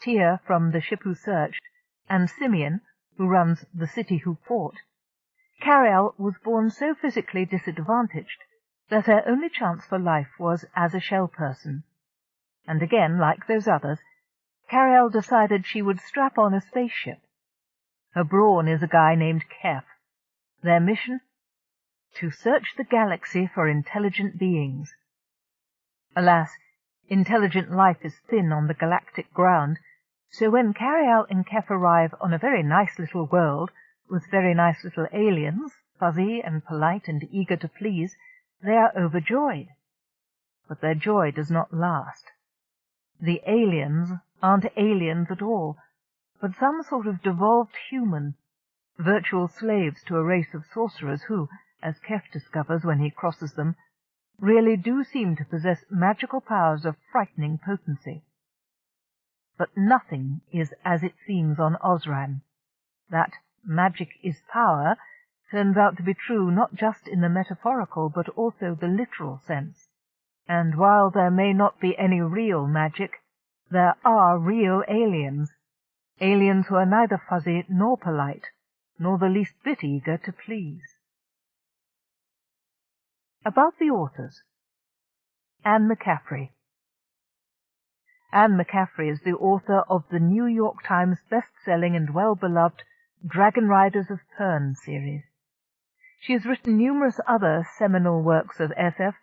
Tia from The Ship Who Searched, and Simeon, who runs The City Who Fought, Carialle was born so physically disadvantaged that her only chance for life was as a shell person. And again, like those others, Carialle decided she would strap on a spaceship. Her Brawn is a guy named Keff. Their mission? To search the galaxy for intelligent beings. Alas, intelligent life is thin on the galactic ground, so when Carialle and Keff arrive on a very nice little world, with very nice little aliens, fuzzy and polite and eager to please, they are overjoyed. But their joy does not last. The aliens aren't aliens at all, but some sort of devolved human, virtual slaves to a race of sorcerers who, as Keff discovers when he crosses them, really do seem to possess magical powers of frightening potency. But nothing is as it seems on Osram. That magic is power turns out to be true not just in the metaphorical but also the literal sense. And while there may not be any real magic, there are real aliens, aliens who are neither fuzzy nor polite, nor the least bit eager to please. About the authors. Anne McCaffrey. Anne McCaffrey is the author of the New York Times best-selling and well-beloved Dragon Riders of Pern series. She has written numerous other seminal works of SF,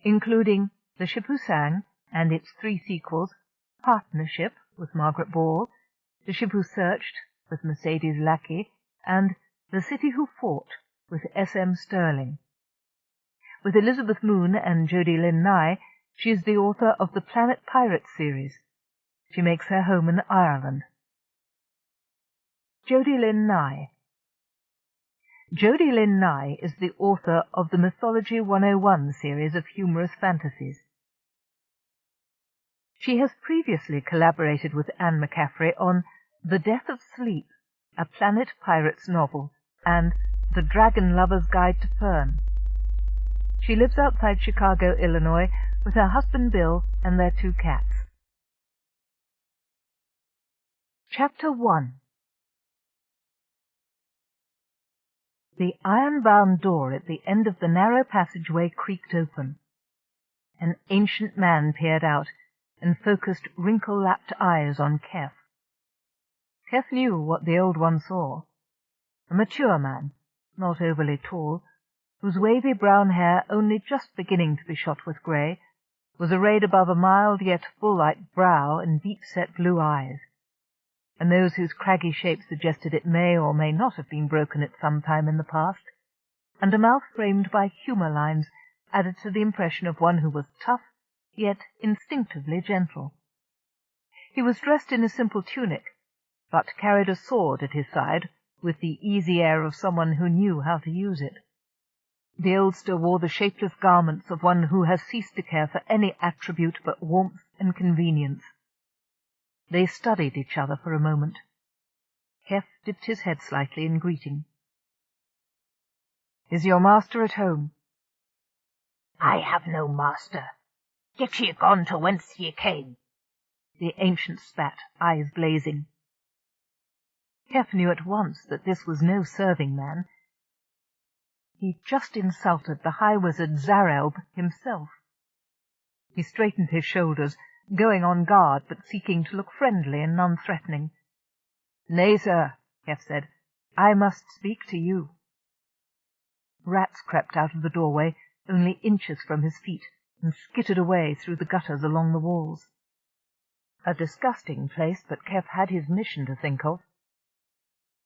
including The Ship Who Sang and its 3 sequels, Partnership with Margaret Ball, The Ship Who Searched with Mercedes Lackey, and The City Who Fought with S.M. Stirling. With Elizabeth Moon and Jodi Lyn Nye, she is the author of the Planet Pirates series. She makes her home in Ireland. Jodi Lyn Nye. Jodi Lyn Nye is the author of the Mythology 101 series of humorous fantasies. She has previously collaborated with Anne McCaffrey on The Death of Sleep, a Planet Pirates novel, and The Dragon Lover's Guide to Pern. She lives outside Chicago, Illinois, with her husband Bill and their 2 cats. Chapter 1. The iron-bound door at the end of the narrow passageway creaked open. An ancient man peered out and focused wrinkle-lapped eyes on Keff. Keff knew what the old one saw. A mature man, not overly tall, whose wavy brown hair, only just beginning to be shot with grey, was arrayed above a mild yet bull-like brow and deep-set blue eyes, a nose whose craggy shape suggested it may or may not have been broken at some time in the past, and a mouth framed by humour lines added to the impression of one who was tough, yet instinctively gentle. He was dressed in a simple tunic, but carried a sword at his side with the easy air of someone who knew how to use it. The oldster wore the shapeless garments of one who has ceased to care for any attribute but warmth and convenience. They studied each other for a moment. Keff dipped his head slightly in greeting. "Is your master at home?" "I have no master. Get ye gone to whence ye came." The ancient spat, eyes blazing. Keff knew at once that this was no serving man. He just insulted the high wizard Zarelb himself. He straightened his shoulders, going on guard, but seeking to look friendly and non-threatening. "Nay, sir," Keff said, "I must speak to you." Rats crept out of the doorway, only inches from his feet, and skittered away through the gutters along the walls. A disgusting place, but Keff had his mission to think of.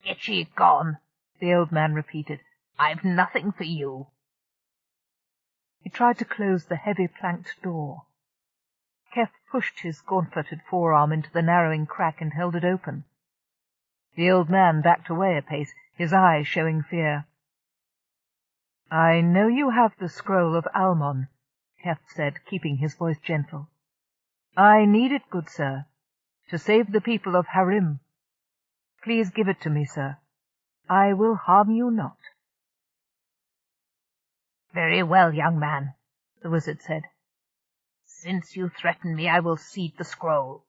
"Get ye gone," the old man repeated. "I've nothing for you." He tried to close the heavy planked door. Keff pushed his gauntleted forearm into the narrowing crack and held it open. The old man backed away a pace, his eyes showing fear. "I know you have the scroll of Almon," Keff said, keeping his voice gentle. "I need it, good sir, to save the people of Harim. Please give it to me, sir. I will harm you not." "Very well, young man," the wizard said. "Since you threaten me, I will cede the scroll."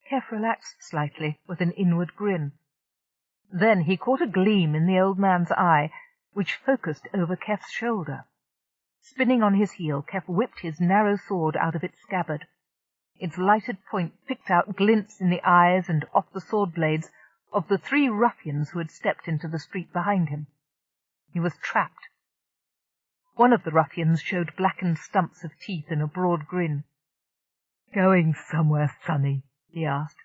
Keff relaxed slightly, with an inward grin. Then he caught a gleam in the old man's eye, which focused over Keff's shoulder. Spinning on his heel, Keff whipped his narrow sword out of its scabbard. Its lighted point picked out glints in the eyes and off the sword blades of the 3 ruffians who had stepped into the street behind him. He was trapped. One of the ruffians showed blackened stumps of teeth in a broad grin. "Going somewhere, sonny?" he asked.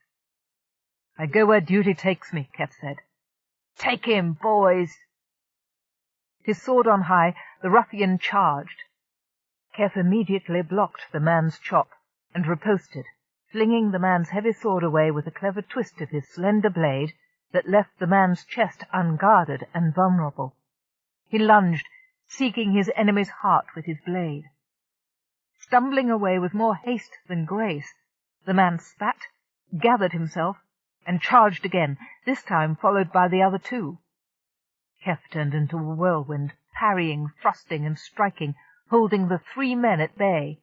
"I go where duty takes me," Keff said. "Take him, boys!" His sword on high, the ruffian charged. Keff immediately blocked the man's chop and riposted, flinging the man's heavy sword away with a clever twist of his slender blade that left the man's chest unguarded and vulnerable. He lunged, seeking his enemy's heart with his blade. Stumbling away with more haste than grace, the man spat, gathered himself, and charged again, this time followed by the other 2. Keff turned into a whirlwind, parrying, thrusting, and striking, holding the 3 men at bay.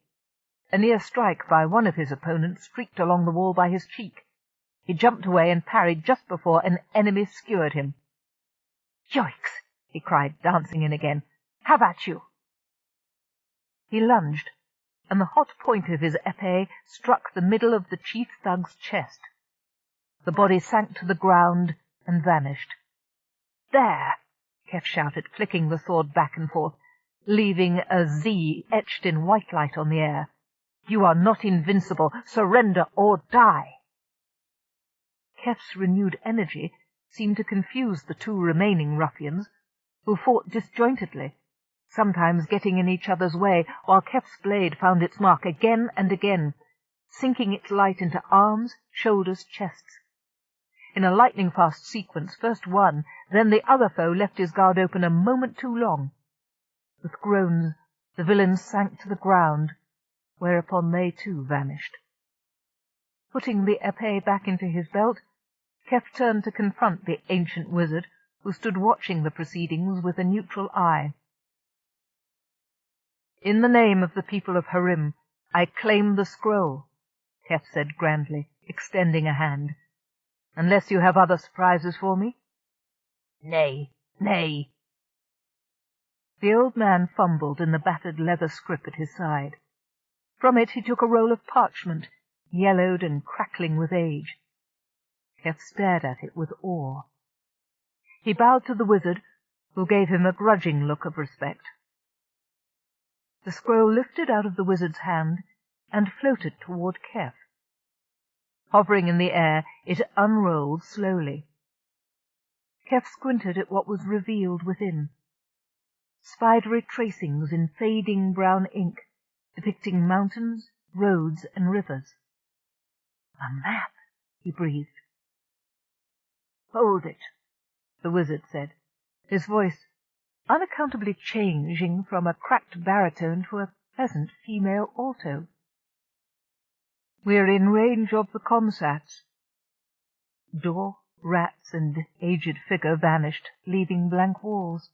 A near strike by one of his opponents streaked along the wall by his cheek. He jumped away and parried just before an enemy skewered him. "Yoicks!" he cried, dancing in again. "Have at you!" He lunged, and the hot point of his épée struck the middle of the chief thug's chest. The body sank to the ground and vanished. "There!" Keff shouted, flicking the sword back and forth, leaving a Z etched in white light on the air. "You are not invincible. Surrender or die!" Keff's renewed energy seemed to confuse the 2 remaining ruffians, who fought disjointedly, sometimes getting in each other's way, while Keff's blade found its mark again and again, sinking its light into arms, shoulders, chests. In a lightning-fast sequence, first one, then the other foe left his guard open a moment too long. With groans, the villains sank to the ground, whereupon they too vanished. Putting the épée back into his belt, Keff turned to confront the ancient wizard, who stood watching the proceedings with a neutral eye. "In the name of the people of Harim, I claim the scroll," Keff said grandly, extending a hand. "Unless you have other surprises for me?" "Nay, nay." The old man fumbled in the battered leather scrip at his side. From it he took a roll of parchment, yellowed and crackling with age. Keff stared at it with awe. He bowed to the wizard, who gave him a grudging look of respect. The scroll lifted out of the wizard's hand and floated toward Keff. Hovering in the air, it unrolled slowly. Keff squinted at what was revealed within. Spidery tracings in fading brown ink, depicting mountains, roads, and rivers. "A map," he breathed. "Hold it," the wizard said, his voice unaccountably changing from a cracked baritone to a pleasant female alto. "We're in range of the comsats." Door, rats, and aged figure vanished, leaving blank walls.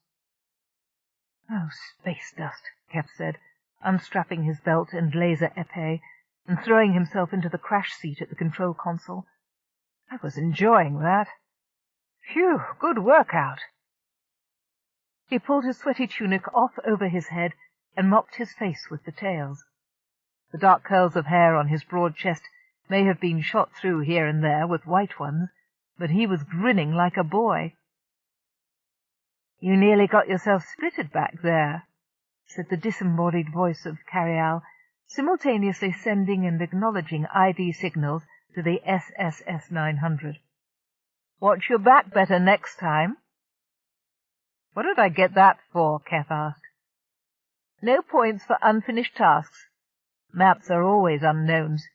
"Oh, space dust," Keff said, unstrapping his belt and laser épée, and throwing himself into the crash seat at the control console. "I was enjoying that. Phew, good workout." He pulled his sweaty tunic off over his head and mopped his face with the tails. The dark curls of hair on his broad chest may have been shot through here and there with white ones, but he was grinning like a boy. "You nearly got yourself spitted back there," said the disembodied voice of Carialle, simultaneously sending and acknowledging ID signals to the SSS 900. "Watch your back better next time." "What did I get that for?" Keff asked. "No points for unfinished tasks. Maps are always unknowns.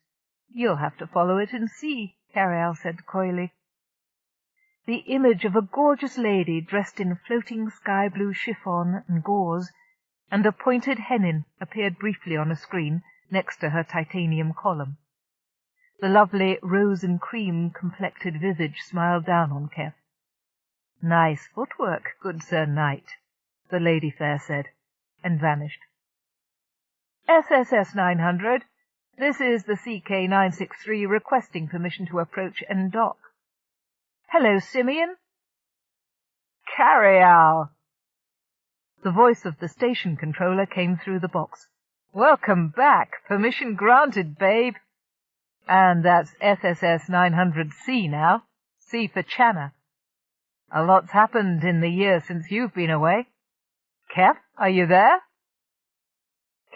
You'll have to follow it and see," Carialle said coyly. The image of a gorgeous lady dressed in floating sky-blue chiffon and gauze, and a pointed hennin appeared briefly on a screen next to her titanium column. The lovely rose-and-cream-complected visage smiled down on Keff. "Nice footwork, good Sir Knight," the lady fair said, and vanished. "SSS 900, This is the CK-963 requesting permission to approach and dock. Hello, Simeon. Carialle. The voice of the station controller came through the box. Welcome back. Permission granted, babe. And that's SSS 900C now. C for Channa. A lot's happened in the year since you've been away. Keff, are you there?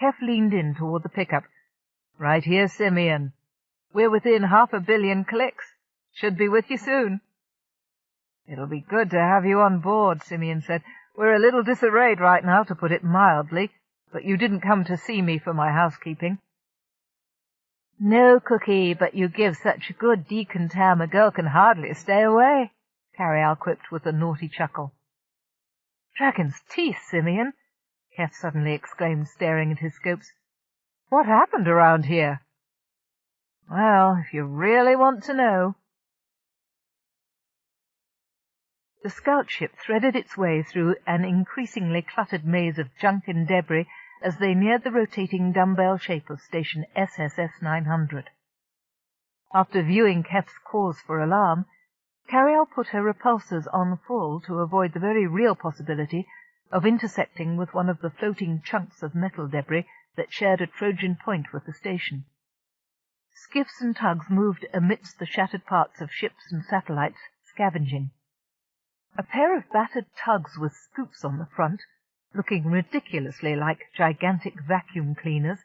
Keff leaned in toward the pickup. Right here, Simeon. We're within 500 million clicks. Should be with you soon. It'll be good to have you on board, Simeon said. We're a little disarrayed right now, to put it mildly, but you didn't come to see me for my housekeeping. No, Cookie, but you give such good decontam a girl can hardly stay away, Carialle quipped with a naughty chuckle. Dragon's teeth, Simeon, Keff suddenly exclaimed, staring at his scopes. What happened around here? Well, if you really want to know. The scout ship threaded its way through an increasingly cluttered maze of junk and debris as they neared the rotating dumbbell shape of station SSS 900. After viewing Keff's cause for alarm, Carialle put her repulsors on full to avoid the very real possibility of intersecting with one of the floating chunks of metal debris that shared a Trojan point with the station. Skiffs and tugs moved amidst the shattered parts of ships and satellites, scavenging. A pair of battered tugs with scoops on the front, looking ridiculously like gigantic vacuum cleaners,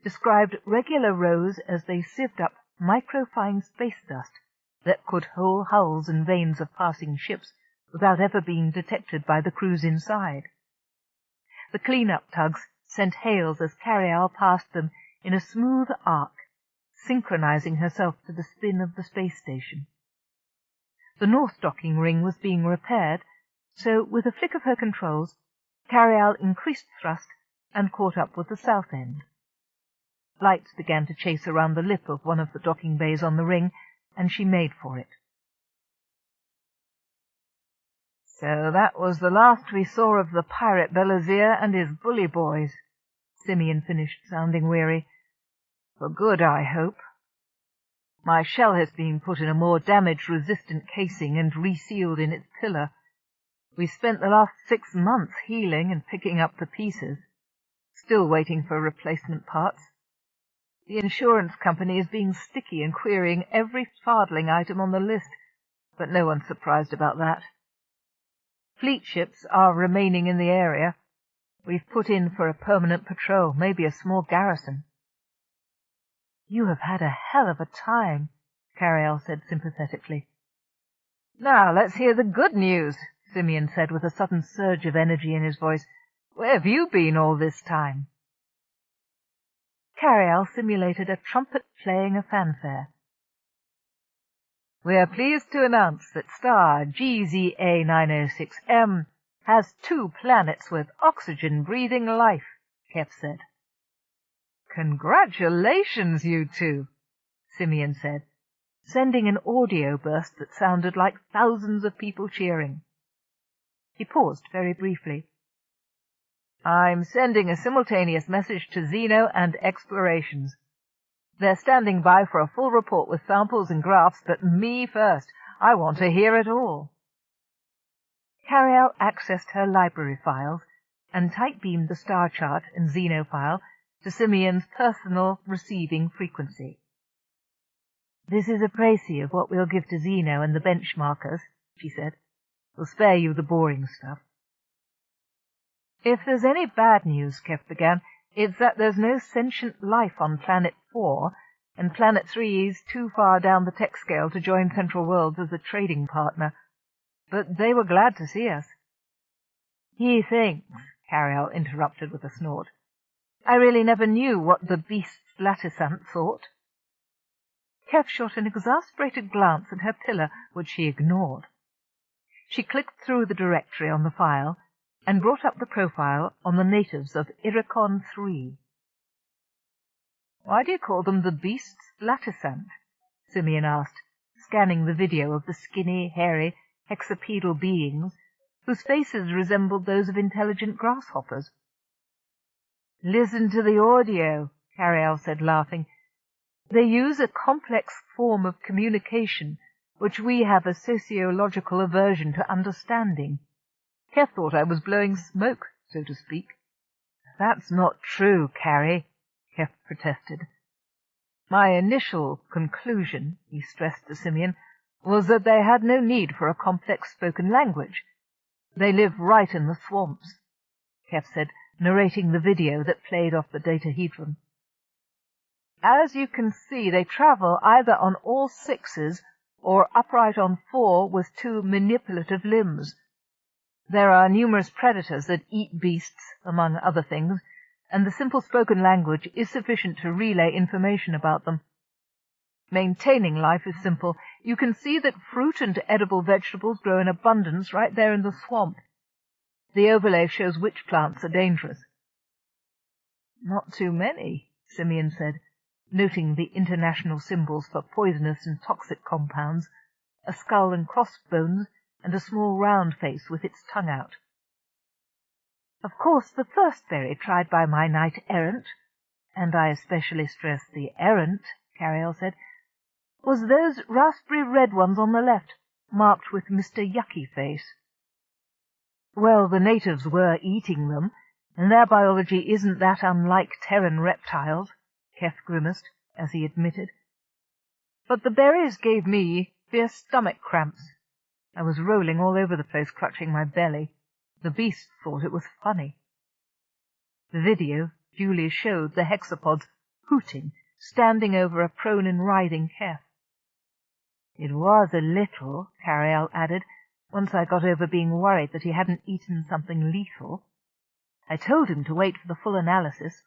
described regular rows as they sieved up microfine space dust that could hole hulls and vanes of passing ships without ever being detected by the crews inside. The clean-up tugs sent hails as Carialle passed them in a smooth arc, synchronizing herself to the spin of the space station. The north docking ring was being repaired, so with a flick of her controls, Carialle increased thrust and caught up with the south end. Lights began to chase around the lip of one of the docking bays on the ring, and she made for it. So that was the last we saw of the pirate Belazir and his bully boys, Simeon finished, sounding weary. For good, I hope. My shell has been put in a more damage-resistant casing and resealed in its pillar. We spent the last 6 months healing and picking up the pieces, still waiting for replacement parts. The insurance company is being sticky and querying every farthing item on the list, but no one's surprised about that. Fleet ships are remaining in the area. We've put in for a permanent patrol, maybe a small garrison. You have had a hell of a time, Carialle said sympathetically. Now let's hear the good news, Simeon said with a sudden surge of energy in his voice. Where have you been all this time? Carialle simulated a trumpet playing a fanfare. We are pleased to announce that star GZA-906M has 2 planets with oxygen-breathing life, Keff said. Congratulations, you two, Simeon said, sending an audio burst that sounded like thousands of people cheering. He paused very briefly. I'm sending a simultaneous message to Zeno and Explorations. They're standing by for a full report with samples and graphs, but me first. I want to hear it all. Carialle accessed her library files and type-beamed the star chart and Zeno file to Simeon's personal receiving frequency. This is a précis of what we'll give to Zeno and the benchmarkers, she said. We'll spare you the boring stuff. If there's any bad news, Keff began, it's that there's no sentient life on Planet 4, and Planet 3 is too far down the tech scale to join Central Worlds as a trading partner. But they were glad to see us. He thinks, Carialle interrupted with a snort. I really never knew what the beast's latissant thought. Keff shot an exasperated glance at her pillar, which she ignored. She clicked through the directory on the file and brought up the profile on the natives of Iricon 3. Why do you call them the beast's latissant? Simeon asked, scanning the video of the skinny, hairy, hexapedal beings whose faces resembled those of intelligent grasshoppers. Listen to the audio, Carialle said, laughing, They use a complex form of communication which we have a sociological aversion to understanding. Keff thought I was blowing smoke, so to speak. That's not true, Carrie, Keff protested. My initial conclusion, he stressed to Simeon, was that they had no need for a complex spoken language. They live right in the swamps, Keff said, narrating the video that played off the dodecahedron. As you can see, they travel either on all sixes or upright on four with two manipulative limbs. There are numerous predators that eat beasts, among other things, and the simple spoken language is sufficient to relay information about them. Maintaining life is simple. You can see that fruit and edible vegetables grow in abundance right there in the swamp. The overlay shows which plants are dangerous. Not too many, Simeon said, noting the international symbols for poisonous and toxic compounds, a skull and crossbones, and a small round face with its tongue out. Of course, the first berry tried by my knight-errant, and I especially stress the errant, Carialle said, was those raspberry red ones on the left, marked with Mr. Yucky Face. Well, the natives were eating them, and their biology isn't that unlike Terran reptiles, Keff grimaced, as he admitted. But the berries gave me fierce stomach cramps. I was rolling all over the place, clutching my belly. The beasts thought it was funny. The video duly showed the hexapods hooting, standing over a prone and writhing Keff. It was a little, Carialle added, once I got over being worried that he hadn't eaten something lethal. I told him to wait for the full analysis.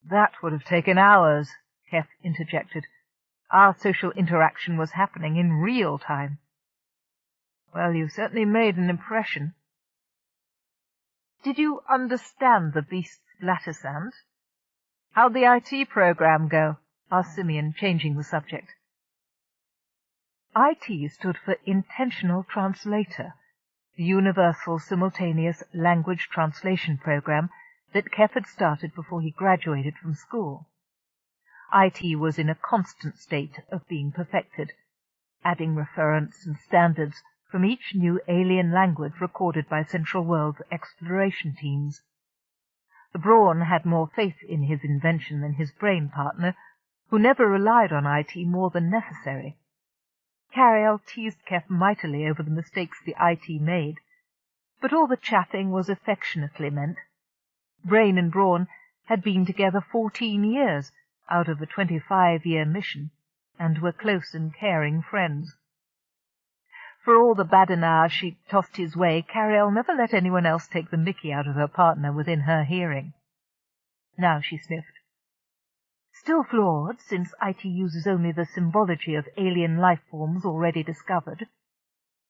That would have taken hours, Keff interjected. Our social interaction was happening in real time. Well, you certainly made an impression. Did you understand the beast's lattice-and? How'd the IT program go? Asked Simeon, changing the subject. IT stood for Intentional Translator, the universal simultaneous language translation program that Keff had started before he graduated from school. IT was in a constant state of being perfected, adding referents and standards from each new alien language recorded by Central World's exploration teams. The Brawn had more faith in his invention than his brain partner, who never relied on IT more than necessary. Carialle teased Keff mightily over the mistakes the IT made, but all the chaffing was affectionately meant. Brain and Brawn had been together 14 years out of a 25-year mission, and were close and caring friends. For all the badinage she tossed his way, Carialle never let anyone else take the mickey out of her partner within her hearing. Now she sniffed. Still flawed, since IT uses only the symbology of alien life forms already discovered.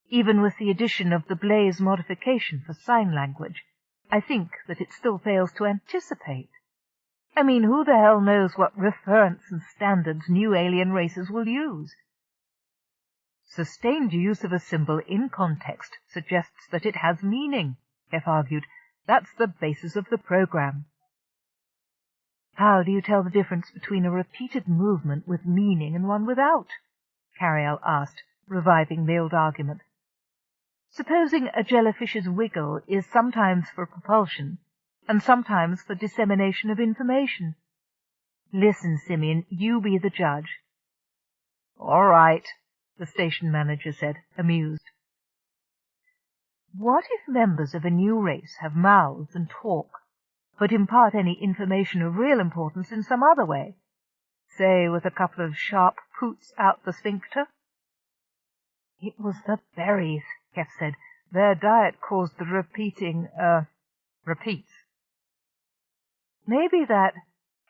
Even with the addition of the Blaze modification for sign language, I think that it still fails to anticipate. I mean, who the hell knows what referents and standards new alien races will use? Sustained use of a symbol in context suggests that it has meaning, Keff argued. That's the basis of the program. How do you tell the difference between a repeated movement with meaning and one without? Carialle asked, reviving the old argument. Supposing a jellyfish's wiggle is sometimes for propulsion, and sometimes for dissemination of information. Listen, Simeon, you be the judge. All right, the station manager said, amused. What if members of a new race have mouths and talk, but impart any information of real importance in some other way, say with a couple of sharp poots out the sphincter? It was the berries, Keff said. Their diet caused the repeats. Maybe that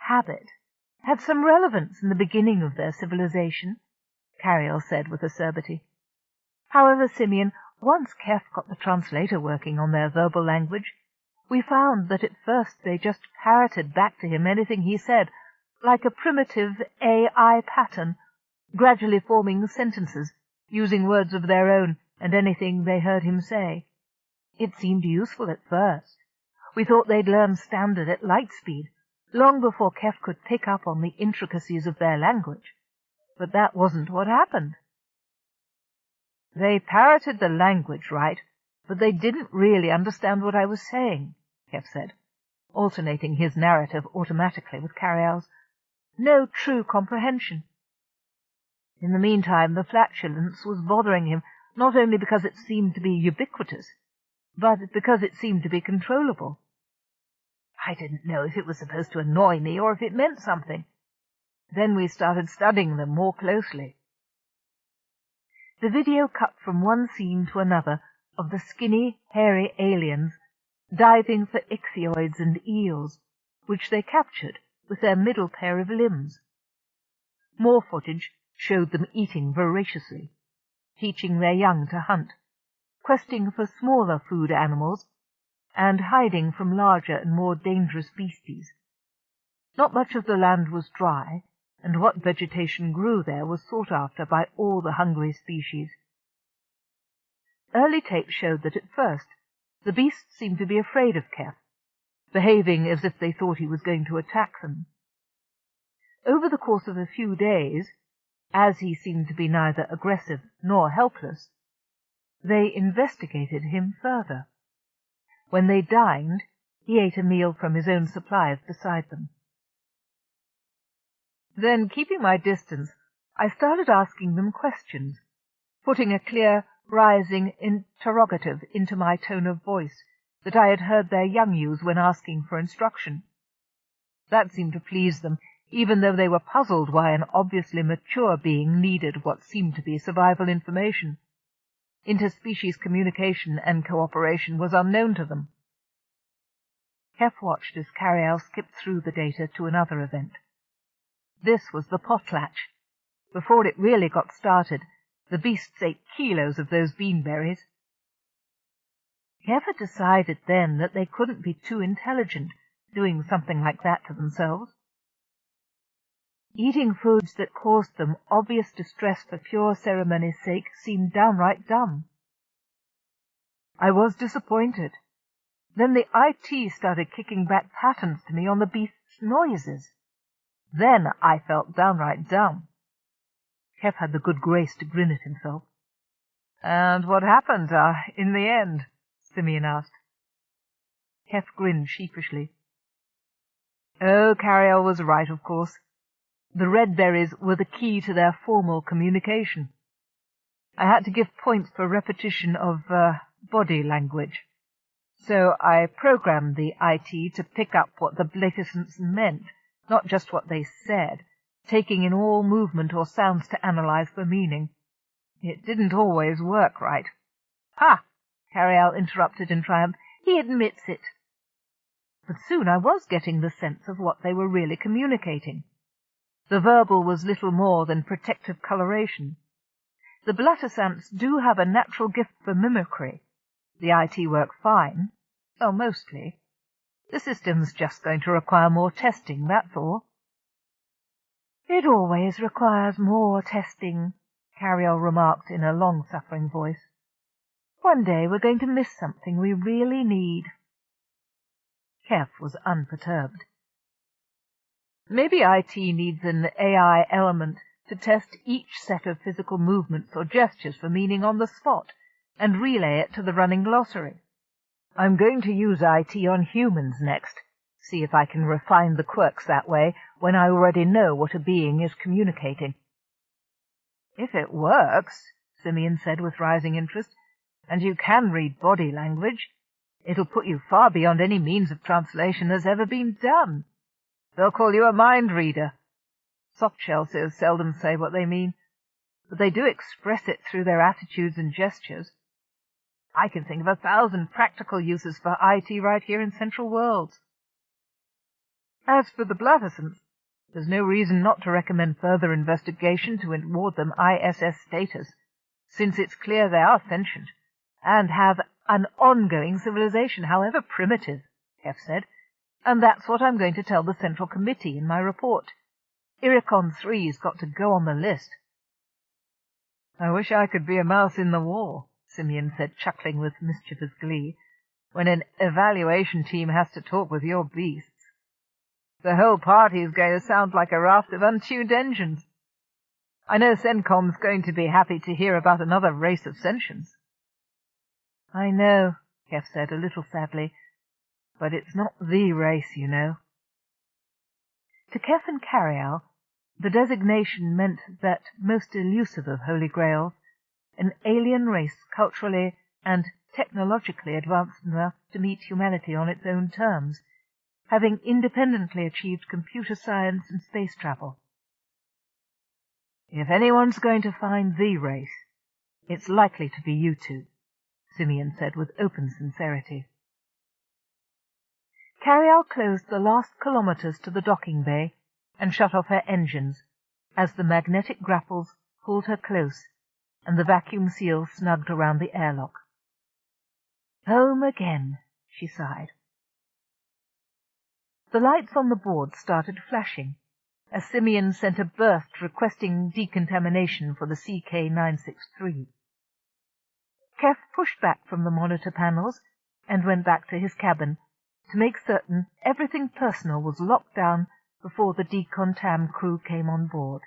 habit had some relevance in the beginning of their civilization, Carialle said with acerbity. However, Simeon, once Keff got the translator working on their verbal language, we found that at first they just parroted back to him anything he said, like a primitive AI pattern, gradually forming sentences, using words of their own and anything they heard him say. It seemed useful at first. We thought they'd learn standard at light speed, long before Keff could pick up on the intricacies of their language. But that wasn't what happened. They parroted the language right, but they didn't really understand what I was saying, Keff said, alternating his narrative automatically with Carialle's. No true comprehension. In the meantime, the flatulence was bothering him, not only because it seemed to be ubiquitous, but because it seemed to be controllable. I didn't know if it was supposed to annoy me or if it meant something. Then we started studying them more closely. The video cut from one scene to another of the skinny, hairy aliens diving for ichthyoids and eels, which they captured with their middle pair of limbs. More footage showed them eating voraciously, teaching their young to hunt, questing for smaller food animals, and hiding from larger and more dangerous beasties. Not much of the land was dry, and what vegetation grew there was sought after by all the hungry species. Early tapes showed that at first the beasts seemed to be afraid of Keff, behaving as if they thought he was going to attack them. Over the course of a few days, as he seemed to be neither aggressive nor helpless, they investigated him further. When they dined, he ate a meal from his own supplies beside them. Then, keeping my distance, I started asking them questions, putting a clear, rising interrogative into my tone of voice that I had heard their young use when asking for instruction. That seemed to please them, even though they were puzzled why an obviously mature being needed what seemed to be survival information. Interspecies communication and cooperation was unknown to them. Keff watched as Carialle skipped through the data to another event. This was the potlatch. Before it really got started, the beasts ate kilos of those beanberries. Keff had decided then that they couldn't be too intelligent, doing something like that to themselves. Eating foods that caused them obvious distress for pure ceremony's sake seemed downright dumb. I was disappointed. Then the IT started kicking back patterns to me on the beast's noises. Then I felt downright dumb. Keff had the good grace to grin at himself. "And what happened, in the end?" Simeon asked. Keff grinned sheepishly. "Oh, Carialle was right, of course. The red berries were the key to their formal communication. I had to give points for repetition of, body language. So I programmed the IT to pick up what the Peasants meant, not just what they said, taking in all movement or sounds to analyze the meaning. It didn't always work right." "Ha!" Carialle interrupted in triumph. "He admits it." But soon I was getting the sense of what they were really communicating. The verbal was little more than protective coloration. The blattersants do have a natural gift for mimicry. The IT work fine. Well, mostly. The system's just going to require more testing, that's all. "It always requires more testing," Carialle remarked in a long-suffering voice. "One day we're going to miss something we really need." Keff was unperturbed. "Maybe IT needs an AI element to test each set of physical movements or gestures for meaning on the spot and relay it to the running glossary. I'm going to use IT on humans next, see if I can refine the quirks that way when I already know what a being is communicating." "If it works," Simeon said with rising interest, "and you can read body language, it'll put you far beyond any means of translation that's ever been done. They'll call you a mind reader. Softshell says seldom say what they mean, but they do express it through their attitudes and gestures. I can think of 1,000 practical uses for IT right here in Central Worlds. As for the blattersants, there's no reason not to recommend further investigation to award them ISS status, since it's clear they are sentient, and have an ongoing civilization, however primitive," Keff said, "and that's what I'm going to tell the Central Committee in my report. Iricon 3's got to go on the list." "I wish I could be a mouse in the wall," Simeon said, chuckling with mischievous glee, "when an evaluation team has to talk with your beasts." The whole party is going to sound like a raft of untuned engines. I know CENTCOM's going to be happy to hear about another race of sentients." "I know," Keff said a little sadly, "but it's not the race, you know." To Keff and Carialle, the designation meant that most elusive of Holy Grails, an alien race culturally and technologically advanced enough to meet humanity on its own terms, having independently achieved computer science and space travel. "If anyone's going to find the race, it's likely to be you two," Simeon said with open sincerity. Carialle closed the last kilometers to the docking bay and shut off her engines as the magnetic grapples pulled her close and the vacuum seal snugged around the airlock. "Home again," she sighed. The lights on the board started flashing as Simeon sent a burst requesting decontamination for the CK-963. Keff pushed back from the monitor panels and went back to his cabin to make certain everything personal was locked down before the decontam crew came on board.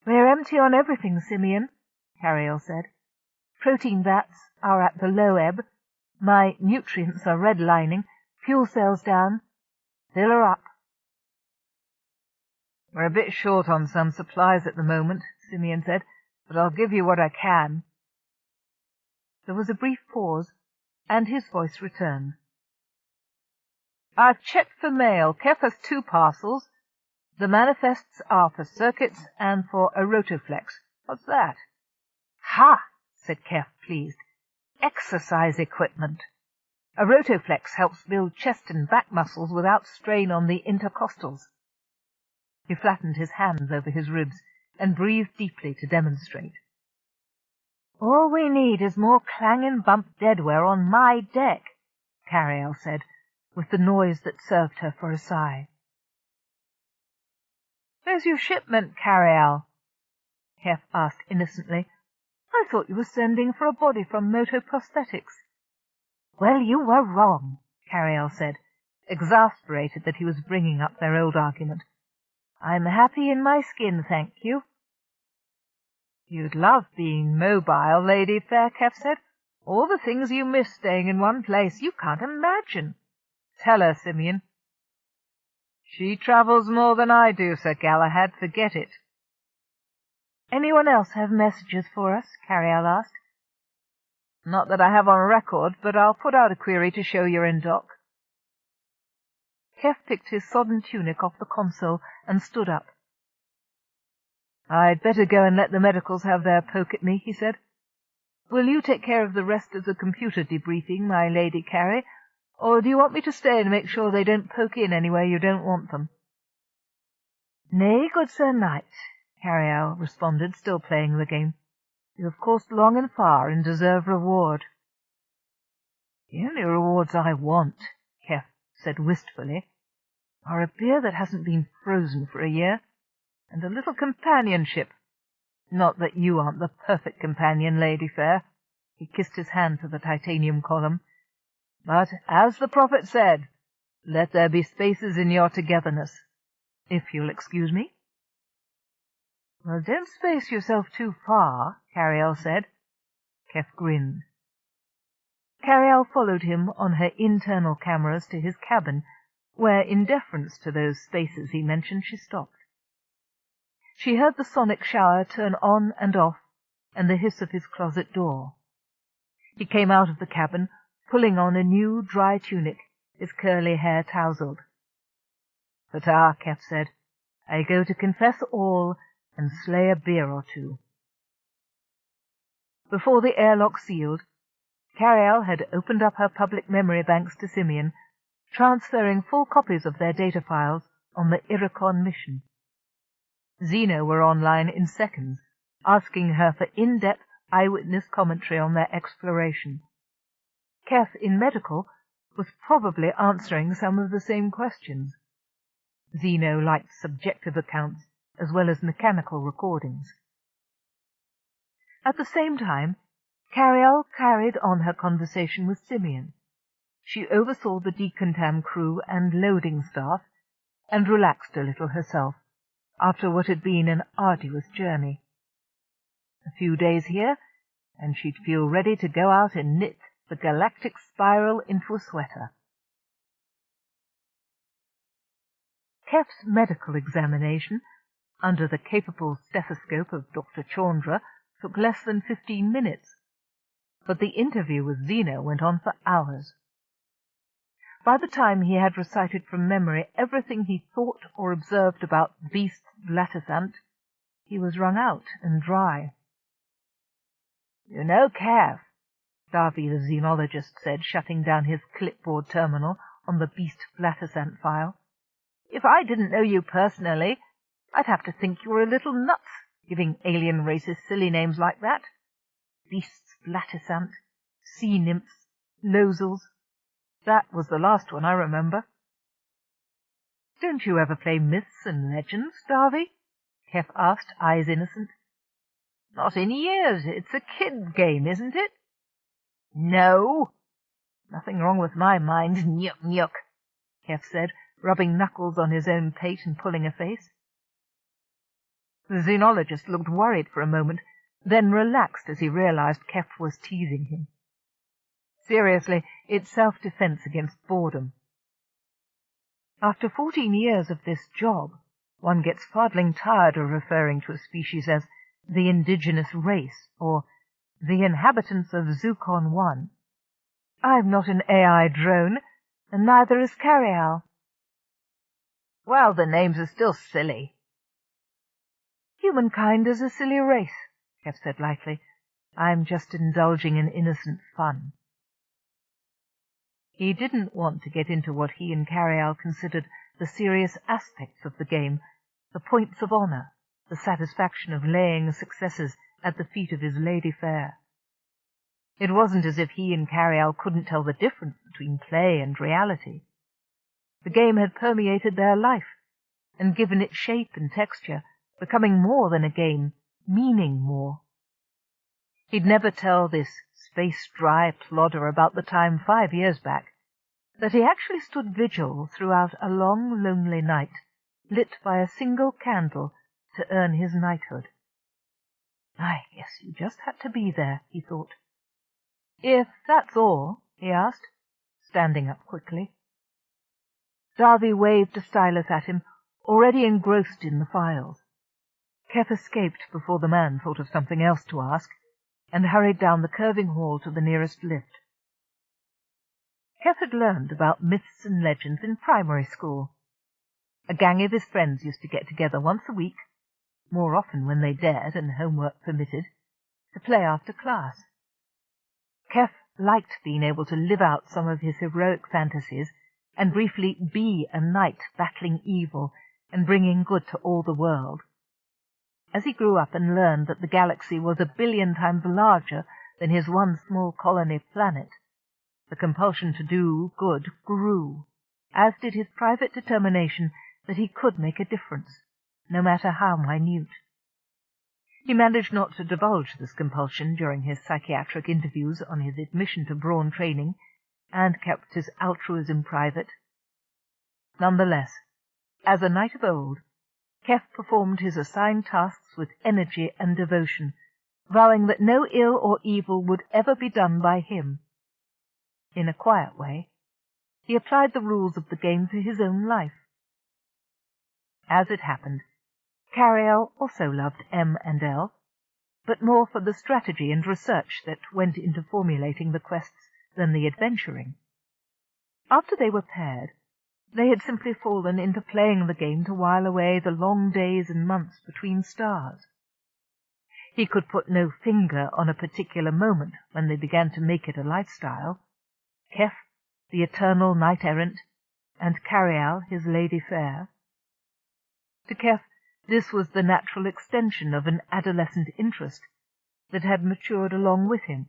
"We're empty on everything, Simeon," Carialle said. "Protein vats are at the low ebb. My nutrients are redlining. Fuel cells down. Fill her up." "We're a bit short on some supplies at the moment," Simeon said, "but I'll give you what I can." There was a brief pause, and his voice returned. "I've checked for mail. Keff has 2 parcels. The manifests are for circuits and for a rotoflex. What's that?" "Ha!" said Keff, pleased. "Exercise equipment. A rotoflex helps build chest and back muscles without strain on the intercostals." He flattened his hands over his ribs and breathed deeply to demonstrate. "All we need is more clangin' bump deadwear on my deck," Carialle said, with the noise that served her for a sigh. "Where's your shipment, Carialle?" Keff asked innocently. "I thought you were sending for a body from Motoprosthetics." "Well, you were wrong," Carialle said, exasperated that he was bringing up their old argument. "I'm happy in my skin, thank you." "You'd love being mobile, Lady Fair," Keff said. "All the things you miss staying in one place, you can't imagine. Tell her, Simeon." "She travels more than I do, Sir Galahad. Forget it." "Anyone else have messages for us?" Carialle asked. "Not that I have on record, but I'll put out a query to show you're in dock." Keff picked his sodden tunic off the console and stood up. "I'd better go and let the medicals have their poke at me," he said. "Will you take care of the rest of the computer debriefing, my Lady Carrie, or do you want me to stay and make sure they don't poke in anywhere you don't want them?" "Nay, good Sir Knight," Carialle responded, still playing the game. "You have coursed long and far and deserve reward." "The only rewards I want," Keff said wistfully, "are a beer that hasn't been frozen for a year, and a little companionship. Not that you aren't the perfect companion, Lady Fair." He kissed his hand to the titanium column. "But, as the prophet said, let there be spaces in your togetherness, if you'll excuse me." "Well, don't space yourself too far," Carialle said. Keff grinned. Carialle followed him on her internal cameras to his cabin, where, in deference to those spaces he mentioned, she stopped. She heard the sonic shower turn on and off, and the hiss of his closet door. He came out of the cabin, pulling on a new, dry tunic, his curly hair tousled. "Ta-ta," Keff said. "I go to confess all and slay a beer or 2. Before the airlock sealed, Carialle had opened up her public memory banks to Simeon, transferring full copies of their data files on the Iricon mission. Zeno were online in seconds, asking her for in-depth eyewitness commentary on their exploration. Keff, in medical, was probably answering some of the same questions. Zeno liked subjective accounts as well as mechanical recordings. At the same time, Carialle carried on her conversation with Simeon. she oversaw the decontam crew and loading staff, and relaxed a little herself, after what had been an arduous journey. A few days here, and she'd feel ready to go out and knit the galactic spiral into a sweater. Keff's medical examination, under the capable stethoscope of Dr. Chandra, took less than 15 minutes, but the interview with Zeno went on for hours. By the time he had recited from memory everything he thought or observed about beasts latissant, he was wrung out and dry. "You know, Keff," Davy the xenologist said, shutting down his clipboard terminal on the beast latissant file, "if I didn't know you personally, I'd have to think you were a little nuts, giving alien races silly names like that. Beasts latissant, sea nymphs, losels. That was the last one I remember." "Don't you ever play myths and legends, Davy?" Keff asked, eyes innocent. "Not in years. It's a kid's game, isn't it?" "No." "Nothing wrong with my mind, nyuk nyuk," Keff said, rubbing knuckles on his own pate and pulling a face. The xenologist looked worried for a moment, then relaxed as he realized Keff was teasing him. Seriously, it's self-defense against boredom. After 14 years of this job, one gets fardling tired of referring to a species as the indigenous race or the inhabitants of Zukon 1. I'm not an AI drone, and neither is Carialle. "Well, the names are still silly." "Humankind is a silly race," Keff said lightly. "I'm just indulging in innocent fun." He didn't want to get into what he and Carialle considered the serious aspects of the game, the points of honor, the satisfaction of laying successes at the feet of his lady fair. It wasn't as if he and Carialle couldn't tell the difference between play and reality. The game had permeated their life and given it shape and texture, becoming more than a game, meaning more. He'd never tell this space-dry plodder about the time 5 years back that he actually stood vigil throughout a long, lonely night, lit by a single candle to earn his knighthood. I guess you just had to be there, he thought. "If that's all?" he asked, standing up quickly. Davy waved a stylus at him, already engrossed in the files. Keff escaped before the man thought of something else to ask, and hurried down the curving hall to the nearest lift. Keff had learned about myths and legends in primary school. A gang of his friends used to get together once a week, more often when they dared and homework permitted, to play after class. Keff liked being able to live out some of his heroic fantasies and briefly be a knight battling evil and bringing good to all the world. As he grew up and learned that the galaxy was 1 billion times larger than his one small colony planet, the compulsion to do good grew, as did his private determination that he could make a difference, no matter how minute. He managed not to divulge this compulsion during his psychiatric interviews on his admission to Brawn training, and kept his altruism private. Nonetheless, as a knight of old, Keff performed his assigned tasks with energy and devotion, vowing that no ill or evil would ever be done by him. In a quiet way, he applied the rules of the game to his own life. As it happened, Carialle also loved M and L, but more for the strategy and research that went into formulating the quests than the adventuring. After they were paired, they had simply fallen into playing the game to while away the long days and months between stars. He could put no finger on a particular moment when they began to make it a lifestyle. Keff, the eternal knight-errant, and Carialle, his lady fair. To Keff, this was the natural extension of an adolescent interest that had matured along with him.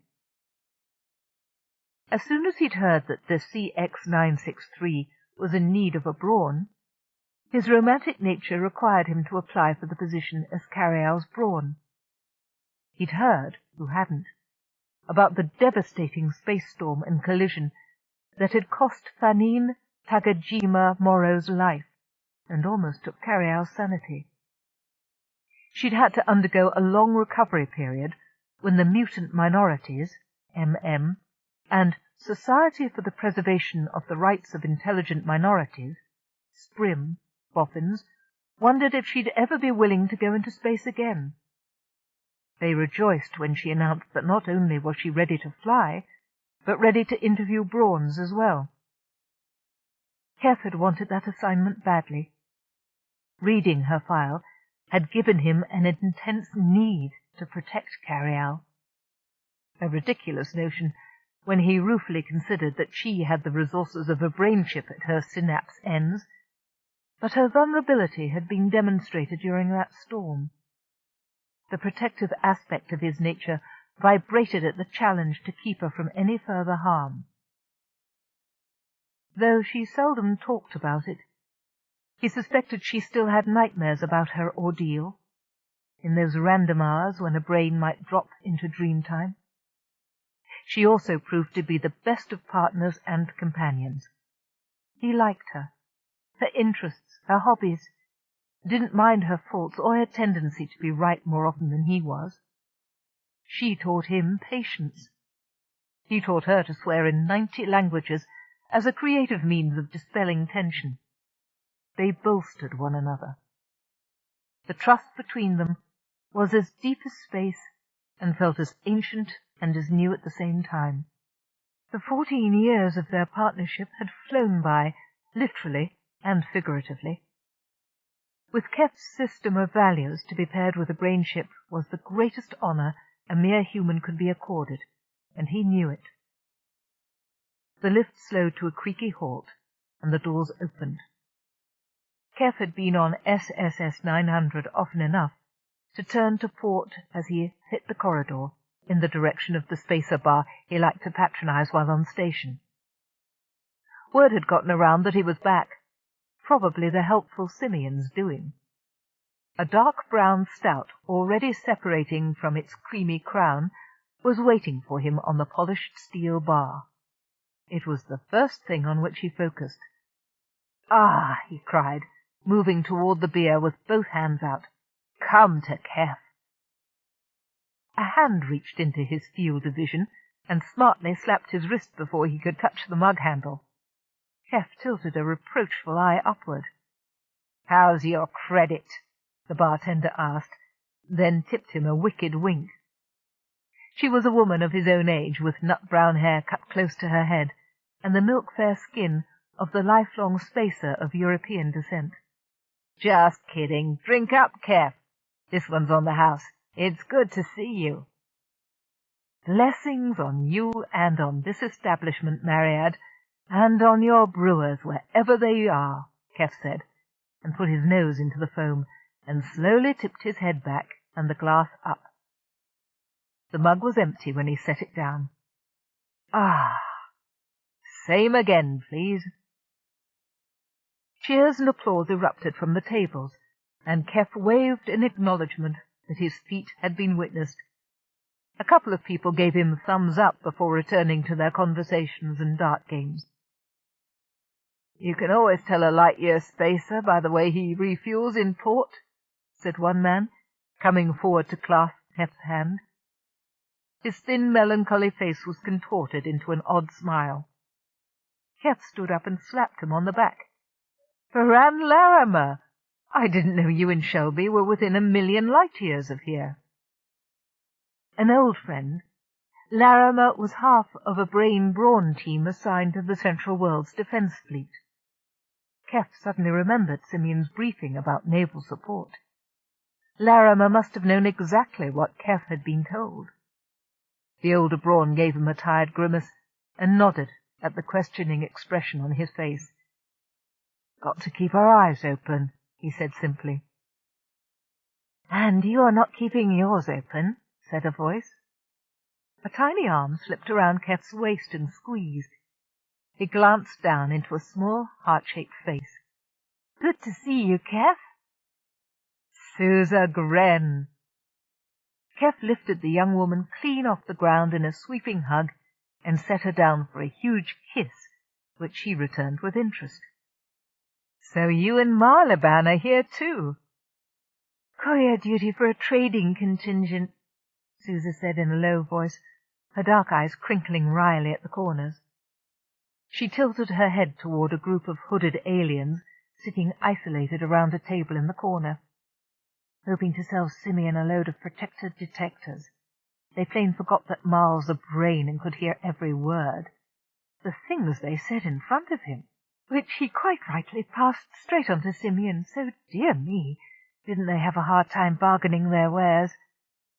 As soon as he'd heard that the CX-963 was in need of a Brawn, his romantic nature required him to apply for the position as Carialle's Brawn. He'd heard, who hadn't, about the devastating space storm and collision that had cost Fanine Tagajima Morrow's life and almost took Carialle's sanity. She'd had to undergo a long recovery period when the Mutant Minorities, MM, and Society for the Preservation of the Rights of Intelligent Minorities, SPRIM, boffins, wondered if she'd ever be willing to go into space again. They rejoiced when she announced that not only was she ready to fly, but ready to interview Brawns as well. Keff had wanted that assignment badly. Reading her file had given him an intense need to protect Carialle. A ridiculous notion when he ruefully considered that she had the resources of a brain chip at her synapse ends, but her vulnerability had been demonstrated during that storm. The protective aspect of his nature vibrated at the challenge to keep her from any further harm. Though she seldom talked about it, he suspected she still had nightmares about her ordeal, in those random hours when a brain might drop into dream time. She also proved to be the best of partners and companions. He liked her interests, her hobbies, didn't mind her faults or her tendency to be right more often than he was. She taught him patience. He taught her to swear in 90 languages as a creative means of dispelling tension. They bolstered one another. The trust between them was as deep as space and felt as ancient and as new at the same time. The 14 years of their partnership had flown by, literally and figuratively. With Keff's system of values, to be paired with a brain chip was the greatest honor a mere human could be accorded, and he knew it. The lift slowed to a creaky halt, and the doors opened. Keff had been on SSS 900 often enough to turn to port as he hit the corridor in the direction of the spacer bar he liked to patronize while on station. Word had gotten around that he was back, probably the helpful Simeon's doing. A dark brown stout, already separating from its creamy crown, was waiting for him on the polished steel bar. It was the first thing on which he focused. "Ah," he cried, moving toward the beer with both hands out. "Come to Keff." A hand reached into his field of vision and smartly slapped his wrist before he could touch the mug handle. Keff tilted a reproachful eye upward. "How's your credit?" the bartender asked, then tipped him a wicked wink. She was a woman of his own age, with nut-brown hair cut close to her head, and the milk-fair skin of the lifelong spacer of European descent. "Just kidding. Drink up, Keff. This one's on the house. It's good to see you." "Blessings on you and on this establishment, Mariad, and on your brewers, wherever they are," Keff said, and put his nose into the foam, and slowly tipped his head back and the glass up. The mug was empty when he set it down. "Ah, same again, please." Cheers and applause erupted from the tables, and Keff waved in acknowledgment that his feat had been witnessed. A couple of people gave him thumbs up before returning to their conversations and dart games. "You can always tell a light-year spacer by the way he refuels in port," said one man, coming forward to clasp Keff's hand. His thin, melancholy face was contorted into an odd smile. Keff stood up and slapped him on the back. "Ferran Larimer! I didn't know you and Shelby were within 1,000,000 light-years of here." An old friend, Larimer was half of a Brawn team assigned to the Central World's defense fleet. Keff suddenly remembered Simeon's briefing about naval support. Larimer must have known exactly what Keff had been told. The older Brawn gave him a tired grimace and nodded at the questioning expression on his face. "Got to keep our eyes open," he said simply. "And you are not keeping yours open," said a voice. A tiny arm slipped around Keff's waist and squeezed. He glanced down into a small, heart-shaped face. "Good to see you, Keff." "Susa Gren." Keff lifted the young woman clean off the ground in a sweeping hug and set her down for a huge kiss which she returned with interest. "So you and Marlaban are here too?" "Courier duty for a trading contingent," Sousa said in a low voice, her dark eyes crinkling wryly at the corners. She tilted her head toward a group of hooded aliens sitting isolated around a table in the corner. "Hoping to sell Simeon a load of protected detectors. They plain forgot that Marl's a brain and could hear every word. The things they said in front of him, which he quite rightly passed straight on to Simeon, so dear me, didn't they have a hard time bargaining their wares?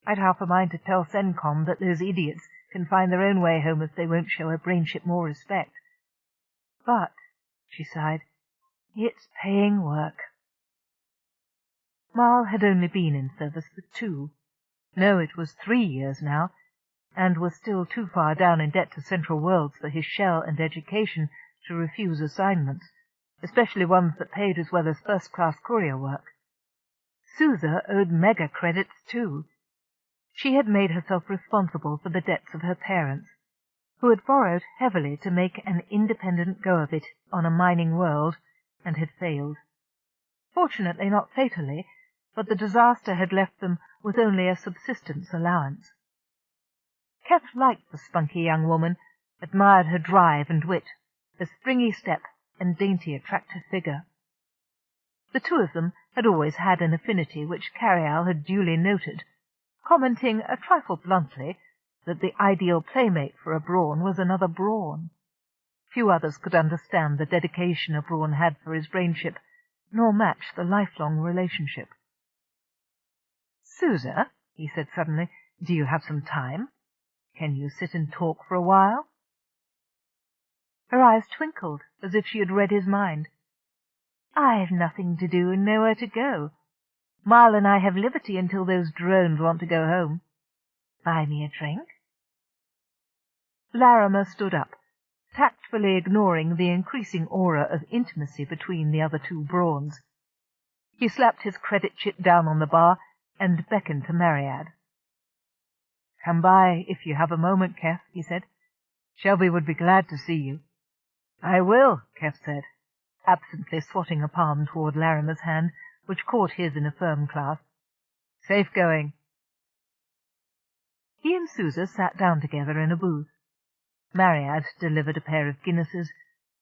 I'd half a mind to tell CENTCOM that those idiots can find their own way home if they won't show a brainship more respect. But," she sighed, "it's paying work." Marl had only been in service for 2. No, it was 3 years now, and was still too far down in debt to Central Worlds for his shell and education to refuse assignments, especially ones that paid as well as first-class courier work. Sousa owed mega credits too. She had made herself responsible for the debts of her parents, who had borrowed heavily to make an independent go of it on a mining world, and had failed. Fortunately not fatally, but the disaster had left them with only a subsistence allowance. Keff liked the spunky young woman, admired her drive and wit, her springy step and dainty, attractive figure. The two of them had always had an affinity which Carialle had duly noted, commenting a trifle bluntly that the ideal playmate for a Brawn was another Brawn. Few others could understand the dedication a Brawn had for his brainship, nor match the lifelong relationship. "Sousa," he said suddenly, "do you have some time? Can you sit and talk for a while?" Her eyes twinkled as if she had read his mind. "I've nothing to do and nowhere to go. Marl and I have liberty until those drones want to go home. Buy me a drink?" Larimer stood up, tactfully ignoring the increasing aura of intimacy between the other 2 Brawns. He slapped his credit chit down on the bar and beckoned to Mariad. "Come by if you have a moment, Keff," he said. "Shelby would be glad to see you." "I will," Keff said, absently swatting a palm toward Larimer's hand, which caught his in a firm clasp. "Safe going." He and Sousa sat down together in a booth. Mariad delivered a pair of Guinnesses,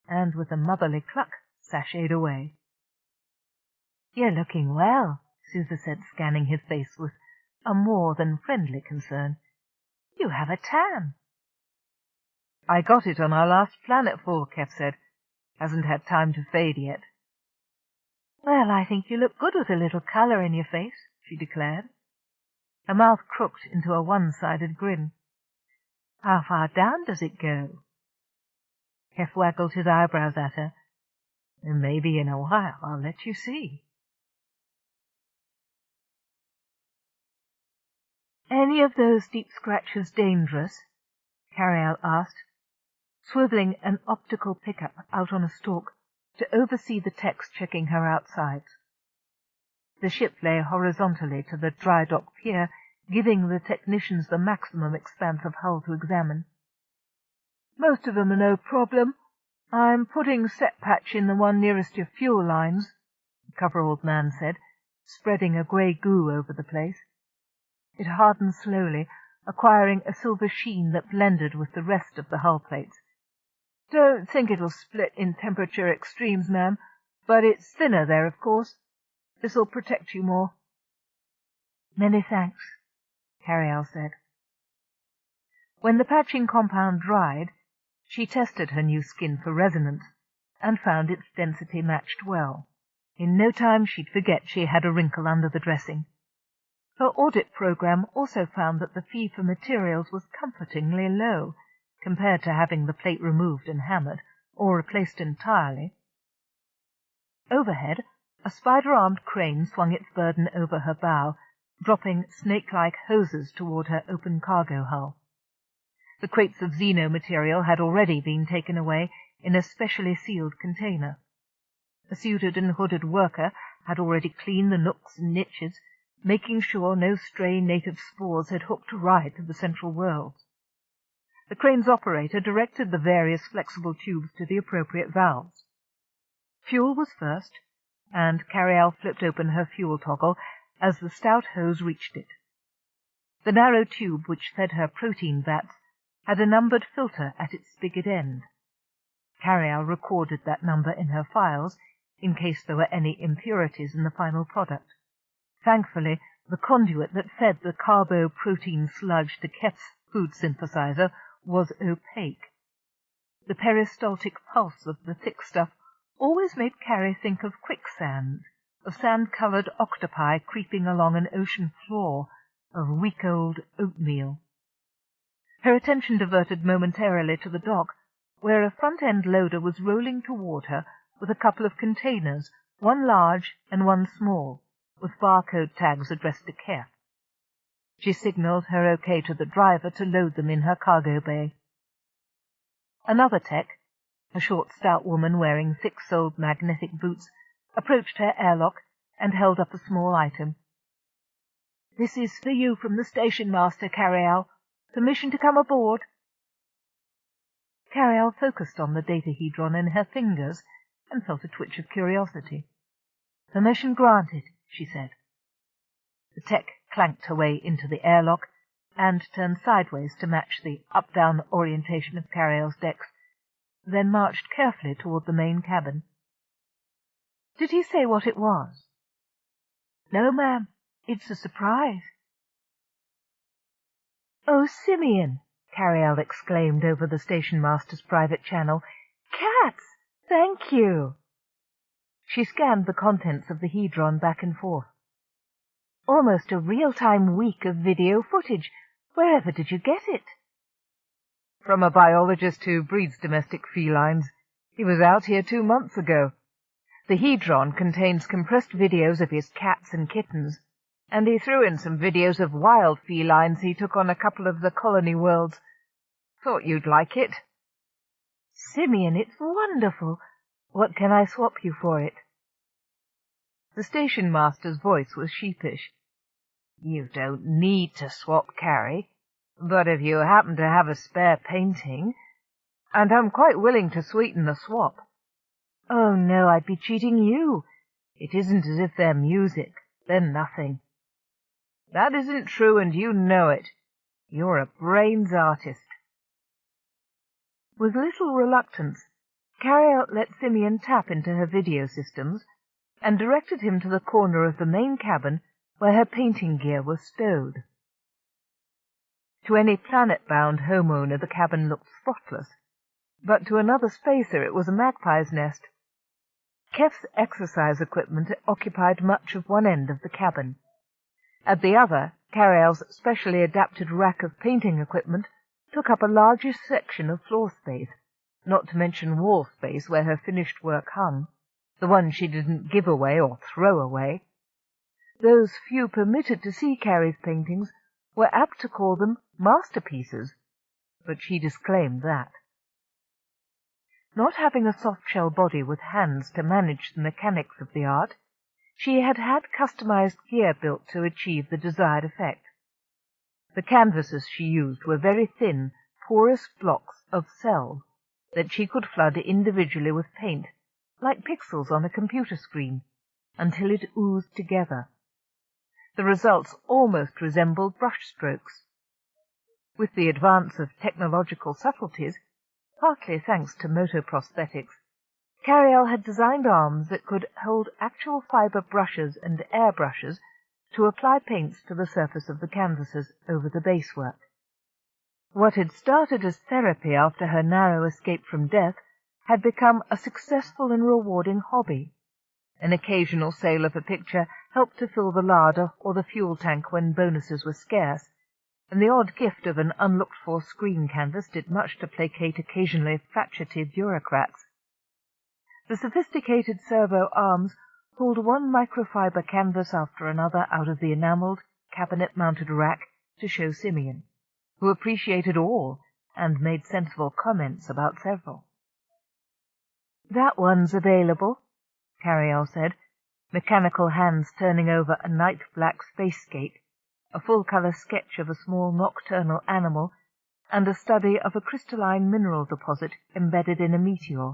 and with a motherly cluck sashayed away. "You're looking well," Sousa said, scanning his face with a more than friendly concern. "You have a tan." "I got it on our last planetfall," Keff said. "Hasn't had time to fade yet." "Well, I think you look good with a little colour in your face," she declared. Her mouth crooked into a one-sided grin. "How far down does it go?" Keff waggled his eyebrows at her. "Maybe in a while I'll let you see." "Any of those deep scratches dangerous?" Carialle asked, swiveling an optical pickup out on a stalk to oversee the techs checking her outsides. The ship lay horizontally to the dry dock pier, giving the technicians the maximum expanse of hull to examine. "Most of them are no problem. I'm putting set patch in the one nearest your fuel lines," the coveralled man said, spreading a grey goo over the place. It hardened slowly, acquiring a silver sheen that blended with the rest of the hull plates. "Don't think it'll split in temperature extremes, ma'am, but it's thinner there, of course. This'll protect you more." "Many thanks," Carialle said. When the patching compound dried, she tested her new skin for resonance, and found its density matched well. In no time she'd forget she had a wrinkle under the dressing. Her audit program also found that the fee for materials was comfortingly low, compared to having the plate removed and hammered, or replaced entirely. Overhead, a spider-armed crane swung its burden over her bow, dropping snake-like hoses toward her open cargo hull. The crates of xeno material had already been taken away in a specially sealed container. A suited and hooded worker had already cleaned the nooks and niches, making sure no stray native spores had hooked a ride to the Central Worlds. The crane's operator directed the various flexible tubes to the appropriate valves. Fuel was first, and Carialle flipped open her fuel toggle as the stout hose reached it. The narrow tube which fed her protein vats had a numbered filter at its spigot end. Carialle recorded that number in her files in case there were any impurities in the final product. Thankfully, the conduit that fed the carbo-protein sludge to Keff's food synthesizer was opaque. The peristaltic pulse of the thick stuff always made Carrie think of quicksand, of sand-coloured octopi creeping along an ocean floor, of week-old oatmeal. Her attention diverted momentarily to the dock, where a front-end loader was rolling toward her with a couple of containers, one large and one small, with barcode tags addressed to Keff. She signalled her OK to the driver to load them in her cargo bay. Another tech, a short, stout woman wearing thick-soled magnetic boots, approached her airlock and held up a small item. "This is for you from the station master, Carialle. Permission to come aboard?" Carialle focused on the datahedron in her fingers and felt a twitch of curiosity. "Permission granted," she said. The tech clanked her way into the airlock and turned sideways to match the up-down orientation of Carialle's decks, then marched carefully toward the main cabin. "Did he say what it was?" "No, ma'am. It's a surprise." "Oh, Simeon!" Carialle exclaimed over the station-master's private channel. "Cats! Thank you!" She scanned the contents of the hedron back and forth. "Almost a real-time week of video footage. Wherever did you get it?" "From a biologist who breeds domestic felines. He was out here 2 months ago. The hedron contains compressed videos of his cats and kittens, and he threw in some videos of wild felines he took on a couple of the colony worlds. Thought you'd like it." "Simeon, it's wonderful. What can I swap you for it?" The station-master's voice was sheepish. "You don't need to swap, Carrie, but if you happen to have a spare painting, and I'm quite willing to sweeten the swap." "Oh, no, I'd be cheating you. It isn't as if they're music. They're nothing." "That isn't true, and you know it. You're a brains artist." With little reluctance, Carialle let Simeon tap into her video systems and directed him to the corner of the main cabin where her painting gear was stowed. To any planet-bound homeowner the cabin looked spotless, but to another spacer it was a magpie's nest. Keff's exercise equipment occupied much of one end of the cabin. At the other, Carialle's specially adapted rack of painting equipment took up a larger section of floor space, not to mention wall space where her finished work hung, the one she didn't give away or throw away. Those few permitted to see Carrie's paintings were apt to call them masterpieces, but she disclaimed that. Not having a soft-shell body with hands to manage the mechanics of the art, she had had customized gear built to achieve the desired effect. The canvases she used were very thin, porous blocks of cells that she could flood individually with paint, like pixels on a computer screen, until it oozed together. The results almost resembled brushstrokes. With the advance of technological subtleties, partly thanks to motoprosthetics, Carialle had designed arms that could hold actual fibre brushes and airbrushes to apply paints to the surface of the canvases over the basework. What had started as therapy after her narrow escape from death had become a successful and rewarding hobby. An occasional sale of a picture helped to fill the larder or the fuel tank when bonuses were scarce, and the odd gift of an unlooked-for screen canvas did much to placate occasionally fatuous bureaucrats. The sophisticated servo arms pulled one microfiber canvas after another out of the enamelled, cabinet-mounted rack to show Simeon, who appreciated all and made sensible comments about several. "That one's available," Carialle said, mechanical hands turning over a night-black spacescape, a full-colour sketch of a small nocturnal animal, and a study of a crystalline mineral deposit embedded in a meteor.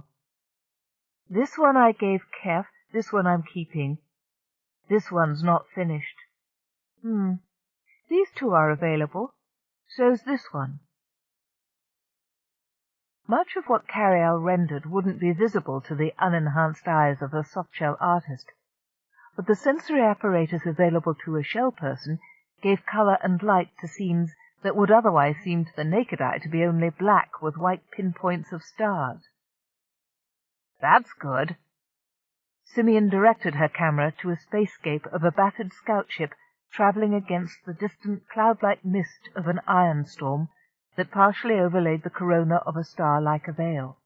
This one I gave Keff, this one I'm keeping. This one's not finished. These two are available. So's this one. Much of what Carialle rendered wouldn't be visible to the unenhanced eyes of a softshell artist, but the sensory apparatus available to a shell person gave colour and light to scenes that would otherwise seem to the naked eye to be only black with white pinpoints of stars. That's good. Simeon directed her camera to a spacescape of a battered scout ship travelling against the distant cloud-like mist of an iron storm that partially overlaid the corona of a star like a veil.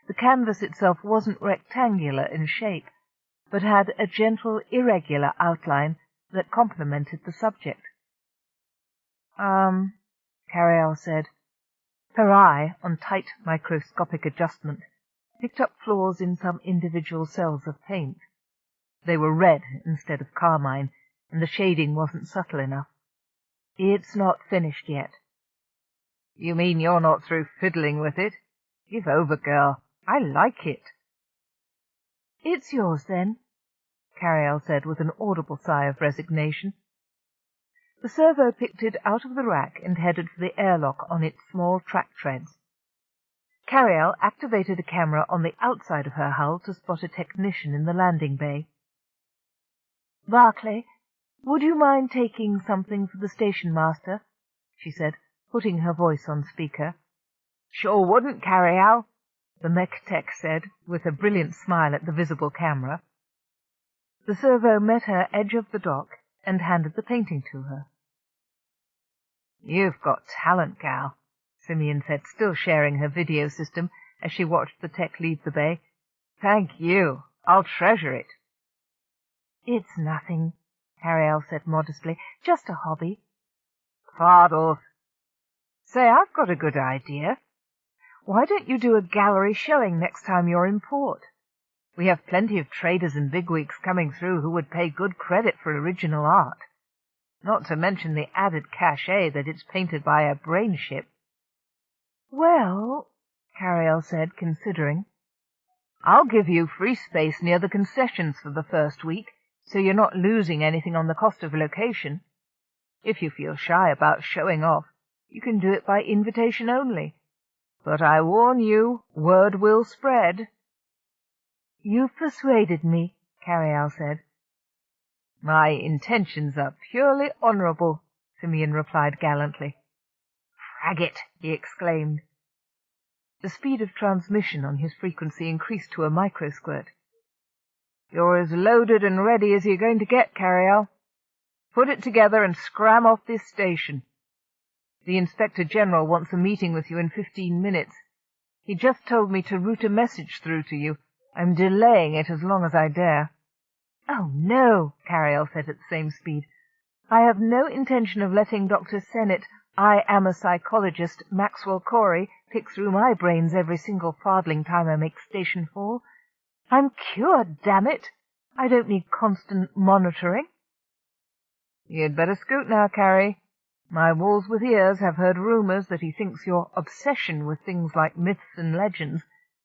The canvas itself wasn't rectangular in shape, but had a gentle, irregular outline that complemented the subject. Carialle said. Her eye, on tight microscopic adjustment, picked up flaws in some individual cells of paint. They were red instead of carmine, and the shading wasn't subtle enough. It's not finished yet. You mean you're not through fiddling with it? Give over, girl. I like it. It's yours, then, Carialle said with an audible sigh of resignation. The servo picked it out of the rack and headed for the airlock on its small track treads. Carialle activated a camera on the outside of her hull to spot a technician in the landing bay. Barclay, would you mind taking something for the station master? She said, putting her voice on speaker. Sure wouldn't, Carialle, the mech tech said, with a brilliant smile at the visible camera. The servo met her edge of the dock and handed the painting to her. You've got talent, gal, Simeon said, still sharing her video system as she watched the tech leave the bay. Thank you. I'll treasure it. It's nothing, Carialle said modestly. Just a hobby. Fardles. Say, I've got a good idea. Why don't you do a gallery showing next time you're in port? We have plenty of traders and bigwigs coming through who would pay good credit for original art. Not to mention the added cachet that it's painted by a brain ship. Well, Carialle said, considering. I'll give you free space near the concessions for the first week, so you're not losing anything on the cost of location. If you feel shy about showing off, you can do it by invitation only. But I warn you, word will spread. You've persuaded me, Carialle said. My intentions are purely honourable, Simeon replied gallantly. Frag it, he exclaimed. The speed of transmission on his frequency increased to a microsquirt. You're as loaded and ready as you're going to get, Carialle. Put it together and scram off this station. The Inspector General wants a meeting with you in 15 minutes. He just told me to route a message through to you. I'm delaying it as long as I dare. Oh, no, Carialle said at the same speed. I have no intention of letting Dr. Sennett, I am a psychologist, Maxwell Corey, pick through my brains every single fardling time I make station fall. I'm cured, damn it. I don't need constant monitoring. You'd better scoot now, Carrie. My walls with ears have heard rumours that he thinks your obsession with things like myths and legends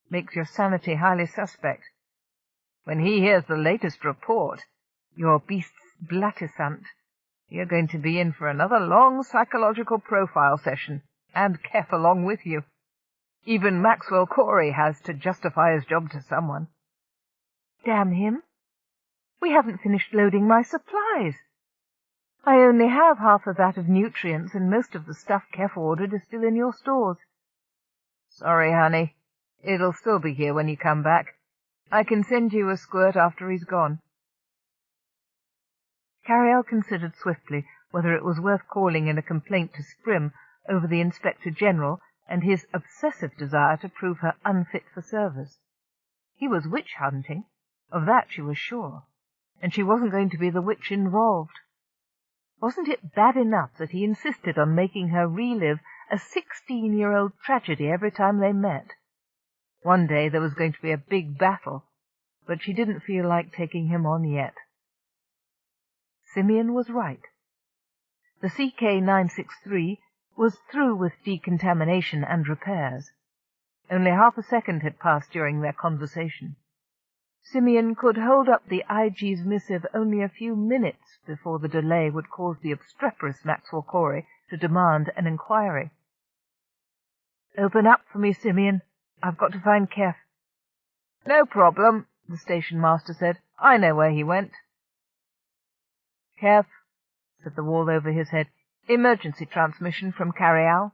makes your sanity highly suspect. When he hears the latest report, your beast's blattisant, you're going to be in for another long psychological profile session, and Keff along with you. Even Maxwell Corey has to justify his job to someone. Damn him. We haven't finished loading my supplies. I only have half a vat of nutrients, and most of the stuff Keff ordered is still in your stores. Sorry, honey. It'll still be here when you come back. I can send you a squirt after he's gone. Carialle considered swiftly whether it was worth calling in a complaint to Sprim over the Inspector General and his obsessive desire to prove her unfit for service. He was witch-hunting, of that she was sure, and she wasn't going to be the witch involved. Wasn't it bad enough that he insisted on making her relive a 16-year-old tragedy every time they met? One day there was going to be a big battle, but she didn't feel like taking him on yet. Simeon was right. The CK-963 was through with decontamination and repairs. Only half a second had passed during their conversation. Simeon could hold up the IG's missive only a few minutes before the delay would cause the obstreperous Maxwell Corey to demand an inquiry. "Open up for me, Simeon. I've got to find Keff." "No problem," the station master said. "I know where he went." "Keff," said the wall over his head. "Emergency transmission from Carialle."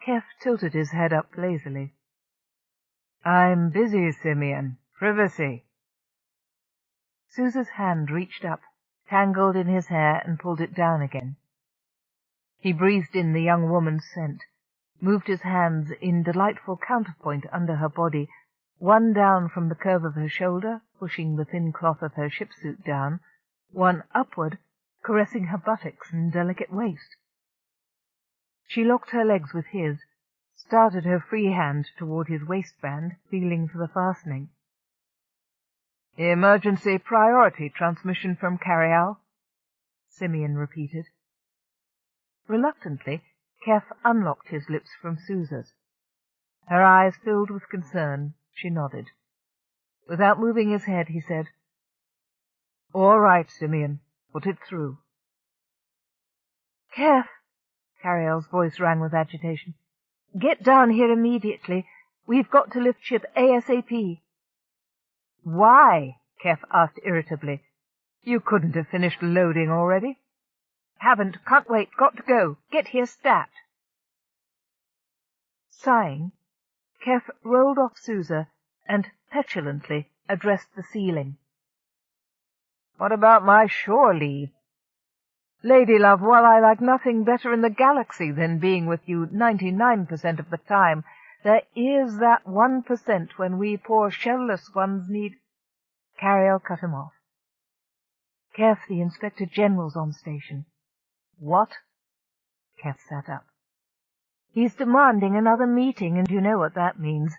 Keff tilted his head up lazily. "I'm busy, Simeon. Privacy." Susan's hand reached up, tangled in his hair, and pulled it down again. He breathed in the young woman's scent, moved his hands in delightful counterpoint under her body, one down from the curve of her shoulder, pushing the thin cloth of her ship-suit down, one upward, caressing her buttocks and delicate waist. She locked her legs with his, started her free hand toward his waistband, feeling for the fastening. "Emergency priority transmission from Carialle," Simeon repeated. Reluctantly, Keff unlocked his lips from Susan's. Her eyes filled with concern. She nodded. Without moving his head, he said, "All right, Simeon. Put it through." "Keff," Carialle's voice rang with agitation, "get down here immediately. We've got to lift ship ASAP." "Why?" Keff asked irritably. "You couldn't have finished loading already?" "Haven't. Can't wait. Got to go. Get here stat." Sighing, Keff rolled off Susa and petulantly addressed the ceiling. "What about my shore leave? Lady love, while I like nothing better in the galaxy than being with you 99% of the time, there is that 1% when we poor shellless ones need—" Carialle cut him off. "Keff, the Inspector General's on station." "What?" Keff sat up. "He's demanding another meeting, and you know what that means.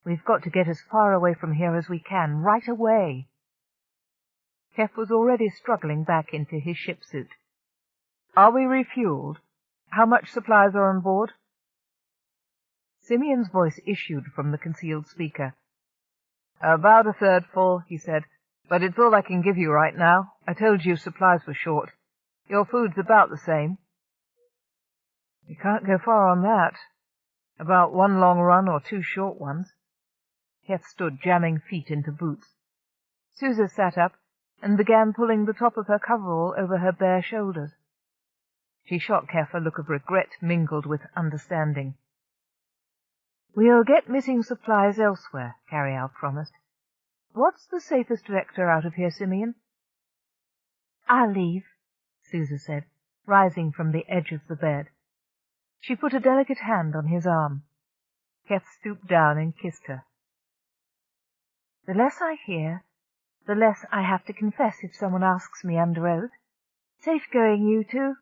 We've got to get as far away from here as we can, right away." Keff was already struggling back into his ship-suit. "Are we refueled? How much supplies are on board?" Simeon's voice issued from the concealed speaker. "About a third full," he said, "but it's all I can give you right now. I told you supplies were short. Your food's about the same." "You can't go far on that. About one long run or two short ones." Keff stood jamming feet into boots. Susa sat up and began pulling the top of her coverall over her bare shoulders. She shot Keff a look of regret mingled with understanding. "We'll get missing supplies elsewhere," Carialle promised. "What's the safest vector out of here, Simeon?" "I'll leave," Susa said, rising from the edge of the bed. She put a delicate hand on his arm. Keff stooped down and kissed her. "The less I hear, the less I have to confess if someone asks me under oath. Safe going, you two."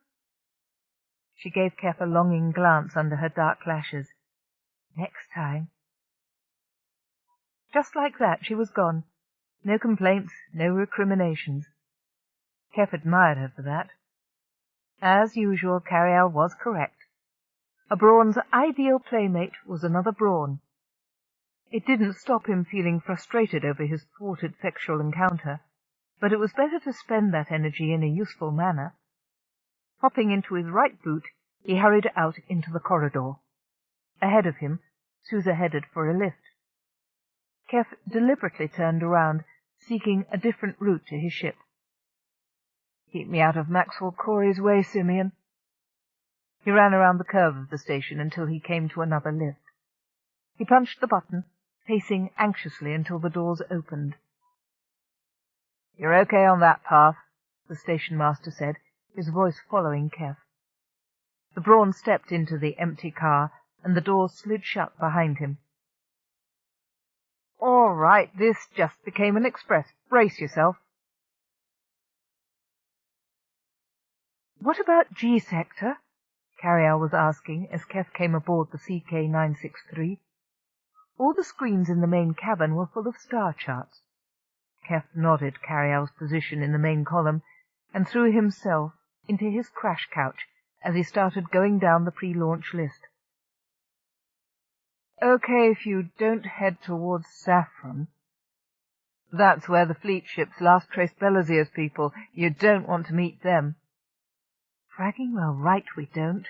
She gave Keff a longing glance under her dark lashes. "Next time." Just like that she was gone. No complaints, no recriminations. Keff admired her for that. As usual, Carialle was correct. A Brawn's ideal playmate was another Brawn. It didn't stop him feeling frustrated over his thwarted sexual encounter, but it was better to spend that energy in a useful manner. Hopping into his right boot, he hurried out into the corridor. Ahead of him, Susa headed for a lift. Keff deliberately turned around, seeking a different route to his ship. "Keep me out of Maxwell Corey's way, Simeon." He ran around the curve of the station until he came to another lift. He punched the button, pacing anxiously until the doors opened. "You're okay on that path," the station-master said, his voice following Keff. The Brawn stepped into the empty car, and the doors slid shut behind him. "All right, this just became an express. Brace yourself." "What about G-Sector?" Carialle was asking as Keff came aboard the CK-963. All the screens in the main cabin were full of star charts. Keff nodded Carialle's position in the main column and threw himself into his crash couch as he started going down the pre-launch list. "Okay, if you don't head towards Saffron. That's where the fleet ships last traced Belazir's people. You don't want to meet them." "Fragging well right we don't."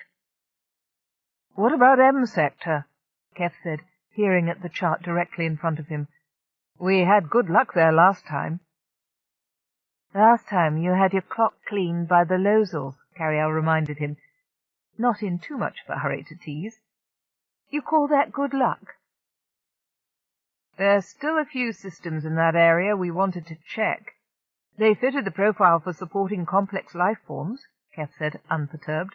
"What about M sector?" Keff said, peering at the chart directly in front of him. "We had good luck there last time." "Last time you had your clock cleaned by the Lozels," Carialle reminded him, not in too much of a hurry to tease. "You call that good luck?" "There's still a few systems in that area we wanted to check. They fitted the profile for supporting complex life forms," Keff said, unperturbed.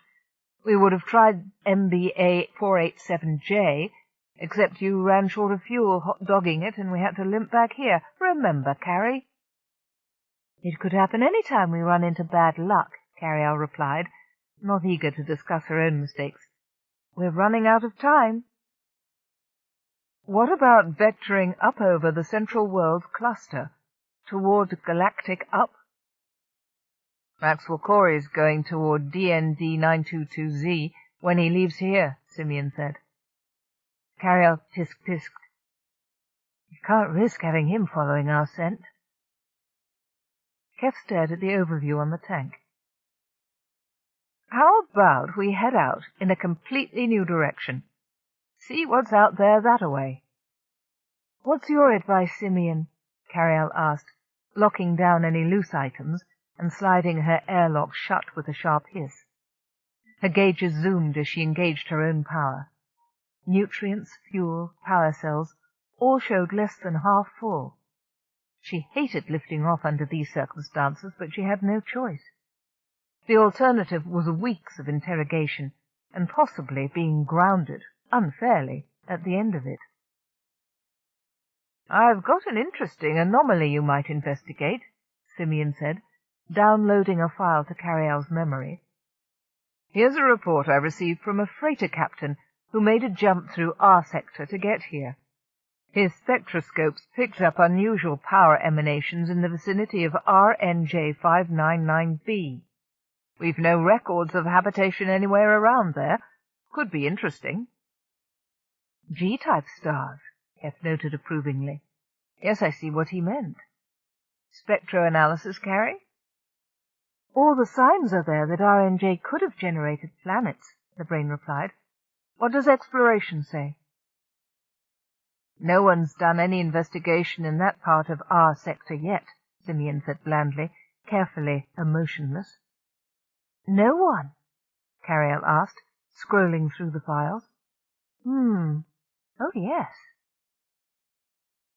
"We would have tried MBA 487J, except you ran short of fuel hot-dogging it, and we had to limp back here. Remember, Carrie?" "It could happen any time we run into bad luck," Carialle replied, not eager to discuss her own mistakes. "We're running out of time." "What about vectoring up over the Central Worlds cluster, toward Galactic Up?" "Maxwell Corey's going toward DND 922Z when he leaves here," Simeon said. Carialle tisk-tisked. "You can't risk having him following our scent." Keff stared at the overview on the tank. "How about we head out in a completely new direction? See what's out there that-a-way." "What's your advice, Simeon?" Carialle asked, locking down any loose items and sliding her airlock shut with a sharp hiss. Her gauges zoomed as she engaged her own power. Nutrients, fuel, power cells all showed less than half full. She hated lifting off under these circumstances, but she had no choice. The alternative was weeks of interrogation, and possibly being grounded, unfairly, at the end of it. "I've got an interesting anomaly you might investigate," Simeon said, downloading a file to Carialle's memory. "Here's a report I received from a freighter captain who made a jump through our sector to get here. His spectroscopes picked up unusual power emanations in the vicinity of RNJ 599b. We've no records of habitation anywhere around there. Could be interesting." "G-type stars," Keff noted approvingly. "Yes, I see what he meant." "Spectroanalysis, Carrie?" "All the signs are there that RNJ could have generated planets," the brain replied. "What does exploration say?" "No one's done any investigation in that part of our sector yet," Simeon said blandly, carefully emotionless. "No one?" Carialle asked, scrolling through the files. Oh, yes."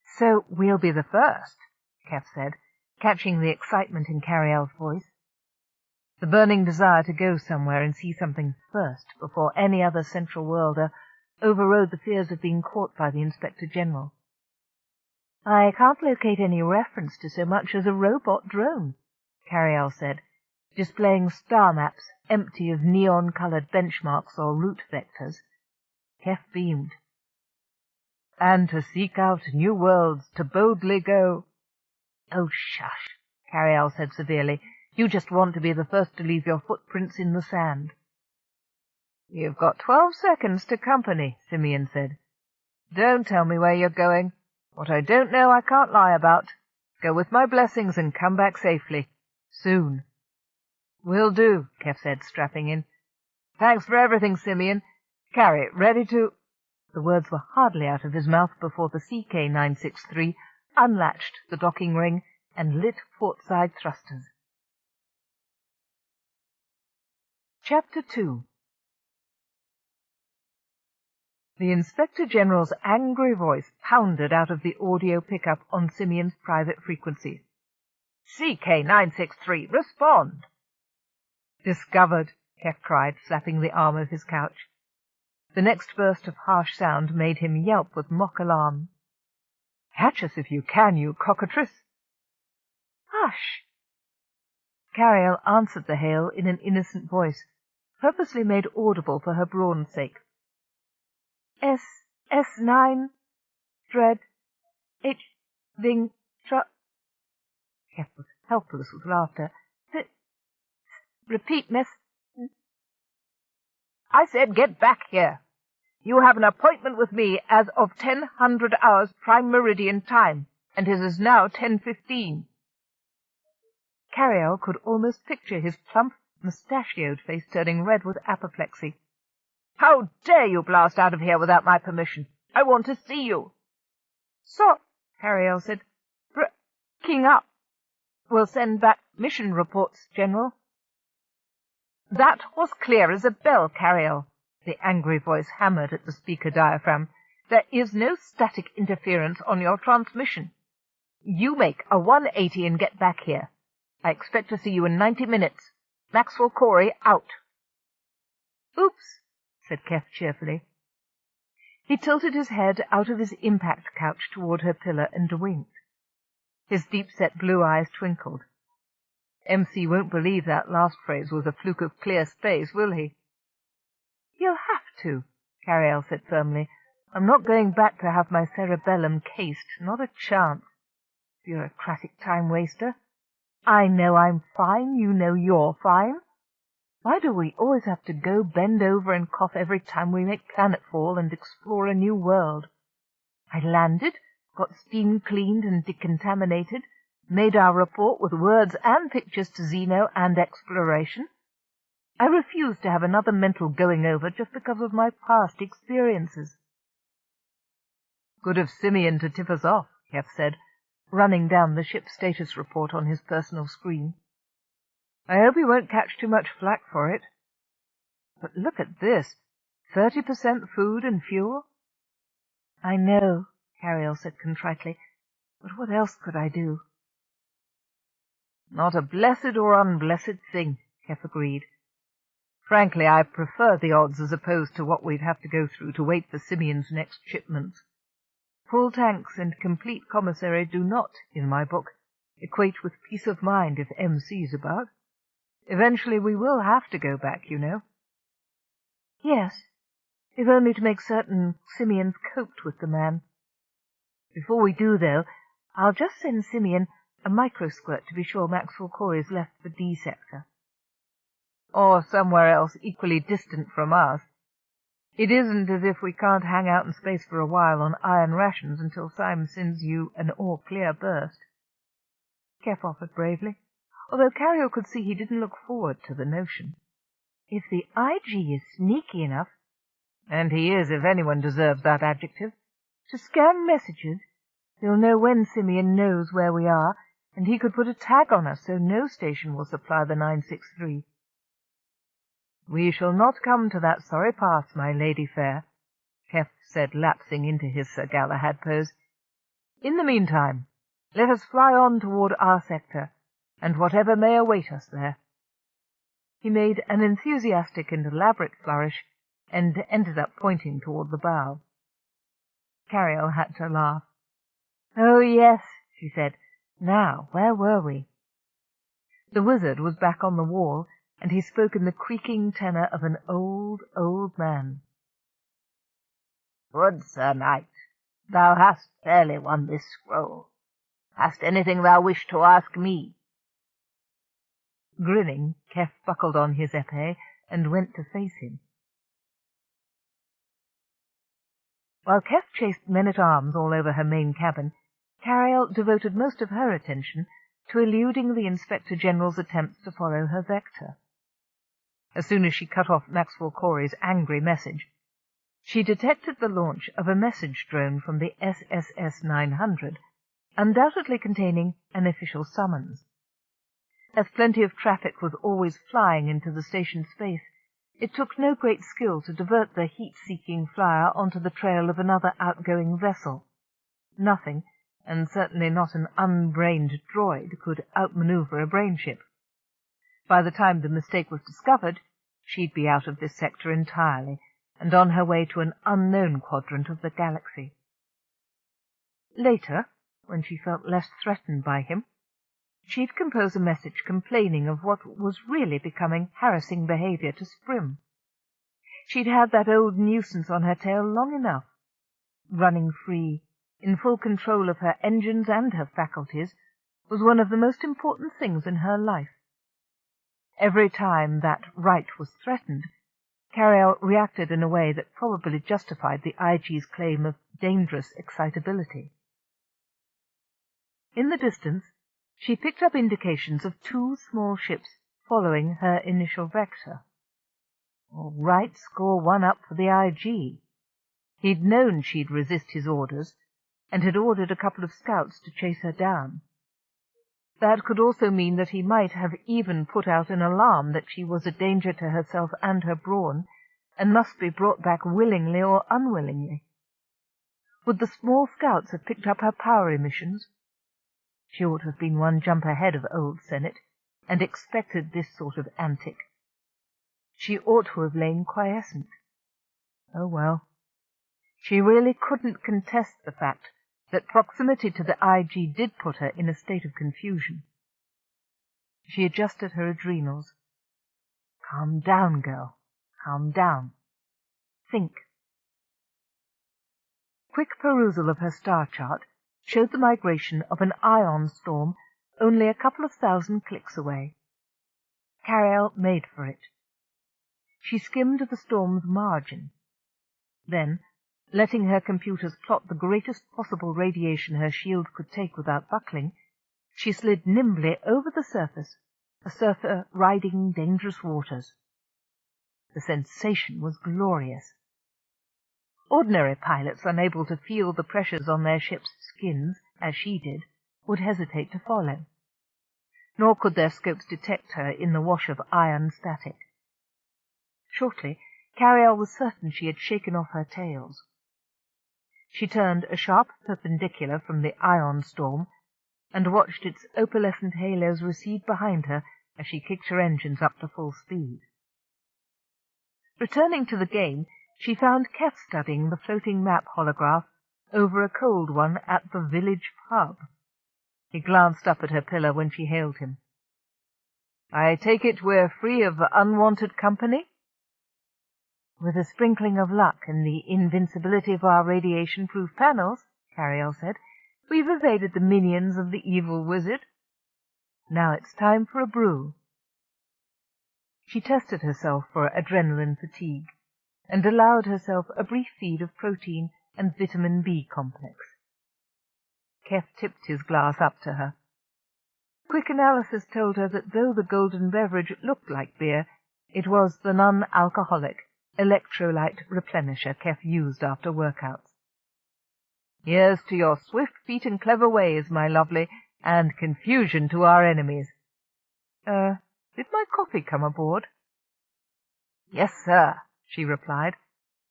"So we'll be the first," Keff said, catching the excitement in Carialle's voice. The burning desire to go somewhere and see something first before any other Central Worlder overrode the fears of being caught by the Inspector General. "I can't locate any reference to so much as a robot drone," Carialle said, displaying star maps empty of neon-colored benchmarks or route vectors. Keff beamed. "And to seek out new worlds, to boldly go—" "Oh, shush," Carialle said severely. "You just want to be the first to leave your footprints in the sand." "You've got 12 seconds to company," Simeon said. "Don't tell me where you're going. What I don't know I can't lie about. Go with my blessings and come back safely. Soon." "Will do," Keff said, strapping in. "Thanks for everything, Simeon. Carrie, ready to—" The words were hardly out of his mouth before the CK-963 unlatched the docking ring and lit port-side thrusters. Chapter 2. The Inspector General's angry voice pounded out of the audio pickup on Simeon's private frequency. "CK-963, respond!" "Discovered," Keff cried, slapping the arm of his couch. The next burst of harsh sound made him yelp with mock alarm. "Catch us if you can, you cockatrice!" "Hush!" Carialle answered the hail in an innocent voice, purposely made audible for her Brawn's sake. S9, Dread, Ving, Keff was helpless with laughter. Repeat, miss. I said get back here. You have an appointment with me as of 1000 hours prime meridian time, and it is now 10:15. Carialle could almost picture his plump, mustachioed face turning red with apoplexy. How dare you blast out of here without my permission? I want to see you. So, Carialle said, breaking up. We'll send back mission reports, General. That was clear as a bell, Carialle. The angry voice hammered at the speaker diaphragm. There is no static interference on your transmission. You make a 180 and get back here. I expect to see you in 90 minutes. Maxwell Corey out. Oops, said Keff cheerfully. He tilted his head out of his impact couch toward her pillar and winked. His deep-set blue eyes twinkled. MC won't believe that last phrase was a fluke of clear space, will he? He'll have to, Carialle said firmly. I'm not going back to have my cerebellum cased, not a chance. Bureaucratic time-waster. I know I'm fine, you know you're fine. Why do we always have to go bend over and cough every time we make planetfall and explore a new world? I landed, got steam cleaned and decontaminated, made our report with words and pictures to Zeno and exploration. I refuse to have another mental going over just because of my past experiences. Good of Simeon to tip us off, Keff said, running down the ship's status report on his personal screen. I hope he won't catch too much flack for it. But look at this, 30% food and fuel. I know, Carialle said contritely, but what else could I do? Not a blessed or unblessed thing, Keff agreed. Frankly, I prefer the odds as opposed to what we'd have to go through to wait for Simeon's next shipments. Full tanks and complete commissary do not, in my book, equate with peace of mind if MC's about. Eventually we will have to go back, you know. Yes, if only to make certain Simeon's coped with the man. Before we do, though, I'll just send Simeon a microsquirt to be sure Maxwell Corey's left for D sector. Or somewhere else equally distant from us. It isn't as if we can't hang out in space for a while on iron rations until Syme sends you an all-clear burst. Keff offered bravely, although Carialle could see he didn't look forward to the notion. If the IG is sneaky enough, and he is if anyone deserves that adjective, to scan messages, he'll know when Simeon knows where we are, and he could put a tag on us so no station will supply the 963. We shall not come to that sorry pass, my lady fair, Keff said, lapsing into his Sir Galahad pose. In the meantime, let us fly on toward our sector, and whatever may await us there. He made an enthusiastic and elaborate flourish, and ended up pointing toward the bow. Carialle had to laugh. Oh, yes, she said. Now, where were we? The wizard was back on the wall, and he spoke in the creaking tenor of an old, old man. Good Sir Knight, thou hast fairly won this scroll. Hast anything thou wish to ask me? Grinning, Keff buckled on his épée and went to face him. While Keff chased men-at-arms all over her main cabin, Carialle devoted most of her attention to eluding the Inspector General's attempts to follow her vector. As soon as she cut off Maxwell Corey's angry message, she detected the launch of a message drone from the SSS-900, undoubtedly containing an official summons. As plenty of traffic was always flying into the station's space, it took no great skill to divert the heat-seeking flyer onto the trail of another outgoing vessel. Nothing, and certainly not an unbrained droid, could outmaneuver a brainship. By the time the mistake was discovered, she'd be out of this sector entirely, and on her way to an unknown quadrant of the galaxy. Later, when she felt less threatened by him, she'd compose a message complaining of what was really becoming harassing behavior to Sprim. She'd had that old nuisance on her tail long enough. Running free, in full control of her engines and her faculties, was one of the most important things in her life. Every time that right was threatened, Carialle reacted in a way that probably justified the IG's claim of dangerous excitability. In the distance, she picked up indications of 2 small ships following her initial vector. All right, score 1 up for the IG. He'd known she'd resist his orders, and had ordered a couple of scouts to chase her down. That could also mean that he might have even put out an alarm that she was a danger to herself and her Brawn, and must be brought back willingly or unwillingly. Would the small scouts have picked up her power emissions? She ought to have been 1 jump ahead of old Senate, and expected this sort of antic. She ought to have lain quiescent. Oh well. She really couldn't contest the fact that proximity to the IG did put her in a state of confusion. She adjusted her adrenals. Calm down, girl. Calm down. Think. Quick perusal of her star chart showed the migration of an ion storm only a couple of 1,000 clicks away. Carialle made for it. She skimmed the storm's margin. Then, letting her computers plot the greatest possible radiation her shield could take without buckling, she slid nimbly over the surface, a surfer riding dangerous waters. The sensation was glorious. Ordinary pilots, unable to feel the pressures on their ships' skins, as she did, would hesitate to follow. Nor could their scopes detect her in the wash of iron static. Shortly, Carialle was certain she had shaken off her tails. She turned a sharp perpendicular from the ion storm, and watched its opalescent halos recede behind her as she kicked her engines up to full speed. Returning to the game, she found Keff studying the floating map holograph over a cold one at the village pub. He glanced up at her pillar when she hailed him. "I take it we're free of unwanted company?" "With a sprinkling of luck and the invincibility of our radiation-proof panels," Carialle said, "we've evaded the minions of the evil wizard. Now it's time for a brew." She tested herself for adrenaline fatigue, and allowed herself a brief feed of protein and vitamin B complex. Keff tipped his glass up to her. Quick analysis told her that though the golden beverage looked like beer, it was the non-alcoholic electrolyte replenisher Keff used after workouts. "Here's to your swift feet and clever ways, my lovely, and confusion to our enemies. Did my coffee come aboard?" "Yes, sir," she replied,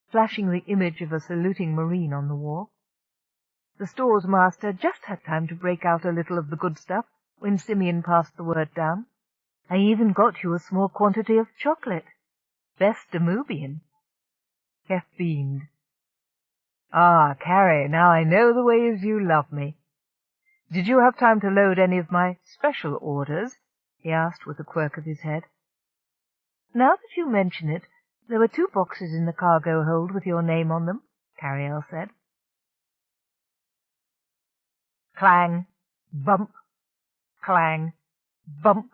flashing the image of a saluting marine on the wall. The store's master just had time to break out a little of the good stuff when Simeon passed the word down. "I even got you a small quantity of chocolate. Best Danubian." Keff beamed. "Ah, Carrie, now I know the ways you love me. Did you have time to load any of my special orders?" he asked with a quirk of his head. "Now that you mention it, there were 2 boxes in the cargo hold with your name on them," Carialle said. Clang, bump, clang, bump.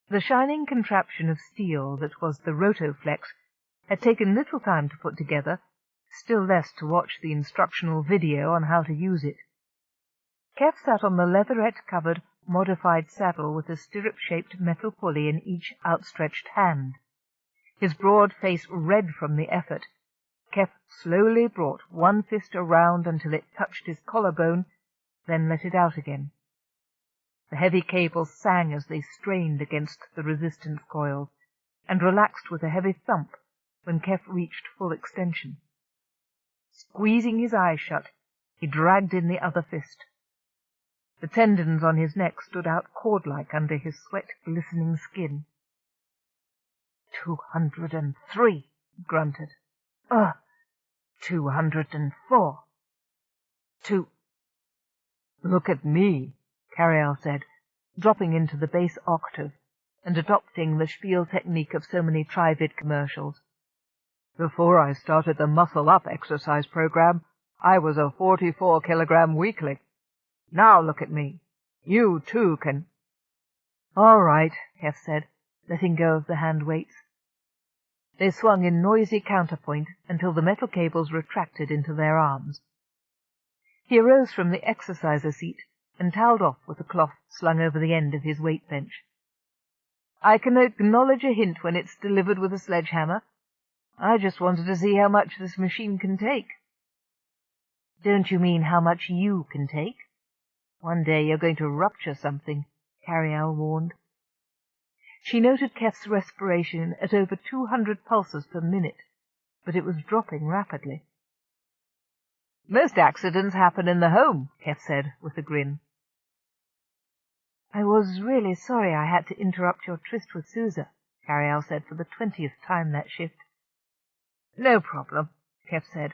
The shining contraption of steel that was the Rotoflex had taken little time to put together, still less to watch the instructional video on how to use it. Keff sat on the leatherette-covered, modified saddle with a stirrup-shaped metal pulley in each outstretched hand. His broad face red from the effort, Keff slowly brought one fist around until it touched his collarbone, then let it out again. The heavy cables sang as they strained against the resistance coils, and relaxed with a heavy thump when Keff reached full extension. Squeezing his eyes shut, he dragged in the other fist. The tendons on his neck stood out cord-like under his sweat-glistening skin. 203, he grunted. 204. Look at me, Carialle said, dropping into the bass octave and adopting the spiel technique of so many Trivid commercials. Before I started the muscle-up exercise program, I was a 44-kilogram weakling. Now look at me. You, too, can... All right, Keff said, letting go of the hand weights. They swung in noisy counterpoint until the metal cables retracted into their arms. He arose from the exerciser seat and toweled off with a cloth slung over the end of his weight bench. "I can acknowledge a hint when it's delivered with a sledgehammer. I just wanted to see how much this machine can take." "Don't you mean how much you can take? One day you're going to rupture something," Carialle warned. She noted Keff's respiration at over 200 pulses per minute, but it was dropping rapidly. "Most accidents happen in the home," Keff said with a grin. "I was really sorry I had to interrupt your tryst with Sousa," Carialle said for the 20th time that shift. "No problem," Keff said,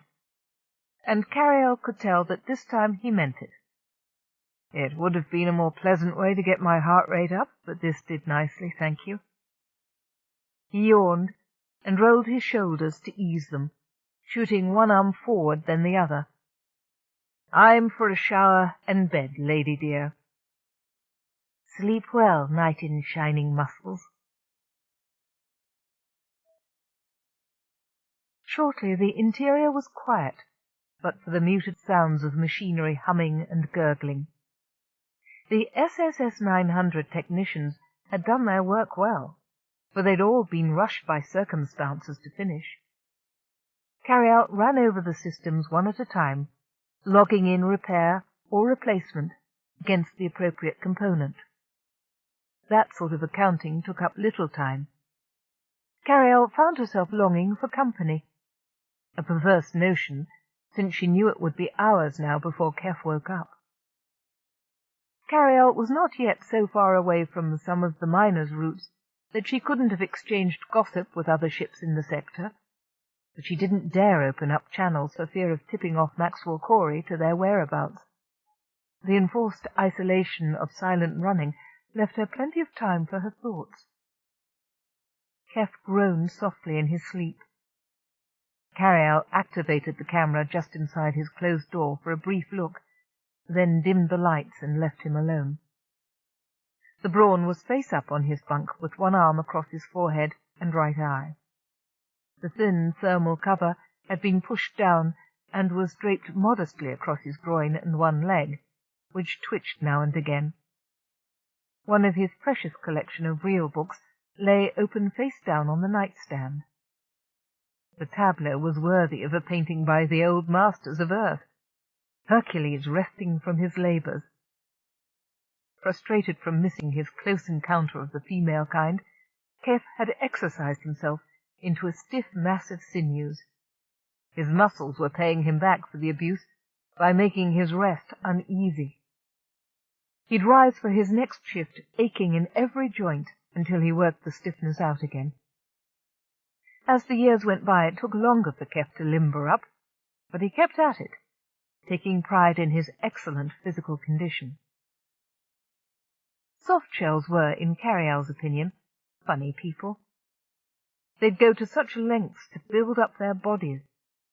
and Carialle could tell that this time he meant it. "It would have been a more pleasant way to get my heart rate up, but this did nicely, thank you." He yawned and rolled his shoulders to ease them, shooting one arm forward, then the other. "I'm for a shower and bed, lady dear." "Sleep well, knight in shining muscles." Shortly the interior was quiet, but for the muted sounds of machinery humming and gurgling. The SSS 900 technicians had done their work well, for they'd all been rushed by circumstances to finish. Carialle ran over the systems one at a time, logging in repair or replacement against the appropriate component. That sort of accounting took up little time. Carialle found herself longing for company, a perverse notion, since she knew it would be hours now before Keff woke up. Carialle was not yet so far away from some of the miners' routes that she couldn't have exchanged gossip with other ships in the sector, but she didn't dare open up channels for fear of tipping off Maxwell Corey to their whereabouts. The enforced isolation of silent running left her plenty of time for her thoughts. Keff groaned softly in his sleep. Carialle activated the camera just inside his closed door for a brief look, then dimmed the lights and left him alone. The Brawn was face up on his bunk with one arm across his forehead and right eye. The thin thermal cover had been pushed down and was draped modestly across his groin and one leg, which twitched now and again. One of his precious collection of real books lay open face down on the nightstand. The tableau was worthy of a painting by the old masters of Earth, Hercules resting from his labours. Frustrated from missing his close encounter of the female kind, Keff had exercised himself into a stiff mass of sinews. His muscles were paying him back for the abuse by making his rest uneasy. He'd rise for his next shift, aching in every joint, until he worked the stiffness out again. As the years went by, it took longer for Keff to limber up, but he kept at it, taking pride in his excellent physical condition. Softshells were, in Carialle's opinion, funny people. They'd go to such lengths to build up their bodies,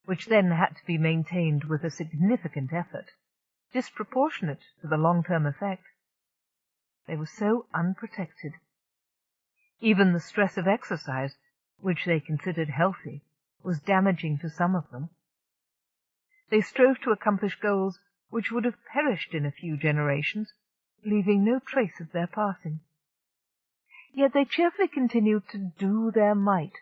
which then had to be maintained with a significant effort, disproportionate to the long-term effect. They were so unprotected. Even the stress of exercise, which they considered healthy, was damaging to some of them. They strove to accomplish goals which would have perished in a few generations, leaving no trace of their passing. Yet they cheerfully continued to do their might,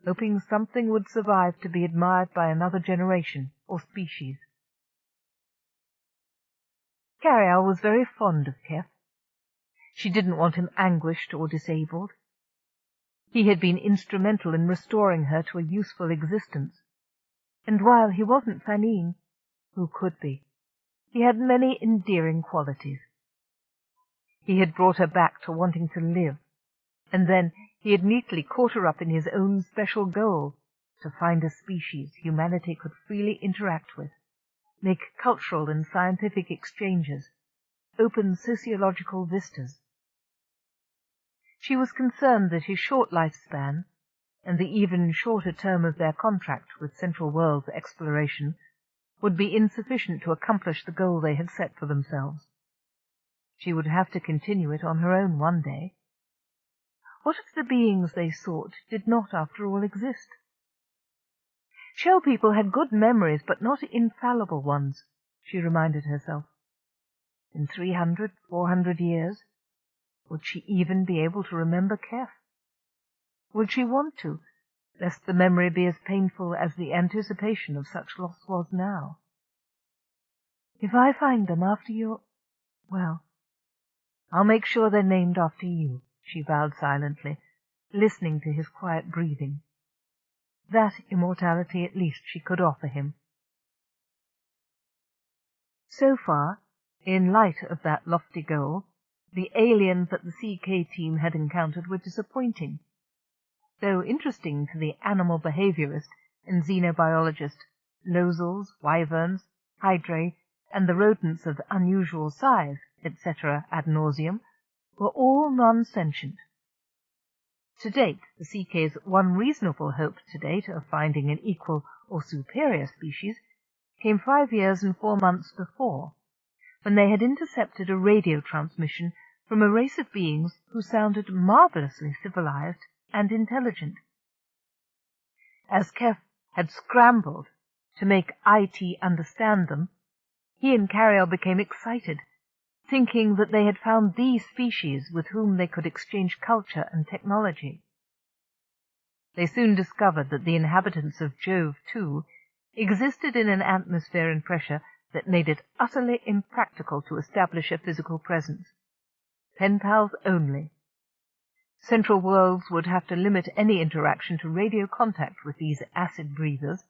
hoping something would survive to be admired by another generation or species. Carialle was very fond of Keff. She didn't want him anguished or disabled. He had been instrumental in restoring her to a useful existence, and while he wasn't Fanine, who could be, he had many endearing qualities. He had brought her back to wanting to live, and then he had neatly caught her up in his own special goal, to find a species humanity could freely interact with, make cultural and scientific exchanges, open sociological vistas. She was concerned that his short lifespan, and the even shorter term of their contract with Central World's exploration, would be insufficient to accomplish the goal they had set for themselves. She would have to continue it on her own one day. What if the beings they sought did not, after all, exist? Shell people had good memories, but not infallible ones, she reminded herself. In 300, 400 years, would she even be able to remember Keff? Would she want to, lest the memory be as painful as the anticipation of such loss was now? If I find them after well, I'll make sure they're named after you, she vowed silently, listening to his quiet breathing. That immortality at least she could offer him. So far, in light of that lofty goal, the aliens that the CK team had encountered were disappointing. Though interesting to the animal behaviorist and xenobiologist, losels, wyverns, hydrae, and the rodents of unusual size, etc. ad nauseum, were all non-sentient. To date, the CK's one reasonable hope to date of finding an equal or superior species came 5 years and 4 months before, when they had intercepted a radio transmission from a race of beings who sounded marvelously civilized and intelligent. As Keff had scrambled to make IT understand them, he and Carialle became excited, thinking that they had found the species with whom they could exchange culture and technology. They soon discovered that the inhabitants of Jove, too, existed in an atmosphere and pressure that made it utterly impractical to establish a physical presence. Pen pals only. Central Worlds would have to limit any interaction to radio contact with these acid breathers.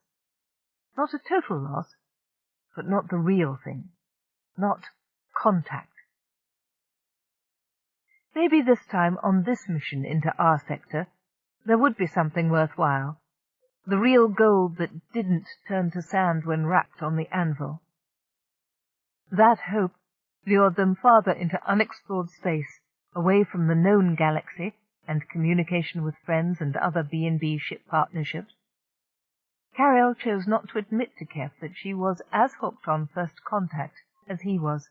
Not a total loss, but not the real thing. Not contact. Maybe this time on this mission into our sector there would be something worthwhile, the real gold that didn't turn to sand when wrapped on the anvil. That hope lured them farther into unexplored space, away from the known galaxy and communication with friends and other B&B ship partnerships. Carialle chose not to admit to Keff that she was as hooked on first contact as he was.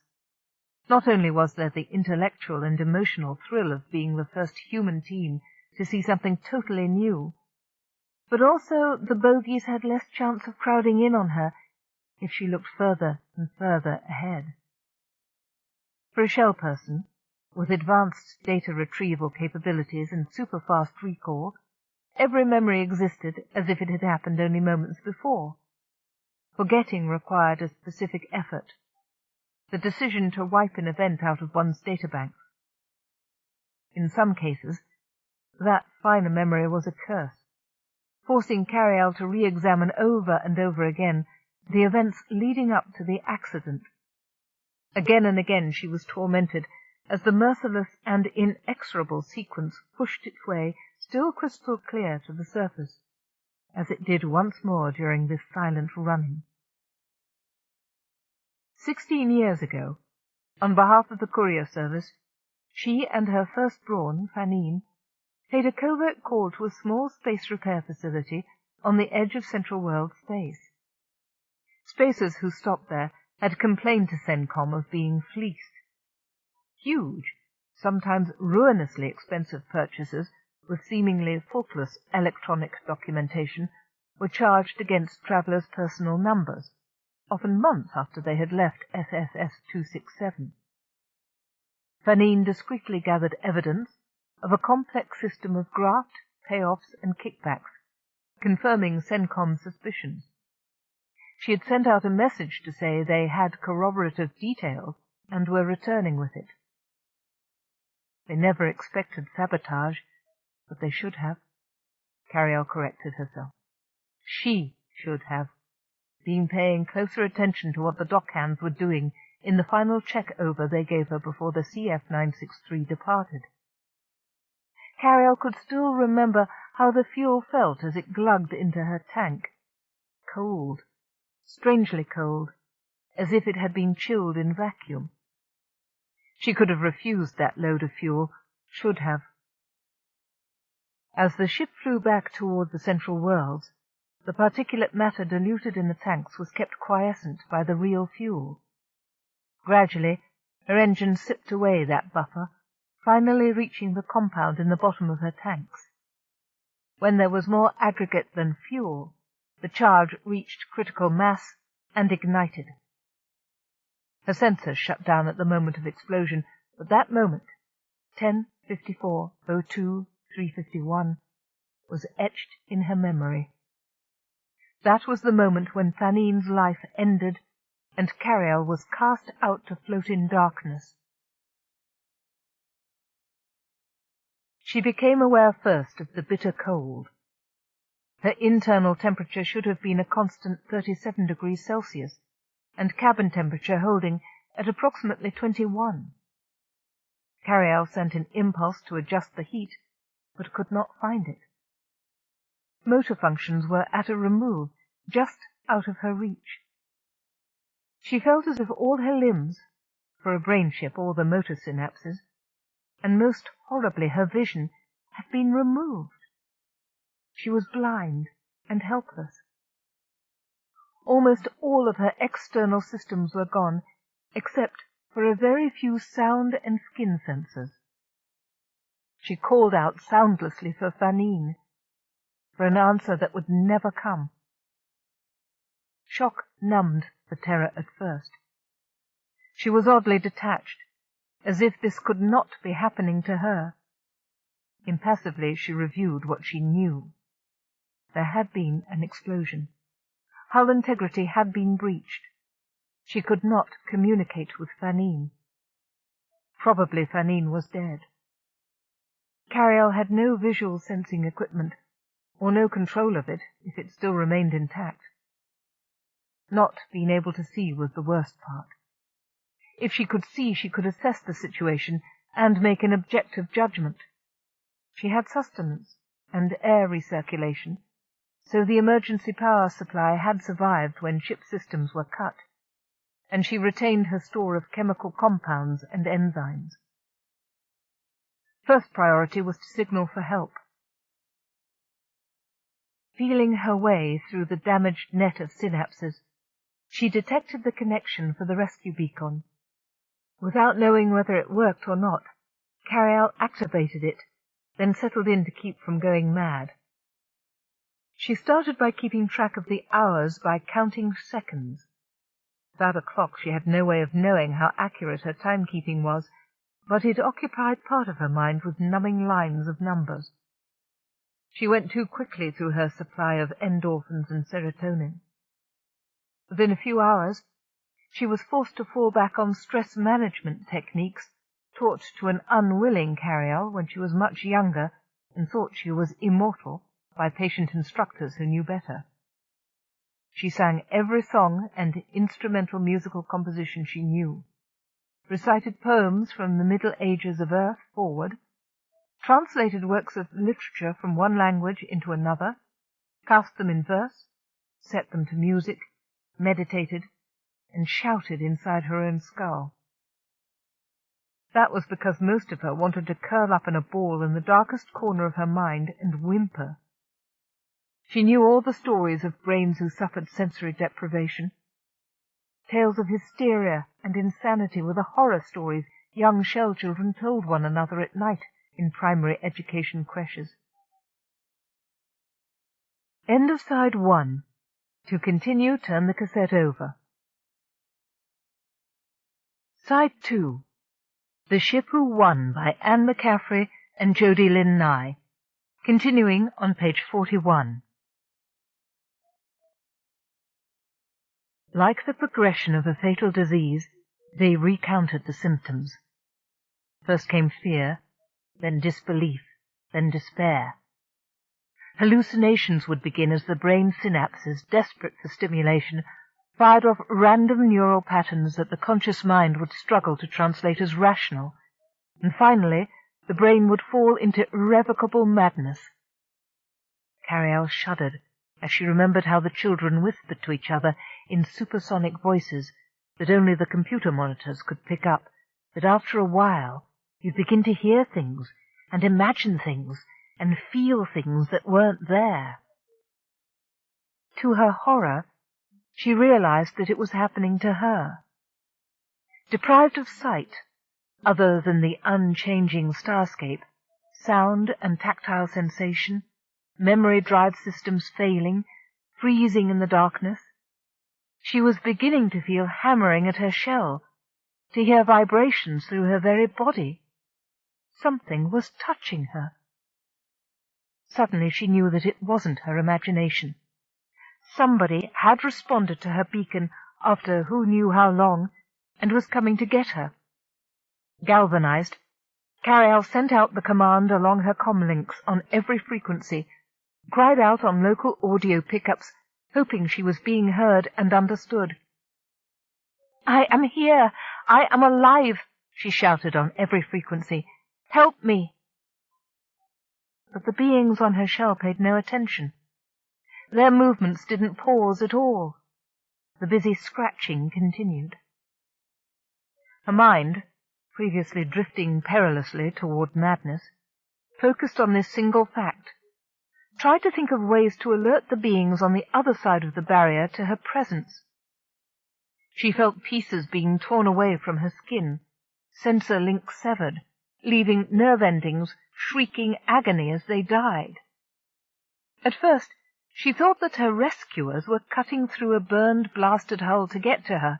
Not only was there the intellectual and emotional thrill of being the first human team to see something totally new, but also the bogies had less chance of crowding in on her if she looked further and further ahead. For a shell person, with advanced data retrieval capabilities and super-fast recall, every memory existed as if it had happened only moments before. Forgetting required a specific effort, the decision to wipe an event out of one's databank. In some cases, that finer memory was a curse, forcing Carialle to re-examine over and over again the events leading up to the accident. Again and again she was tormented as the merciless and inexorable sequence pushed its way, still crystal clear, to the surface, as it did once more during this silent running. 16 years ago, on behalf of the courier service, she and her first Brawn, Fanine, paid a covert call to a small space repair facility on the edge of Central World space. Spacers who stopped there had complained to CENTCOM of being fleeced. Huge, sometimes ruinously expensive purchases with seemingly faultless electronic documentation were charged against travelers' personal numbers, often months after they had left SSS 267. Fanine discreetly gathered evidence of a complex system of graft, payoffs, and kickbacks, confirming CENTCOM's suspicions. She had sent out a message to say they had corroborative details and were returning with it. They never expected sabotage, but they should have. Carialle corrected herself. She should have been paying closer attention to what the dockhands were doing in the final check-over they gave her before the CF-963 departed. Carialle could still remember how the fuel felt as it glugged into her tank. Cold, strangely cold, as if it had been chilled in vacuum. She could have refused that load of fuel, should have. As the ship flew back toward the Central Worlds, the particulate matter diluted in the tanks was kept quiescent by the real fuel. Gradually, her engine sipped away that buffer, finally reaching the compound in the bottom of her tanks. When there was more aggregate than fuel, the charge reached critical mass and ignited. Her sensors shut down at the moment of explosion, but that moment, 10:54:02:351, was etched in her memory. That was the moment when Fanine's life ended and Carialle was cast out to float in darkness. She became aware first of the bitter cold. Her internal temperature should have been a constant 37 degrees Celsius, and cabin temperature holding at approximately 21. Carialle sent an impulse to adjust the heat, but could not find it. Motor functions were at a remove, just out of her reach. She felt as if all her limbs, for a brain ship all the motor synapses, and most horribly her vision, had been removed. She was blind and helpless. Almost all of her external systems were gone, except for a very few sound and skin sensors. She called out soundlessly for Fanine, for an answer that would never come. Shock numbed the terror at first. She was oddly detached, as if this could not be happening to her. Impassively she reviewed what she knew. There had been an explosion. Hull integrity had been breached. She could not communicate with Fanine. Probably Fanine was dead. Carialle had no visual sensing equipment, or no control of it if it still remained intact. Not being able to see was the worst part. If she could see, she could assess the situation and make an objective judgment. She had sustenance and air recirculation, so the emergency power supply had survived when ship systems were cut, and she retained her store of chemical compounds and enzymes. First priority was to signal for help. Feeling her way through the damaged net of synapses, she detected the connection for the rescue beacon. Without knowing whether it worked or not, Carialle activated it, then settled in to keep from going mad. She started by keeping track of the hours by counting seconds. Without a clock she had no way of knowing how accurate her timekeeping was, but it occupied part of her mind with numbing lines of numbers. She went too quickly through her supply of endorphins and serotonin. Within a few hours, she was forced to fall back on stress management techniques taught to an unwilling Carialle when she was much younger and thought she was immortal by patient instructors who knew better. She sang every song and instrumental musical composition she knew, recited poems from the Middle Ages of Earth forward, translated works of literature from one language into another, cast them in verse, set them to music, meditated, and shouted inside her own skull. That was because most of her wanted to curl up in a ball in the darkest corner of her mind and whimper. She knew all the stories of brains who suffered sensory deprivation. Tales of hysteria and insanity were the horror stories young shell children told one another at night in primary education creches. End of side 1. To continue, turn the cassette over. Side 2. The Ship Who Won by Anne McCaffrey and Jody Lynn Nye. Continuing on page 41. Like the progression of a fatal disease, they recounted the symptoms. First came fear, then disbelief, then despair. Hallucinations would begin as the brain synapses, desperate for stimulation, fired off random neural patterns that the conscious mind would struggle to translate as rational, and finally the brain would fall into irrevocable madness. Carialle shuddered as she remembered how the children whispered to each other in supersonic voices that only the computer monitors could pick up, that after a while you'd begin to hear things and imagine things and feel things that weren't there. To her horror, she realized that it was happening to her. Deprived of sight, other than the unchanging starscape, sound and tactile sensation, memory drive systems failing, freezing in the darkness. She was beginning to feel hammering at her shell, to hear vibrations through her very body. Something was touching her. Suddenly she knew that it wasn't her imagination. Somebody had responded to her beacon after who knew how long, and was coming to get her. Galvanized, Carialle sent out the command along her comlinks on every frequency, cried out on local audio pickups, hoping she was being heard and understood. "I am here! I am alive!" she shouted on every frequency. "Help me!" But the beings on her shell paid no attention. Their movements didn't pause at all. The busy scratching continued. Her mind, previously drifting perilously toward madness, focused on this single fact, tried to think of ways to alert the beings on the other side of the barrier to her presence. She felt pieces being torn away from her skin, sensor links severed, leaving nerve endings shrieking agony as they died. At first, she thought that her rescuers were cutting through a burned, blasted hull to get to her,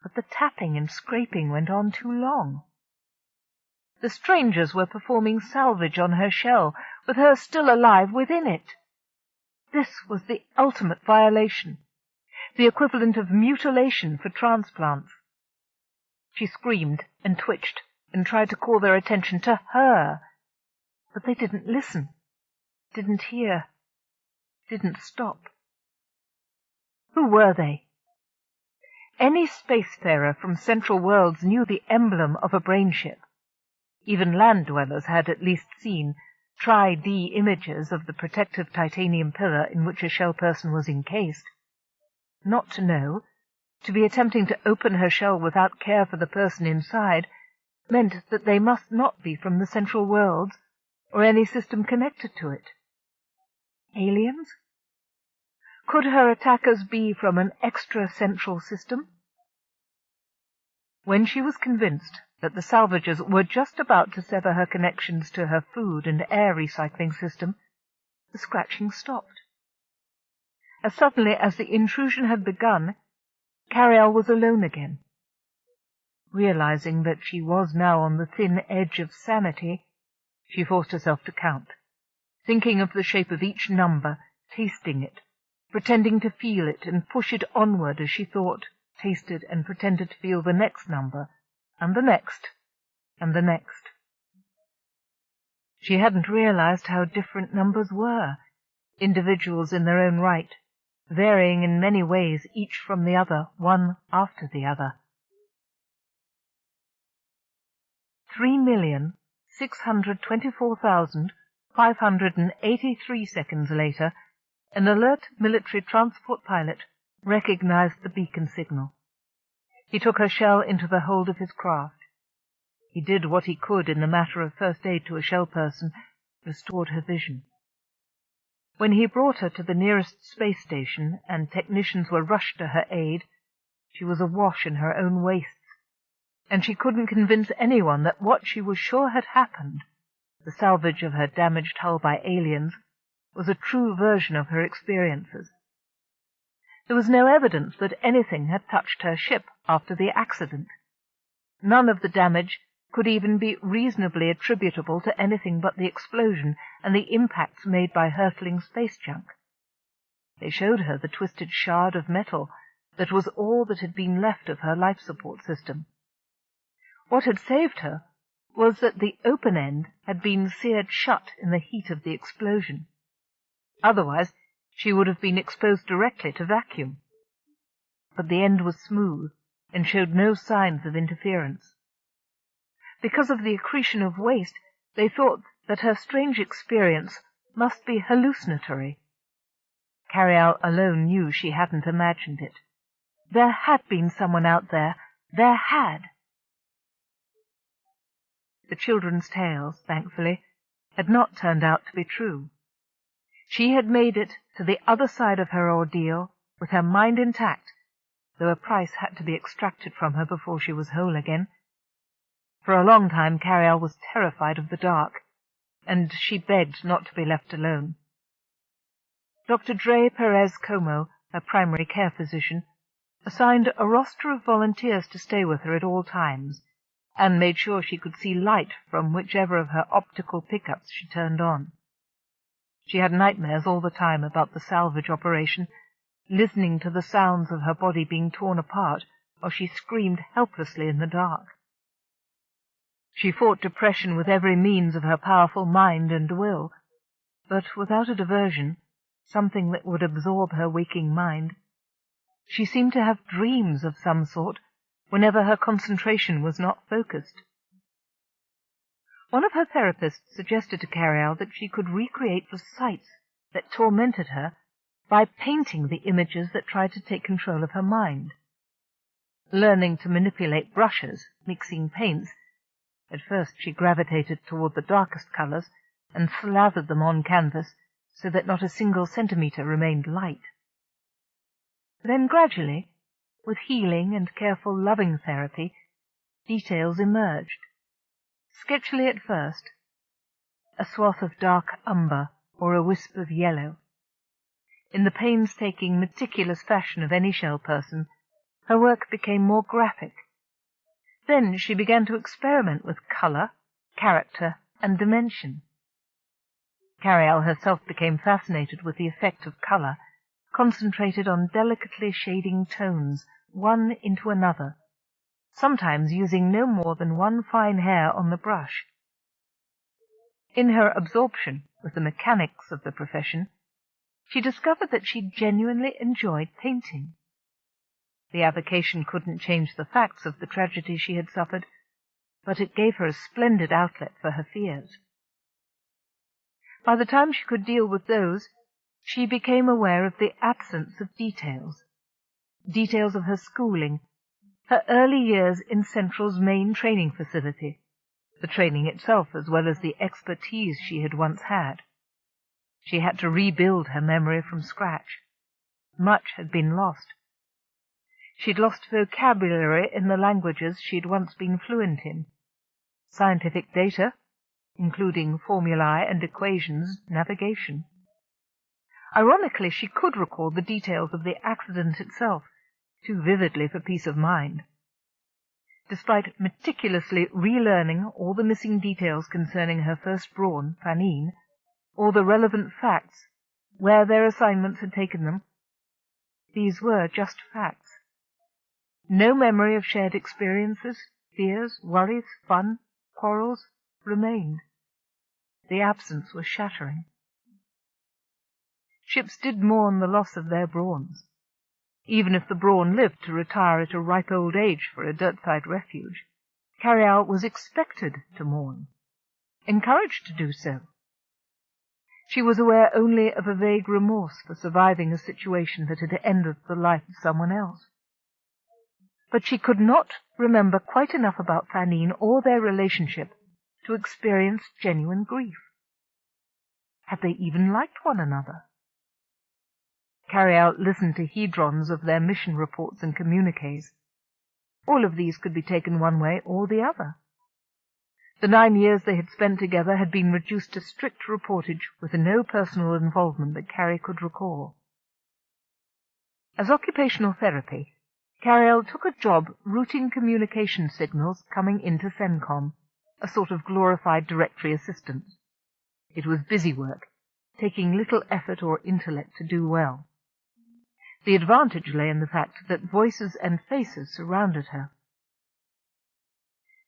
but the tapping and scraping went on too long. The strangers were performing salvage on her shell, with her still alive within it. This was the ultimate violation, the equivalent of mutilation for transplants. She screamed and twitched and tried to call their attention to her, but they didn't listen, didn't hear, didn't stop. Who were they? Any spacefarer from Central Worlds knew the emblem of a brain ship. Even land dwellers had at least seen tri-D images of the protective titanium pillar in which a shell person was encased. Not to know, to be attempting to open her shell without care for the person inside, meant that they must not be from the Central Worlds, or any system connected to it. Aliens? Could her attackers be from an extra-central system? When she was convinced that the salvagers were just about to sever her connections to her food and air recycling system, the scratching stopped. As suddenly as the intrusion had begun, Carialle was alone again. Realizing that she was now on the thin edge of sanity, she forced herself to count, thinking of the shape of each number, tasting it, pretending to feel it and push it onward as she thought, tasted, and pretended to feel the next number, and the next, and the next. She hadn't realized how different numbers were, individuals in their own right, varying in many ways each from the other, one after the other. 3,624,583 seconds later, an alert military transport pilot recognized the beacon signal. He took her shell into the hold of his craft. He did what he could in the matter of first aid to a shell person, restored her vision. When he brought her to the nearest space station and technicians were rushed to her aid, she was awash in her own wastes, and she couldn't convince anyone that what she was sure had happened, the salvage of her damaged hull by aliens, was a true version of her experiences. There was no evidence that anything had touched her ship after the accident. None of the damage could even be reasonably attributable to anything but the explosion and the impacts made by hurtling space junk. They showed her the twisted shard of metal that was all that had been left of her life support system. What had saved her was that the open end had been seared shut in the heat of the explosion. Otherwise, she would have been exposed directly to vacuum. But the end was smooth and showed no signs of interference. Because of the accretion of waste, they thought that her strange experience must be hallucinatory. Carialle alone knew she hadn't imagined it. There had been someone out there. There had. The children's tales, thankfully, had not turned out to be true. She had made it to the other side of her ordeal with her mind intact, though a price had to be extracted from her before she was whole again. For a long time Carialle was terrified of the dark, and she begged not to be left alone. Dr. Dre Perez Como, her primary care physician, assigned a roster of volunteers to stay with her at all times, and made sure she could see light from whichever of her optical pickups she turned on. She had nightmares all the time about the salvage operation, listening to the sounds of her body being torn apart, or she screamed helplessly in the dark. She fought depression with every means of her powerful mind and will, but without a diversion, something that would absorb her waking mind. She seemed to have dreams of some sort whenever her concentration was not focused. One of her therapists suggested to Carialle that she could recreate the sights that tormented her by painting the images that tried to take control of her mind. Learning to manipulate brushes, mixing paints, at first she gravitated toward the darkest colors and slathered them on canvas so that not a single centimeter remained light. Then gradually, with healing and careful loving therapy, details emerged. Sketchily at first, a swath of dark umber or a wisp of yellow. In the painstaking, meticulous fashion of any shell person, her work became more graphic. Then she began to experiment with color, character, and dimension. Carialle herself became fascinated with the effect of color, concentrated on delicately shading tones, one into another, sometimes using no more than one fine hair on the brush. In her absorption with the mechanics of the profession, she discovered that she genuinely enjoyed painting. The avocation couldn't change the facts of the tragedy she had suffered, but it gave her a splendid outlet for her fears. By the time she could deal with those, she became aware of the absence of details of her schooling, her early years in Central's main training facility, the training itself as well as the expertise she had once had. She had to rebuild her memory from scratch. Much had been lost. She'd lost vocabulary in the languages she'd once been fluent in. Scientific data, including formulae and equations, navigation. Ironically, she could recall the details of the accident itself, too vividly for peace of mind. Despite meticulously relearning all the missing details concerning her first Brawn, Fanine, all the relevant facts, where their assignments had taken them, these were just facts. No memory of shared experiences, fears, worries, fun, quarrels remained. The absence was shattering. Ships did mourn the loss of their Brawns. Even if the Brawn lived to retire at a ripe old age for a dirtside refuge, Carialle was expected to mourn, encouraged to do so. She was aware only of a vague remorse for surviving a situation that had ended the life of someone else. But she could not remember quite enough about Fanine or their relationship to experience genuine grief. Had they even liked one another? Carialle listened to hedrons of their mission reports and communiques. All of these could be taken one way or the other. The 9 years they had spent together had been reduced to strict reportage with no personal involvement that Carrie could recall. As occupational therapy, Carialle took a job routing communication signals coming into CENCOM, a sort of glorified directory assistant. It was busy work, taking little effort or intellect to do well. The advantage lay in the fact that voices and faces surrounded her.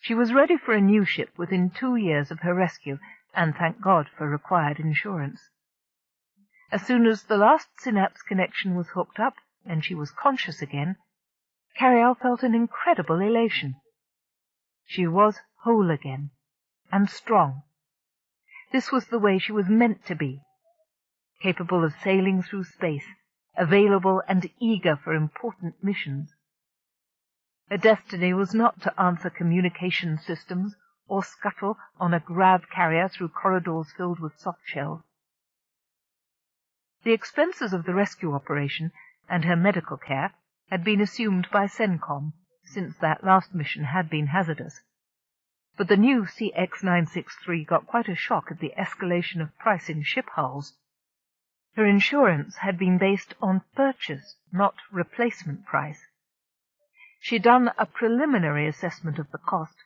She was ready for a new ship within 2 years of her rescue, and thank God for required insurance. As soon as the last synapse connection was hooked up and she was conscious again, Carialle felt an incredible elation. She was whole again, and strong. This was the way she was meant to be, capable of sailing through space, available and eager for important missions. Her destiny was not to answer communication systems or scuttle on a grav carrier through corridors filled with soft shells. The expenses of the rescue operation and her medical care had been assumed by CENCOM, since that last mission had been hazardous. but the new CX-963 got quite a shock at the escalation of price in ship hulls. Her insurance had been based on purchase, not replacement price. She'd done a preliminary assessment of the cost,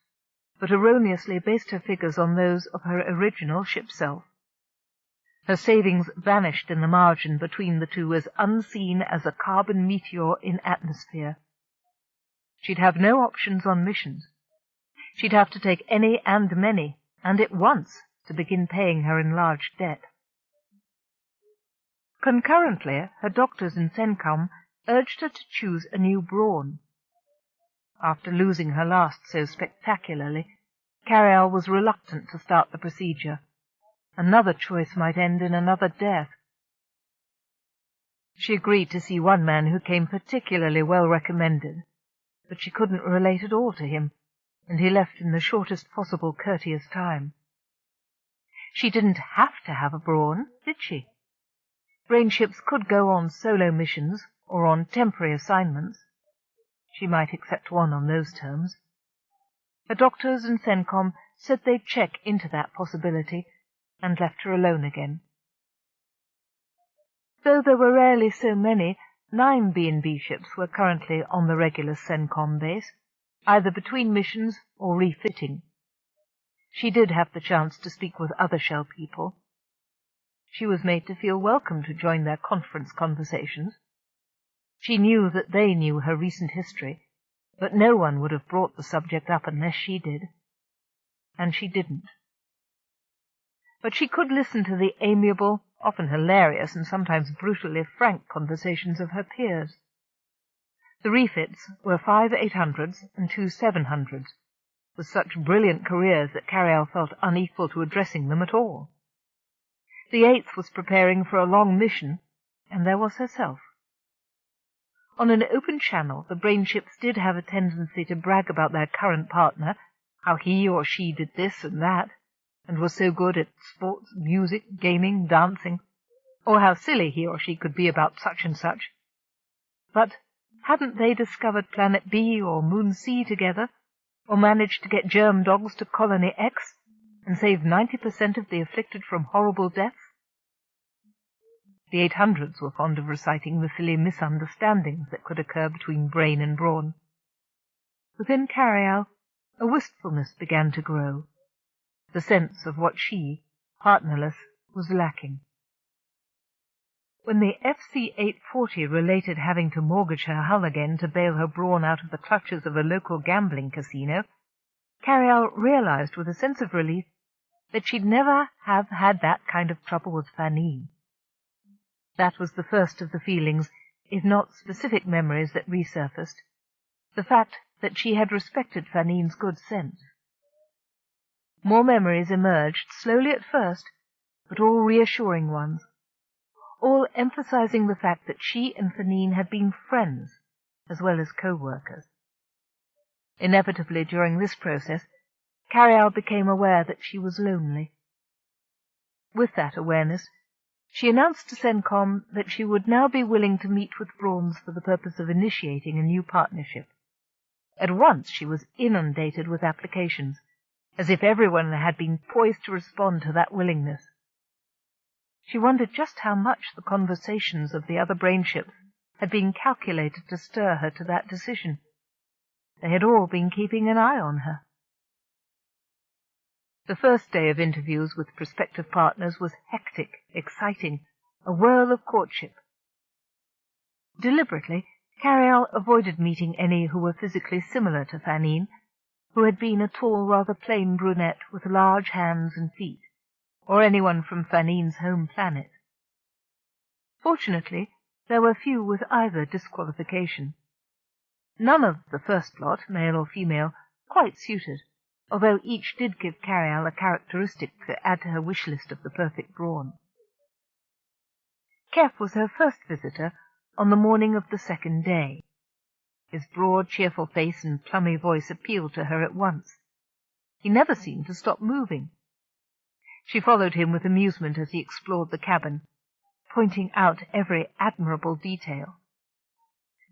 but erroneously based her figures on those of her original ship self. Her savings vanished in the margin between the two as unseen as a carbon meteor in atmosphere. She'd have no options on missions. She'd have to take any and many, and at once, to begin paying her enlarged debt. Concurrently, her doctors in CENTCOM urged her to choose a new Brawn. After losing her last so spectacularly, Carialle was reluctant to start the procedure. Another choice might end in another death. She agreed to see one man who came particularly well recommended, but she couldn't relate at all to him, and he left in the shortest possible courteous time. She didn't have to have a Brawn, did she? Brain ships could go on solo missions or on temporary assignments. She might accept one on those terms. Her doctors and CENTCOM said they'd check into that possibility, and left her alone again. Though there were rarely so many, 9 B&B ships were currently on the regular CENTCOM base, either between missions or refitting. She did have the chance to speak with other shell people. She was made to feel welcome to join their conference conversations. She knew that they knew her recent history, but no one would have brought the subject up unless she did. And she didn't. But she could listen to the amiable, often hilarious and sometimes brutally frank conversations of her peers. The refits were 5 800s and 2 700s, with such brilliant careers that Carialle felt unequal to addressing them at all. The 8th was preparing for a long mission, and there was herself. On an open channel, the brain ships did have a tendency to brag about their current partner, how he or she did this and that, and was so good at sports, music, gaming, dancing, or how silly he or she could be about such and such. But hadn't they discovered Planet B or Moon C together, or managed to get germ dogs to Colony X, and save 90% of the afflicted from horrible deaths? The 800s were fond of reciting the silly misunderstandings that could occur between brain and brawn. Within Carialle, a wistfulness began to grow, the sense of what she, partnerless, was lacking. When the FC-840 related having to mortgage her hull again to bail her brawn out of the clutches of a local gambling casino, Carialle realized with a sense of relief that she'd never have had that kind of trouble with Fanine. That was the first of the feelings, if not specific memories, that resurfaced, the fact that she had respected Fanine's good sense. More memories emerged, slowly at first, but all reassuring ones, all emphasizing the fact that she and Fanine had been friends, as well as co-workers. Inevitably, during this process, Carialle became aware that she was lonely. With that awareness, she announced to CENTCOM that she would now be willing to meet with Brawns for the purpose of initiating a new partnership. At once she was inundated with applications, as if everyone had been poised to respond to that willingness. She wondered just how much the conversations of the other brain ships had been calculated to stir her to that decision. They had all been keeping an eye on her. The first day of interviews with prospective partners was hectic, exciting, a whirl of courtship. Deliberately, Carialle avoided meeting any who were physically similar to Fanine, who had been a tall, rather plain brunette with large hands and feet, or anyone from Fanine's home planet. Fortunately, there were few with either disqualification. None of the first lot, male or female, quite suited, although each did give Carialle a characteristic to add to her wish list of the perfect brawn. Keff was her first visitor on the morning of the second day. His broad, cheerful face and plummy voice appealed to her at once. He never seemed to stop moving. She followed him with amusement as he explored the cabin, pointing out every admirable detail.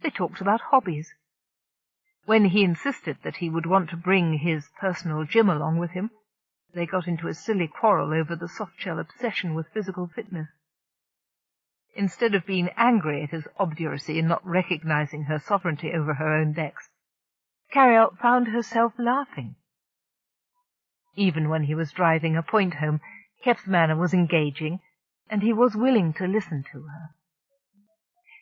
They talked about hobbies. When he insisted that he would want to bring his personal gym along with him, they got into a silly quarrel over the soft-shell obsession with physical fitness. Instead of being angry at his obduracy in not recognizing her sovereignty over her own decks, Carialle found herself laughing. Even when he was driving a point home, Keff's manner was engaging, and he was willing to listen to her.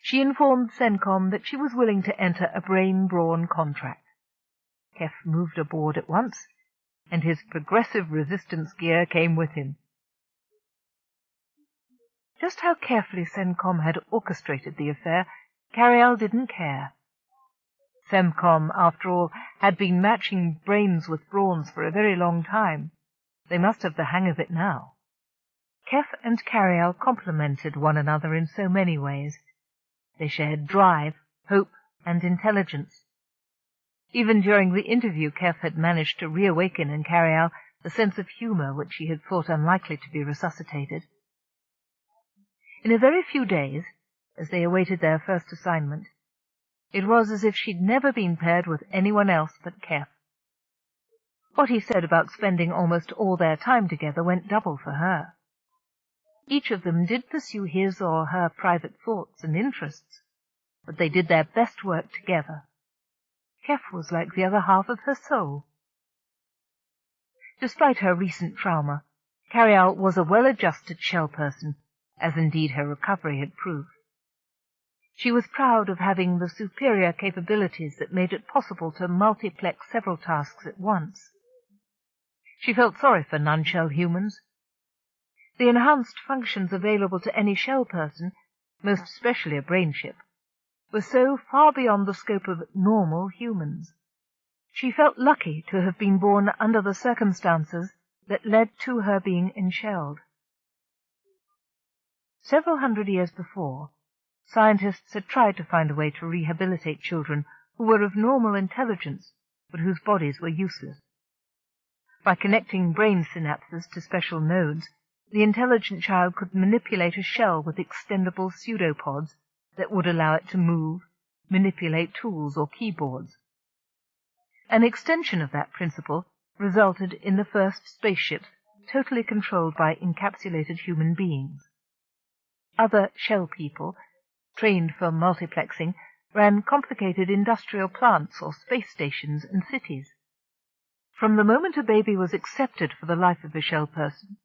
She informed CENTCOM that she was willing to enter a Brawn contract. Keff moved aboard at once, and his progressive resistance gear came with him. Just how carefully CENTCOM had orchestrated the affair, Carialle didn't care. CENTCOM, after all, had been matching brains with Brawn's for a very long time. They must have the hang of it now. Keff and Carialle complemented one another in so many ways. They shared drive, hope, and intelligence. Even during the interview, Keff had managed to reawaken in Carialle the sense of humour which she had thought unlikely to be resuscitated. In a very few days, as they awaited their first assignment, it was as if she'd never been paired with anyone else but Keff. What he said about spending almost all their time together went double for her. Each of them did pursue his or her private thoughts and interests, but they did their best work together. Keff was like the other half of her soul. Despite her recent trauma, Carialle was a well-adjusted shell person, as indeed her recovery had proved. She was proud of having the superior capabilities that made it possible to multiplex several tasks at once. She felt sorry for non-shell humans. The enhanced functions available to any shell person, most especially a brain chip, were so far beyond the scope of normal humans. She felt lucky to have been born under the circumstances that led to her being enshelled. Several hundred years before, scientists had tried to find a way to rehabilitate children who were of normal intelligence, but whose bodies were useless. By connecting brain synapses to special nodes, the intelligent child could manipulate a shell with extendable pseudopods that would allow it to move, manipulate tools or keyboards. An extension of that principle resulted in the first spaceships totally controlled by encapsulated human beings. Other shell people, trained for multiplexing, ran complicated industrial plants or space stations and cities. From the moment a baby was accepted for the life of a shell person,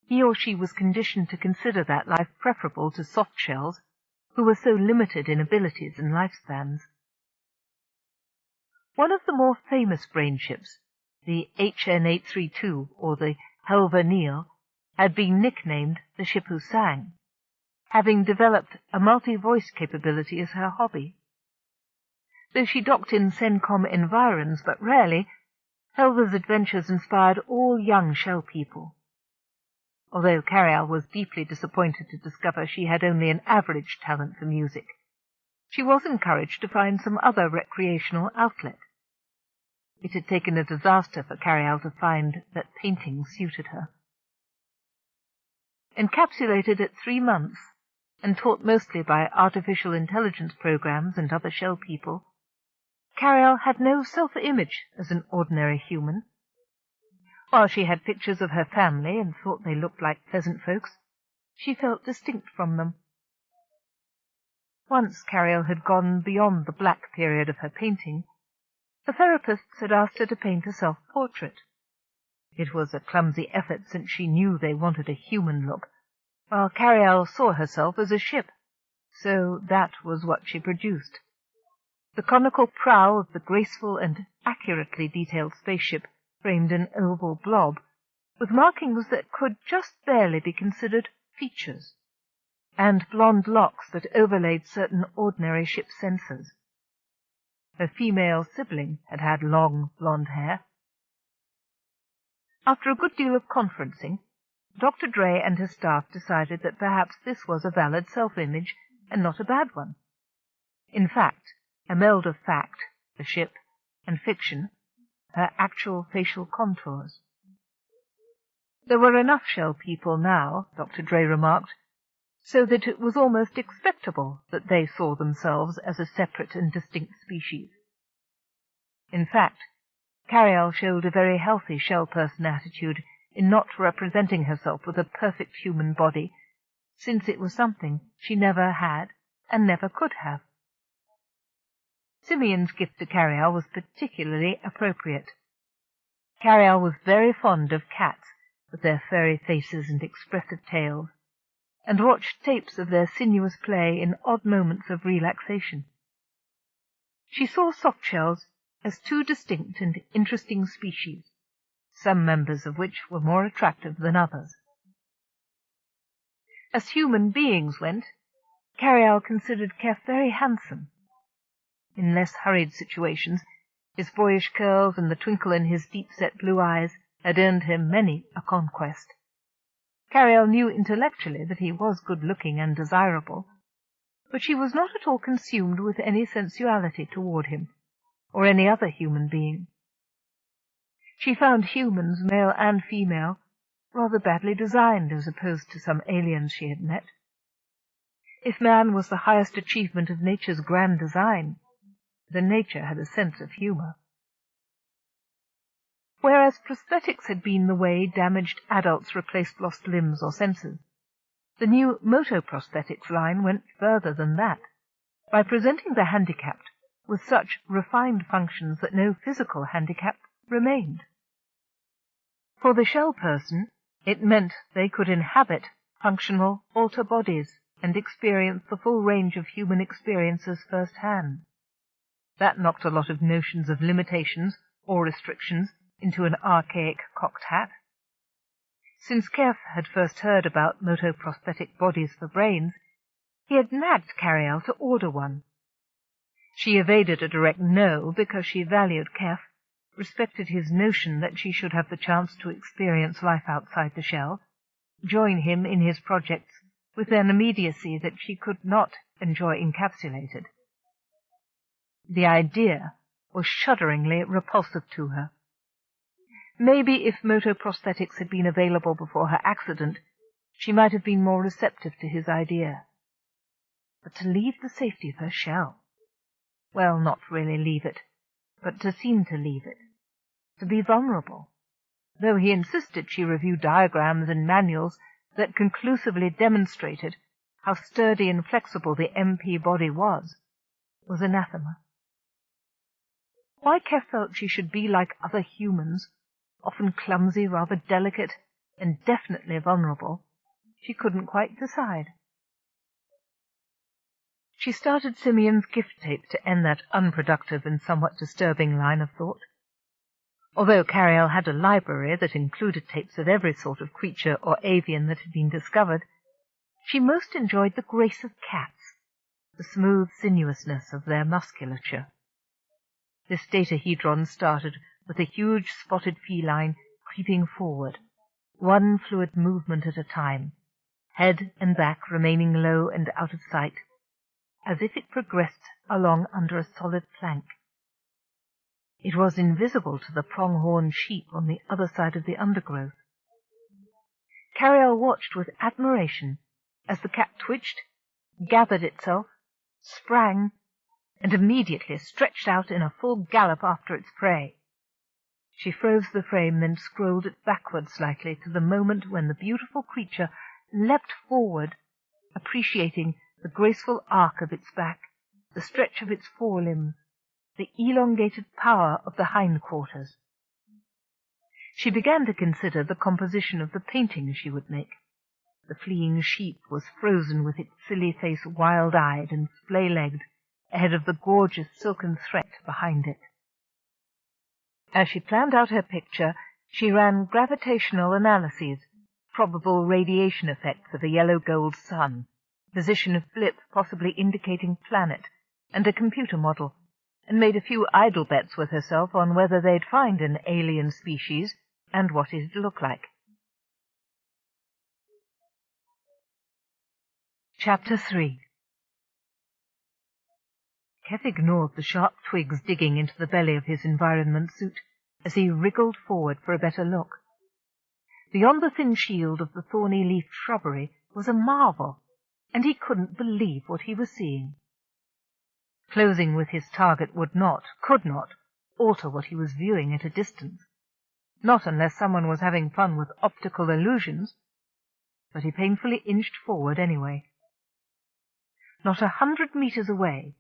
he or she was conditioned to consider that life preferable to soft shells, who were so limited in abilities and lifespans. One of the more famous brain ships, the HN-832 or the Helver Neil, had been nicknamed the ship who sang, having developed a multi-voice capability as her hobby. Though she docked in CENTCOM environs but rarely, Helver's adventures inspired all young shell people. Although Carialle was deeply disappointed to discover she had only an average talent for music, she was encouraged to find some other recreational outlet. It had taken a disaster for Carialle to find that painting suited her. Encapsulated at 3 months, and taught mostly by artificial intelligence programs and other shell people, Carialle had no self-image as an ordinary human. While she had pictures of her family and thought they looked like pleasant folks, she felt distinct from them. Once Carialle had gone beyond the black period of her painting, the therapists had asked her to paint a self-portrait. It was a clumsy effort, since she knew they wanted a human look, while Carialle saw herself as a ship, so that was what she produced. The conical prow of the graceful and accurately detailed spaceship framed an oval blob, with markings that could just barely be considered features, and blonde locks that overlaid certain ordinary ship sensors. Her female sibling had had long blonde hair. After a good deal of conferencing, Dr. Dre and her staff decided that perhaps this was a valid self-image and not a bad one. In fact, a meld of fact, the ship, and fiction, her actual facial contours. There were enough shell people now, Dr. Dre remarked, so that it was almost expectable that they saw themselves as a separate and distinct species. In fact, Carialle showed a very healthy shell-person attitude in not representing herself with a perfect human body, since it was something she never had and never could have. Simeon's gift to Carialle was particularly appropriate. Carialle was very fond of cats with their furry faces and expressive tails, and watched tapes of their sinuous play in odd moments of relaxation. She saw softshells as two distinct and interesting species, some members of which were more attractive than others. As human beings went, Carialle considered Keff very handsome. In less hurried situations, his boyish curls and the twinkle in his deep-set blue eyes had earned him many a conquest. Carialle knew intellectually that he was good-looking and desirable, but she was not at all consumed with any sensuality toward him, or any other human being. She found humans, male and female, rather badly designed as opposed to some aliens she had met. If man was the highest achievement of nature's grand design, then nature had a sense of humor. Whereas prosthetics had been the way damaged adults replaced lost limbs or senses, the new motoprosthetics line went further than that, by presenting the handicapped with such refined functions that no physical handicap remained. For the shell person, it meant they could inhabit functional alter bodies and experience the full range of human experiences firsthand. That knocked a lot of notions of limitations or restrictions into an archaic cocked hat. Since Keff had first heard about motoprosthetic bodies for brains, he had nagged Carialle to order one. She evaded a direct no because she valued Keff, respected his notion that she should have the chance to experience life outside the shell, join him in his projects with an immediacy that she could not enjoy encapsulated. The idea was shudderingly repulsive to her. Maybe if motoprosthetics had been available before her accident, she might have been more receptive to his idea. But to leave the safety of her shell, well, not really leave it, but to seem to leave it, to be vulnerable, though he insisted she review diagrams and manuals that conclusively demonstrated how sturdy and flexible the MP body was anathema. Why Keff felt she should be like other humans, often clumsy, rather delicate, and definitely vulnerable, she couldn't quite decide. She started Simeon's gift tape to end that unproductive and somewhat disturbing line of thought. Although Carialle had a library that included tapes of every sort of creature or avian that had been discovered, she most enjoyed the grace of cats, the smooth sinuousness of their musculature. This dodecahedron started with a huge spotted feline creeping forward, one fluid movement at a time, head and back remaining low and out of sight, as if it progressed along under a solid plank. It was invisible to the pronghorn sheep on the other side of the undergrowth. Carialle watched with admiration as the cat twitched, gathered itself, sprang, and immediately stretched out in a full gallop after its prey. She froze the frame, then scrolled it backward slightly to the moment when the beautiful creature leapt forward, appreciating the graceful arc of its back, the stretch of its forelimbs, the elongated power of the hindquarters. She began to consider the composition of the painting she would make. The fleeing sheep was frozen with its silly face wild-eyed and splay-legged, ahead of the gorgeous silken threat behind it. As she planned out her picture, she ran gravitational analyses, probable radiation effects of a yellow-gold sun, position of blip possibly indicating planet, and a computer model, and made a few idle bets with herself on whether they'd find an alien species and what it'd look like. Chapter 3. Keff ignored the sharp twigs digging into the belly of his environment suit as he wriggled forward for a better look. Beyond the thin shield of the thorny-leafed shrubbery was a marvel, and he couldn't believe what he was seeing. Closing with his target would not, could not, alter what he was viewing at a distance, not unless someone was having fun with optical illusions, but he painfully inched forward anyway. Not 100 meters away,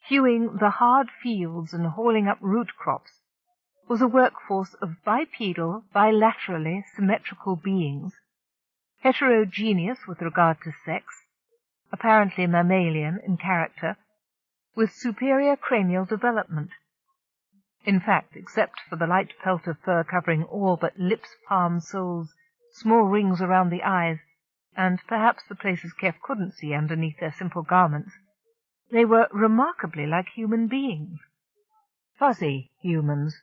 hewing the hard fields and hauling up root crops, was a workforce of bipedal, bilaterally symmetrical beings, heterogeneous with regard to sex, apparently mammalian in character, with superior cranial development. In fact, except for the light pelt of fur covering all but lips, palms, soles, small rings around the eyes, and perhaps the places Keff couldn't see underneath their simple garments, they were remarkably like human beings. Fuzzy humans.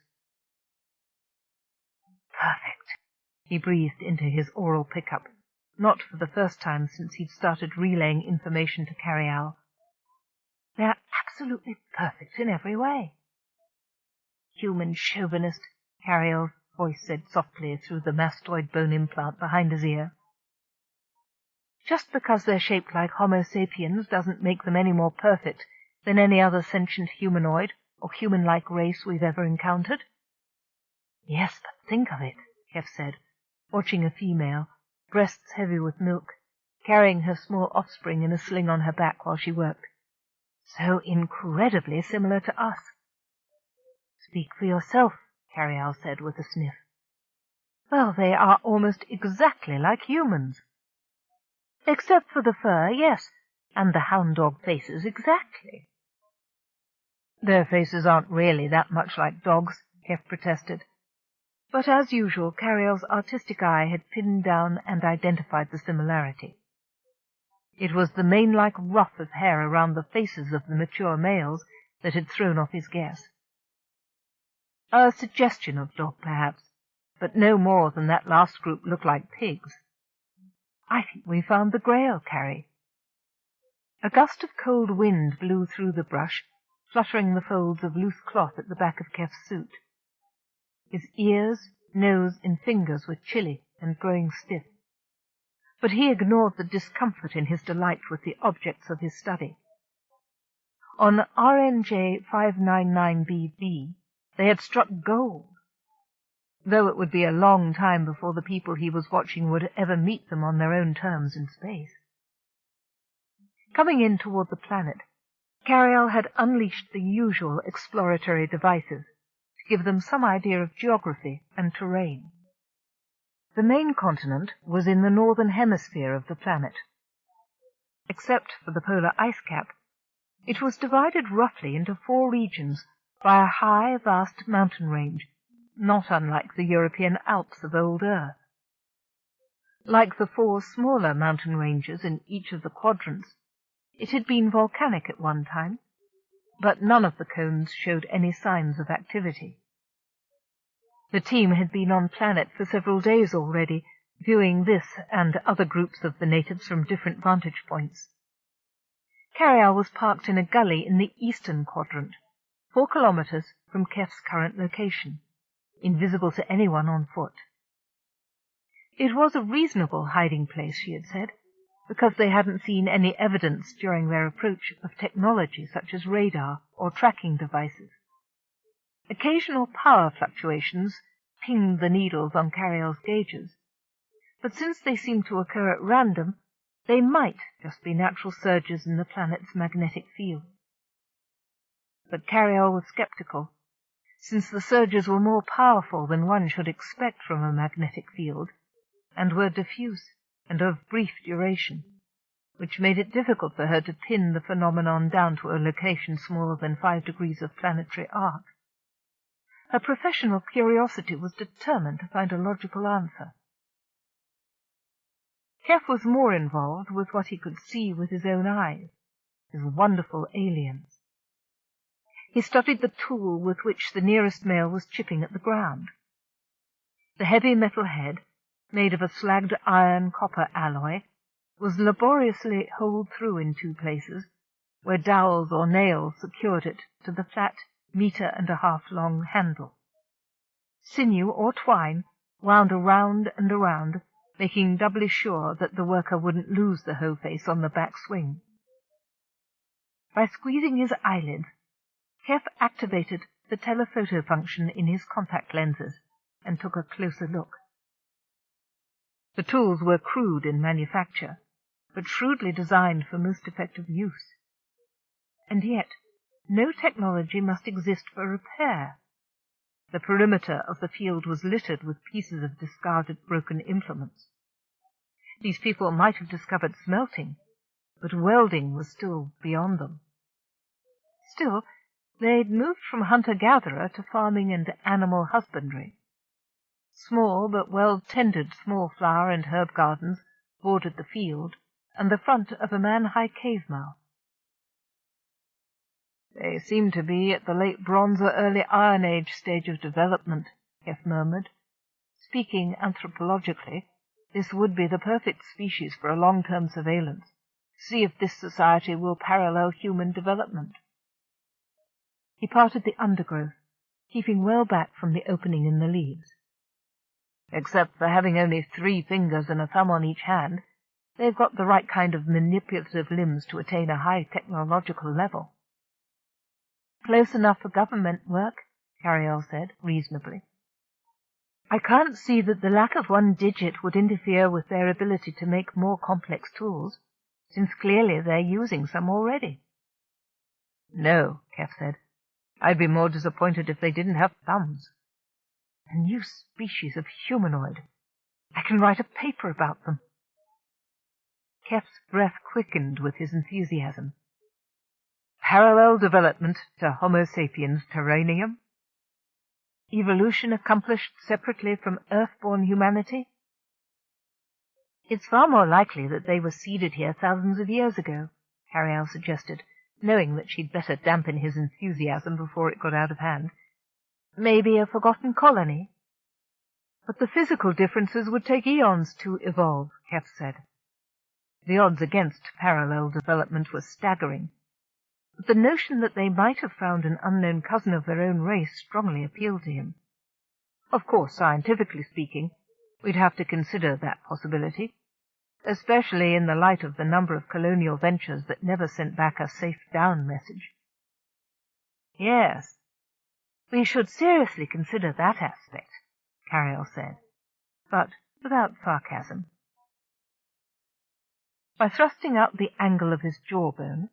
Perfect, he breathed into his oral pickup, not for the first time since he'd started relaying information to Carialle. They're absolutely perfect in every way. Human chauvinist, Carialle's voice said softly through the mastoid bone implant behind his ear. Just because they're shaped like Homo sapiens doesn't make them any more perfect than any other sentient humanoid or human-like race we've ever encountered. Yes, but think of it, Keff said, watching a female, breasts heavy with milk, carrying her small offspring in a sling on her back while she worked. So incredibly similar to us. Speak for yourself, Carialle said with a sniff. Well, they are almost exactly like humans. Except for the fur, yes, and the hound dog faces exactly. Their faces aren't really that much like dogs, Keff protested. But as usual, Carialle's artistic eye had pinned down and identified the similarity. It was the mane-like ruff of hair around the faces of the mature males that had thrown off his guess. A suggestion of dog, perhaps, but no more than that last group looked like pigs. I think we found the Grail, Carrie. A gust of cold wind blew through the brush, fluttering the folds of loose cloth at the back of Keff's suit. His ears, nose, and fingers were chilly and growing stiff. But he ignored the discomfort in his delight with the objects of his study. On RNJ 599BB, they had struck gold, though it would be a long time before the people he was watching would ever meet them on their own terms in space. Coming in toward the planet, Carialle had unleashed the usual exploratory devices to give them some idea of geography and terrain. The main continent was in the northern hemisphere of the planet. Except for the polar ice cap, it was divided roughly into 4 regions by a high, vast mountain range, not unlike the European Alps of old Earth. Like the 4 smaller mountain ranges in each of the quadrants, it had been volcanic at one time, but none of the cones showed any signs of activity. The team had been on planet for several days already, viewing this and other groups of the natives from different vantage points. Carialle was parked in a gully in the eastern quadrant, 4 kilometers from Keff's current location, invisible to anyone on foot. It was a reasonable hiding place, she had said, because they hadn't seen any evidence during their approach of technology such as radar or tracking devices. Occasional power fluctuations pinged the needles on Carialle's gauges, but since they seemed to occur at random, they might just be natural surges in the planet's magnetic field. But Carialle was skeptical, since the surges were more powerful than one should expect from a magnetic field, and were diffuse and of brief duration, which made it difficult for her to pin the phenomenon down to a location smaller than 5 degrees of planetary arc. Her professional curiosity was determined to find a logical answer. Keff was more involved with what he could see with his own eyes, his wonderful aliens. He studied the tool with which the nearest male was chipping at the ground. The heavy metal head, made of a slagged iron-copper alloy, was laboriously holed through in 2 places, where dowels or nails secured it to the flat 1.5 meter long handle. Sinew or twine wound around and around, making doubly sure that the worker wouldn't lose the hoe face on the back swing. By squeezing his eyelids, Keff activated the telephoto function in his contact lenses and took a closer look. The tools were crude in manufacture, but shrewdly designed for most effective use. And yet, no technology must exist for repair. The perimeter of the field was littered with pieces of discarded broken implements. These people might have discovered smelting, but welding was still beyond them. Still, they'd moved from hunter-gatherer to farming and animal husbandry. Small but well-tended small flower and herb gardens bordered the field and the front of a man-high cave mouth. "They seem to be at the late Bronze or early Iron Age stage of development," Keff murmured. "Speaking anthropologically, this would be the perfect species for a long-term surveillance. See if this society will parallel human development." He parted the undergrowth, keeping well back from the opening in the leaves. "Except for having only 3 fingers and a thumb on each hand, they've got the right kind of manipulative limbs to attain a high technological level." "Close enough for government work," Carialle said, reasonably. "I can't see that the lack of one digit would interfere with their ability to make more complex tools, since clearly they're using some already." "No," Keff said. "I'd be more disappointed if they didn't have thumbs. A new species of humanoid. I can write a paper about them." Keff's breath quickened with his enthusiasm. "Parallel development to Homo sapiens terranium? Evolution accomplished separately from Earth-born humanity?" "It's far more likely that they were seeded here thousands of years ago," Carialle suggested, knowing that she'd better dampen his enthusiasm before it got out of hand. "Maybe a forgotten colony?" "But the physical differences would take eons to evolve," Keff said. The odds against parallel development were staggering, but the notion that they might have found an unknown cousin of their own race strongly appealed to him. Of course, scientifically speaking, we'd have to consider that possibility, especially in the light of the number of colonial ventures that never sent back a safe-down message. "Yes, we should seriously consider that aspect," Carialle said, but without sarcasm. By thrusting out the angle of his jawbone,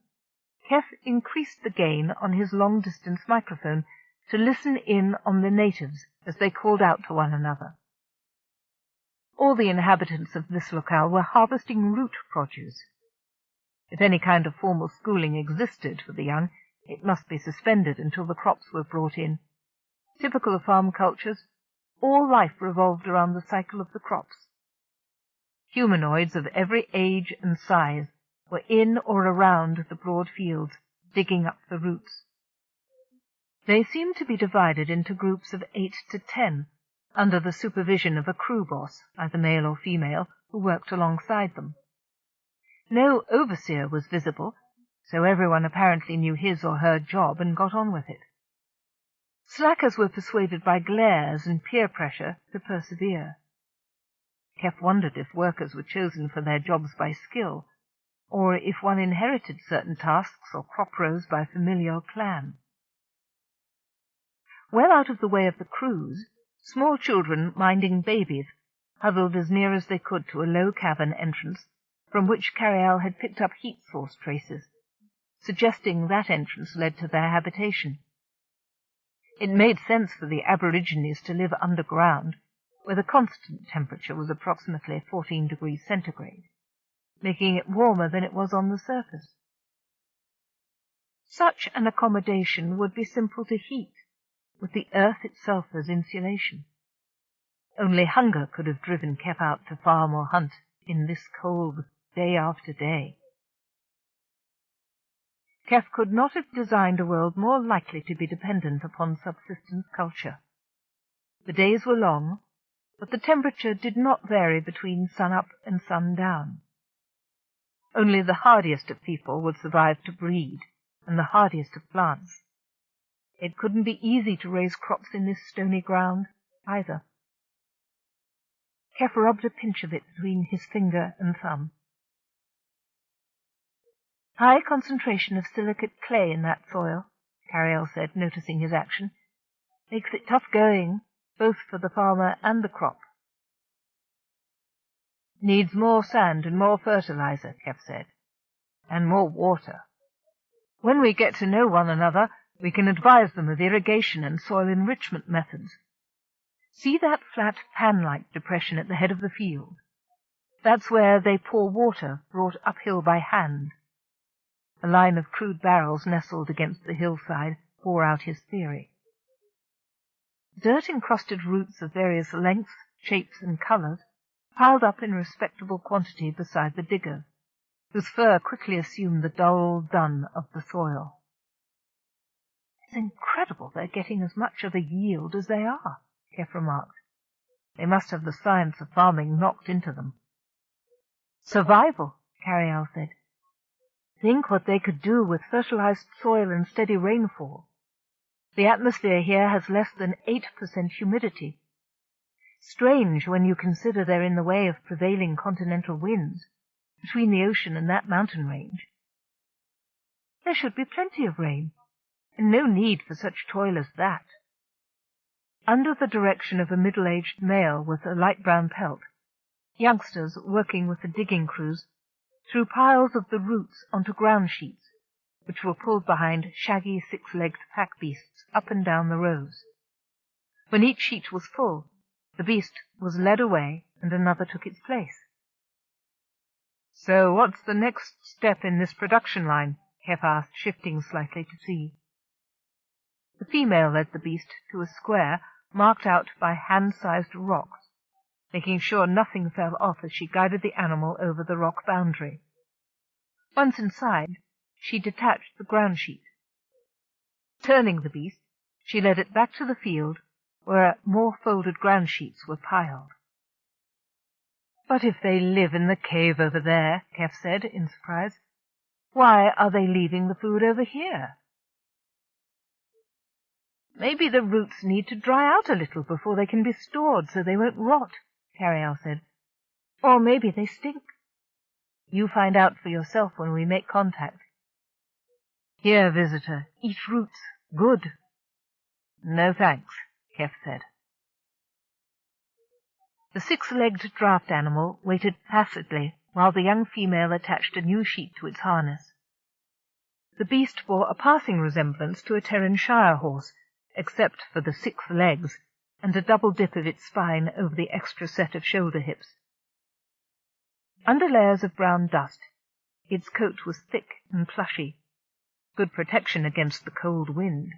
Keff increased the gain on his long-distance microphone to listen in on the natives as they called out to one another. All the inhabitants of this locale were harvesting root produce. If any kind of formal schooling existed for the young, it must be suspended until the crops were brought in. Typical of farm cultures, all life revolved around the cycle of the crops. Humanoids of every age and size were in or around the broad fields, digging up the roots. They seemed to be divided into groups of 8 to 10, under the supervision of a crew boss, either male or female, who worked alongside them. No overseer was visible, so everyone apparently knew his or her job and got on with it. Slackers were persuaded by glares and peer pressure to persevere. Keff wondered if workers were chosen for their jobs by skill, or if one inherited certain tasks or crop rows by familial clan. Well out of the way of the crews, small children minding babies huddled as near as they could to a low cavern entrance from which Carialle had picked up heat source traces, suggesting that entrance led to their habitation. It made sense for the Aborigines to live underground, where the constant temperature was approximately 14 degrees centigrade, making it warmer than it was on the surface. Such an accommodation would be simple to heat, with the earth itself as insulation. Only hunger could have driven Keff out to farm or hunt in this cold day after day. Keff could not have designed a world more likely to be dependent upon subsistence culture. The days were long, but the temperature did not vary between sun-up and sundown. Only the hardiest of people would survive to breed, and the hardiest of plants. It couldn't be easy to raise crops in this stony ground, either. Keff rubbed a pinch of it between his finger and thumb. "High concentration of silicate clay in that soil," Carialle said, noticing his action. Makes it tough going, both for the farmer and the crop. Needs more sand and more fertilizer, Keff said, and more water. When we get to know one another, we can advise them of irrigation and soil enrichment methods. See that flat pan-like depression at the head of the field? That's where they pour water brought uphill by hand. A line of crude barrels nestled against the hillside bore out his theory. Dirt-encrusted roots of various lengths, shapes, and colours piled up in respectable quantity beside the digger, whose fur quickly assumed the dull dun of the soil. It's incredible they're getting as much of a yield as they are, Keff remarked. They must have the science of farming knocked into them. Survival, Carialle said. Think what they could do with fertilized soil and steady rainfall. The atmosphere here has less than 8% humidity. Strange when you consider they're in the way of prevailing continental winds, between the ocean and that mountain range. There should be plenty of rain, and no need for such toil as that. Under the direction of a middle-aged male with a light brown pelt, youngsters working with the digging crews threw piles of the roots onto ground sheets, which were pulled behind shaggy six-legged pack beasts up and down the rows. When each sheet was full, the beast was led away and another took its place. So what's the next step in this production line? Keff asked, shifting slightly to see. The female led the beast to a square marked out by hand-sized rocks, making sure nothing fell off as she guided the animal over the rock boundary. Once inside, she detached the ground sheet. Turning the beast, she led it back to the field, where more folded ground sheets were piled. But if they live in the cave over there, Keff said in surprise, why are they leaving the food over here? Maybe the roots need to dry out a little before they can be stored so they won't rot, Carialle said. Or maybe they stink. You find out for yourself when we make contact. Here, visitor, eat roots. Good. No thanks, Keff said. The six-legged draft animal waited placidly while the young female attached a new sheet to its harness. The beast bore a passing resemblance to a Terranshire horse, except for the 6 legs and a double dip of its spine over the extra set of shoulder hips. Under layers of brown dust, its coat was thick and plushy, good protection against the cold wind.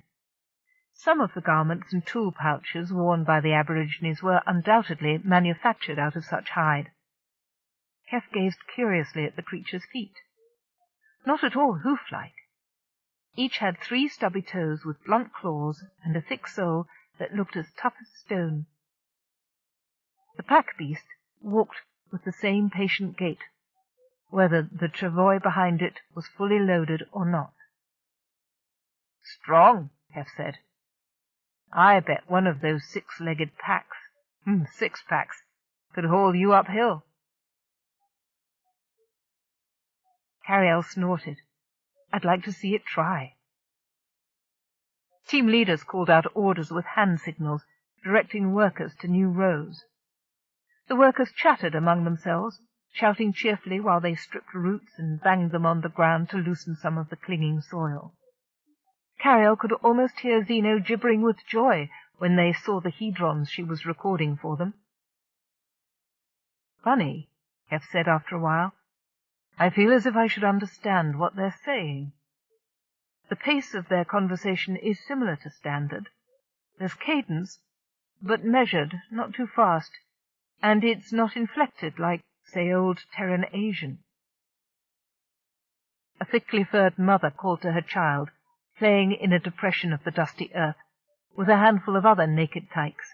Some of the garments and tool pouches worn by the Aborigines were undoubtedly manufactured out of such hide. Keff gazed curiously at the creature's feet. Not at all hoof-like. Each had 3 stubby toes with blunt claws and a thick sole that looked as tough as stone. The pack beast walked with the same patient gait, whether the travois behind it was fully loaded or not. Strong, Keff said. I bet one of those 6-legged packs, 6-packs, could haul you uphill. Carialle snorted. I'd like to see it try. Team leaders called out orders with hand signals, directing workers to new rows. The workers chattered among themselves, shouting cheerfully while they stripped roots and banged them on the ground to loosen some of the clinging soil. Carialle could almost hear Zeno gibbering with joy when they saw the hedrons she was recording for them. Funny, Keff said after a while. I feel as if I should understand what they're saying. The pace of their conversation is similar to standard. There's cadence, but measured, not too fast, and it's not inflected like, say, old Terran Asian. A thickly furred mother called to her child, playing in a depression of the dusty earth, with a handful of other naked tykes.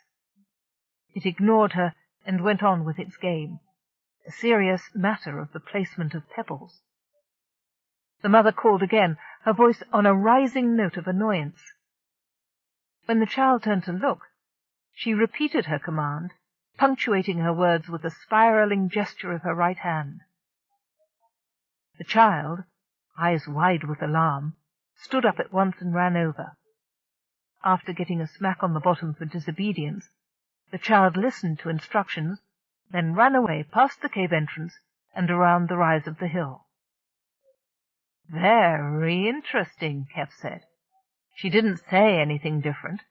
It ignored her and went on with its game, a serious matter of the placement of pebbles. The mother called again, her voice on a rising note of annoyance. When the child turned to look, she repeated her command, punctuating her words with a spiraling gesture of her right hand. The child, eyes wide with alarm, stood up at once and ran over. after getting a smack on the bottom for disobedience, the child listened to instructions, then ran away past the cave entrance and around the rise of the hill. "Very interesting," Keff said. "She didn't say anything different,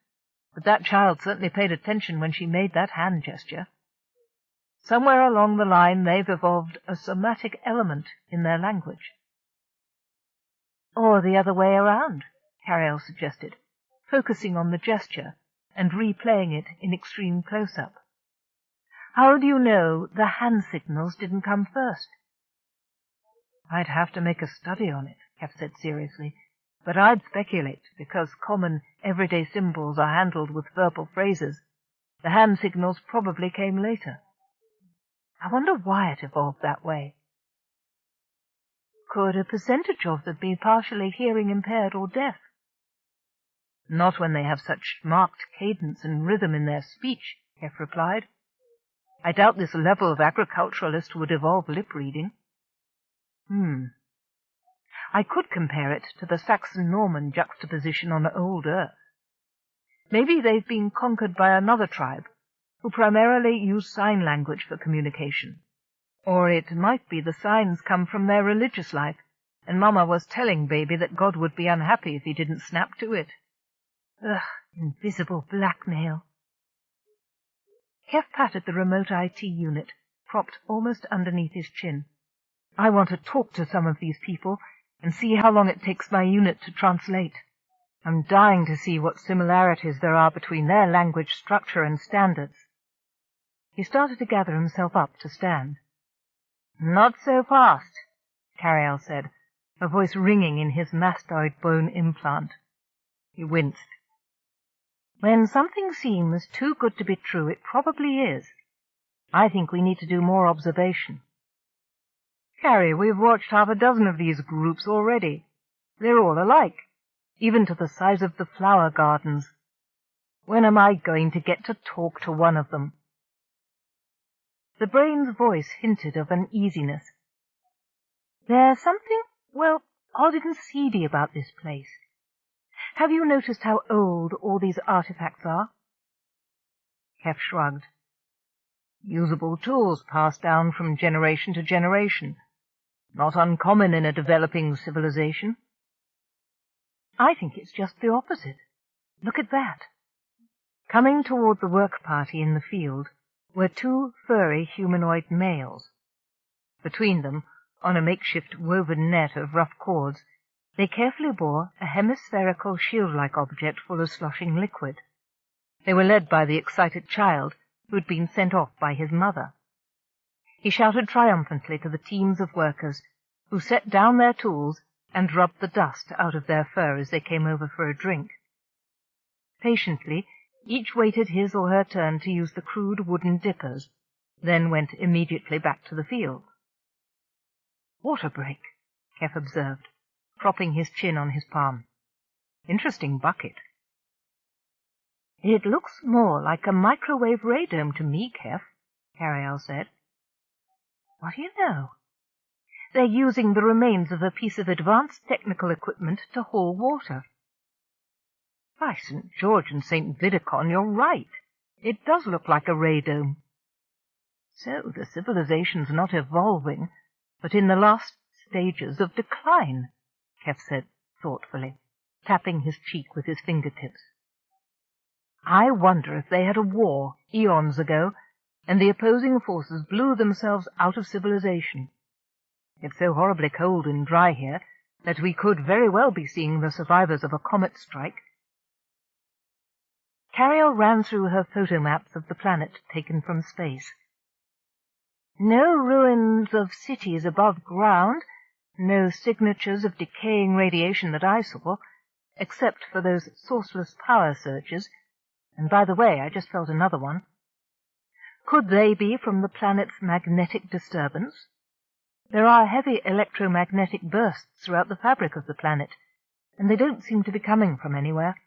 but that child certainly paid attention when she made that hand gesture. Somewhere along the line they've evolved a somatic element in their language." "Or the other way around," Carialle suggested, focusing on the gesture and replaying it in extreme close-up. "How do you know the hand signals didn't come first?" "I'd have to make a study on it," Keff said seriously, "but I'd speculate, because common, everyday symbols are handled with verbal phrases, the hand signals probably came later. I wonder why it evolved that way." "Could a percentage of them be partially hearing-impaired or deaf?" "Not when they have such marked cadence and rhythm in their speech," Keff replied. "I doubt this level of agriculturalist would evolve lip-reading." I could compare it to the Saxon-Norman juxtaposition on old Earth. Maybe they've been conquered by another tribe, who primarily use sign language for communication. Or it might be the signs come from their religious life, and Mama was telling Baby that God would be unhappy if he didn't snap to it. Ugh, invisible blackmail. Keff patted the remote IT unit, propped almost underneath his chin. "I want to talk to some of these people and see how long it takes my unit to translate. I'm dying to see what similarities there are between their language structure and standards." He started to gather himself up to stand. "Not so fast," Carialle said, her voice ringing in his mastoid bone implant. He winced. "When something seems too good to be true, it probably is. I think we need to do more observation." "Carrie, we've watched half a dozen of these groups already. They're all alike, even to the size of the flower gardens. When am I going to get to talk to one of them?" The brain's voice hinted of uneasiness. "There's something, well, odd and seedy about this place. Have you noticed how old all these artifacts are?" Keff shrugged. "Usable tools passed down from generation to generation. Not uncommon in a developing civilization." "I think it's just the opposite. Look at that." Coming toward the work party in the field were two furry humanoid males. Between them, on a makeshift woven net of rough cords, they carefully bore a hemispherical shield-like object full of sloshing liquid. They were led by the excited child, who had been sent off by his mother. He shouted triumphantly to the teams of workers, who set down their tools and rubbed the dust out of their fur as they came over for a drink. Patiently, each waited his or her turn to use the crude wooden dippers, then went immediately back to the field. "Water break," Keff observed, propping his chin on his palm. "Interesting bucket." "It looks more like a microwave radome to me, Keff," Carialle said. "What do you know? They're using the remains of a piece of advanced technical equipment to haul water." "By St. George and St. Vidicon, you're right. It does look like a radome." "So the civilization's not evolving, but in the last stages of decline," Keff said thoughtfully, tapping his cheek with his fingertips. "I wonder if they had a war eons ago, and the opposing forces blew themselves out of civilization. It's so horribly cold and dry here that we could very well be seeing the survivors of a comet strike." Carialle ran through her photomaps of the planet taken from space. "No ruins of cities above ground, no signatures of decaying radiation that I saw, except for those sourceless power surges, and by the way, I just felt another one. Could they be from the planet's magnetic disturbance? There are heavy electromagnetic bursts throughout the fabric of the planet, and they don't seem to be coming from anywhere.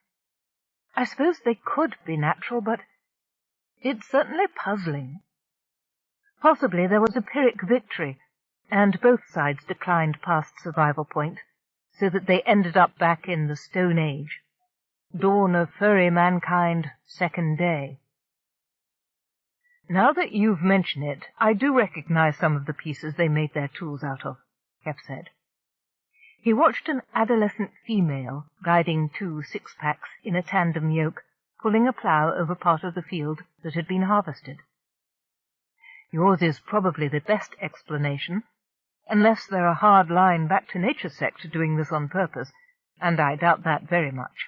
I suppose they could be natural, but it's certainly puzzling. Possibly there was a Pyrrhic victory, and both sides declined past survival point, so that they ended up back in the Stone Age. Dawn of furry mankind, second day. Now that you've mentioned it, I do recognize some of the pieces they made their tools out of, Keff said. He watched an adolescent female guiding 2 six-packs in a tandem yoke, pulling a plough over part of the field that had been harvested. Yours is probably the best explanation, unless they're a hard line back-to-nature sect doing this on purpose, and I doubt that very much.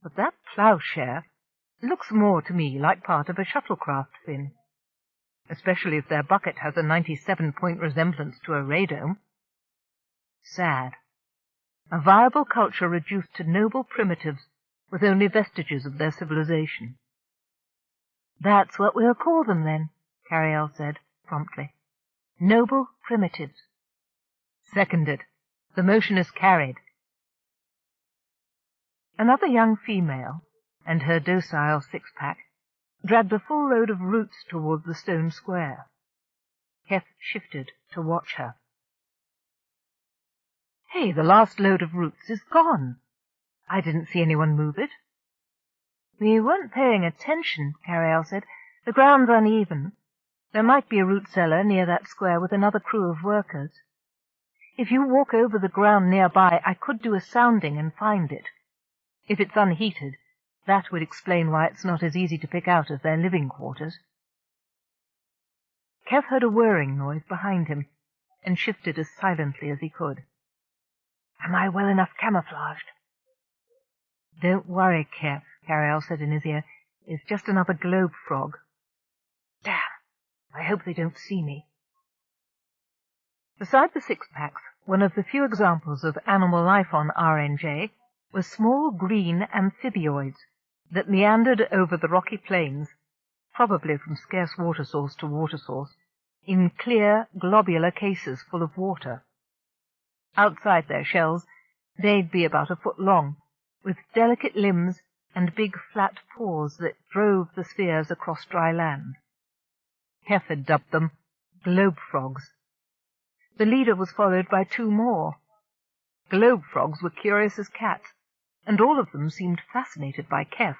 But that ploughshare looks more to me like part of a shuttlecraft fin, especially if their bucket has a 97-point resemblance to a radome. Sad. A viable culture reduced to noble primitives with only vestiges of their civilization. That's what we'll call them, then, Carialle said promptly. Noble primitives. Seconded. The motion is carried. Another young female, and her docile six-pack, dragged a full load of roots toward the stone square. Keff shifted to watch her. Hey, the last load of roots is gone. I didn't see anyone move it. We weren't paying attention, Carialle said. The ground's uneven. There might be a root cellar near that square with another crew of workers. If you walk over the ground nearby, I could do a sounding and find it. If it's unheated, that would explain why it's not as easy to pick out as their living quarters. Keff heard a whirring noise behind him, and shifted as silently as he could. Am I well enough camouflaged? Don't worry, Keff, Carialle said in his ear. It's just another globe frog. Damn! I hope they don't see me. Beside the six-packs, one of the few examples of animal life on RNJ, were small green amphibioids that meandered over the rocky plains, probably from scarce water source to water source, in clear, globular cases full of water. Outside their shells, they'd be about a foot long, with delicate limbs and big flat paws that drove the spheres across dry land. Keff had dubbed them globe frogs. The leader was followed by 2 more. Globe frogs were curious as cats, and all of them seemed fascinated by Keff.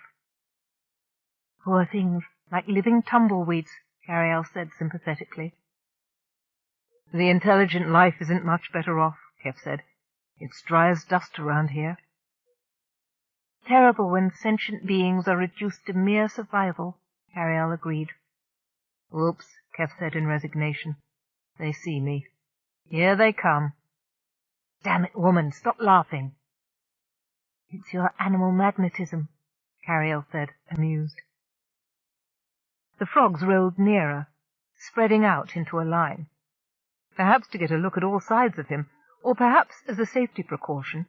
Poor things, like living tumbleweeds, Carialle said sympathetically. The intelligent life isn't much better off, Keff said. It's dry as dust around here. Terrible when sentient beings are reduced to mere survival, Carialle agreed. Oops, Keff said in resignation. They see me. Here they come. Damn it, woman, stop laughing. It's your animal magnetism, Carialle said, amused. The frogs rolled nearer, spreading out into a line, perhaps to get a look at all sides of him, or perhaps as a safety precaution.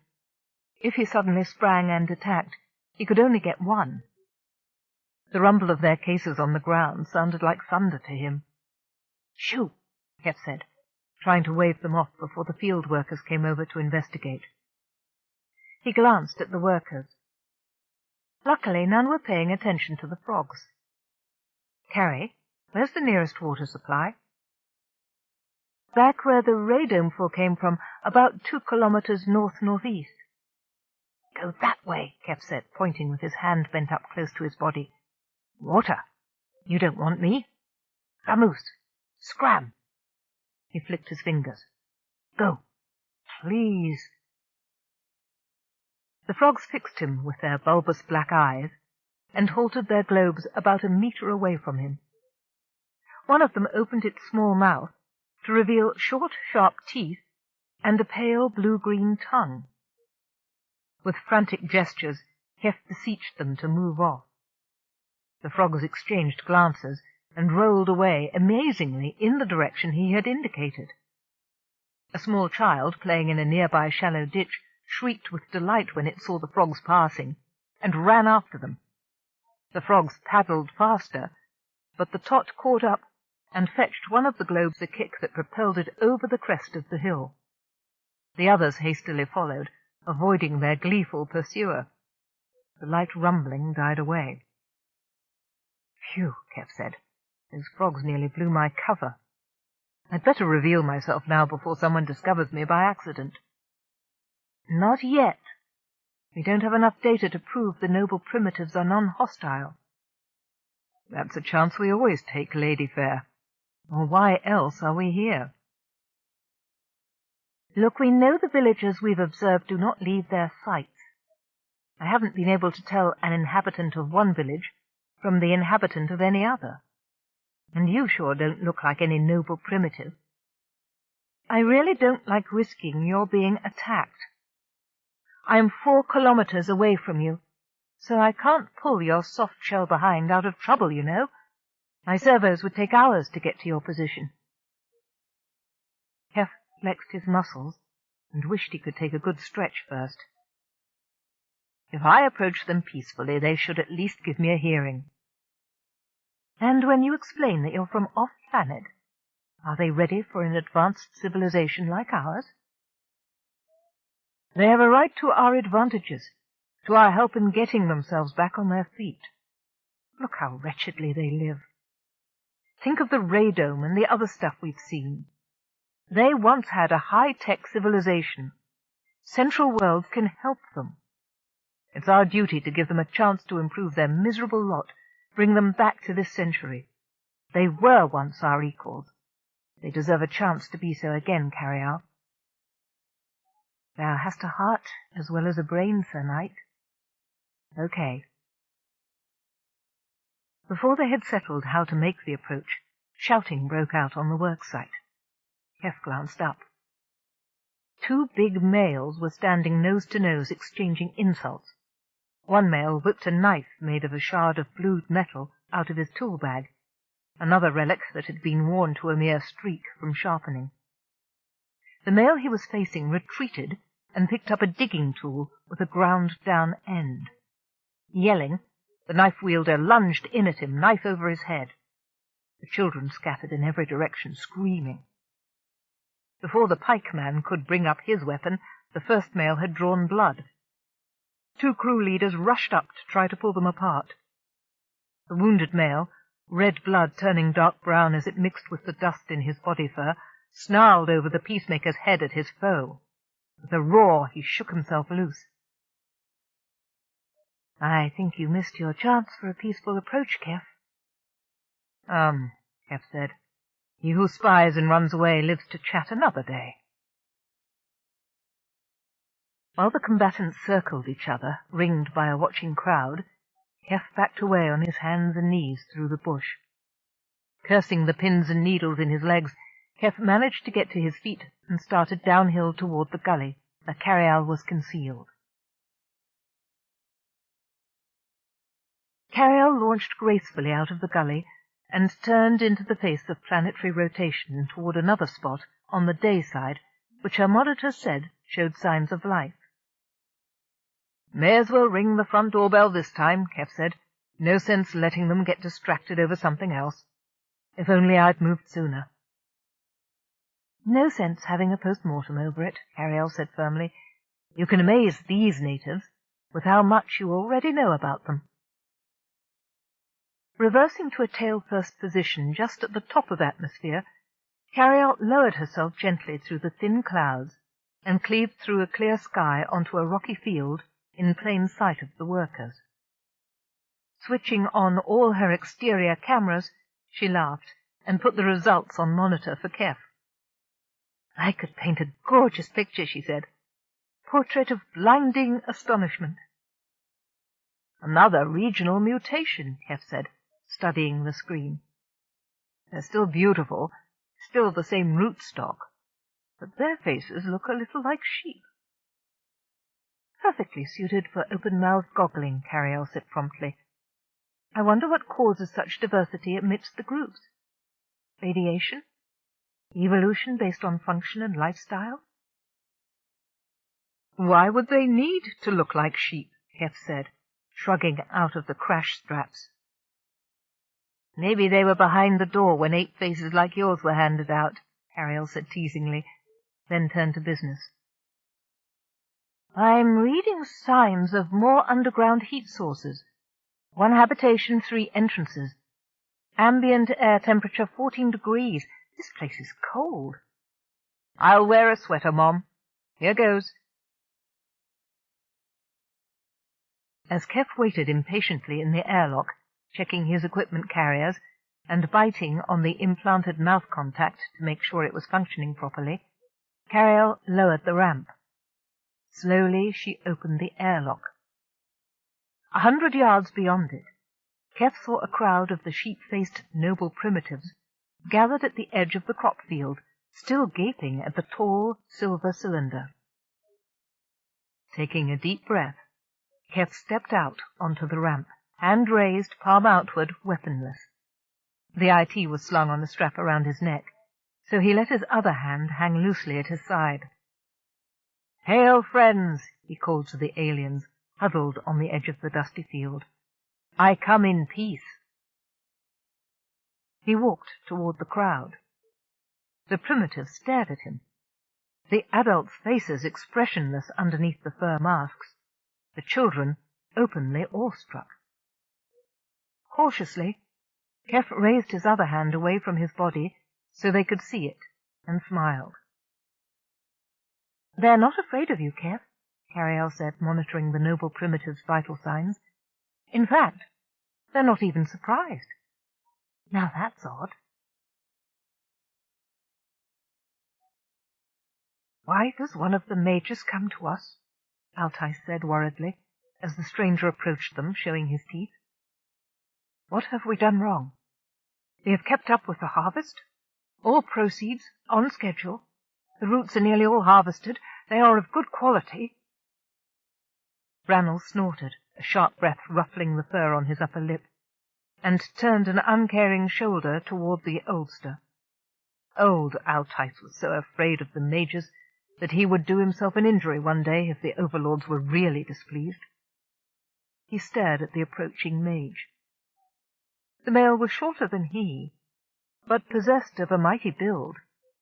If he suddenly sprang and attacked, he could only get one. The rumble of their cases on the ground sounded like thunder to him. Shoo, Keff said, trying to wave them off before the field workers came over to investigate. He glanced at the workers. Luckily, none were paying attention to the frogs. Carrie, where's the nearest water supply? Back where the radome fall came from, about 2 kilometers north-northeast. Go that way, Keff said, pointing with his hand bent up close to his body. Water? You don't want me? Vamoose! Scram! He flicked his fingers. Go! Please! The frogs fixed him with their bulbous black eyes, and halted their globes about a meter away from him. One of them opened its small mouth to reveal short, sharp teeth and a pale blue-green tongue. With frantic gestures, Keff beseeched them to move off. The frogs exchanged glances and rolled away amazingly in the direction he had indicated. A small child playing in a nearby shallow ditch shrieked with delight when it saw the frogs passing, and ran after them. The frogs paddled faster, but the tot caught up and fetched one of the globes a kick that propelled it over the crest of the hill. The others hastily followed, avoiding their gleeful pursuer. The light rumbling died away. Phew, Keff said. Those frogs nearly blew my cover. I'd better reveal myself now before someone discovers me by accident. Not yet. We don't have enough data to prove the noble primitives are non-hostile. That's a chance we always take, Lady Fair. Or why else are we here? Look, we know the villagers we've observed do not leave their sites. I haven't been able to tell an inhabitant of one village from the inhabitant of any other. And you sure don't look like any noble primitive. I really don't like risking your being attacked. I'm 4 kilometers away from you, so I can't pull your soft shell behind out of trouble, you know. My servos would take hours to get to your position. Keff flexed his muscles and wished he could take a good stretch first. If I approach them peacefully, they should at least give me a hearing. And when you explain that you're from off-planet, are they ready for an advanced civilization like ours? They have a right to our advantages, to our help in getting themselves back on their feet. Look how wretchedly they live. Think of the radome and the other stuff we've seen. They once had a high-tech civilization. Central Worlds can help them. It's our duty to give them a chance to improve their miserable lot, bring them back to this century. They were once our equals. They deserve a chance to be so again, Carialle. Thou hast a heart as well as a brain, Sir Knight. Okay. Before they had settled how to make the approach, shouting broke out on the work site. Keff glanced up. 2 big males were standing nose to nose exchanging insults. One male whipped a knife made of a shard of blued metal out of his tool bag, another relic that had been worn to a mere streak from sharpening. The male he was facing retreated and picked up a digging tool with a ground-down end. Yelling, the knife-wielder lunged in at him, knife over his head. The children scattered in every direction, screaming. Before the pikeman could bring up his weapon, the first male had drawn blood. 2 crew leaders rushed up to try to pull them apart. The wounded male, red blood turning dark brown as it mixed with the dust in his body fur, snarled over the peacemaker's head at his foe. With a roar, he shook himself loose. I think you missed your chance for a peaceful approach, Keff. Keff said. He who spies and runs away lives to chat another day. While the combatants circled each other, ringed by a watching crowd, Keff backed away on his hands and knees through the bush. Cursing the pins and needles in his legs, Keff managed to get to his feet and started downhill toward the gully where Carialle was concealed. Carialle launched gracefully out of the gully and turned into the face of planetary rotation toward another spot on the day side, which her monitor said showed signs of life. May as well ring the front doorbell this time, Keff said. No sense letting them get distracted over something else. If only I'd moved sooner. No sense having a post-mortem over it, Carialle said firmly. You can amaze these natives with how much you already know about them. Reversing to a tail-first position just at the top of atmosphere, Carialle lowered herself gently through the thin clouds and cleaved through a clear sky onto a rocky field in plain sight of the workers. Switching on all her exterior cameras, she laughed and put the results on monitor for Keff. I could paint a gorgeous picture, she said. Portrait of blinding astonishment. Another regional mutation, Keff said, studying the screen. They're still beautiful, still the same rootstock, but their faces look a little like sheep. Perfectly suited for open-mouthed goggling, Carialle said promptly. I wonder what causes such diversity amidst the groups. Radiation? Evolution based on function and lifestyle? Why would they need to look like sheep? Keff said, shrugging out of the crash straps. Maybe they were behind the door when 8 faces like yours were handed out, Carialle said teasingly, then turned to business. I'm reading signs of more underground heat sources. 1 habitation, 3 entrances. Ambient air temperature 14 degrees. This place is cold. I'll wear a sweater, Mom. Here goes. As Keff waited impatiently in the airlock, checking his equipment carriers and biting on the implanted mouth contact to make sure it was functioning properly, Carialle lowered the ramp. Slowly she opened the airlock. 100 yards beyond it, Keff saw a crowd of the sheep-faced noble primitives gathered at the edge of the crop field, still gaping at the tall silver cylinder. Taking a deep breath, Keff stepped out onto the ramp, hand raised, palm outward, weaponless. The IT was slung on a strap around his neck, so he let his other hand hang loosely at his side. "Hail, friends!" he called to the aliens, huddled on the edge of the dusty field. "I come in peace." He walked toward the crowd. The primitives stared at him, the adults' faces expressionless underneath the fur masks, the children openly awestruck. Cautiously, Keff raised his other hand away from his body so they could see it, and smiled. "They're not afraid of you, Keff," Carialle said, monitoring the noble primitive's vital signs. "In fact, they're not even surprised. Now that's odd." "Why does one of the mages come to us?" Altice said worriedly, as the stranger approached them, showing his teeth. "What have we done wrong? We have kept up with the harvest. All proceeds, on schedule. The roots are nearly all harvested. They are of good quality." Brawn snorted, a sharp breath ruffling the fur on his upper lip, and turned an uncaring shoulder toward the oldster. Old Altice was so afraid of the mages that he would do himself an injury one day if the overlords were really displeased. He stared at the approaching mage. The male was shorter than he, but possessed of a mighty build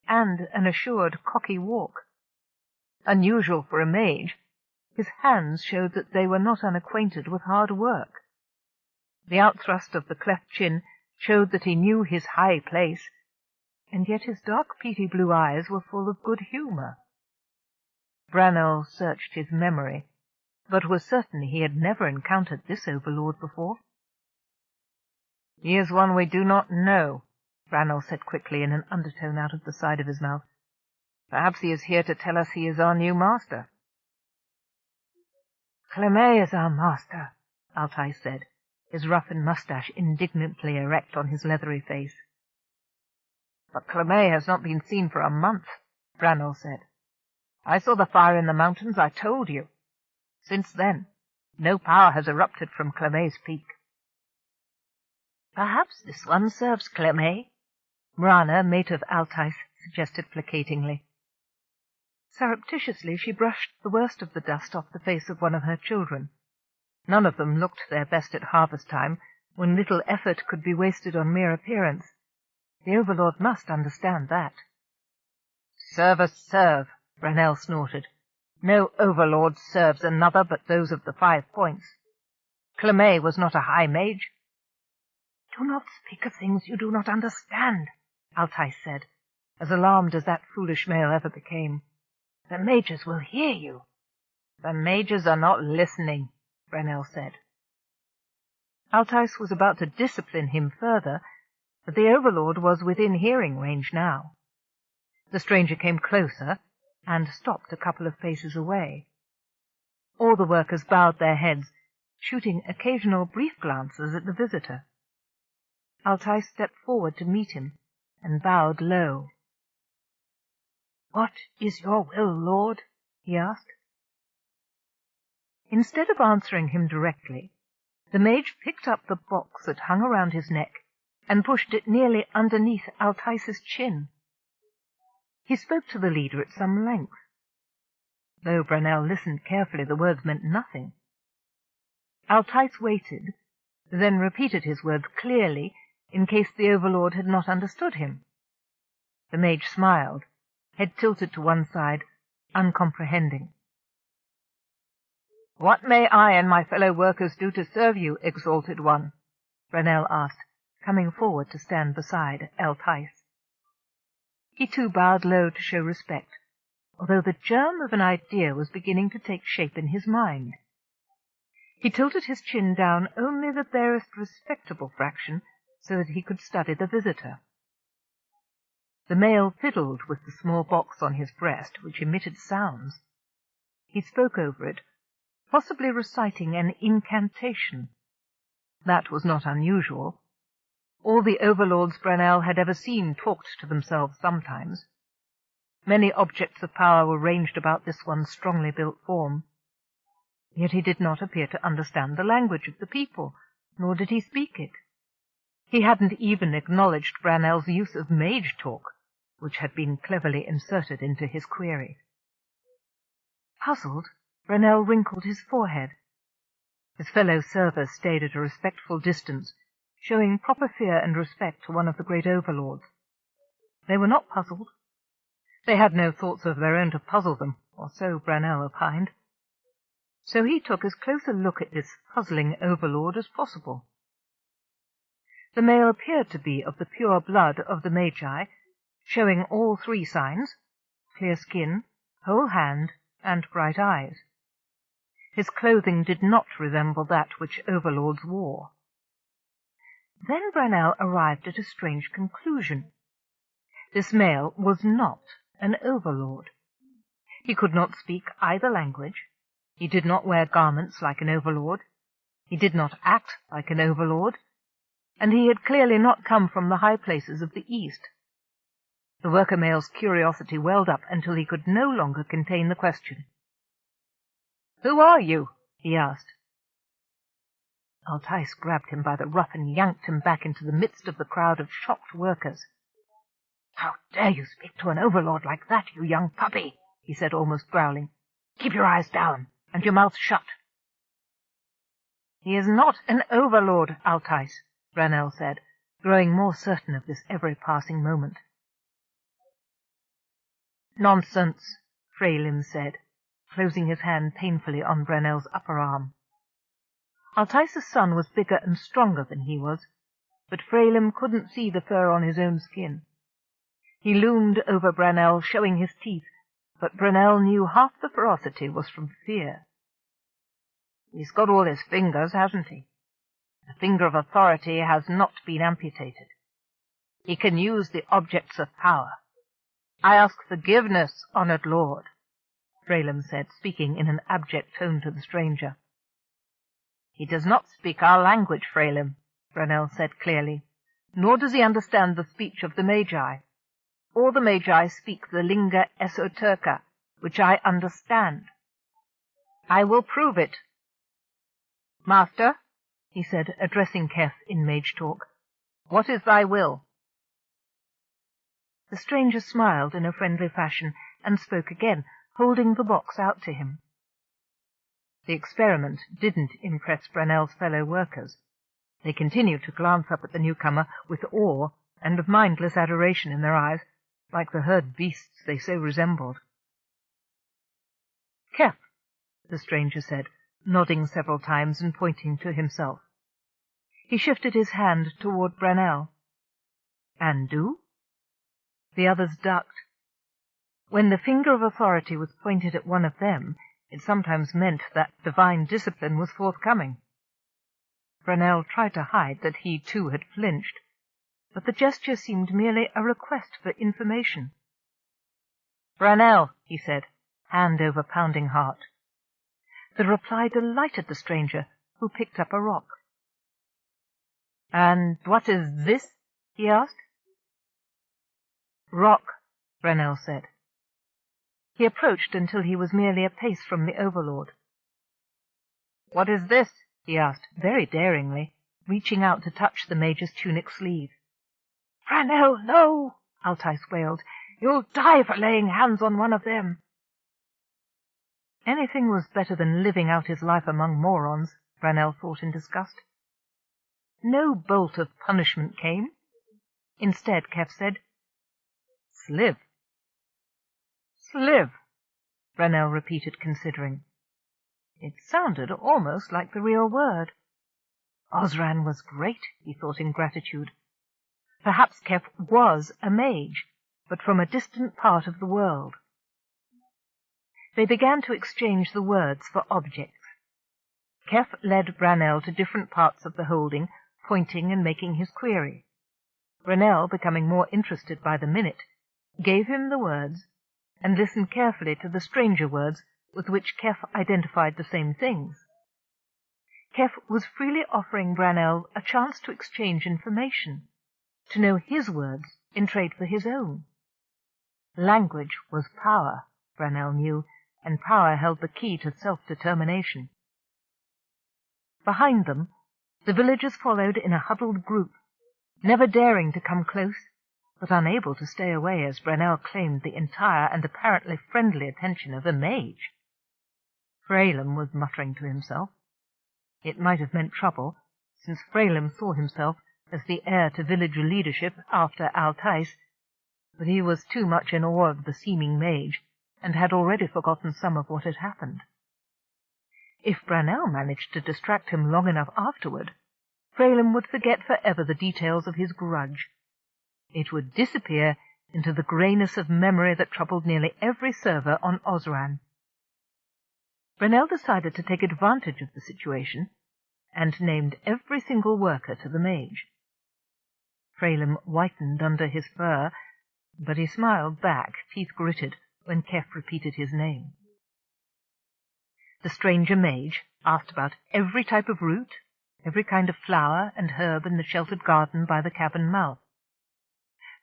and an assured, cocky walk. Unusual for a mage, his hands showed that they were not unacquainted with hard work. The outthrust of the cleft chin showed that he knew his high place, and yet his dark, peaty blue eyes were full of good humor. Brawn searched his memory, but was certain he had never encountered this overlord before. "He is one we do not know," Brawn said quickly in an undertone out of the side of his mouth. "Perhaps he is here to tell us he is our new master." "Clemay is our master," Altice said, his roughened mustache indignantly erect on his leathery face. "But Clemay has not been seen for a month," Brawn said. "I saw the fire in the mountains, I told you. Since then, no power has erupted from Clemay's peak." "Perhaps this one serves Clemay," Marana, mate of Altice, suggested placatingly. Surreptitiously she brushed the worst of the dust off the face of one of her children. None of them looked their best at harvest time, when little effort could be wasted on mere appearance. The overlord must understand that. "Servus serve," Brawn snorted. "No overlord serves another but those of the 5 points. Clemay was not a high mage." "Do not speak of things you do not understand," Altice said, as alarmed as that foolish male ever became. "The mages will hear you." "The mages are not listening," Brawn said. Altice was about to discipline him further, but the overlord was within hearing range now. The stranger came closer and stopped a couple of paces away. All the workers bowed their heads, shooting occasional brief glances at the visitor. Altice stepped forward to meet him and bowed low. "What is your will, Lord?" he asked. Instead of answering him directly, the mage picked up the box that hung around his neck and pushed it nearly underneath Altice's chin. He spoke to the leader at some length. Though Brawn listened carefully, the words meant nothing. Altice waited, then repeated his words clearly in case the overlord had not understood him. The mage smiled, head tilted to one side, uncomprehending. "What may I and my fellow workers do to serve you, exalted one?" Brawn asked, coming forward to stand beside Altice. He too bowed low to show respect, although the germ of an idea was beginning to take shape in his mind. He tilted his chin down only the barest respectable fraction so that he could study the visitor. The male fiddled with the small box on his breast, which emitted sounds. He spoke over it, possibly reciting an incantation. That was not unusual. All the overlords Brawnell had ever seen talked to themselves sometimes. Many objects of power were ranged about this one strongly built form. Yet he did not appear to understand the language of the people, nor did he speak it. He hadn't even acknowledged Brawnell's use of mage talk, which had been cleverly inserted into his query. Puzzled, Brawnell wrinkled his forehead. His fellow servers stayed at a respectful distance, showing proper fear and respect to one of the great overlords. They were not puzzled. They had no thoughts of their own to puzzle them, or so Brawnell opined. So he took as close a look at this puzzling overlord as possible. The male appeared to be of the pure blood of the Magi, showing all three signs: clear skin, whole hand, and bright eyes. His clothing did not resemble that which overlords wore. Then Brawnell arrived at a strange conclusion. This male was not an overlord. He could not speak either language. He did not wear garments like an overlord. He did not act like an overlord. And he had clearly not come from the high places of the East. The worker male's curiosity welled up until he could no longer contain the question. "Who are you?" he asked. Altice grabbed him by the ruff and yanked him back into the midst of the crowd of shocked workers. "How dare you speak to an overlord like that, you young puppy?" he said, almost growling. "Keep your eyes down, and your mouth shut." "He is not an overlord, Altice," Brawnell said, growing more certain of this every passing moment. "Nonsense," Freylin said, closing his hand painfully on Brawnell's upper arm. Altice's son was bigger and stronger than he was, but Freylin couldn't see the fur on his own skin. He loomed over Brawnell, showing his teeth, but Brawnell knew half the ferocity was from fear. "He's got all his fingers, hasn't he? The finger of authority has not been amputated. He can use the objects of power. I ask forgiveness, honoured lord," Freylin said, speaking in an abject tone to the stranger. "He does not speak our language, Freylin," Brawnell said clearly, "nor does he understand the speech of the Magi. All the Magi speak the lingua esoterca, which I understand. I will prove it. Master," he said, addressing Keff in mage talk, "what is thy will?" The stranger smiled in a friendly fashion and spoke again, holding the box out to him. The experiment didn't impress Brawnell's fellow workers. They continued to glance up at the newcomer with awe and mindless adoration in their eyes, like the herd beasts they so resembled. "Keff," the stranger said, nodding several times and pointing to himself. He shifted his hand toward Brawnell. "And do?" The others ducked. When the finger of authority was pointed at one of them, it sometimes meant that divine discipline was forthcoming. Brawnell tried to hide that he too had flinched, but the gesture seemed merely a request for information. "Brawnell," he said, hand over pounding heart. The reply delighted the stranger, who picked up a rock. "And what is this?" he asked. "Rock," Brawnell said. He approached until he was merely a pace from the overlord. "What is this?" he asked, very daringly, reaching out to touch the major's tunic sleeve. "Brawnell, no!" Altice wailed. "You'll die for laying hands on one of them." Anything was better than living out his life among morons, Brawnell thought in disgust. No bolt of punishment came. Instead, Keff said, "Sliv." "Sliv," Brawnell repeated, considering. It sounded almost like the real word. Osran was great, he thought in gratitude. Perhaps Keff was a mage, but from a distant part of the world. They began to exchange the words for objects. Keff led Brannel to different parts of the holding, pointing and making his query. Brannel, becoming more interested by the minute, gave him the words, and listened carefully to the stranger words with which Keff identified the same things. Keff was freely offering Brannel a chance to exchange information, to know his words in trade for his own. Language was power, Brannel knew, and power held the key to self-determination. Behind them, the villagers followed in a huddled group, never daring to come close, but unable to stay away as Brannel claimed the entire and apparently friendly attention of a mage. Fralem was muttering to himself. It might have meant trouble, since Fralem saw himself as the heir to village leadership after Altais, but he was too much in awe of the seeming mage, and had already forgotten some of what had happened. If Brannel managed to distract him long enough afterward, Fralem would forget forever the details of his grudge. It would disappear into the greyness of memory that troubled nearly every server on Osran. Brannel decided to take advantage of the situation, and named every single worker to the mage. Fralem whitened under his fur, but he smiled back, teeth gritted, when Keff repeated his name. The stranger mage asked about every type of root, every kind of flower and herb in the sheltered garden by the cavern mouth.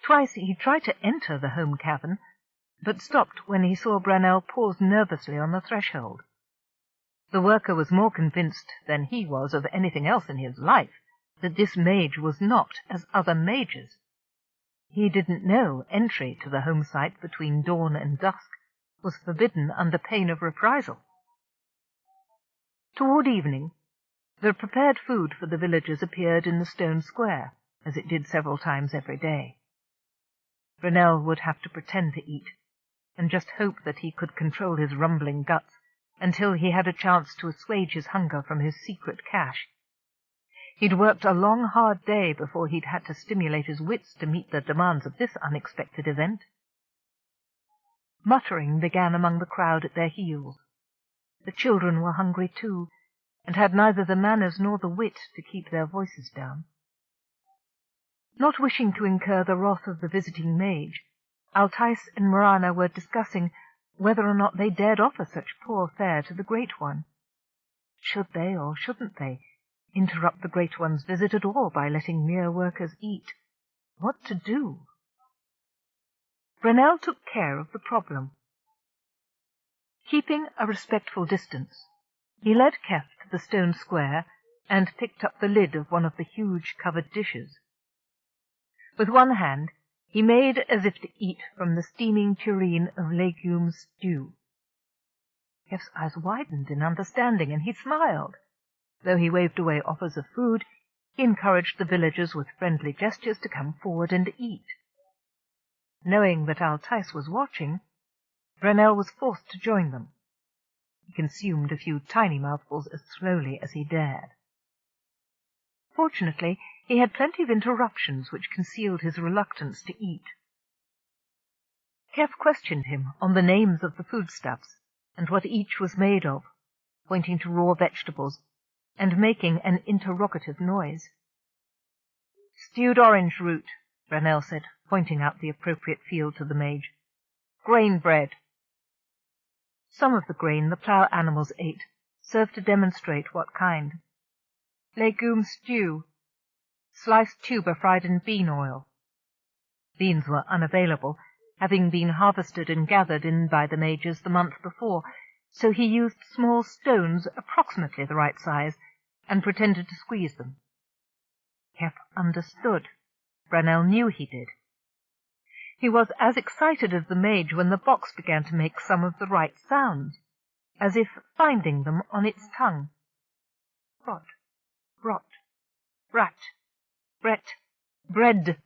Twice he tried to enter the home cavern, but stopped when he saw Brannel pause nervously on the threshold. The worker was more convinced than he was of anything else in his life that this mage was not as other mages. He didn't know entry to the home site between dawn and dusk was forbidden under pain of reprisal. Toward evening, the prepared food for the villagers appeared in the stone square, as it did several times every day. Brannel would have to pretend to eat, and just hope that he could control his rumbling guts until he had a chance to assuage his hunger from his secret cache. He'd worked a long, hard day before he'd had to stimulate his wits to meet the demands of this unexpected event. Muttering began among the crowd at their heels. The children were hungry too, and had neither the manners nor the wit to keep their voices down. Not wishing to incur the wrath of the visiting mage, Altais and Marana were discussing whether or not they dared offer such poor fare to the Great One. Should they, or shouldn't they, interrupt the Great One's visit at all by letting mere workers eat? What to do? Brannel took care of the problem. Keeping a respectful distance, he led Keff to the stone square and picked up the lid of one of the huge covered dishes. With one hand, he made as if to eat from the steaming tureen of legume stew. Keff's eyes widened in understanding, and he smiled. Though he waved away offers of food, he encouraged the villagers with friendly gestures to come forward and eat. Knowing that Altais was watching, Brannel was forced to join them. He consumed a few tiny mouthfuls as slowly as he dared. Fortunately, he had plenty of interruptions which concealed his reluctance to eat. Keff questioned him on the names of the foodstuffs and what each was made of, pointing to raw vegetables and making an interrogative noise. "Stewed orange root," Brannel said, pointing out the appropriate field to the mage. "Grain bread." Some of the grain the plough animals ate served to demonstrate what kind. "Legume stew. Sliced tuber fried in bean oil." Beans were unavailable, having been harvested and gathered in by the mages the month before, so he used small stones approximately the right size and pretended to squeeze them. Keff understood. Brannel knew he did. He was as excited as the mage when the box began to make some of the right sounds, as if finding them on its tongue. Rot, rot, rat, bret, bread.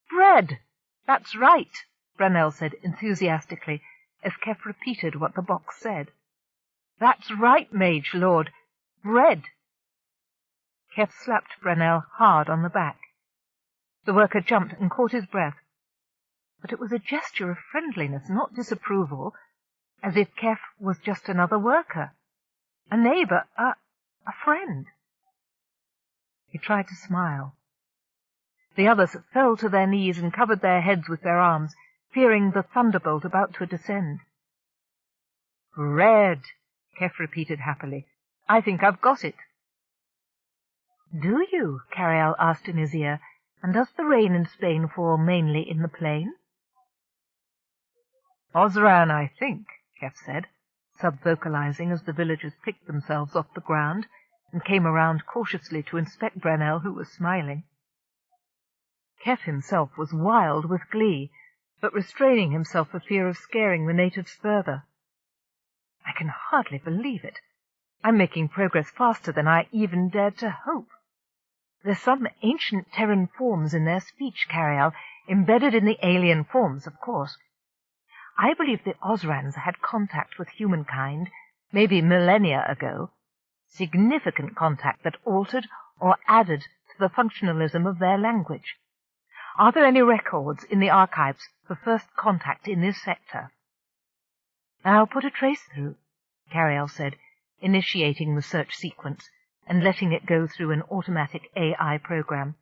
"Bread! That's right," Brannel said enthusiastically, as Keff repeated what the box said. "That's right, mage lord. Bread." Keff slapped Brannel hard on the back. The worker jumped and caught his breath, but it was a gesture of friendliness, not disapproval, as if Keff was just another worker. A neighbour, a friend. He tried to smile. The others fell to their knees and covered their heads with their arms, fearing the thunderbolt about to descend. "Bread," Keff repeated happily. "I think I've got it." "Do you?" Carialle asked in his ear. "And does the rain in Spain fall mainly in the plain?" "Osran, I think," Keff said, sub-vocalizing as the villagers picked themselves off the ground and came around cautiously to inspect Brunel, who was smiling. Keff himself was wild with glee, but restraining himself for fear of scaring the natives further. "I can hardly believe it. I'm making progress faster than I even dared to hope. There's some ancient Terran forms in their speech, Carialle, embedded in the alien forms, of course. I believe the Osrans had contact with humankind, maybe millennia ago, significant contact that altered or added to the functionalism of their language. Are there any records in the archives for first contact in this sector?" "I'll put a trace through," Carialle said, initiating the search sequence and letting it go through an automatic AI program.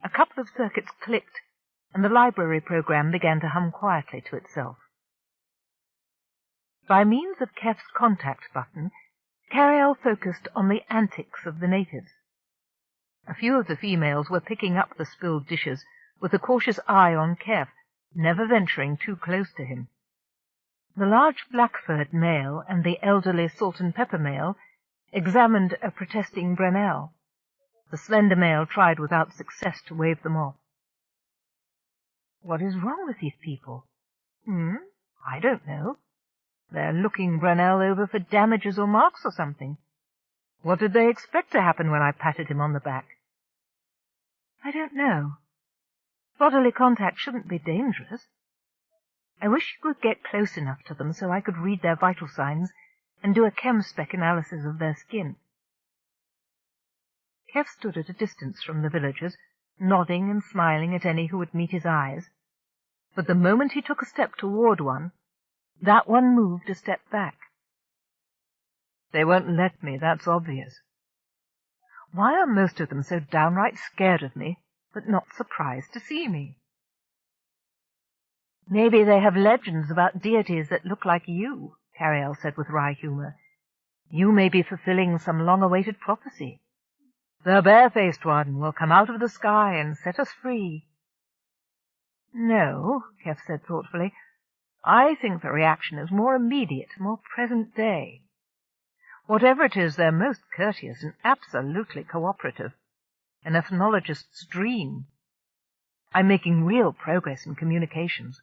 A couple of circuits clicked, and the library program began to hum quietly to itself. By means of Keff's contact button, Carialle focused on the antics of the natives. A few of the females were picking up the spilled dishes with a cautious eye on Keff, never venturing too close to him. The large black-furred male and the elderly salt-and-pepper male examined a protesting Brunel. The slender male tried without success to wave them off. "What is wrong with these people?" "I don't know. They're looking Brunel over for damages or marks or something. What did they expect to happen when I patted him on the back?" "I don't know. Bodily contact shouldn't be dangerous. I wish you could get close enough to them so I could read their vital signs and do a chem-spec analysis of their skin." Keff stood at a distance from the villagers, nodding and smiling at any who would meet his eyes. But the moment he took a step toward one, that one moved a step back. "They won't let me, that's obvious. Why are most of them so downright scared of me, but not surprised to see me?" "Maybe they have legends about deities that look like you," Carialle said with wry humor. "You may be fulfilling some long-awaited prophecy. The bare-faced one will come out of the sky and set us free." "No," Keff said thoughtfully. "I think the reaction is more immediate, more present day. Whatever it is, they're most courteous and absolutely cooperative. An ethnologist's dream. I'm making real progress in communications.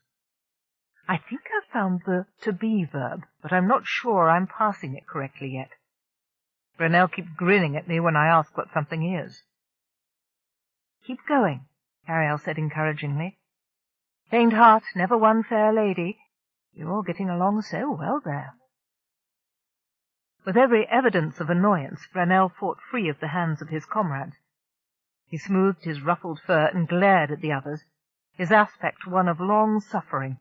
I think I've found the to-be verb, but I'm not sure I'm parsing it correctly yet. Brunel keeps grinning at me when I ask what something is." "Keep going," Carialle said encouragingly. "Faint heart never won fair lady. You're all getting along so well there." With every evidence of annoyance, Brunel fought free of the hands of his comrades. He smoothed his ruffled fur and glared at the others, his aspect one of long suffering.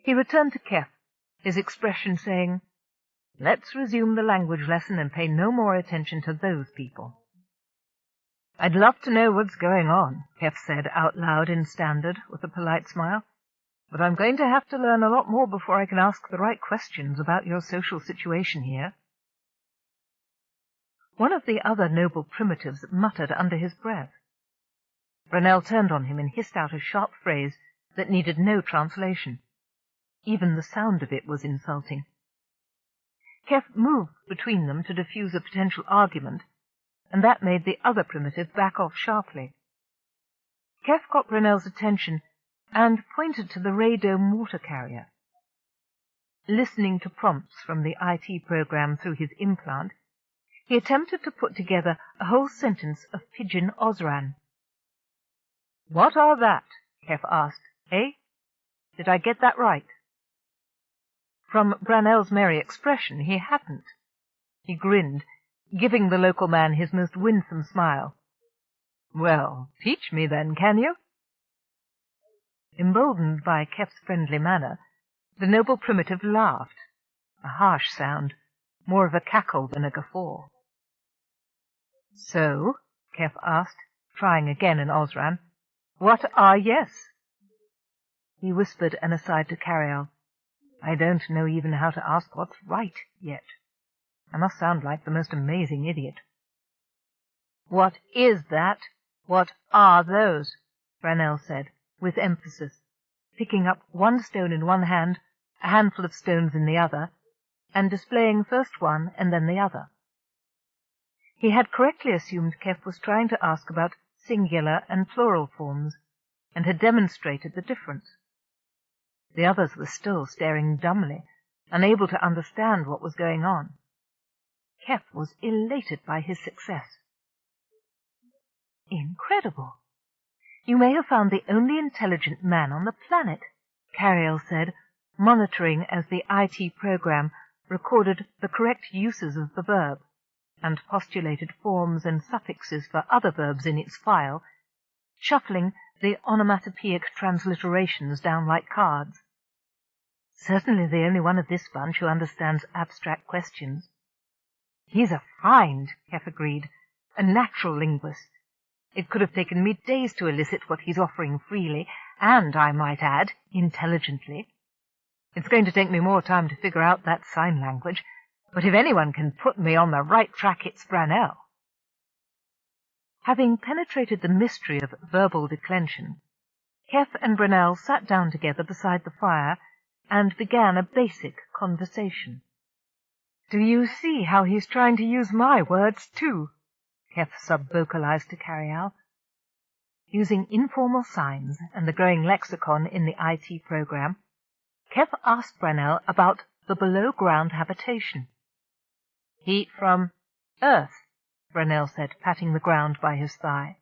He returned to Keff, his expression saying, "Let's resume the language lesson and pay no more attention to those people." "I'd love to know what's going on," Keff said out loud in Standard with a polite smile, "but I'm going to have to learn a lot more before I can ask the right questions about your social situation here." One of the other noble primitives muttered under his breath. Brunel turned on him and hissed out a sharp phrase that needed no translation. Even the sound of it was insulting. Keff moved between them to diffuse a potential argument, and that made the other primitive back off sharply. Keff got Brunel's attention and pointed to the radome water carrier. Listening to prompts from the IT program through his implant, he attempted to put together a whole sentence of Pidgin Osran. "What are that?" Keff asked. "Eh? Did I get that right?" From Brunel's merry expression, he hadn't. He grinned, giving the local man his most winsome smile. "Well, teach me then, can you?" Emboldened by Keff's friendly manner, the noble primitive laughed, a harsh sound, more of a cackle than a guffaw. "So," Keff asked, trying again in Osran, "what are yes?" He whispered an aside to Carialle. "I don't know even how to ask what's right yet. I must sound like the most amazing idiot." "What is that? What are those?" Braunel said, with emphasis, picking up one stone in one hand, a handful of stones in the other, and displaying first one and then the other. He had correctly assumed Keff was trying to ask about singular and plural forms, and had demonstrated the difference. The others were still staring dumbly, unable to understand what was going on. Keff was elated by his success. "Incredible! You may have found the only intelligent man on the planet," Carialle said, monitoring as the IT program recorded the correct uses of the verb, and postulated forms and suffixes for other verbs in its file, shuffling the onomatopoeic transliterations down like cards. "Certainly the only one of this bunch who understands abstract questions." "He's a find," Keff agreed, "a natural linguist. It could have taken me days to elicit what he's offering freely, and, I might add, intelligently. It's going to take me more time to figure out that sign language, but if anyone can put me on the right track, it's Braunel." Having penetrated the mystery of verbal declension, Keff and Braunel sat down together beside the fire and began a basic conversation. "Do you see how he's trying to use my words, too?" Keff sub-vocalized to Carialle. Using informal signs and the growing lexicon in the IT program, Keff asked Braunel about the below-ground habitation. "Heat from Earth," Braunel said, patting the ground by his thigh.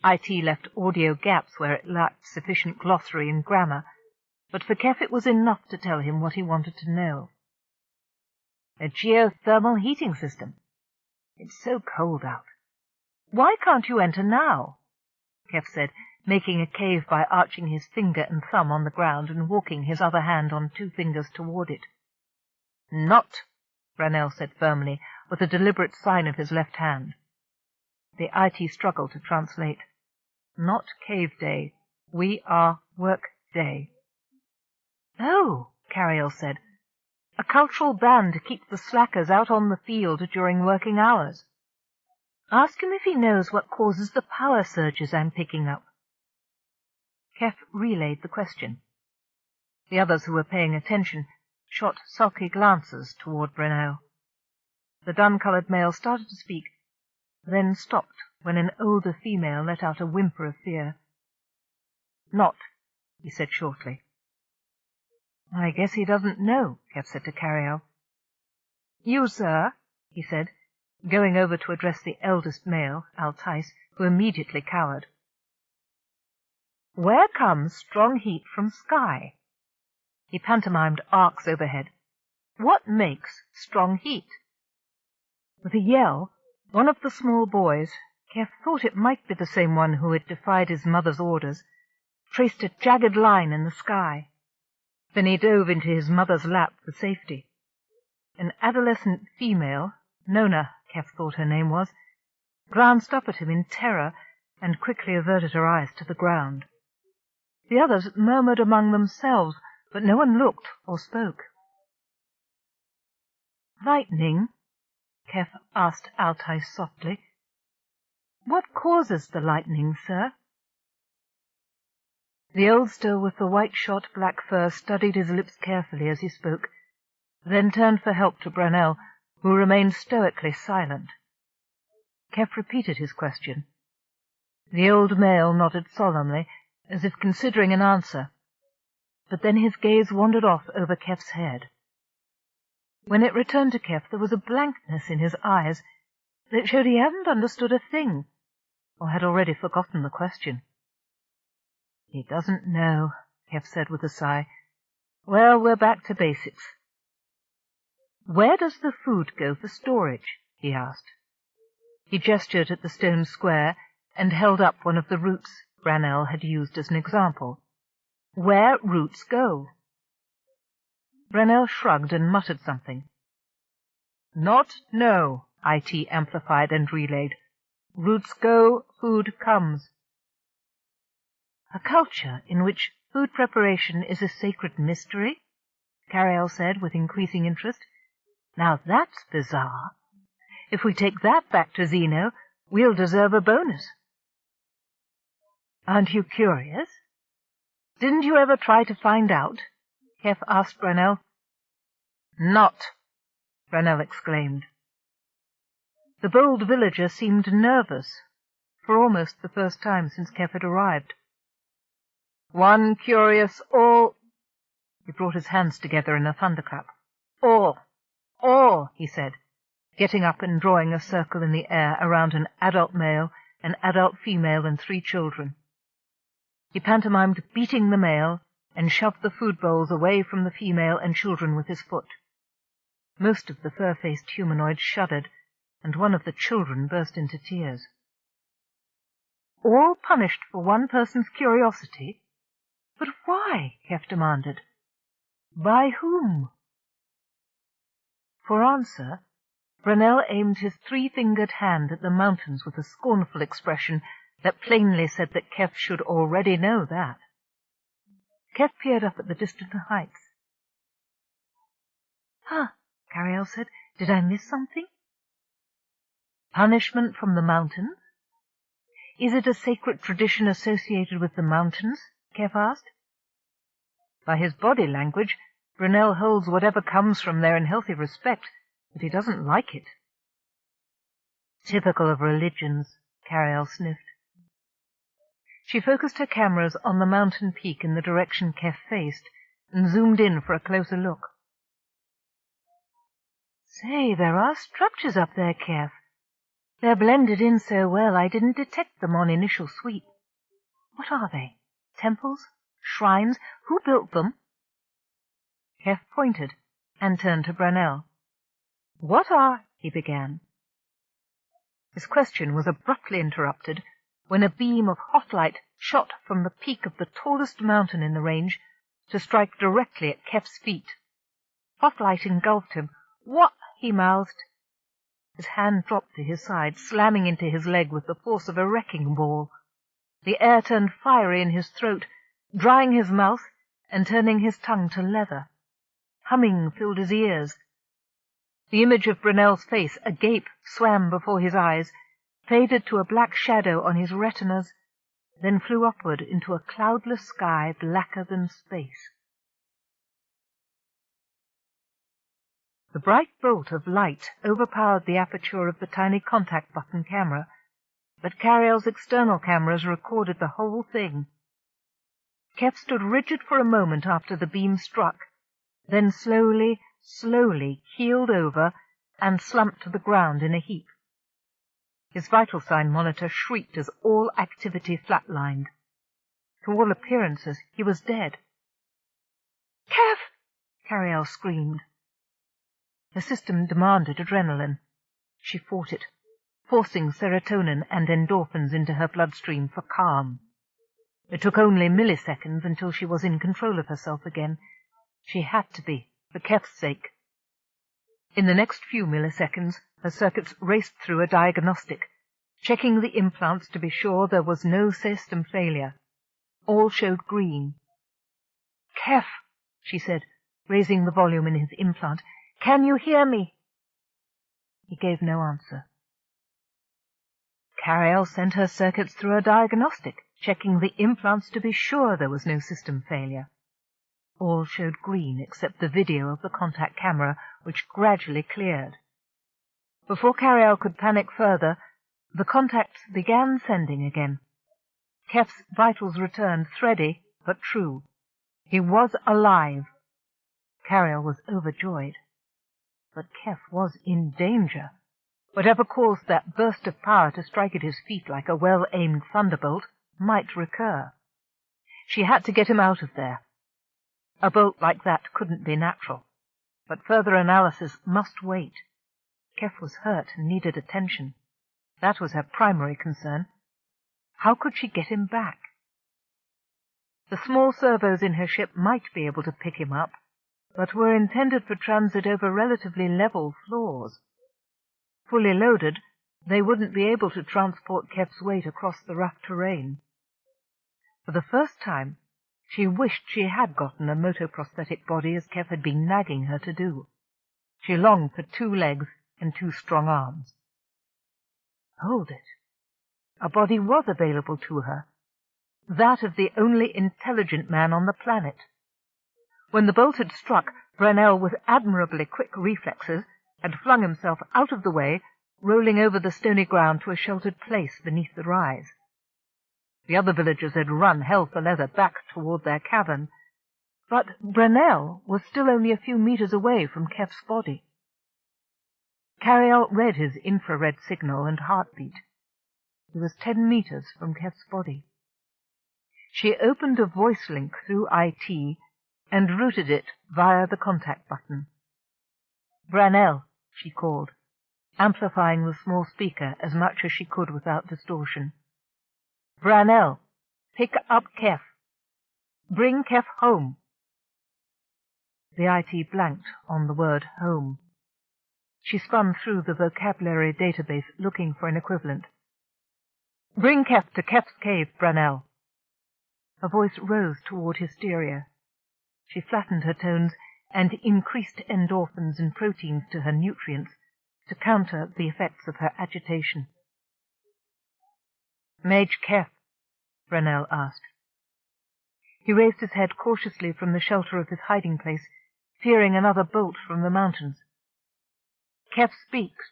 IT left audio gaps where it lacked sufficient glossary and grammar, but for Keff it was enough to tell him what he wanted to know. "A geothermal heating system. It's so cold out. Why can't you enter now?" Keff said, making a cave by arching his finger and thumb on the ground and walking his other hand on 2 fingers toward it. "Not," Braunel said firmly, with a deliberate sign of his left hand. The IT struggled to translate. "Not cave day. We are work day." "Oh," Carialle said, "a cultural ban to keep the slackers out on the field during working hours. Ask him if he knows what causes the power surges I'm picking up." Keff relayed the question. The others who were paying attention shot sulky glances toward Braunel. The dun-colored male started to speak, then stopped when an older female let out a whimper of fear. "Not," he said shortly. "I guess he doesn't know," Keff said to Carialle. "You, sir," he said, going over to address the eldest male, Altice, who immediately cowered. "Where comes strong heat from sky?" He pantomimed arcs overhead. "What makes strong heat?" With a yell, one of the small boys, Keff thought it might be the same one who had defied his mother's orders, traced a jagged line in the sky. Then he dove into his mother's lap for safety. An adolescent female, Nona, Keff thought her name was, glanced up at him in terror and quickly averted her eyes to the ground. The others murmured among themselves, but no one looked or spoke. "Lightning?" Keff asked Altice softly. "What causes the lightning, sir?" The oldster with the white-shot black fur studied his lips carefully as he spoke, then turned for help to Braunel, who remained stoically silent. Keff repeated his question. The old male nodded solemnly, as if considering an answer, but then his gaze wandered off over Keff's head. When it returned to Keff, there was a blankness in his eyes that showed he hadn't understood a thing, or had already forgotten the question. "He doesn't know," Keff said with a sigh. "Well, we're back to basics." "Where does the food go for storage?" he asked. He gestured at the stone square and held up one of the roots Braunel had used as an example. "Where roots go." Braunel shrugged and muttered something. Not no, IT amplified and relayed. Roots go, food comes. A culture in which food preparation is a sacred mystery? Carialle said with increasing interest. Now that's bizarre. If we take that back to Zeno, we'll deserve a bonus. Aren't you curious? Didn't you ever try to find out? Keff asked Brunel. Not, Brunel exclaimed. The bold villager seemed nervous, for almost the first time since Keff had arrived. One curious, all... He brought his hands together in a thunderclap. All, he said, getting up and drawing a circle in the air around an adult male, an adult female, and 3 children. He pantomimed beating the male and shoved the food bowls away from the female and children with his foot. Most of the fur-faced humanoids shuddered, and one of the children burst into tears. All punished for one person's curiosity? But why? Keff demanded. By whom? For answer, Brunel aimed his 3-fingered hand at the mountains with a scornful expression that plainly said that Keff should already know that. Keff peered up at the distant heights. Carialle said. Did I miss something? Punishment from the mountains? Is it a sacred tradition associated with the mountains? Keff asked. By his body language, Brunel holds whatever comes from there in healthy respect, but he doesn't like it. Typical of religions, Carialle sniffed. She focused her cameras on the mountain peak in the direction Keff faced, and zoomed in for a closer look. Say, there are structures up there, Keff. They're blended in so well I didn't detect them on initial sweep. What are they? Temples? Shrines? Who built them? Keff pointed and turned to Brunel. What are... he began. His question was abruptly interrupted when a beam of hot light shot from the peak of the tallest mountain in the range to strike directly at Keff's feet. Hot light engulfed him. What? He mouthed. His hand dropped to his side, slamming into his leg with the force of a wrecking ball. The air turned fiery in his throat, drying his mouth and turning his tongue to leather. Humming filled his ears. The image of Brunel's face, agape, swam before his eyes, faded to a black shadow on his retinas, then flew upward into a cloudless sky blacker than space. The bright bolt of light overpowered the aperture of the tiny contact button camera, but Carialle's external cameras recorded the whole thing. Keff stood rigid for a moment after the beam struck, then slowly keeled over and slumped to the ground in a heap. His vital sign monitor shrieked as all activity flatlined. To all appearances, he was dead. "Keff!" Carialle screamed. The system demanded adrenaline. She fought it, forcing serotonin and endorphins into her bloodstream for calm. It took only milliseconds until she was in control of herself again. She had to be, for Keff's sake. In the next few milliseconds, her circuits raced through a diagnostic, checking the implants to be sure there was no system failure. All showed green. "Keff," she said, raising the volume in his implant, "can you hear me?" He gave no answer. Carialle sent her circuits through a diagnostic, checking the implants to be sure there was no system failure. All showed green except the video of the contact camera, which gradually cleared. Before Carialle could panic further, the contacts began sending again. Keff's vitals returned, thready but true. He was alive. Carialle was overjoyed. But Keff was in danger. Whatever caused that burst of power to strike at his feet like a well-aimed thunderbolt might recur. She had to get him out of there. A bolt like that couldn't be natural, but further analysis must wait. Keff was hurt and needed attention. That was her primary concern. How could she get him back? The small servos in her ship might be able to pick him up, but were intended for transit over relatively level floors. Fully loaded, they wouldn't be able to transport Keff's weight across the rough terrain. For the first time, she wished she had gotten a motoprosthetic body, as Keff had been nagging her to do. She longed for 2 legs and 2 strong arms. Hold it. A body was available to her, that of the only intelligent man on the planet. When the bolt had struck, Brunel, with admirably quick reflexes, had flung himself out of the way, rolling over the stony ground to a sheltered place beneath the rise. The other villagers had run hell for leather back toward their cavern, but Brunel was still only a few meters away from Keff's body. Carialle read his infrared signal and heartbeat. He was 10 meters from Keff's body. She opened a voice link through IT and routed it via the contact button. "Brunel," she called, amplifying the small speaker as much as she could without distortion. "Brunel, pick up Keff. Bring Keff home." The IT blanked on the word home. She spun through the vocabulary database looking for an equivalent. "Bring Keff to Keff's cave, Brunel." Her voice rose toward hysteria. She flattened her tones and increased endorphins and proteins to her nutrients to counter the effects of her agitation. "Mage Keff?" Brunel asked. He raised his head cautiously from the shelter of his hiding place, fearing another bolt from the mountains. "Keff speaks."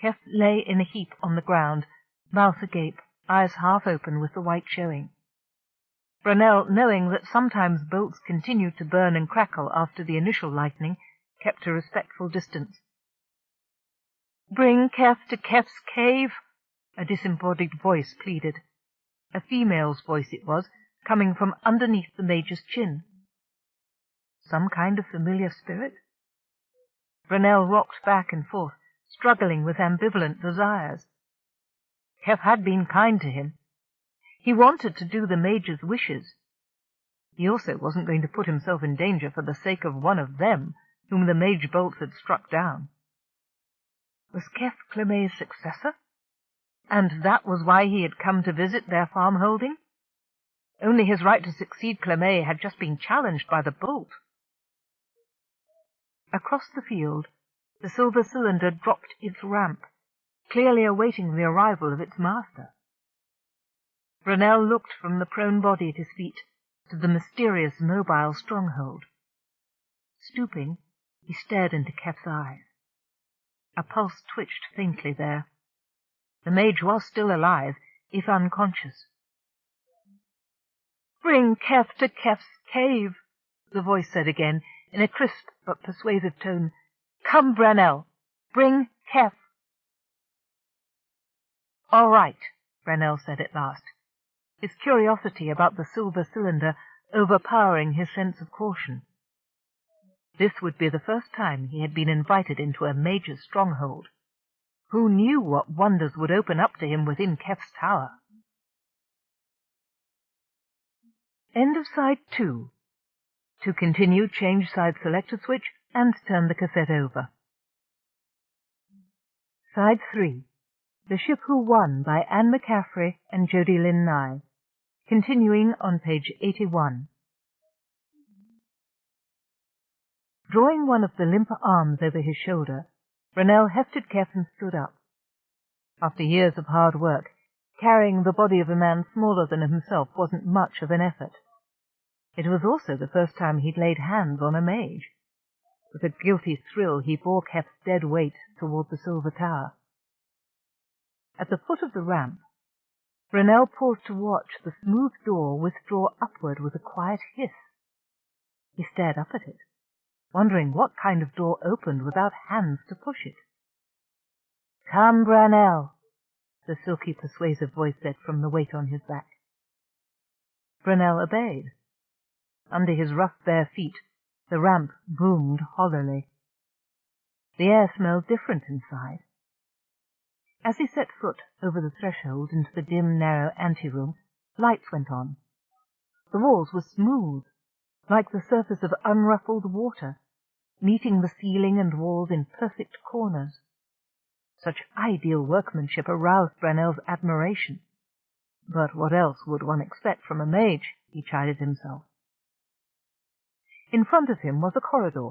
Keff lay in a heap on the ground, mouth agape, eyes half open with the white showing. Brunel, knowing that sometimes bolts continued to burn and crackle after the initial lightning, kept a respectful distance. "Bring Keff to Keff's cave," a disembodied voice pleaded. A female's voice it was, coming from underneath the Major's chin. Some kind of familiar spirit? Brunel rocked back and forth, struggling with ambivalent desires. Keff had been kind to him. He wanted to do the Major's wishes. He also wasn't going to put himself in danger for the sake of one of them, whom the mage bolts had struck down. Was Keff Clemet's successor? And that was why he had come to visit their farm holding? Only his right to succeed Clemet had just been challenged by the bolt. Across the field, the silver cylinder dropped its ramp, clearly awaiting the arrival of its master. Brunel looked from the prone body at his feet to the mysterious mobile stronghold. Stooping, he stared into Keff's eyes. A pulse twitched faintly there. The mage was still alive, if unconscious. "Bring Keff to Keff's cave," the voice said again, in a crisp but persuasive tone. "Come, Brunel, bring Keff." "All right," Brunel said at last, his curiosity about the silver cylinder overpowering his sense of caution. This would be the first time he had been invited into a major's stronghold. Who knew what wonders would open up to him within Keff's tower? End of side 2. To continue, change side selector switch and turn the cassette over. Side 3. The Ship Who Won by Anne McCaffrey and Jody Lynn Nye. Continuing on page 81. Drawing one of the limp arms over his shoulder, Brunel hefted Keff and stood up. After years of hard work, carrying the body of a man smaller than himself wasn't much of an effort. It was also the first time he'd laid hands on a mage. With a guilty thrill, he bore Keff's dead weight toward the silver tower. At the foot of the ramp, Brunel paused to watch the smooth door withdraw upward with a quiet hiss. He stared up at it, wondering what kind of door opened without hands to push it. "Come, Brunel," the silky, persuasive voice said from the weight on his back. Brunel obeyed. Under his rough bare feet, the ramp boomed hollowly. The air smelled different inside. As he set foot over the threshold into the dim, narrow anteroom, lights went on. The walls were smooth, like the surface of unruffled water, meeting the ceiling and walls in perfect corners. Such ideal workmanship aroused Brunel's admiration. But what else would one expect from a mage, he chided himself. In front of him was a corridor.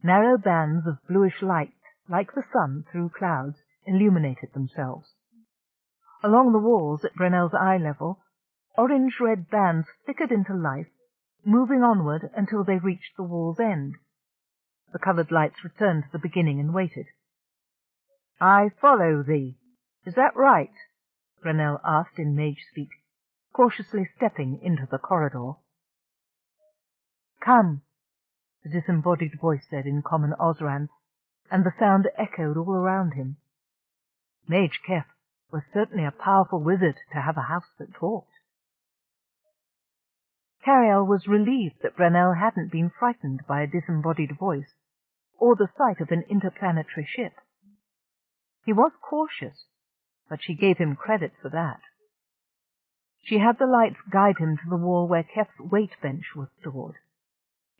Narrow bands of bluish light, like the sun through clouds, illuminated themselves. Along the walls at Brunel's eye level, orange-red bands flickered into life, moving onward until they reached the wall's end. The coloured lights returned to the beginning and waited. "I follow thee. Is that right?" Brunel asked in mage speak, cautiously stepping into the corridor. "Come," the disembodied voice said in common Osran, and the sound echoed all around him. Mage Keff was certainly a powerful wizard to have a house that talked. Carialle was relieved that Brunel hadn't been frightened by a disembodied voice, or the sight of an interplanetary ship. He was cautious, but she gave him credit for that. She had the lights guide him to the wall where Keff's weight bench was stored.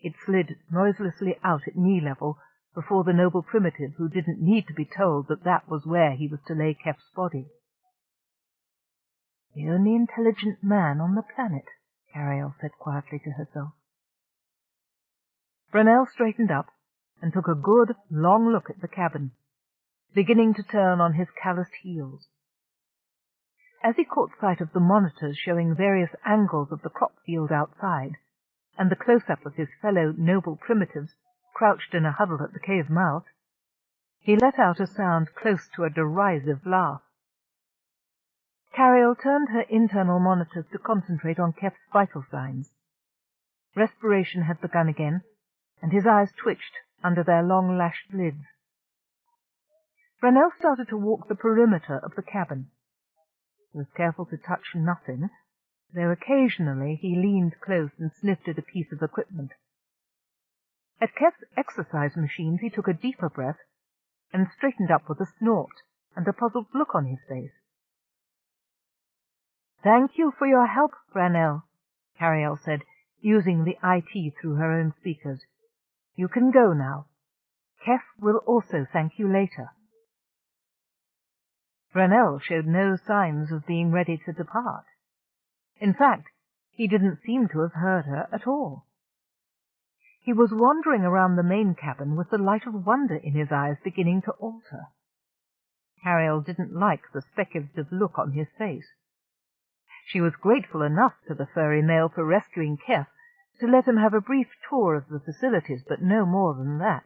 It slid noiselessly out at knee level before the noble primitive who didn't need to be told that that was where he was to lay Keff's body. "The only intelligent man on the planet," Carialle said quietly to herself. Brunel straightened up and took a good, long look at the cabin, beginning to turn on his calloused heels. As he caught sight of the monitors showing various angles of the crop field outside, and the close-up of his fellow noble primitives crouched in a huddle at the cave mouth, he let out a sound close to a derisive laugh. Carialle turned her internal monitors to concentrate on Keff's vital signs. Respiration had begun again, and his eyes twitched under their long-lashed lids. Brunel started to walk the perimeter of the cabin. He was careful to touch nothing, though occasionally he leaned close and sniffed at a piece of equipment. At Keff's exercise machines he took a deeper breath and straightened up with a snort and a puzzled look on his face. "Thank you for your help, Brunel," Carialle said, using the IT through her own speakers. "You can go now. Keff will also thank you later." Brunel showed no signs of being ready to depart. In fact, he didn't seem to have heard her at all. He was wandering around the main cabin with the light of wonder in his eyes beginning to alter. Carialle didn't like the speculative look on his face. She was grateful enough to the furry male for rescuing Keff to let him have a brief tour of the facilities, but no more than that.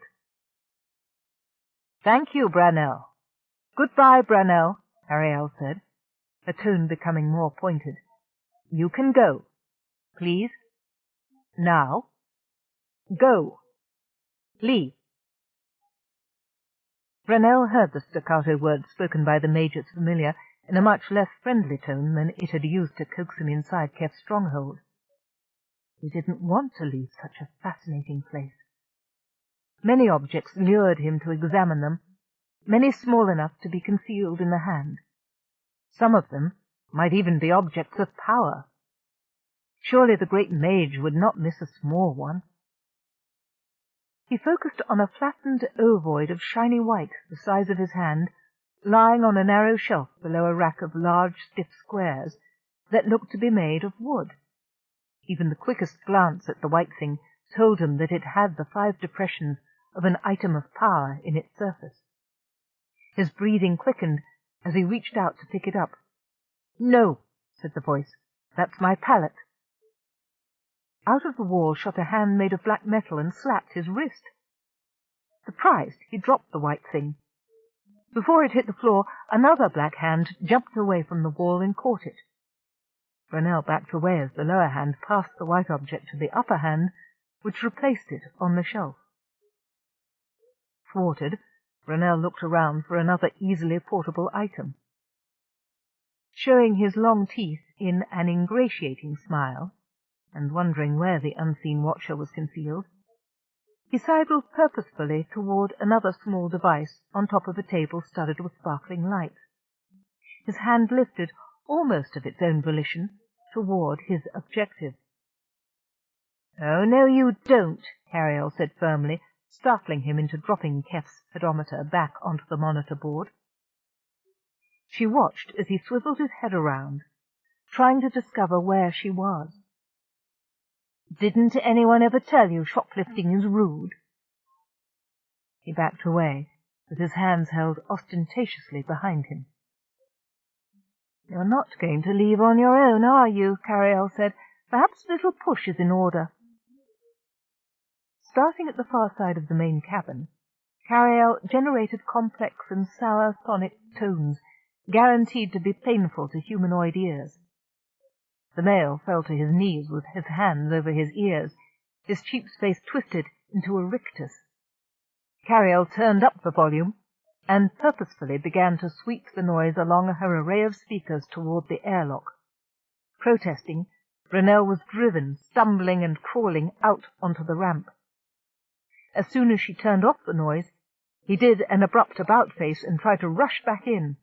"Thank you, Brunel." "Goodbye, Brunel," Carialle said, her tone becoming more pointed. "You can go. Please. Now. Go. Leave." Brunel heard the staccato words spoken by the Mage's familiar in a much less friendly tone than it had used to coax him inside Keff's stronghold. He didn't want to leave such a fascinating place. Many objects lured him to examine them, many small enough to be concealed in the hand. Some of them might even be objects of power. Surely the great mage would not miss a small one. He focused on a flattened ovoid of shiny white the size of his hand, lying on a narrow shelf below a rack of large, stiff squares that looked to be made of wood. Even the quickest glance at the white thing told him that it had the 5 depressions of an item of power in its surface. His breathing quickened as he reached out to pick it up. "No," said the voice. "That's my pallet." Out of the wall shot a hand made of black metal and slapped his wrist. Surprised, he dropped the white thing. Before it hit the floor, another black hand jumped away from the wall and caught it. Brunel backed away as the lower hand passed the white object to the upper hand, which replaced it on the shelf. Thwarted, Brunel looked around for another easily portable item. Showing his long teeth in an ingratiating smile, and wondering where the unseen watcher was concealed, he sidled purposefully toward another small device on top of a table studded with sparkling lights. His hand lifted, almost of its own volition, toward his objective. Oh, no, you don't, Carialle said firmly, startling him into dropping Keff's pedometer back onto the monitor board. She watched as he swiveled his head around, trying to discover where she was. Didn't anyone ever tell you shoplifting is rude? He backed away, with his hands held ostentatiously behind him. You're not going to leave on your own, are you? Carialle said. Perhaps a little push is in order. Starting at the far side of the main cabin, Carialle generated complex and sour sonic tones, guaranteed to be painful to humanoid ears. The male fell to his knees with his hands over his ears, his cheap face twisted into a rictus. Carialle turned up the volume and purposefully began to sweep the noise along her array of speakers toward the airlock. Protesting, Brunel was driven, stumbling and crawling, out onto the ramp. As soon as she turned off the noise, he did an abrupt about-face and tried to rush back in.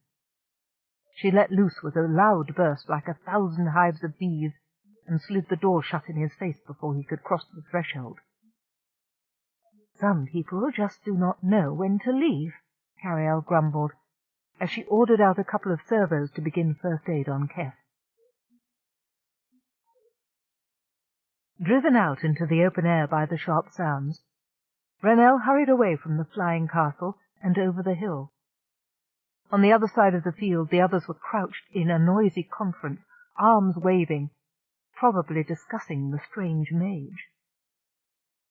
She let loose with a loud burst like 1,000 hives of bees and slid the door shut in his face before he could cross the threshold. Some people just do not know when to leave, Carialle grumbled, as she ordered out a couple of servos to begin first aid on Keff. Driven out into the open air by the sharp sounds, Brunel hurried away from the flying castle and over the hill. On the other side of the field the others were crouched in a noisy conference, arms waving, probably discussing the strange mage.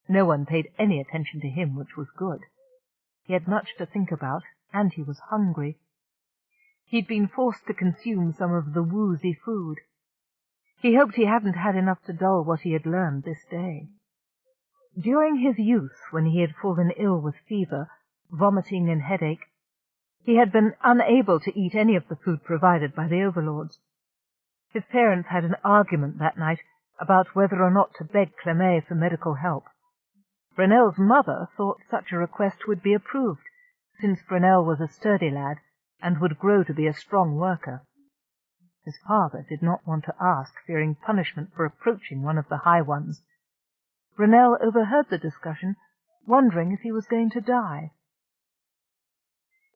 No one paid any attention to him, which was good. He had much to think about, and he was hungry. He'd been forced to consume some of the woozy food. He hoped he hadn't had enough to dull what he had learned this day. During his youth, when he had fallen ill with fever, vomiting and headache, he had been unable to eat any of the food provided by the overlords. His parents had an argument that night about whether or not to beg Clemay for medical help. Brunel's mother thought such a request would be approved, since Brunel was a sturdy lad and would grow to be a strong worker. His father did not want to ask, fearing punishment for approaching one of the high ones. Brunel overheard the discussion, wondering if he was going to die.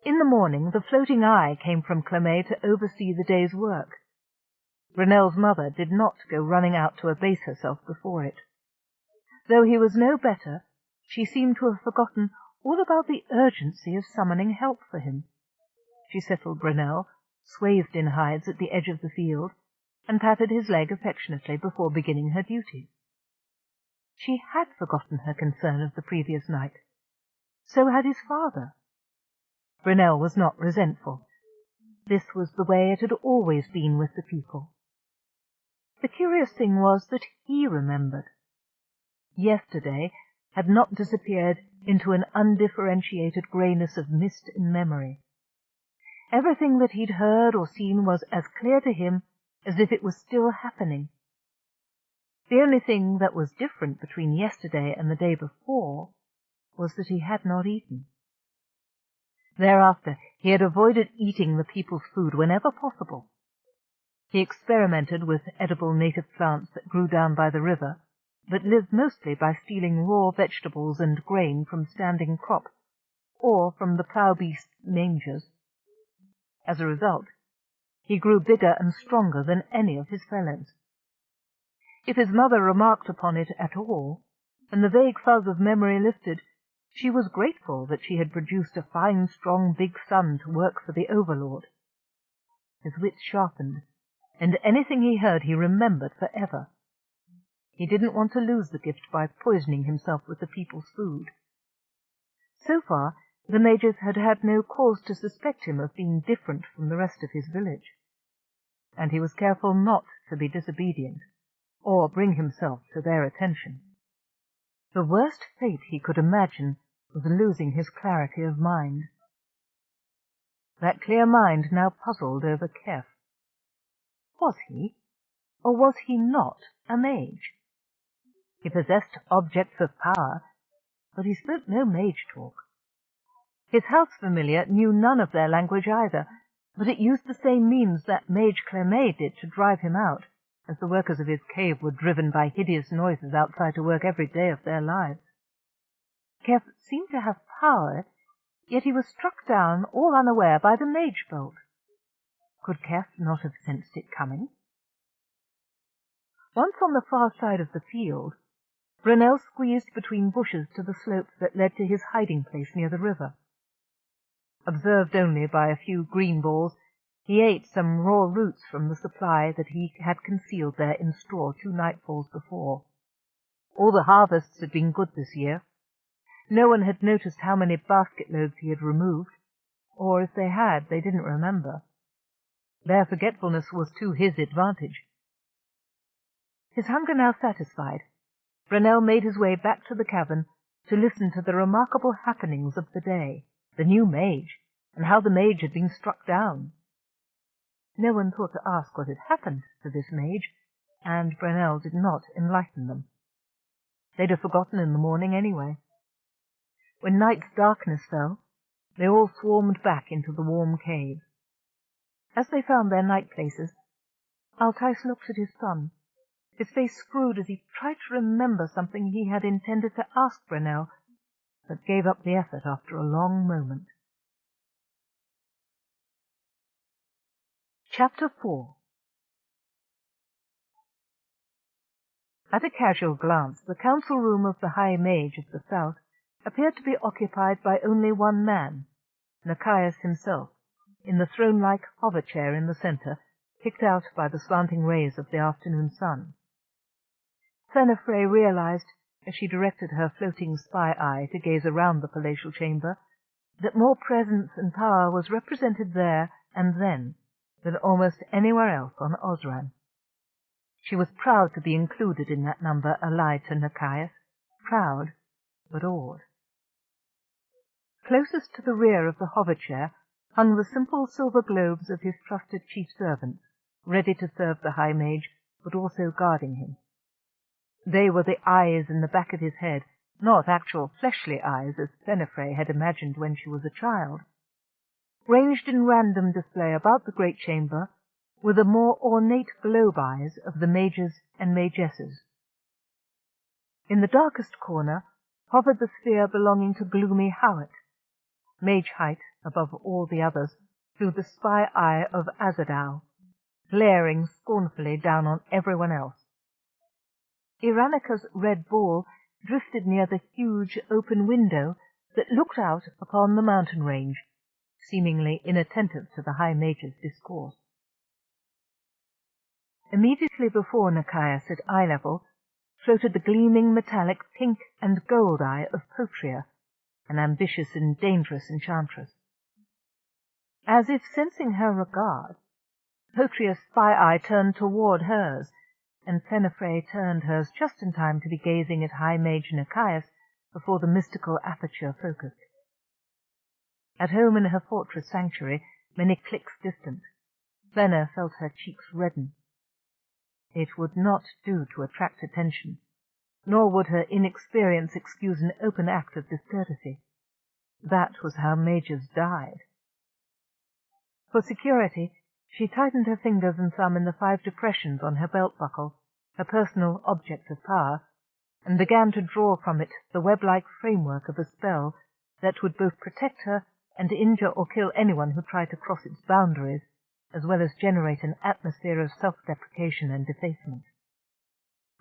In the morning the floating eye came from Clemay to oversee the day's work. Brunel's mother did not go running out to abase herself before it. Though he was no better, she seemed to have forgotten all about the urgency of summoning help for him. She settled Brunel, swathed in hides at the edge of the field, and patted his leg affectionately before beginning her duties. She had forgotten her concern of the previous night. So had his father. Brunel was not resentful. This was the way it had always been with the people. The curious thing was that he remembered. Yesterday had not disappeared into an undifferentiated greyness of mist in memory. Everything that he'd heard or seen was as clear to him as if it was still happening. The only thing that was different between yesterday and the day before was that he had not eaten. Thereafter he had avoided eating the people's food whenever possible. He experimented with edible native plants that grew down by the river, but lived mostly by stealing raw vegetables and grain from standing crops, or from the plough beast's mangers. As a result, he grew bigger and stronger than any of his fellows. If his mother remarked upon it at all, and the vague fuzz of memory lifted, she was grateful that she had produced a fine, strong, big son to work for the overlord. His wits sharpened, and anything he heard he remembered forever. He didn't want to lose the gift by poisoning himself with the people's food. So far, the majors had had no cause to suspect him of being different from the rest of his village, and he was careful not to be disobedient, or bring himself to their attention. The worst fate he could imagine was losing his clarity of mind. That clear mind now puzzled over Keff. Was he, or was he not, a mage? He possessed objects of power, but he spoke no mage talk. His house familiar knew none of their language either, but it used the same means that Mage Clemay did to drive him out, as the workers of his cave were driven by hideous noises outside to work every day of their lives. Keff seemed to have power, yet he was struck down all unaware by the mage bolt. Could Keff not have sensed it coming? Once on the far side of the field, Brunel squeezed between bushes to the slope that led to his hiding place near the river. Observed only by a few green balls, he ate some raw roots from the supply that he had concealed there in straw 2 nightfalls before. All the harvests had been good this year. No one had noticed how many basket-loads he had removed, or if they had, they didn't remember. Their forgetfulness was to his advantage. His hunger now satisfied, Brunel made his way back to the cavern to listen to the remarkable happenings of the day, the new mage, and how the mage had been struck down. No one thought to ask what had happened to this mage, and Brunel did not enlighten them. They'd have forgotten in the morning anyway. When night's darkness fell, they all swarmed back into the warm cave. As they found their night places, Altice looked at his son. His face screwed as he tried to remember something he had intended to ask Brunel, but gave up the effort after a long moment. Chapter 4. At a casual glance, the council room of the High Mage of the South appeared to be occupied by only one man, Nicaeus himself, in the throne-like hover-chair in the centre, picked out by the slanting rays of the afternoon sun. Senefrey realized, as she directed her floating spy-eye to gaze around the palatial chamber, that more presence and power was represented there and then than almost anywhere else on Osran. She was proud to be included in that number allied to Nicaeus, proud but awed. Closest to the rear of the hover-chair hung the simple silver globes of his trusted chief servants, ready to serve the High Mage, but also guarding him. They were the eyes in the back of his head, not actual fleshly eyes, as Senefrey had imagined when she was a child. Ranged in random display about the great chamber were the more ornate globe eyes of the mages and magesses. In the darkest corner hovered the sphere belonging to gloomy Howat, mage height above all the others, through the spy-eye of Azadal, glaring scornfully down on everyone else. Iranica's red ball drifted near the huge open window that looked out upon the mountain range, seemingly inattentive to the High Mage's discourse. Immediately before Nicaeus at eye level floated the gleaming metallic pink and gold eye of Potria, an ambitious and dangerous enchantress. As if sensing her regard, Potria's spy-eye turned toward hers, and Senefrey turned hers just in time to be gazing at High Mage Nicaeus before the mystical aperture focused. At home in her fortress sanctuary, many clicks distant, Fenna felt her cheeks redden. It would not do to attract attention, nor would her inexperience excuse an open act of discourtesy. That was how mages died. For security, she tightened her fingers and thumb in the 5 depressions on her belt buckle, her personal object of power, and began to draw from it the web-like framework of a spell that would both protect her and injure or kill anyone who tried to cross its boundaries, as well as generate an atmosphere of self-deprecation and defacement.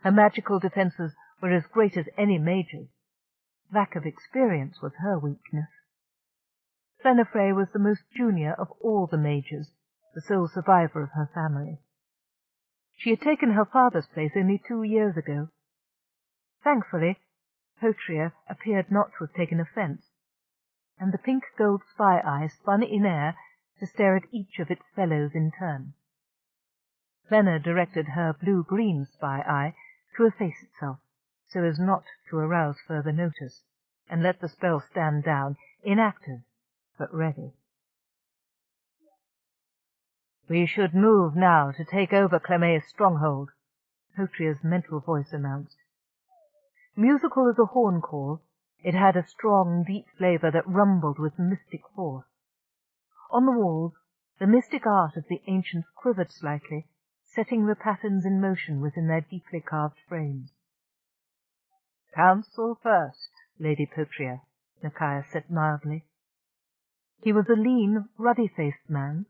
Her magical defences were as great as any mage's. Lack of experience was her weakness. Senefrey was the most junior of all the mages, the sole survivor of her family. She had taken her father's place only 2 years ago. Thankfully, Potria appeared not to have taken offence, and the pink-gold spy-eye spun in air to stare at each of its fellows in turn. Fenna directed her blue-green spy-eye to efface itself, so as not to arouse further notice, and let the spell stand down, inactive, but ready. "We should move now to take over Clemeia's stronghold," Potria's mental voice announced. Musical as a horn call, it had a strong, deep flavour that rumbled with mystic force. On the walls, the mystic art of the ancients quivered slightly, setting the patterns in motion within their deeply carved frames. "Counsel first, Lady Potria," Nicaeus said mildly. He was a lean, ruddy-faced man,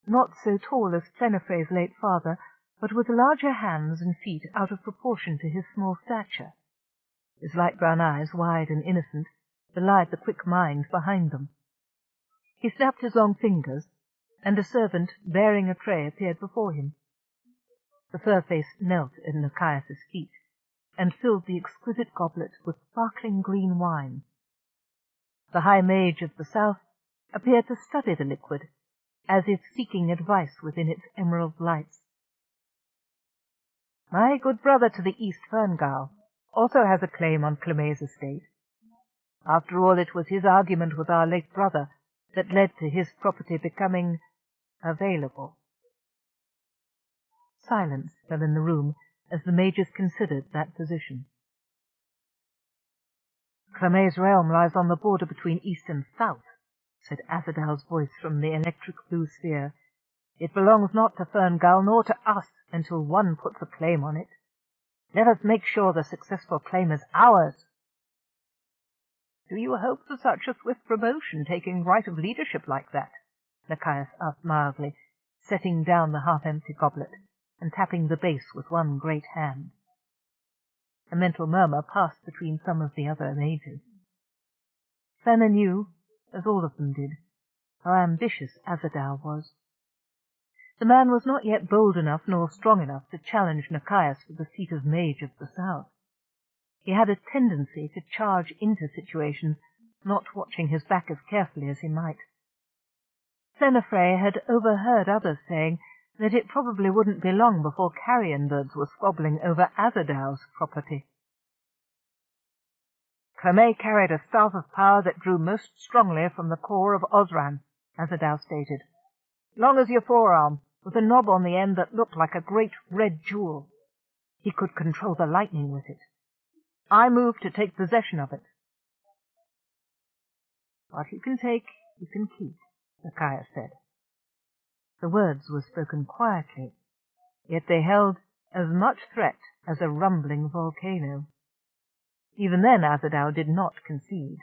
not so tall as Fenifre's late father, but with larger hands and feet out of proportion to his small stature. His light brown eyes, wide and innocent, belied the quick mind behind them. He snapped his long fingers, and a servant bearing a tray appeared before him. The fur-face knelt at Nicaeus's feet, and filled the exquisite goblet with sparkling green wine. The high mage of the south appeared to study the liquid, as if seeking advice within its emerald lights. "My good brother to the east, Ferngau, also has a claim on Clemei's estate. After all, it was his argument with our late brother that led to his property becoming available." Silence fell in the room as the mages considered that position. "Clemei's realm lies on the border between east and south," said Azadal's voice from the electric blue sphere. "It belongs not to Ferngau nor to us until one puts a claim on it. Let us make sure the successful claim is ours." "Do you hope for such a swift promotion, taking right of leadership like that?" Nicaeus asked mildly, setting down the half-empty goblet and tapping the base with one great hand. A mental murmur passed between some of the other mages. Fenna knew, as all of them did, how ambitious Azadal was. The man was not yet bold enough nor strong enough to challenge Nicaeus for the seat of Mage of the South. He had a tendency to charge into situations, not watching his back as carefully as he might. Fenifre had overheard others saying that it probably wouldn't be long before carrion birds were squabbling over Azadal's property. "Clemei carried a staff of power that drew most strongly from the core of Osran," Azadal stated. "Long as your forearm, with a knob on the end that looked like a great red jewel. He could control the lightning with it. I moved to take possession of it." "What you can take, you can keep," Nicaeus said. The words were spoken quietly, yet they held as much threat as a rumbling volcano. Even then Azadal did not concede.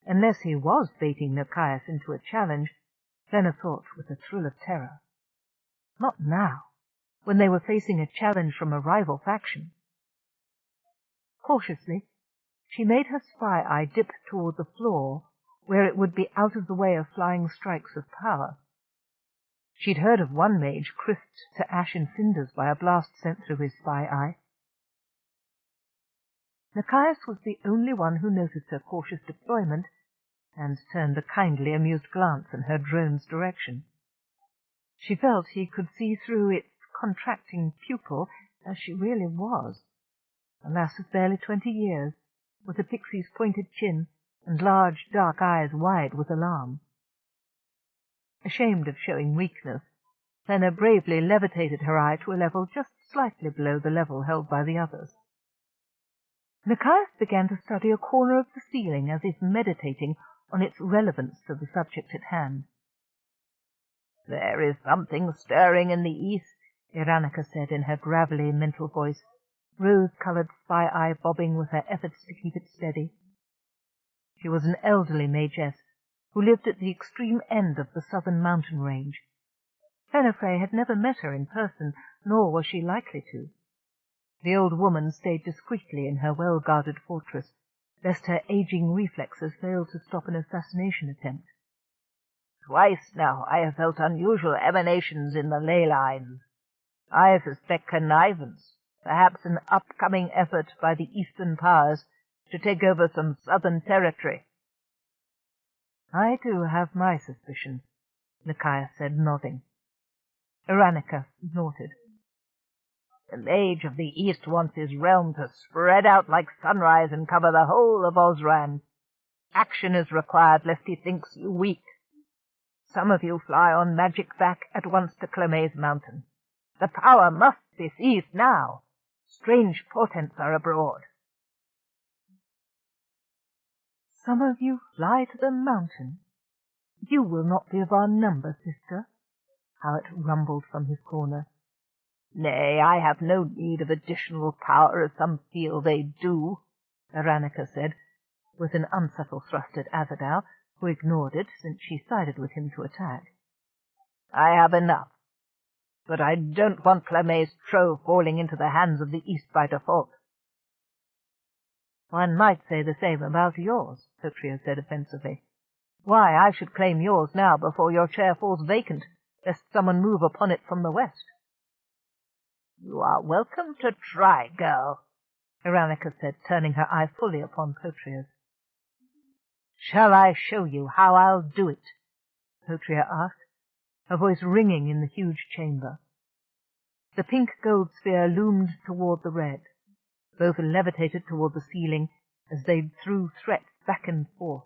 Unless he was baiting Nicaeus into a challenge, Fenna thought with a thrill of terror. Not now, when they were facing a challenge from a rival faction. Cautiously, she made her spy eye dip toward the floor, where it would be out of the way of flying strikes of power. She'd heard of one mage crisped to ash and cinders by a blast sent through his spy eye. Nicaeus was the only one who noticed her cautious deployment, and turned a kindly, amused glance in her drone's direction. She felt he could see through its contracting pupil as she really was, a lass of barely 20 years, with a pixie's pointed chin and large dark eyes wide with alarm. Ashamed of showing weakness, Fenna bravely levitated her eye to a level just slightly below the level held by the others. Nicaeus began to study a corner of the ceiling as if meditating on its relevance to the subject at hand. "There is something stirring in the east," Iranica said in her gravelly mental voice, rose-coloured spy-eye bobbing with her efforts to keep it steady. She was an elderly magess who lived at the extreme end of the southern mountain range. Fenifre had never met her in person, nor was she likely to. The old woman stayed discreetly in her well-guarded fortress, lest her aging reflexes failed to stop an assassination attempt. "Twice now I have felt unusual emanations in the ley lines. I suspect connivance, perhaps an upcoming effort by the eastern powers to take over some southern territory." "I too have my suspicions," Nicaeus said, nodding. Iranica snorted. "The mage of the east wants his realm to spread out like sunrise and cover the whole of Osran. Action is required lest he thinks you weak. Some of you fly on magic back at once to Clemei's mountain. The power must be seized now. Strange portents are abroad." "Some of you fly to the mountain? You will not be of our number, sister," Howat rumbled from his corner. Nay, I have no need of additional power, as some feel they do, Aranica said, with an unsubtle thrust at Azadal, who ignored it, since she sided with him to attack. I have enough, but I don't want Clame's trove falling into the hands of the East by default. One might say the same about yours, Petria said offensively. Why, I should claim yours now before your chair falls vacant, lest someone move upon it from the west. You are welcome to try, girl, Aranica said, turning her eye fully upon Petria's. Shall I show you how I'll do it? Petria asked, her voice ringing in the huge chamber. The pink gold sphere loomed toward the red. Both levitated toward the ceiling as they threw threats back and forth.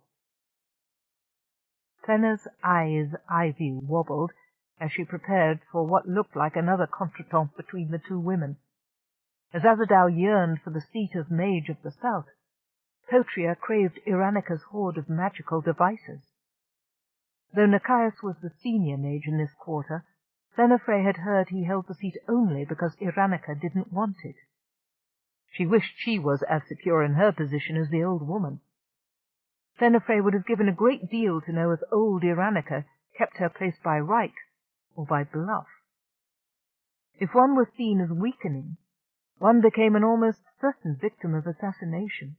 Fenna's eye view wobbled as she prepared for what looked like another contretemps between the two women. As Azadal yearned for the seat of Mage of the South, Petria craved Iranica's hoard of magical devices. Though Nikias was the senior mage in this quarter, Fenifrey had heard he held the seat only because Iranica didn't want it. She wished she was as secure in her position as the old woman. Fenifrey would have given a great deal to know if old Iranica kept her place by right or by bluff. If one were seen as weakening, one became an almost certain victim of assassination,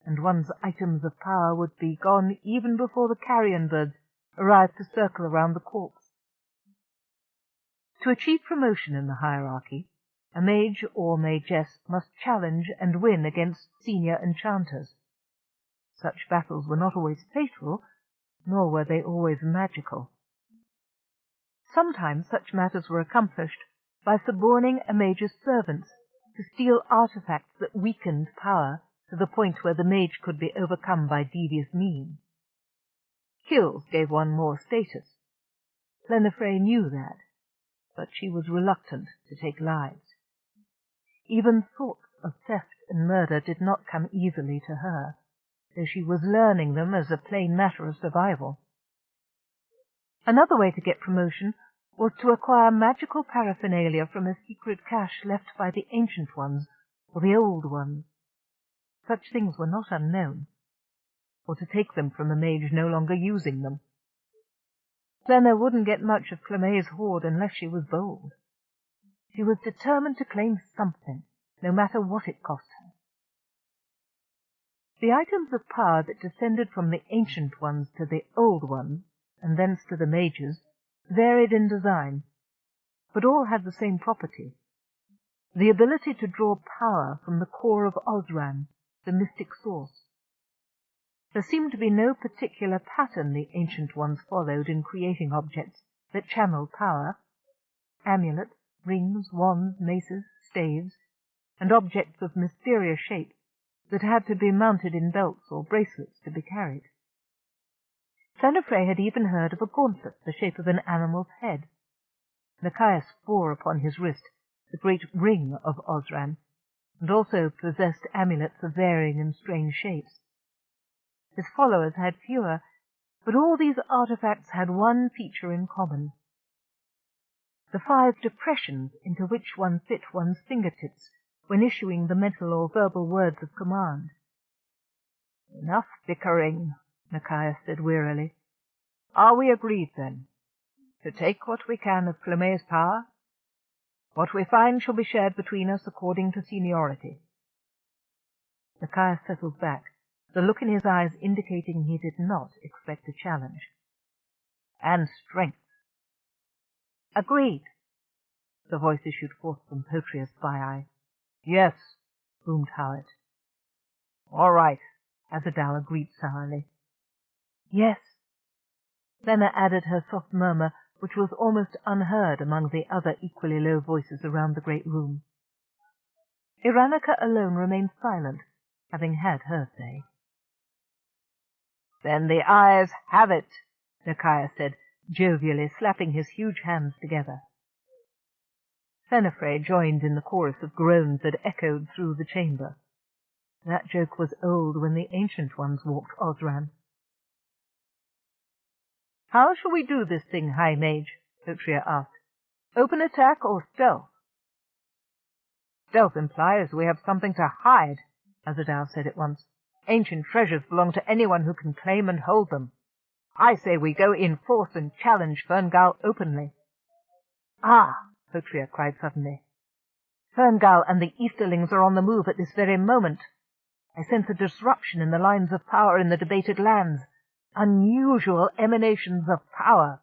and one's items of power would be gone even before the carrion birds arrived to circle around the corpse. To achieve promotion in the hierarchy, a mage or magess must challenge and win against senior enchanters. Such battles were not always fatal, nor were they always magical. Sometimes such matters were accomplished by suborning a mage's servants to steal artifacts that weakened power to the point where the mage could be overcome by devious means. Kills gave one more status. Fenifrey knew that, but she was reluctant to take lives. Even thoughts of theft and murder did not come easily to her, though she was learning them as a plain matter of survival. Another way to get promotion was to acquire magical paraphernalia from a secret cache left by the Ancient Ones or the Old Ones. Such things were not unknown, or to take them from a mage no longer using them. Fenna wouldn't get much of Clame's hoard unless she was bold. She was determined to claim something, no matter what it cost her. The items of power that descended from the Ancient Ones to the Old Ones, and thence to the mages, varied in design, but all had the same property: the ability to draw power from the core of Osran, the mystic source. There seemed to be no particular pattern the Ancient Ones followed in creating objects that channeled power: amulets, rings, wands, maces, staves, and objects of mysterious shape that had to be mounted in belts or bracelets to be carried. Fenifrey had even heard of a gauntlet the shape of an animal's head. Nikias bore upon his wrist the great ring of Osran, and also possessed amulets of varying and strange shapes. His followers had fewer, but all these artifacts had one feature in common: the 5 depressions into which one fit one's fingertips when issuing the mental or verbal words of command. Enough bickering, Nikias said wearily. Are we agreed, then, to take what we can of Clame's power? What we find shall be shared between us according to seniority. Nikias settled back, the look in his eyes indicating he did not expect a challenge. And strength. Agreed, the voice issued forth from Petria's spy-eye. Yes, boomed Howard. All right, Azadal agreed sourly. Yes. Fenna added her soft murmur, which was almost unheard among the other equally low voices around the great room. Iranica alone remained silent, having had her say. Then the ayes have it, Nikias said, jovially slapping his huge hands together. Fenifrey joined in the chorus of groans that echoed through the chamber. That joke was old when the Ancient Ones walked Osran. How shall we do this thing, High Mage? Petria asked. Open attack or stealth? Stealth implies we have something to hide, Azadal said at once. Ancient treasures belong to anyone who can claim and hold them. I say we go in force and challenge Ferngal openly. Ah, Potria cried suddenly. Ferngal and the Easterlings are on the move at this very moment. I sense a disruption in the lines of power in the debated lands. Unusual emanations of power.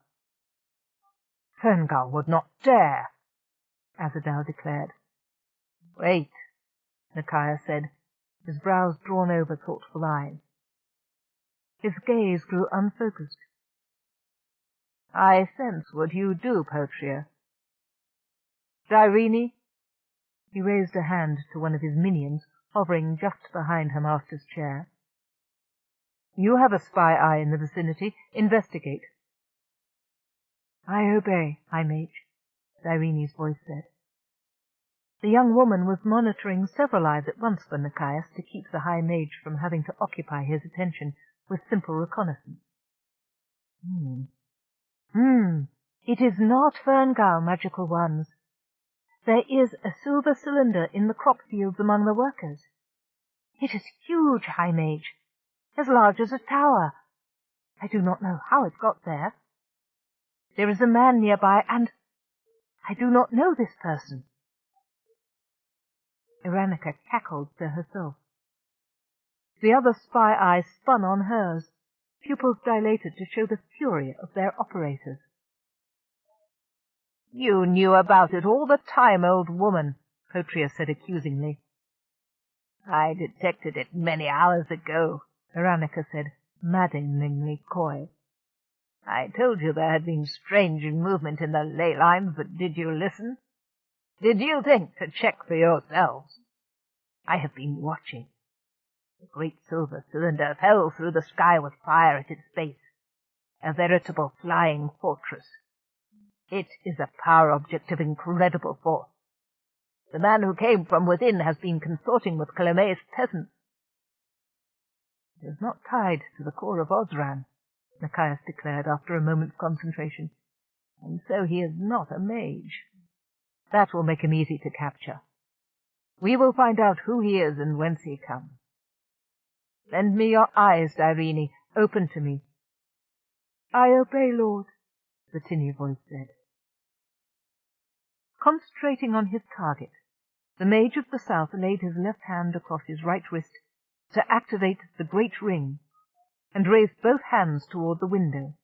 Ferngal would not dare, Azadal declared. Wait, Nakiah said, his brows drawn over thoughtful eyes. His gaze grew unfocused. I sense what you do, Potria. Dairini? He raised a hand to one of his minions, hovering just behind her master's chair. You have a spy eye in the vicinity. Investigate. I obey, High Mage, Dairini's voice said. The young woman was monitoring several eyes at once for Nakiah to keep the High Mage from having to occupy his attention with simple reconnaissance. It is not Ferngal, magical ones. There is a silver cylinder in the crop fields among the workers. It is huge, High Mage, as large as a tower. I do not know how it got there. There is a man nearby, and I do not know this person. Iranica cackled to herself. The other spy eyes spun on hers, pupils dilated to show the fury of their operators. You knew about it all the time, old woman, Potria said accusingly. I detected it many hours ago, Iranica said, maddeningly coy. I told you there had been strange movement in the ley lines, but did you listen? Did you think to check for yourselves? I have been watching. The great silver cylinder fell through the sky with fire at its base, a veritable flying fortress. It is a power object of incredible force. The man who came from within has been consorting with Calame's peasants. It is not tied to the core of Osran, Nakiah declared after a moment's concentration, and so he is not a mage. That will make him easy to capture. We will find out who he is and whence he comes. Lend me your eyes, Dairini. Open to me. I obey, Lord, the tinny voice said. Concentrating on his target, the mage of the south laid his left hand across his right wrist to activate the great ring, and raised both hands toward the window.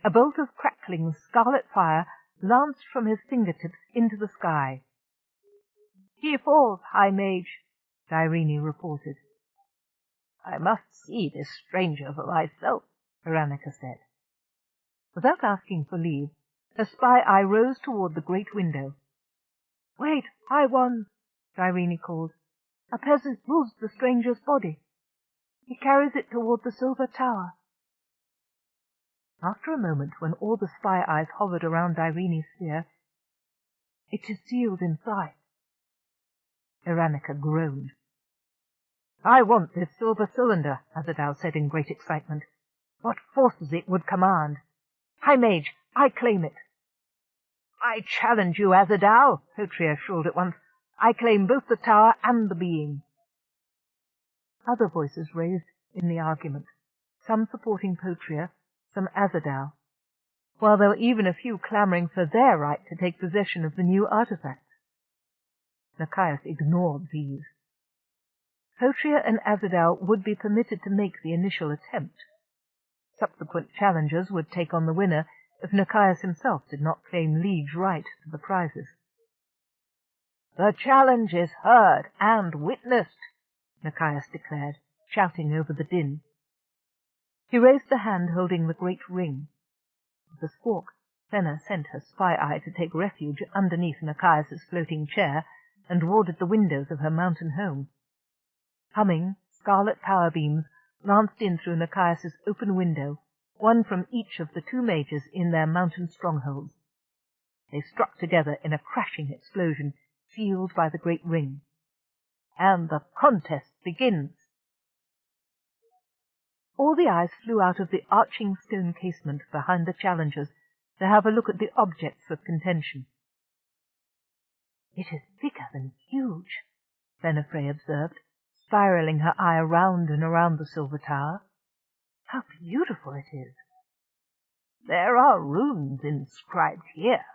A bolt of crackling scarlet fire lanced from his fingertips into the sky. He falls, High Mage, Dairini reported. I must see this stranger for myself, Iranica said. Without asking for leave, her spy eye rose toward the great window. Wait, High One, Dairini called. A peasant moves the stranger's body. He carries it toward the silver tower. After a moment, when all the spy eyes hovered around Dairini's sphere, it is sealed inside. Iranica groaned. I want this silver cylinder, Azadal said in great excitement. What forces it would command. High Mage, I claim it. I challenge you, Azadal, Potria shrilled at once. I claim both the tower and the being. Other voices raised in the argument, some supporting Potria, some Azadal, while there were even a few clamoring for their right to take possession of the new artifact. Nakiah ignored these. Potria and Azadal would be permitted to make the initial attempt. Subsequent challengers would take on the winner if Nakiah himself did not claim liege right to the prizes. The challenge is heard and witnessed, Nakiah declared, shouting over the din. He raised the hand holding the great ring. With a squawk, Fenna sent her spy eye to take refuge underneath Nakiah's floating chair and warded the windows of her mountain home. Humming, scarlet power beams lanced in through Nakiah's open window, one from each of the two mages in their mountain strongholds. They struck together in a crashing explosion, sealed by the great ring. And the contest begins. All the eyes flew out of the arching stone casement behind the challengers to have a look at the objects of contention. It is bigger than huge, Venafre observed, spiraling her eye round and around the silver tower. How beautiful it is! There are runes inscribed here,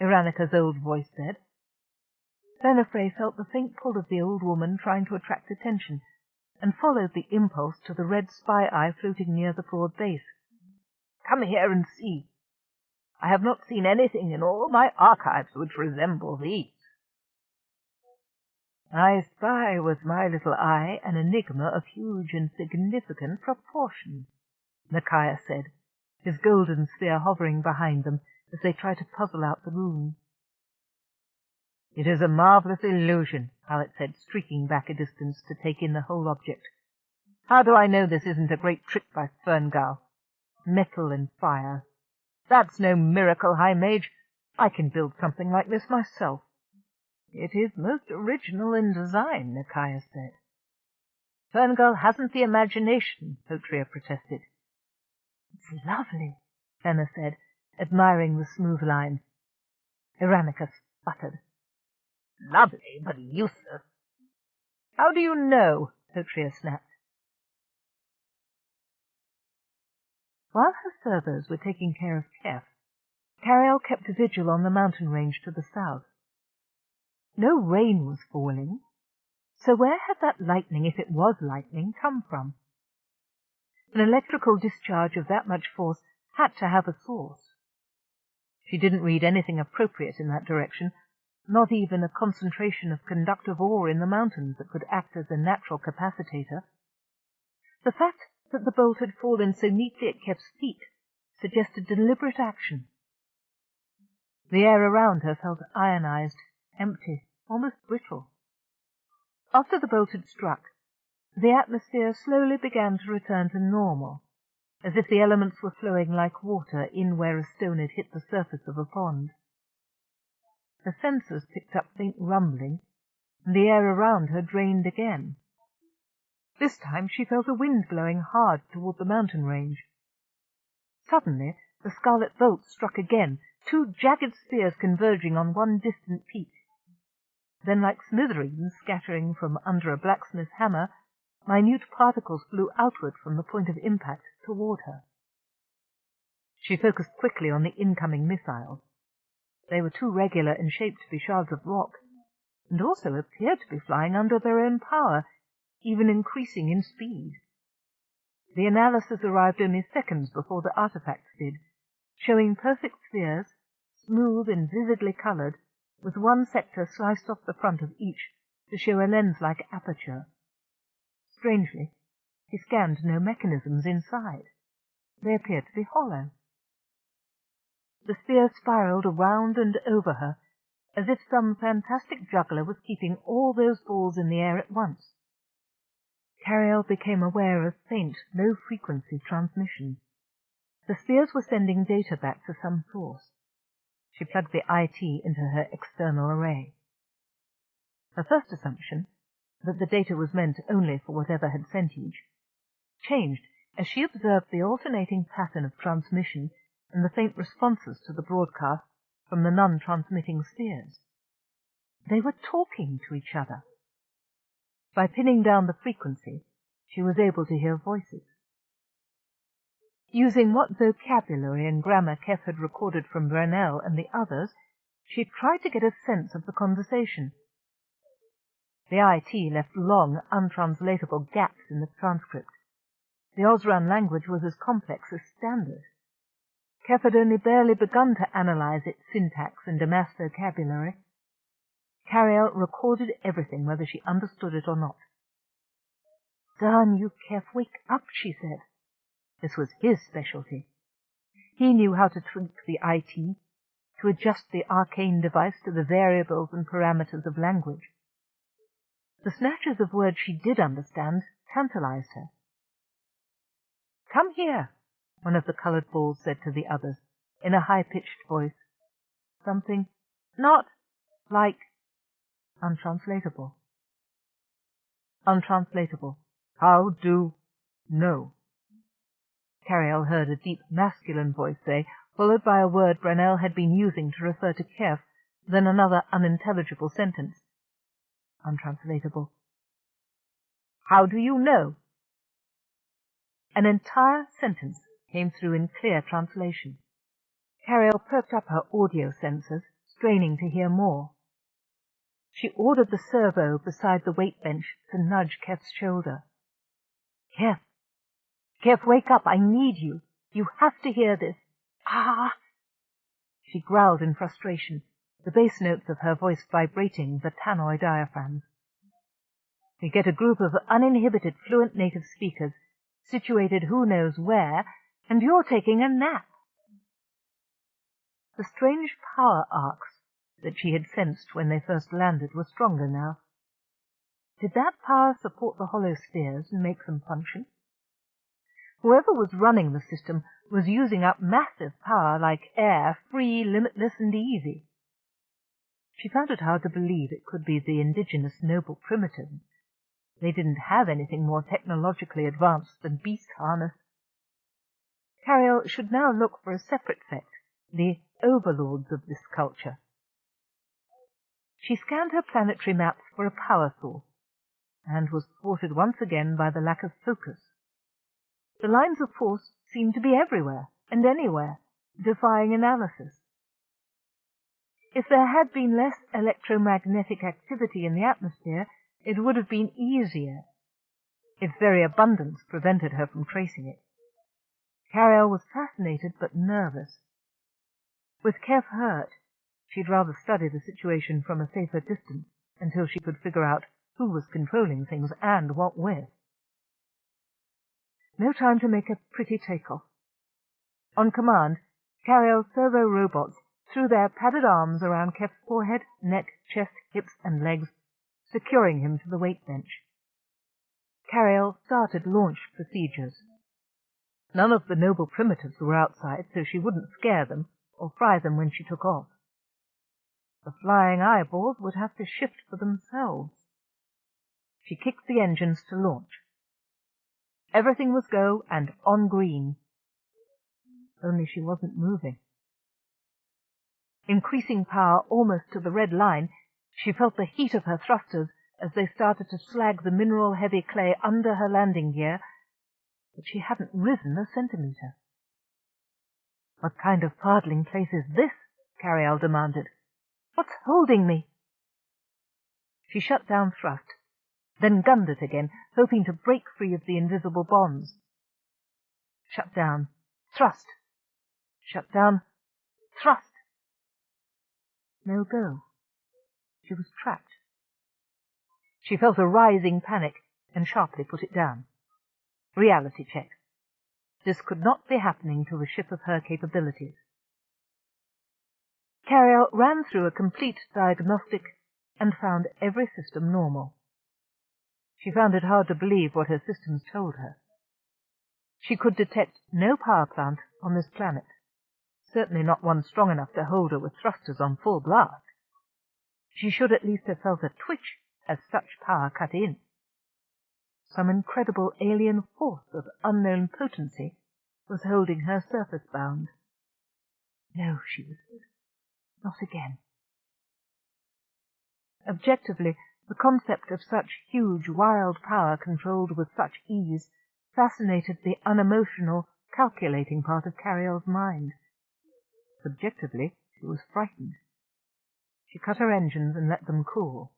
Iranica's old voice said. Venafre felt the faint pull of the old woman trying to attract attention, and followed the impulse to the red spy eye floating near the broad base. Come here and see. I have not seen anything in all my archives which resemble these. I spy with my little eye an enigma of huge and significant proportions, Micaiah said, his golden sphere hovering behind them as they tried to puzzle out the runes. It is a marvellous illusion, Hallett said, streaking back a distance to take in the whole object. How do I know this isn't a great trick by Ferngul? Metal and fire. That's no miracle, High Mage. I can build something like this myself. It is most original in design, Micaiah said. Ferngul hasn't the imagination, Hotria protested. It's lovely, Fenna said, admiring the smooth lines. Iranica sputtered. Lovely, but useless. How do you know? Hotria snapped. While her servers were taking care of Keff, Carialle kept a vigil on the mountain range to the south. No rain was falling, so where had that lightning, if it was lightning, come from? An electrical discharge of that much force had to have a source. She didn't read anything appropriate in that direction, not even a concentration of conductive ore in the mountains that could act as a natural capacitator. The fact that the bolt had fallen so neatly at Keff's feet suggested deliberate action. The air around her felt ionized, empty, almost brittle. After the bolt had struck, the atmosphere slowly began to return to normal, as if the elements were flowing like water in where a stone had hit the surface of a pond. Her sensors picked up faint rumbling, and the air around her drained again. This time she felt a wind blowing hard toward the mountain range. Suddenly the scarlet bolt struck again, two jagged spears converging on one distant peak. Then, like smithereens scattering from under a blacksmith's hammer, minute particles flew outward from the point of impact toward her. She focused quickly on the incoming missiles. They were too regular in shape to be shards of rock, and also appeared to be flying under their own power, even increasing in speed. The analysis arrived only seconds before the artifacts did, showing perfect spheres, smooth and vividly coloured, with one sector sliced off the front of each to show a lens-like aperture. Strangely, he scanned no mechanisms inside. They appeared to be hollow. The sphere spiraled around and over her, as if some fantastic juggler was keeping all those balls in the air at once. Carialle became aware of faint, low-frequency transmissions. The spheres were sending data back to some source. She plugged the IT into her external array. Her first assumption, that the data was meant only for whatever had sentage, changed as she observed the alternating pattern of transmission and the faint responses to the broadcast from the non-transmitting spheres. They were talking to each other. By pinning down the frequency, she was able to hear voices. Using what vocabulary and grammar Keff had recorded from Brunel and the others, she tried to get a sense of the conversation. The IT left long, untranslatable gaps in the transcript. The Osran language was as complex as Standard. Keff had only barely begun to analyze its syntax and amass vocabulary. Carialle recorded everything, whether she understood it or not. "Darn you, Keff, wake up," she said. This was his specialty. He knew how to tweak the IT, to adjust the arcane device to the variables and parameters of language. The snatches of words she did understand tantalized her. "Come here," one of the colored balls said to the others, in a high-pitched voice. Something not like untranslatable. Untranslatable. How do know? Carialle heard a deep masculine voice say, followed by a word Brunel had been using to refer to Keff, then another unintelligible sentence. Untranslatable. How do you know? An entire sentence came through in clear translation. Carialle perked up her audio sensors, straining to hear more. She ordered the servo beside the weight bench to nudge Keff's shoulder. Keff! Keff, wake up! I need you! You have to hear this! Ah! She growled in frustration, the bass notes of her voice vibrating the tannoy diaphragms. We get a group of uninhibited fluent native speakers, situated who knows where, and you're taking a nap. The strange power arcs that she had sensed when they first landed were stronger now. Did that power support the hollow spheres and make them function? Whoever was running the system was using up massive power like air, free, limitless, and easy. She found it hard to believe it could be the indigenous noble primitives. They didn't have anything more technologically advanced than beast harness. Carialle should now look for a separate sect, the overlords of this culture. She scanned her planetary maps for a power source, and was thwarted once again by the lack of focus. The lines of force seemed to be everywhere and anywhere, defying analysis. If there had been less electromagnetic activity in the atmosphere, it would have been easier. Its very abundance prevented her from tracing it. Carialle was fascinated but nervous. With Keff hurt, she'd rather study the situation from a safer distance until she could figure out who was controlling things and what with. No time to make a pretty takeoff. On command, Carialle's servo robots threw their padded arms around Keff's forehead, neck, chest, hips, and legs, securing him to the weight bench. Carialle started launch procedures. None of the noble primitives were outside, so she wouldn't scare them or fry them when she took off. The flying eyeballs would have to shift for themselves. She kicked the engines to launch. Everything was go and on green. Only she wasn't moving. Increasing power almost to the red line, she felt the heat of her thrusters as they started to slag the mineral-heavy clay under her landing gear, but she hadn't risen a centimetre. "What kind of pardeling place is this?" Carialle demanded. "What's holding me?" She shut down thrust, then gunned it again, hoping to break free of the invisible bonds. Shut down. Thrust. Shut down. Thrust. No go. She was trapped. She felt a rising panic and sharply put it down. Reality check. This could not be happening to a ship of her capabilities. Carialle ran through a complete diagnostic and found every system normal. She found it hard to believe what her systems told her. She could detect no power plant on this planet, certainly not one strong enough to hold her with thrusters on full blast. She should at least have felt a twitch as such power cut in. Some incredible alien force of unknown potency was holding her surface-bound. No, she whispered. Not again. Objectively, the concept of such huge, wild power controlled with such ease fascinated the unemotional, calculating part of Carialle's mind. Subjectively, she was frightened. She cut her engines and let them cool.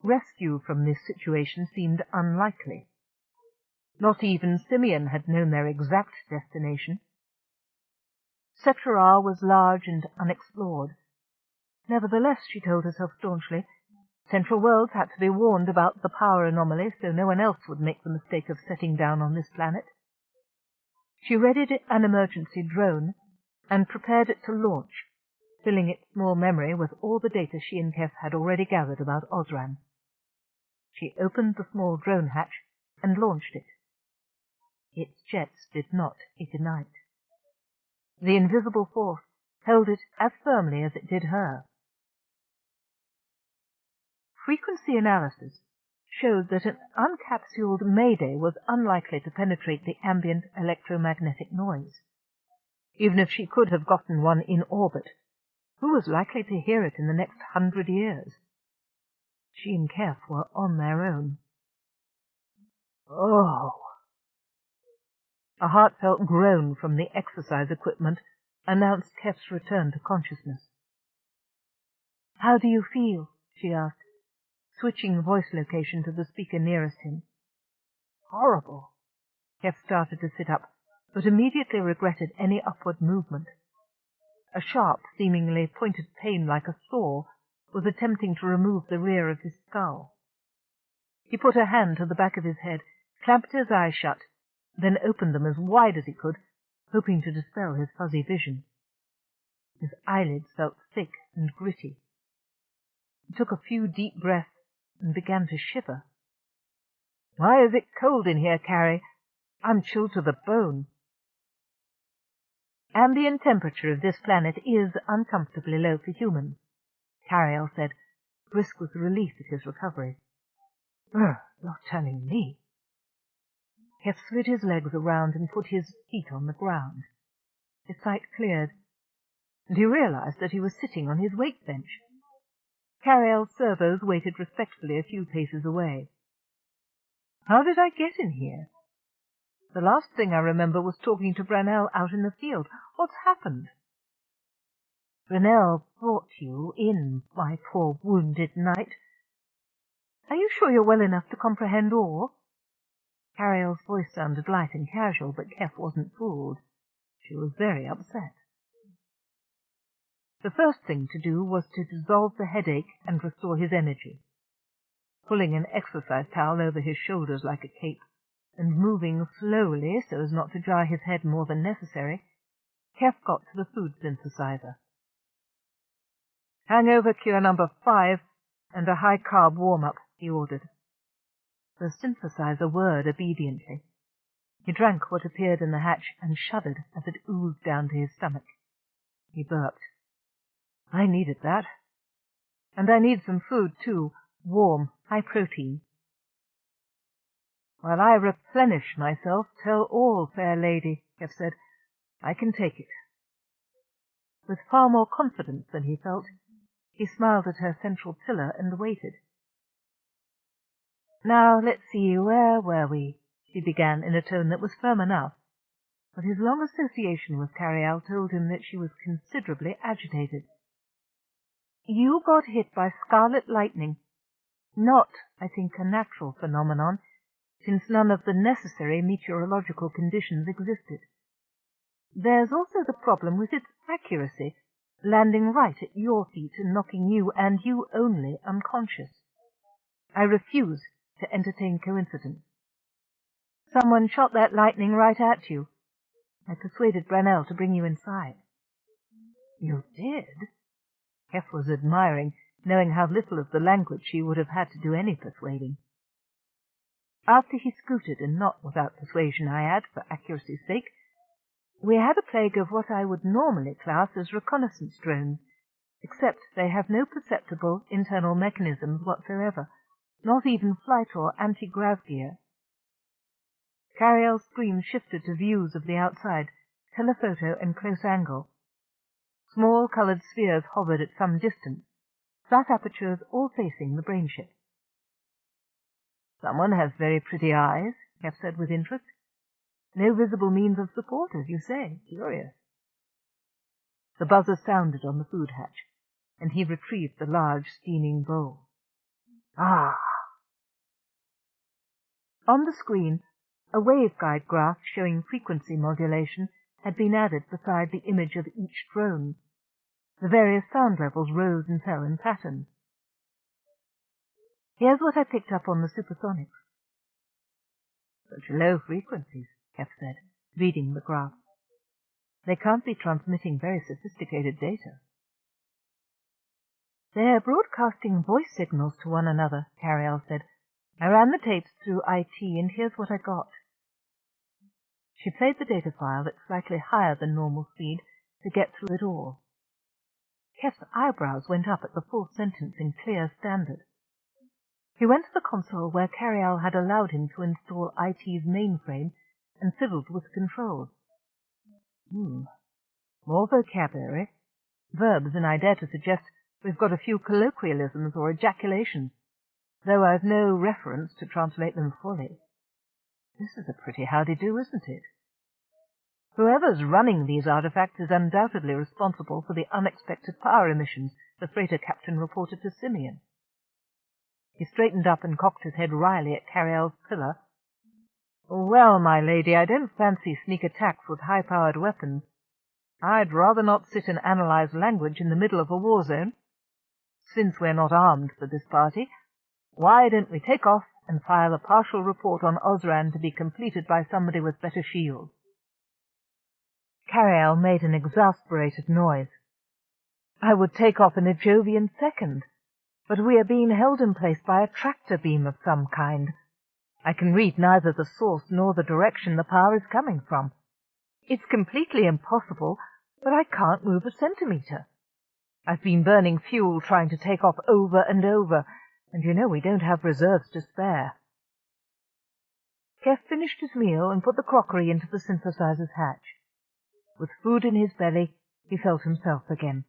Rescue from this situation seemed unlikely. Not even Simeon had known their exact destination. Sector R was large and unexplored. Nevertheless, she told herself staunchly, Central Worlds had to be warned about the power anomaly so no one else would make the mistake of setting down on this planet. She readied an emergency drone and prepared it to launch, filling its small memory with all the data she and Keff had already gathered about Osran. She opened the small drone hatch and launched it. Its jets did not ignite. The invisible force held it as firmly as it did her. Frequency analysis showed that an uncapsuled Mayday was unlikely to penetrate the ambient electromagnetic noise. Even if she could have gotten one in orbit, Who was likely to hear it in the next 100 years? She and Keff were on their own. Oh! A heartfelt groan from the exercise equipment announced Keff's return to consciousness. "How do you feel?" she asked, switching voice location to the speaker nearest him. "Horrible." Keff started to sit up, but immediately regretted any upward movement. A sharp, seemingly pointed pain like a saw was attempting to remove the rear of his skull. He put a hand to the back of his head, clamped his eyes shut, then opened them as wide as he could, hoping to dispel his fuzzy vision. His eyelids felt thick and gritty. He took a few deep breaths and began to shiver. "Why is it cold in here, Carrie? I'm chilled to the bone." "Ambient temperature of this planet is uncomfortably low for humans," Carialle said, brisk with relief at his recovery. "You're telling me." Keff slid his legs around and put his feet on the ground. His sight cleared, and he realized that he was sitting on his weight bench. Carialle's servos waited respectfully a few paces away. "How did I get in here? The last thing I remember was talking to Brunel out in the field. What's happened?" "Brunel brought you in, my poor wounded knight. Are you sure you're well enough to comprehend all?" Carialle's voice sounded light and casual, but Keff wasn't fooled. She was very upset. The first thing to do was to dissolve the headache and restore his energy. Pulling an exercise towel over his shoulders like a cape, and moving slowly so as not to jar his head more than necessary, Keff got to the food synthesizer. "Hangover cure number 5 and a high-carb warm-up," he ordered. The synthesizer whirred obediently. He drank what appeared in the hatch and shuddered as it oozed down to his stomach. He burped. "I needed that. And I need some food, too. Warm, high protein." "While I replenish myself, tell all, fair lady," Keff said. "I can take it." With far more confidence than he felt, he smiled at her central pillar and waited. "Now, let's see, where were we?" she began in a tone that was firm enough, but his long association with Carialle told him that she was considerably agitated. "You got hit by scarlet lightning. Not, I think, a natural phenomenon, since none of the necessary meteorological conditions existed. There's also the problem with its accuracy, landing right at your feet and knocking you, and you only, unconscious. I refuse to entertain coincidence. Someone shot that lightning right at you. I persuaded Brunel to bring you inside." "You did?" Keff was admiring, knowing how little of the language she would have had to do any persuading. "After he scooted, and not without persuasion, I add, for accuracy's sake. We had a plague of what I would normally class as reconnaissance drones, except they have no perceptible internal mechanisms whatsoever, not even flight or anti-grav gear." Carialle's screen shifted to views of the outside, telephoto and close angle. Small coloured spheres hovered at some distance, flat apertures all facing the brainship. "Someone has very pretty eyes," Keff said with interest. "No visible means of support, as you say. Curious." The buzzer sounded on the food hatch, and he retrieved the large steaming bowl. "Ah!" On the screen, a waveguide graph showing frequency modulation had been added beside the image of each drone. The various sound levels rose and fell in patterns. "Here's what I picked up on the supersonics." "Such low frequencies," Keff said, reading the graph. "They can't be transmitting very sophisticated data." "They're broadcasting voice signals to one another," Carialle said. "I ran the tapes through IT, and here's what I got." She played the data file at slightly higher than normal speed to get through it all. Keff's eyebrows went up at the full sentence in clear standard. He went to the console where Carialle had allowed him to install IT's mainframe and fiddled with controls. More vocabulary, verbs, and I dare to suggest we've got a few colloquialisms or ejaculations, though I've no reference to translate them fully. This is a pretty howdy-do, isn't it? Whoever's running these artifacts is undoubtedly responsible for the unexpected power emissions the freighter captain reported to Simeon. He straightened up and cocked his head wryly at Carialle's pillar. Well, my lady, I don't fancy sneak attacks with high-powered weapons. I'd rather not sit and analyze language in the middle of a war zone. Since we're not armed for this party, why don't we take off and file a partial report on Osran to be completed by somebody with better shields? Carialle made an exasperated noise. I would take off in a Jovian second, but we are being held in place by a tractor beam of some kind. I can read neither the source nor the direction the power is coming from. It's completely impossible, but I can't move a centimetre. I've been burning fuel trying to take off over and over, and you know we don't have reserves to spare. Keff finished his meal and put the crockery into the synthesizer's hatch. With food in his belly, he felt himself again.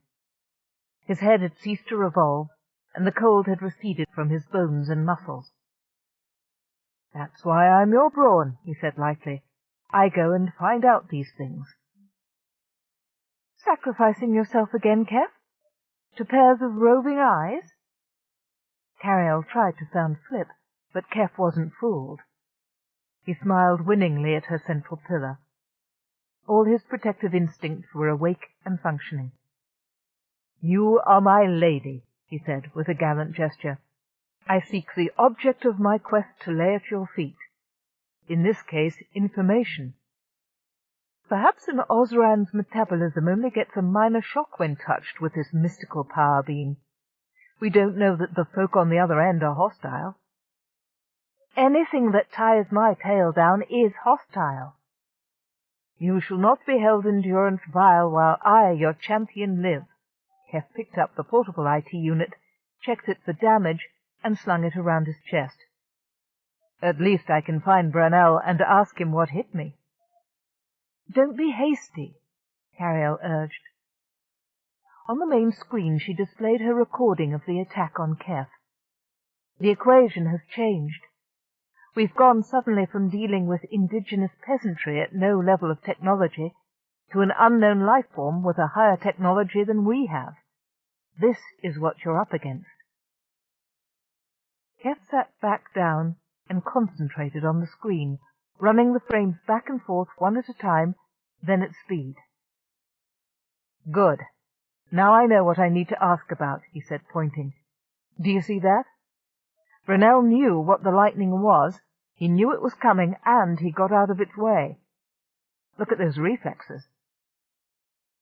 His head had ceased to revolve, and the cold had receded from his bones and muscles. That's why I'm your Brawn, he said lightly. I go and find out these things. Sacrificing yourself again, Keff? To pairs of roving eyes? Carialle tried to sound flip, but Keff wasn't fooled. He smiled winningly at her central pillar. All his protective instincts were awake and functioning. You are my lady, he said with a gallant gesture. I seek the object of my quest to lay at your feet. In this case, information. Perhaps an Osran's metabolism only gets a minor shock when touched with this mystical power beam. We don't know that the folk on the other end are hostile. Anything that ties my tail down is hostile. You shall not be held in durance vile while I, your champion, live. Keff picked up the portable IT unit, checked it for damage, and slung it around his chest. At least I can find Brunel and ask him what hit me. Don't be hasty, Carialle urged. On the main screen she displayed her recording of the attack on Keff. The equation has changed. We've gone suddenly from dealing with indigenous peasantry at no level of technology to an unknown life form with a higher technology than we have. This is what you're up against. Keff sat back down and concentrated on the screen, running the frames back and forth one at a time, then at speed. Good. Now I know what I need to ask about, he said, pointing. Do you see that? Brunel knew what the lightning was, he knew it was coming, and he got out of its way. Look at those reflexes.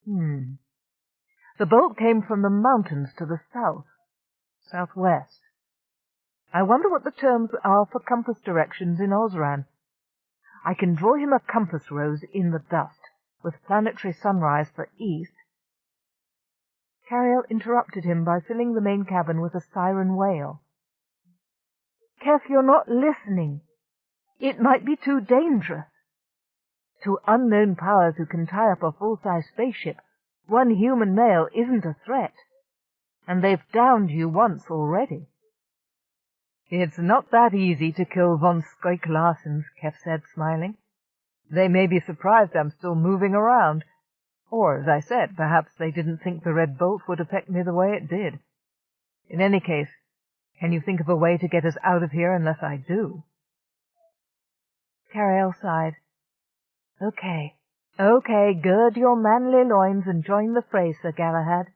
The bolt came from the mountains to the south, southwest. I wonder what the terms are for compass directions in Osran. I can draw him a compass rose in the dust, with planetary sunrise for east. Carialle interrupted him by filling the main cabin with a siren wail. Keff, you're not listening. It might be too dangerous. To unknown powers who can tie up a full-size spaceship, one human male isn't a threat. And they've downed you once already. It's not that easy to kill von Skoik-Larsens, Keff said, smiling. They may be surprised I'm still moving around. Or, as I said, perhaps they didn't think the red bolt would affect me the way it did. In any case, can you think of a way to get us out of here unless I do? Carialle sighed. Okay, gird your manly loins and join the fray, Sir Galahad.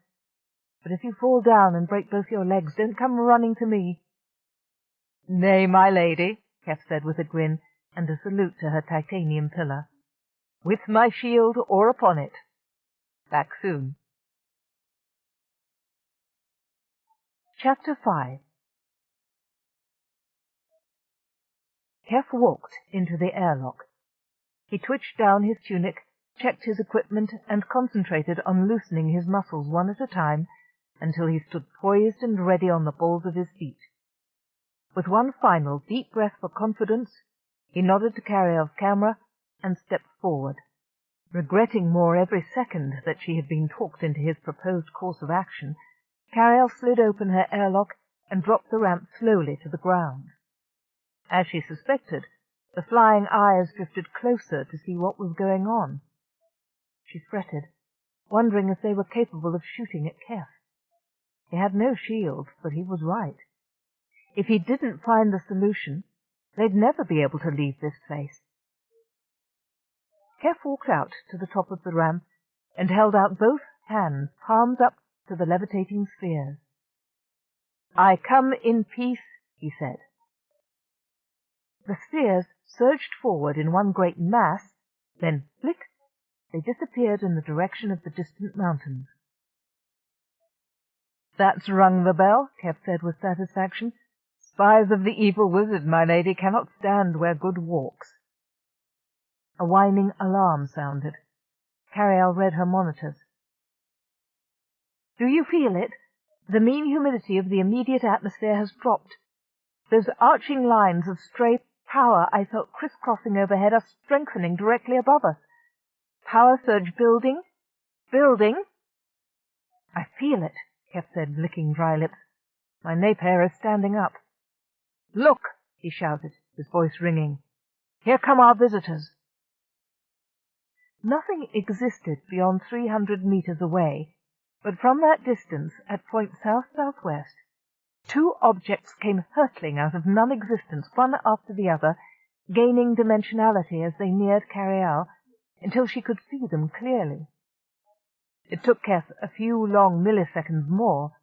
But if you fall down and break both your legs, don't come running to me. Nay, my lady, Keff said with a grin, and a salute to her titanium pillar. With my shield or upon it. Back soon. Chapter 5. Keff walked into the airlock. He twitched down his tunic, checked his equipment, and concentrated on loosening his muscles one at a time until he stood poised and ready on the balls of his feet. With one final deep breath for confidence, he nodded to Carialle's camera and stepped forward. Regretting more every second that she had been talked into his proposed course of action, Carialle slid open her airlock and dropped the ramp slowly to the ground. As she suspected, the flying eyes drifted closer to see what was going on. She fretted, wondering if they were capable of shooting at Keff. He had no shield, but he was right. If he didn't find the solution, they'd never be able to leave this place. Keff walked out to the top of the ramp and held out both hands, palms up to the levitating spheres. "I come in peace," he said. The spheres surged forward in one great mass, then, flick, they disappeared in the direction of the distant mountains. "That's rung the bell," Keff said with satisfaction. "Spies of the evil wizard, my lady, cannot stand where good walks." A whining alarm sounded. Carialle read her monitors. "Do you feel it? The mean humidity of the immediate atmosphere has dropped. Those arching lines of stray power I felt crisscrossing overhead are strengthening directly above us. Power surge building. Building." "I feel it," Keff said, licking dry lips. "My nape-hair is standing up." "Look!" he shouted, his voice ringing. "Here come our visitors." Nothing existed beyond 300 meters away, but from that distance, at point south-southwest, two objects came hurtling out of non-existence, one after the other, gaining dimensionality as they neared Carialle, until she could see them clearly. It took Keff a few long milliseconds more,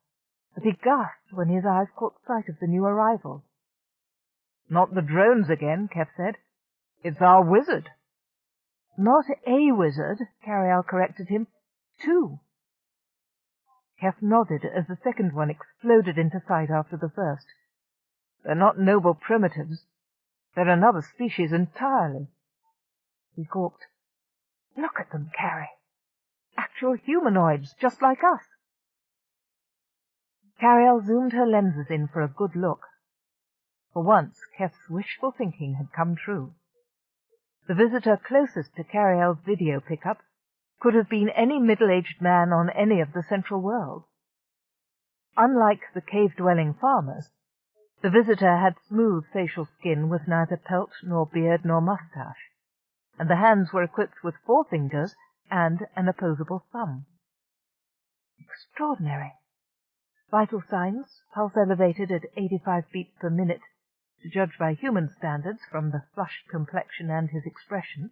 but he gasped when his eyes caught sight of the new arrivals. "Not the drones again," Keff said. "It's our wizard." "Not a wizard," Carialle corrected him. "Two." Keff nodded as the second one exploded into sight after the first. "They're not noble primitives. They're another species entirely." He gawked. "Look at them, Carrie. Actual humanoids, just like us." Carialle zoomed her lenses in for a good look. For once, Keff's wishful thinking had come true. The visitor closest to Carialle's video pickup could have been any middle-aged man on any of the Central world. Unlike the cave-dwelling farmers, the visitor had smooth facial skin with neither pelt nor beard nor mustache, and the hands were equipped with 4 fingers and an opposable thumb. Extraordinary. Vital signs, pulse elevated at 85 beats per minute, to judge by human standards from the flushed complexion and his expression.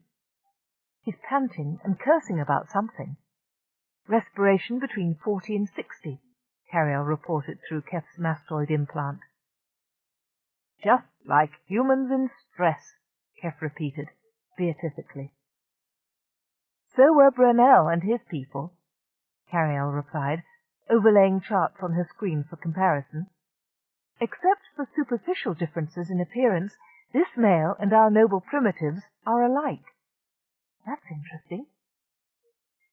He's panting and cursing about something. Respiration between 40 and 60, Carialle reported through Keff's mastoid implant. "Just like humans in stress," Keff repeated, beatifically. "So were Brunel and his people," Carialle replied, overlaying charts on her screen for comparison. "Except for superficial differences in appearance, this male and our noble primitives are alike." "That's interesting."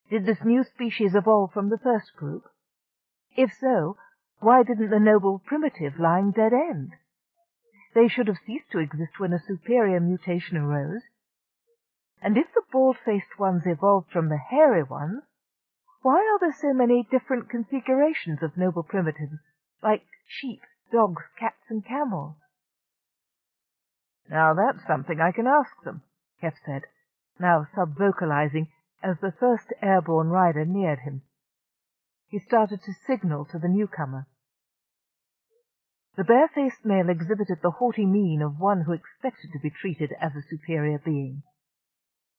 "Did this new species evolve from the first group? If so, why didn't the noble primitive lying dead end? They should have ceased to exist when a superior mutation arose. And if the bald-faced ones evolved from the hairy ones, why are there so many different configurations of noble primitives, like sheep, dogs, cats, and camels?" "Now that's something I can ask them," Keff said, now sub-vocalizing as the first airborne rider neared him. He started to signal to the newcomer. The bare-faced male exhibited the haughty mien of one who expected to be treated as a superior being.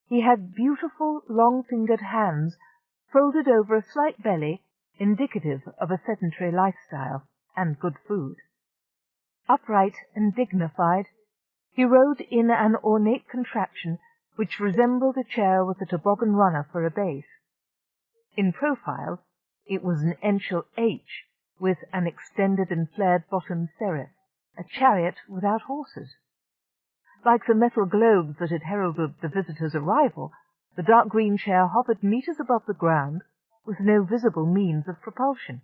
He had beautiful, long-fingered hands folded over a slight belly, indicative of a sedentary lifestyle and good food. Upright and dignified, he rode in an ornate contraption which resembled a chair with a toboggan runner for a base. In profile, it was an Ential H with an extended and flared-bottomed serif, a chariot without horses. Like the metal globes that had heralded the visitor's arrival, the dark green chair hovered meters above the ground with no visible means of propulsion.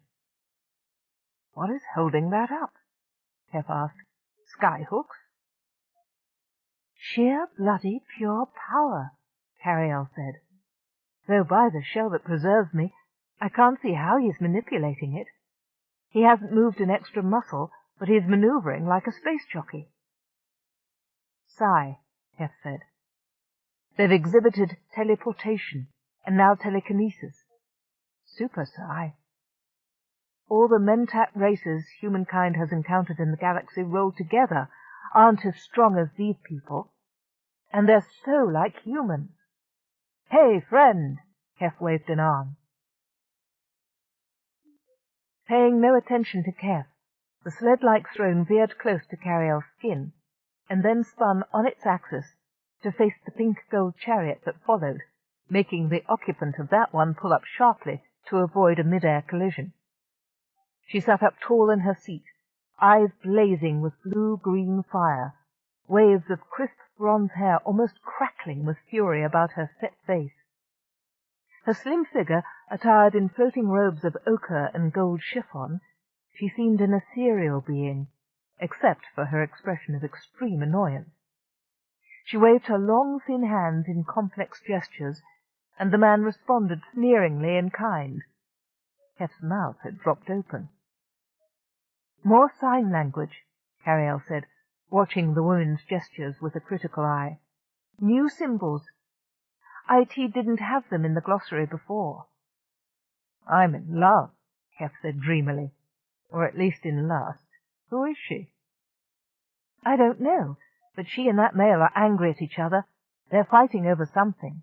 "What is holding that up?" Keff asked. "Skyhooks?" "Sheer bloody pure power," Carialle said. though by the shell that preserves me, I can't see how he's manipulating it. He hasn't moved an extra muscle, but he's maneuvering like a space jockey. Sigh, Keff said. They've exhibited teleportation, and now telekinesis. Super Sigh. All the mentat races humankind has encountered in the galaxy rolled together aren't as strong as these people, and they're so like humans. Hey, friend! Keff waved an arm. Paying no attention to Keff, the sled-like throne veered close to Carialle's skin, and then spun on its axis to face the pink-gold chariot that followed, making the occupant of that one pull up sharply to avoid a mid-air collision. She sat up tall in her seat, eyes blazing with blue-green fire, waves of crisp bronze hair almost crackling with fury about her set face. Her slim figure, attired in floating robes of ochre and gold chiffon, she seemed an ethereal being, except for her expression of extreme annoyance. She waved her long, thin hands in complex gestures, and the man responded sneeringly in kind. Keff's mouth had dropped open. More sign language, Carialle said, watching the woman's gestures with a critical eye. New symbols. IT didn't have them in the glossary before. I'm in love, Keff said dreamily. Or at least in lust. Who is she? I don't know, but she and that male are angry at each other. They're fighting over something.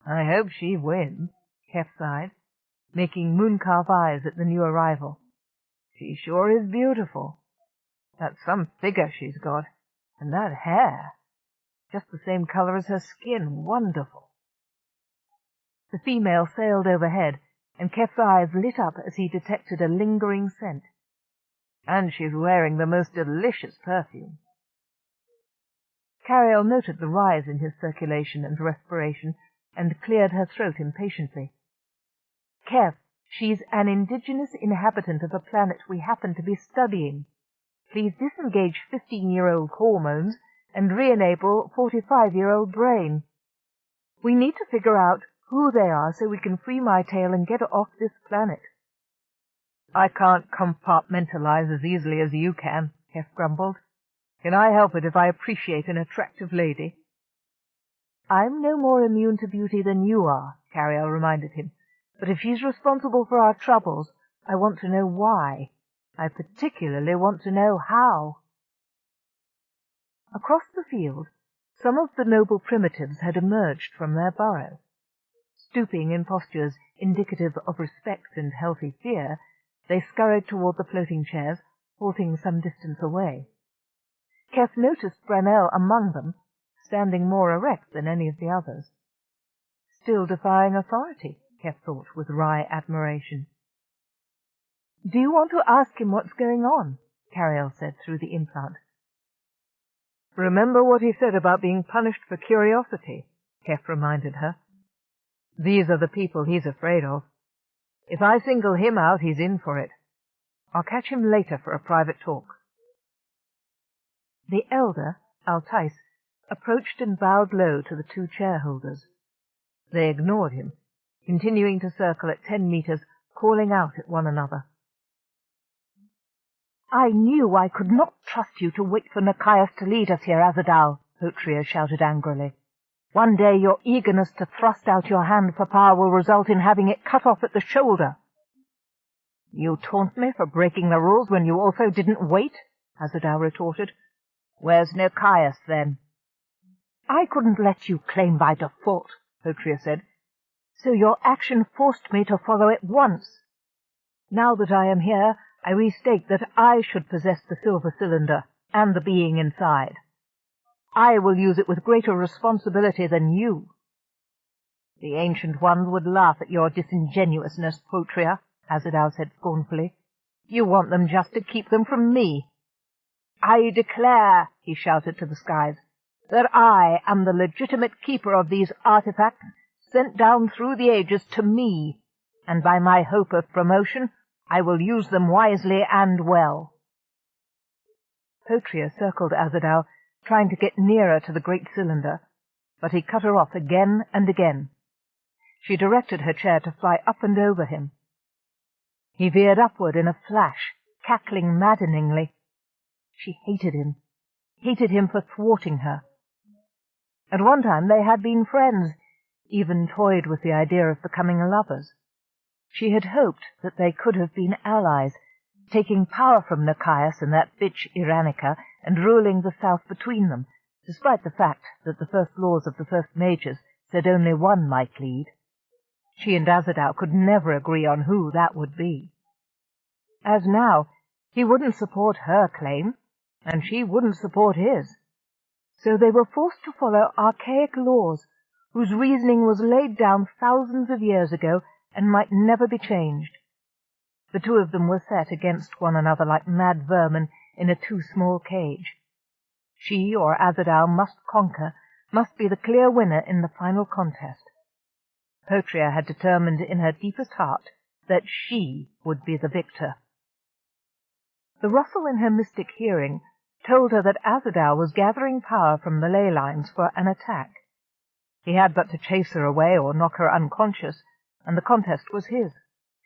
I hope she wins, Keff sighed, making moon-calf eyes at the new arrival. She sure is beautiful. That's some figure she's got. And that hair. Just the same color as her skin. Wonderful. The female sailed overhead, and Keff's eyes lit up as he detected a lingering scent. And she's wearing the most delicious perfume. Carialle noted the rise in his circulation and respiration, and cleared her throat impatiently. Keff, she's an indigenous inhabitant of a planet we happen to be studying. Please disengage 15-year-old hormones and re-enable 45-year-old brain. We need to figure out who they are so we can free my tail and get off this planet. I can't compartmentalize as easily as you can, Keff grumbled. Can I help it if I appreciate an attractive lady? I'm no more immune to beauty than you are, Carialle reminded him. But if she's responsible for our troubles, I want to know why. I particularly want to know how. Across the field, some of the noble primitives had emerged from their burrow. Stooping in postures indicative of respect and healthy fear, they scurried toward the floating chairs, halting some distance away. Keff noticed Brunel among them, standing more erect than any of the others. Still defying authority, Keff thought with wry admiration. Do you want to ask him what's going on? Carialle said through the implant. Remember what he said about being punished for curiosity, Keff reminded her. These are the people he's afraid of. If I single him out, he's in for it. I'll catch him later for a private talk. The elder, Altais, approached and bowed low to the two chair-holders. They ignored him, continuing to circle at 10 meters, calling out at one another. I knew I could not trust you to wait for Nikias to lead us here, Azadal, Hotria shouted angrily. One day your eagerness to thrust out your hand for power will result in having it cut off at the shoulder. You taunt me for breaking the rules when you also didn't wait, Azadal retorted. Where's Nikias, then? I couldn't let you claim by default, Hotria said, so your action forced me to follow at once. Now that I am here, I restate that I should possess the silver cylinder and the being inside. I will use it with greater responsibility than you. The Ancient Ones would laugh at your disingenuousness, Hotria, Azadal said scornfully. You want them just to keep them from me. I declare, he shouted to the skies, that I am the legitimate keeper of these artifacts sent down through the ages to me, and by my hope of promotion I will use them wisely and well. Hotria circled Azadal, trying to get nearer to the great cylinder, but he cut her off again and again. She directed her chair to fly up and over him. He veered upward in a flash, cackling maddeningly. She hated him for thwarting her. At one time they had been friends, even toyed with the idea of becoming lovers. She had hoped that they could have been allies, taking power from Nikias and that bitch Iranica and ruling the south between them, despite the fact that the first laws of the first mages said only one might lead. She and Azadal could never agree on who that would be. As now, he wouldn't support her claim, and she wouldn't support his. So they were forced to follow archaic laws, whose reasoning was laid down thousands of years ago and might never be changed. The two of them were set against one another like mad vermin in a too-small cage. She or Azadal must conquer, must be the clear winner in the final contest. Potria had determined in her deepest heart that she would be the victor. The rustle in her mystic hearing told her that Azadal was gathering power from the ley lines for an attack. He had but to chase her away or knock her unconscious, and the contest was his.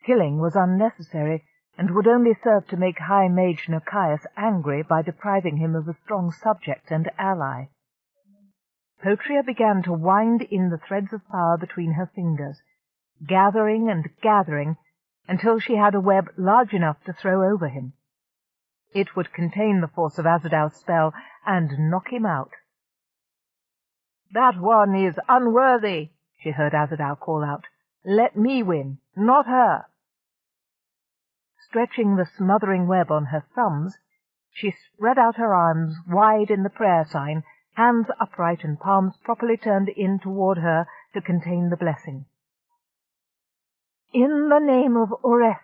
Killing was unnecessary, and would only serve to make High Mage Nikias angry by depriving him of a strong subject and ally. Potria began to wind in the threads of power between her fingers, gathering and gathering, until she had a web large enough to throw over him. It would contain the force of Azadal's spell and knock him out. "That one is unworthy," she heard Azadal call out. "Let me win, not her." Stretching the smothering web on her thumbs, she spread out her arms wide in the prayer sign, hands upright and palms properly turned in toward her to contain the blessing. "In the name of Oreth,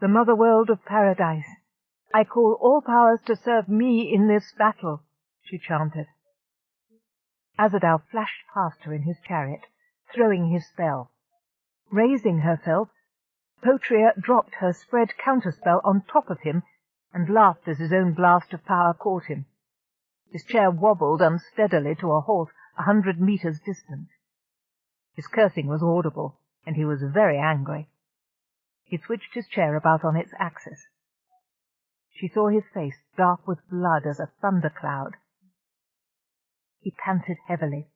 the mother world of paradise, I call all powers to serve me in this battle," she chanted. Azadal flashed past her in his chariot, throwing his spell. Raising herself, Potria dropped her spread counterspell on top of him and laughed as his own blast of power caught him. His chair wobbled unsteadily to a halt 100 meters distant. His cursing was audible, and he was very angry. He switched his chair about on its axis. She saw his face dark with blood as a thundercloud. He panted heavily.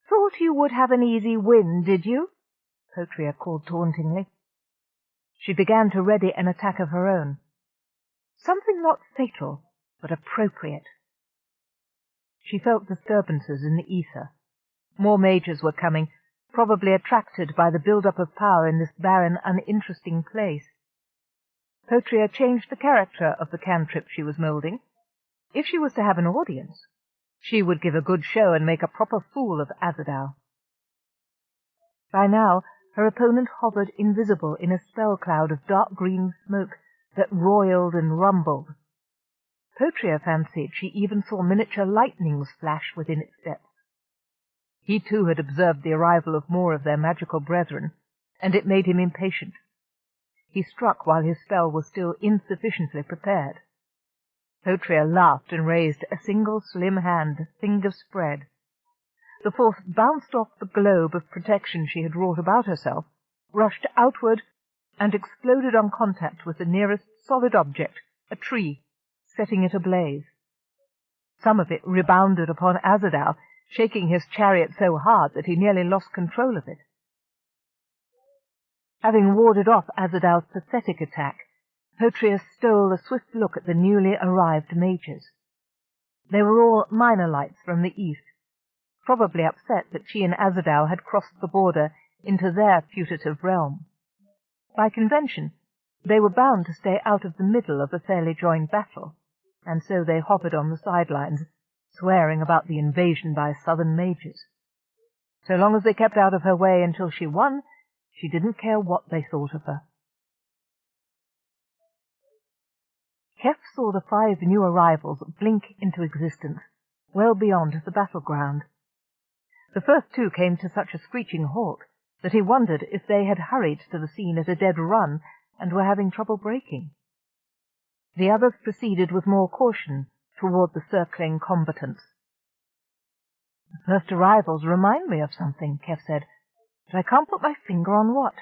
"Thought you would have an easy win, did you?" Potria called tauntingly. She began to ready an attack of her own. Something not fatal, but appropriate. She felt disturbances in the ether. More mages were coming, probably attracted by the build-up of power in this barren, uninteresting place. Potria changed the character of the cantrip she was moulding. If she was to have an audience, she would give a good show and make a proper fool of Azadal. By now, her opponent hovered invisible in a spell cloud of dark green smoke that roiled and rumbled. Potria fancied she even saw miniature lightnings flash within its depths. He too had observed the arrival of more of their magical brethren, and it made him impatient. He struck while his spell was still insufficiently prepared. Potria laughed and raised a single slim hand, finger spread. The force bounced off the globe of protection she had wrought about herself, rushed outward, and exploded on contact with the nearest solid object, a tree, setting it ablaze. Some of it rebounded upon Azadal, shaking his chariot so hard that he nearly lost control of it. Having warded off Azadal's pathetic attack, Potria stole a swift look at the newly arrived mages. They were all minor lights from the east, probably upset that she and Azadal had crossed the border into their putative realm. By convention, they were bound to stay out of the middle of a fairly joined battle, and so they hovered on the sidelines, swearing about the invasion by southern mages. So long as they kept out of her way until she won, she didn't care what they thought of her. Keff saw the 5 new arrivals blink into existence, well beyond the battleground. The first 2 came to such a screeching halt that he wondered if they had hurried to the scene at a dead run and were having trouble braking. The others proceeded with more caution toward the circling combatants. "The first arrivals remind me of something," Keff said. but I can't put my finger on what.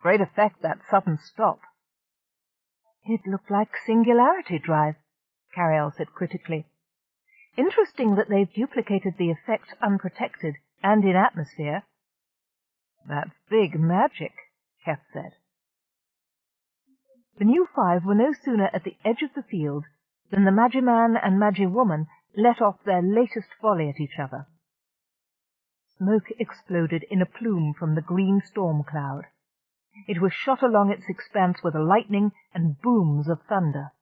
Great effect, that sudden stop. It looked like singularity drive, Carialle said critically. Interesting that they've duplicated the effect unprotected and in atmosphere. That's big magic, Keff said. The new five were no sooner at the edge of the field than the Magiman and Magiwoman let off their latest volley at each other. Smoke exploded in a plume from the green storm cloud. It was shot along its expanse with lightning and booms of thunder.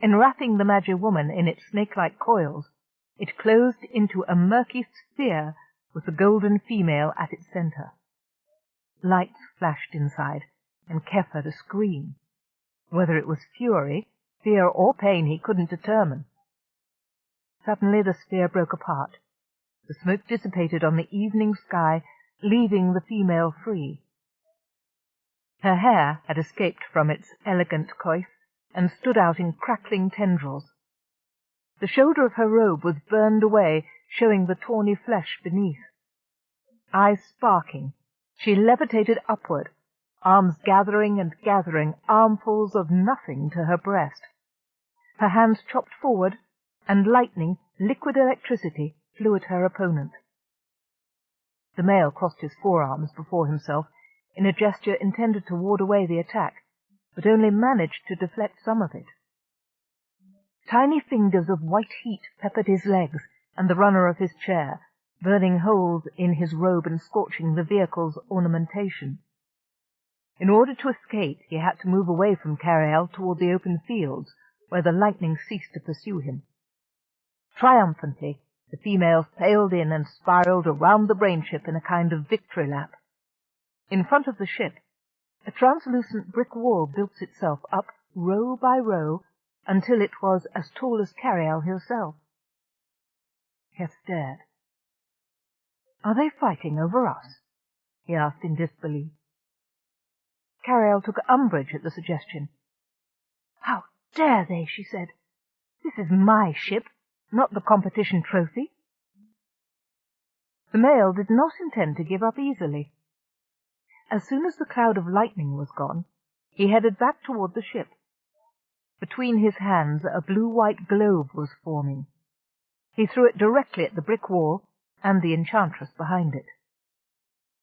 Enwrapping the Magiwoman in its snake-like coils, it closed into a murky sphere with the golden female at its center. Lights flashed inside, and Keff heard a scream. Whether it was fury, fear, or pain he couldn't determine. Suddenly the sphere broke apart. The smoke dissipated on the evening sky, leaving the female free. Her hair had escaped from its elegant coif and stood out in crackling tendrils. The shoulder of her robe was burned away, showing the tawny flesh beneath. Eyes sparking, she levitated upward, arms gathering and gathering, armfuls of nothing to her breast. Her hands chopped forward, and lightning, liquid electricity, flew at her opponent. The male crossed his forearms before himself in a gesture intended to ward away the attack, but only managed to deflect some of it. Tiny fingers of white heat peppered his legs and the runner of his chair, burning holes in his robe and scorching the vehicle's ornamentation. In order to escape, he had to move away from Carialle toward the open fields, where the lightning ceased to pursue him. Triumphantly, the female sailed in and spiraled around the brainship in a kind of victory lap. In front of the ship, a translucent brick wall built itself up row by row until it was as tall as Carialle herself. Keff stared. "Are they fighting over us?" he asked in disbelief. Carialle took umbrage at the suggestion. "How dare they?" she said. "This is my ship, not the competition trophy." The male did not intend to give up easily. As soon as the cloud of lightning was gone, he headed back toward the ship. Between his hands a blue-white globe was forming. He threw it directly at the brick wall and the enchantress behind it.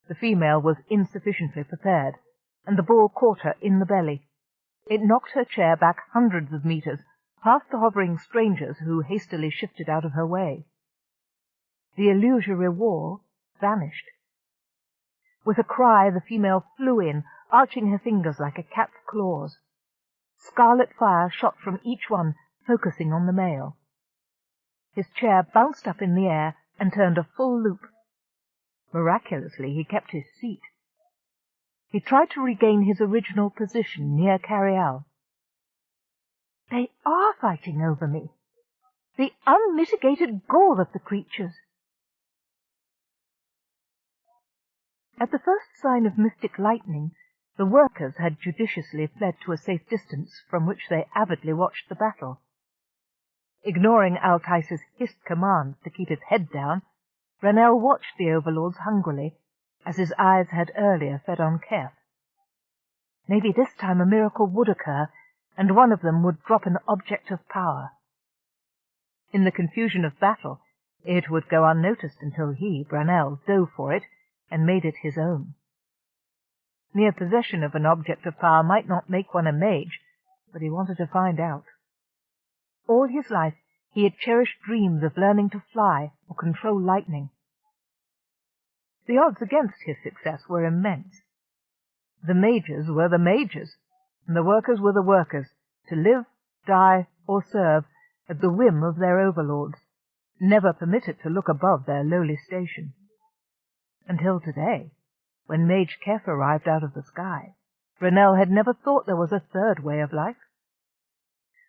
The female was insufficiently prepared, and the ball caught her in the belly. It knocked her chair back hundreds of meters, past the hovering strangers who hastily shifted out of her way. The illusory wall vanished. With a cry, the female flew in, arching her fingers like a cat's claws. Scarlet fire shot from each one, focusing on the male. His chair bounced up in the air and turned a full loop. Miraculously, he kept his seat. He tried to regain his original position near Carialle. "They are fighting over me. The unmitigated gall of the creatures." At the first sign of mystic lightning, the workers had judiciously fled to a safe distance from which they avidly watched the battle. Ignoring Alkais's hissed commands to keep his head down, Brunel watched the overlords hungrily, as his eyes had earlier fed on Keff. Maybe this time a miracle would occur, and one of them would drop an object of power. In the confusion of battle, it would go unnoticed until he, Brunel, dove for it and made it his own. Mere possession of an object of power might not make one a mage, but he wanted to find out. All his life he had cherished dreams of learning to fly or control lightning. The odds against his success were immense. The mages were the mages, and the workers were the workers, to live, die, or serve at the whim of their overlords, never permitted to look above their lowly station. Until today, when Mage Keff arrived out of the sky, Brunel had never thought there was a third way of life.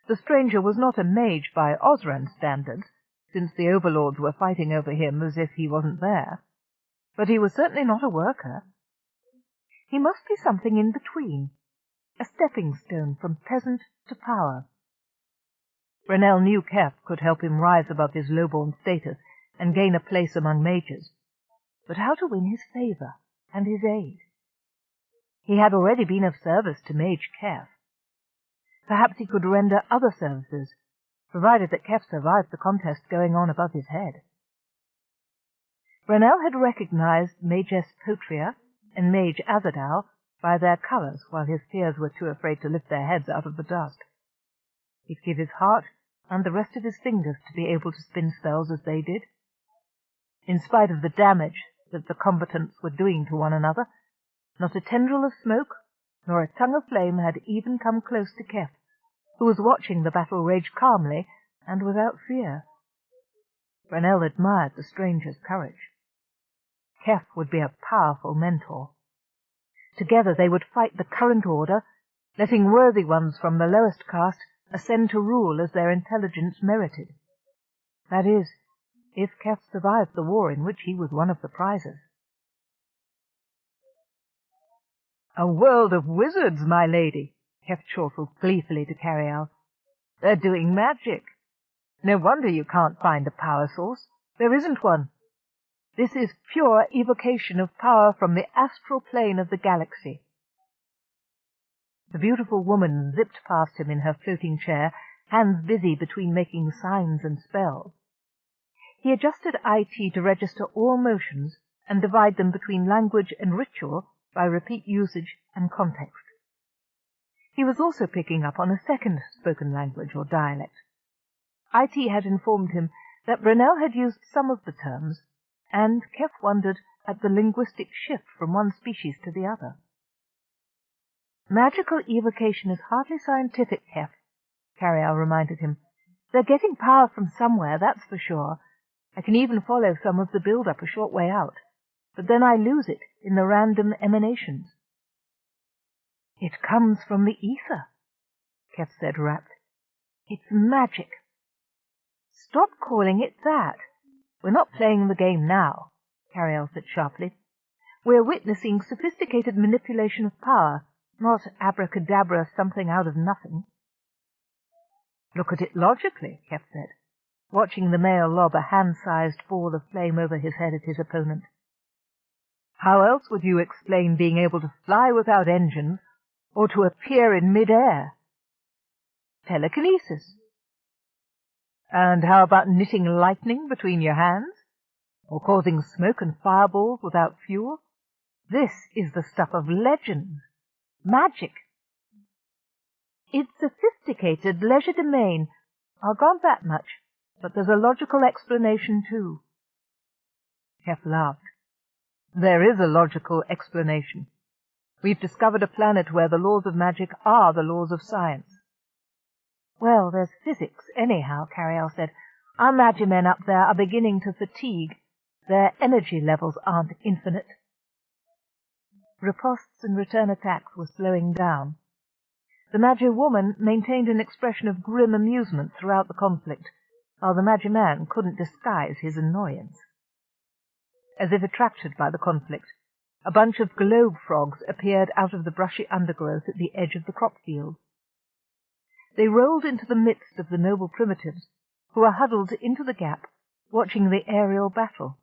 The stranger was not a mage by Osran standards, since the overlords were fighting over him as if he wasn't there, but he was certainly not a worker. He must be something in between, a stepping stone from peasant to power. Brunel knew Keff could help him rise above his lowborn status and gain a place among mages. but how to win his favour and his aid. He had already been of service to Mage Keff. Perhaps he could render other services, provided that Keff survived the contest going on above his head. Brunel had recognized Magess Potria and Mage Azadal by their colours, while his peers were too afraid to lift their heads out of the dust. He'd give his heart and the rest of his fingers to be able to spin spells as they did. In spite of the damage that the combatants were doing to one another, not a tendril of smoke nor a tongue of flame had even come close to Keff, who was watching the battle rage calmly and without fear. Brunel admired the stranger's courage. Keff would be a powerful mentor. Together they would fight the current order, letting worthy ones from the lowest caste ascend to rule as their intelligence merited. That is, if Keff survived the war in which he was one of the prizes. "A world of wizards, my lady," Keff chortled gleefully to Carialle. "They're doing magic. No wonder you can't find a power source. There isn't one. This is pure evocation of power from the astral plane of the galaxy." The beautiful woman zipped past him in her floating chair, hands busy between making signs and spells. He adjusted IT to register all motions and divide them between language and ritual by repeat usage and context. He was also picking up on a second spoken language or dialect. IT had informed him that Brunel had used some of the terms, and Keff wondered at the linguistic shift from one species to the other. "Magical evocation is hardly scientific, Keff," Carialle reminded him. "They're getting power from somewhere, that's for sure. I can even follow some of the build-up a short way out, but then I lose it in the random emanations." "It comes from the ether," Keff said, rapt. "It's magic." "Stop calling it that. We're not playing the game now," Carialle said sharply. "We're witnessing sophisticated manipulation of power, not abracadabra something out of nothing." "Look at it logically," Keff said, watching the male lob a hand-sized ball of flame over his head at his opponent. "How else would you explain being able to fly without engines or to appear in mid-air?" "Telekinesis." "And how about knitting lightning between your hands? Or causing smoke and fireballs without fuel? This is the stuff of legends. Magic." "It's sophisticated legerdemain. I'll grant that much, but there's a logical explanation too." Keff laughed. "There is a logical explanation. We've discovered a planet where the laws of magic are the laws of science." "Well, there's physics, anyhow," Carialle said. "Our magimen up there are beginning to fatigue. Their energy levels aren't infinite." Ripostes and return attacks were slowing down. The Magi-woman maintained an expression of grim amusement throughout the conflict, while the Magi-man couldn't disguise his annoyance. As if attracted by the conflict, a bunch of globe frogs appeared out of the brushy undergrowth at the edge of the crop field. They rolled into the midst of the noble primitives, who were huddled into the gap, watching the aerial battle.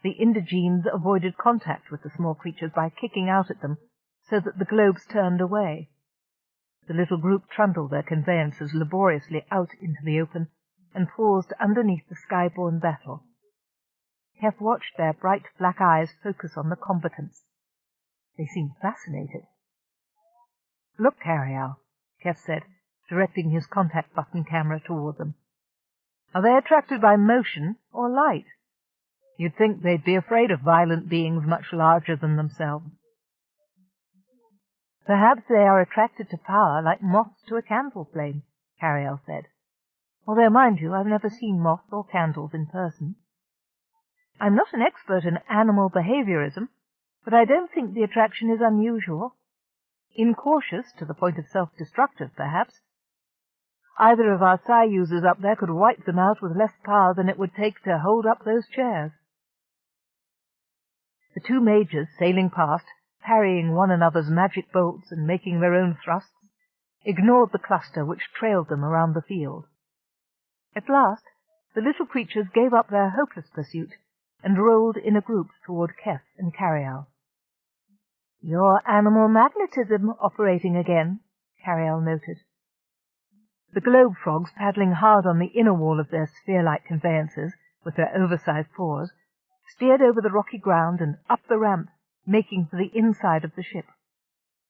The indigenes avoided contact with the small creatures by kicking out at them, so that the globes turned away. The little group trundled their conveyances laboriously out into the open and paused underneath the sky-born battle. Keff watched their bright black eyes focus on the combatants. They seemed fascinated. "Look, Carialle," Keff said, directing his contact button camera toward them. "Are they attracted by motion or light? You'd think they'd be afraid of violent beings much larger than themselves." "Perhaps they are attracted to power like moths to a candle flame," Carialle said. "Although, mind you, I've never seen moths or candles in person. I'm not an expert in animal behaviorism, but I don't think the attraction is unusual. Incautious to the point of self-destructive, perhaps. Either of our psi users up there could wipe them out with less power than it would take to hold up those chairs." The two majors, sailing past, parrying one another's magic bolts and making their own thrusts, ignored the cluster which trailed them around the field. At last, the little creatures gave up their hopeless pursuit and rolled in a group toward Keff and Carialle. "Your animal magnetism operating again," Carialle noted. The globe frogs, paddling hard on the inner wall of their sphere-like conveyances with their oversized paws, steered over the rocky ground and up the ramp, making for the inside of the ship.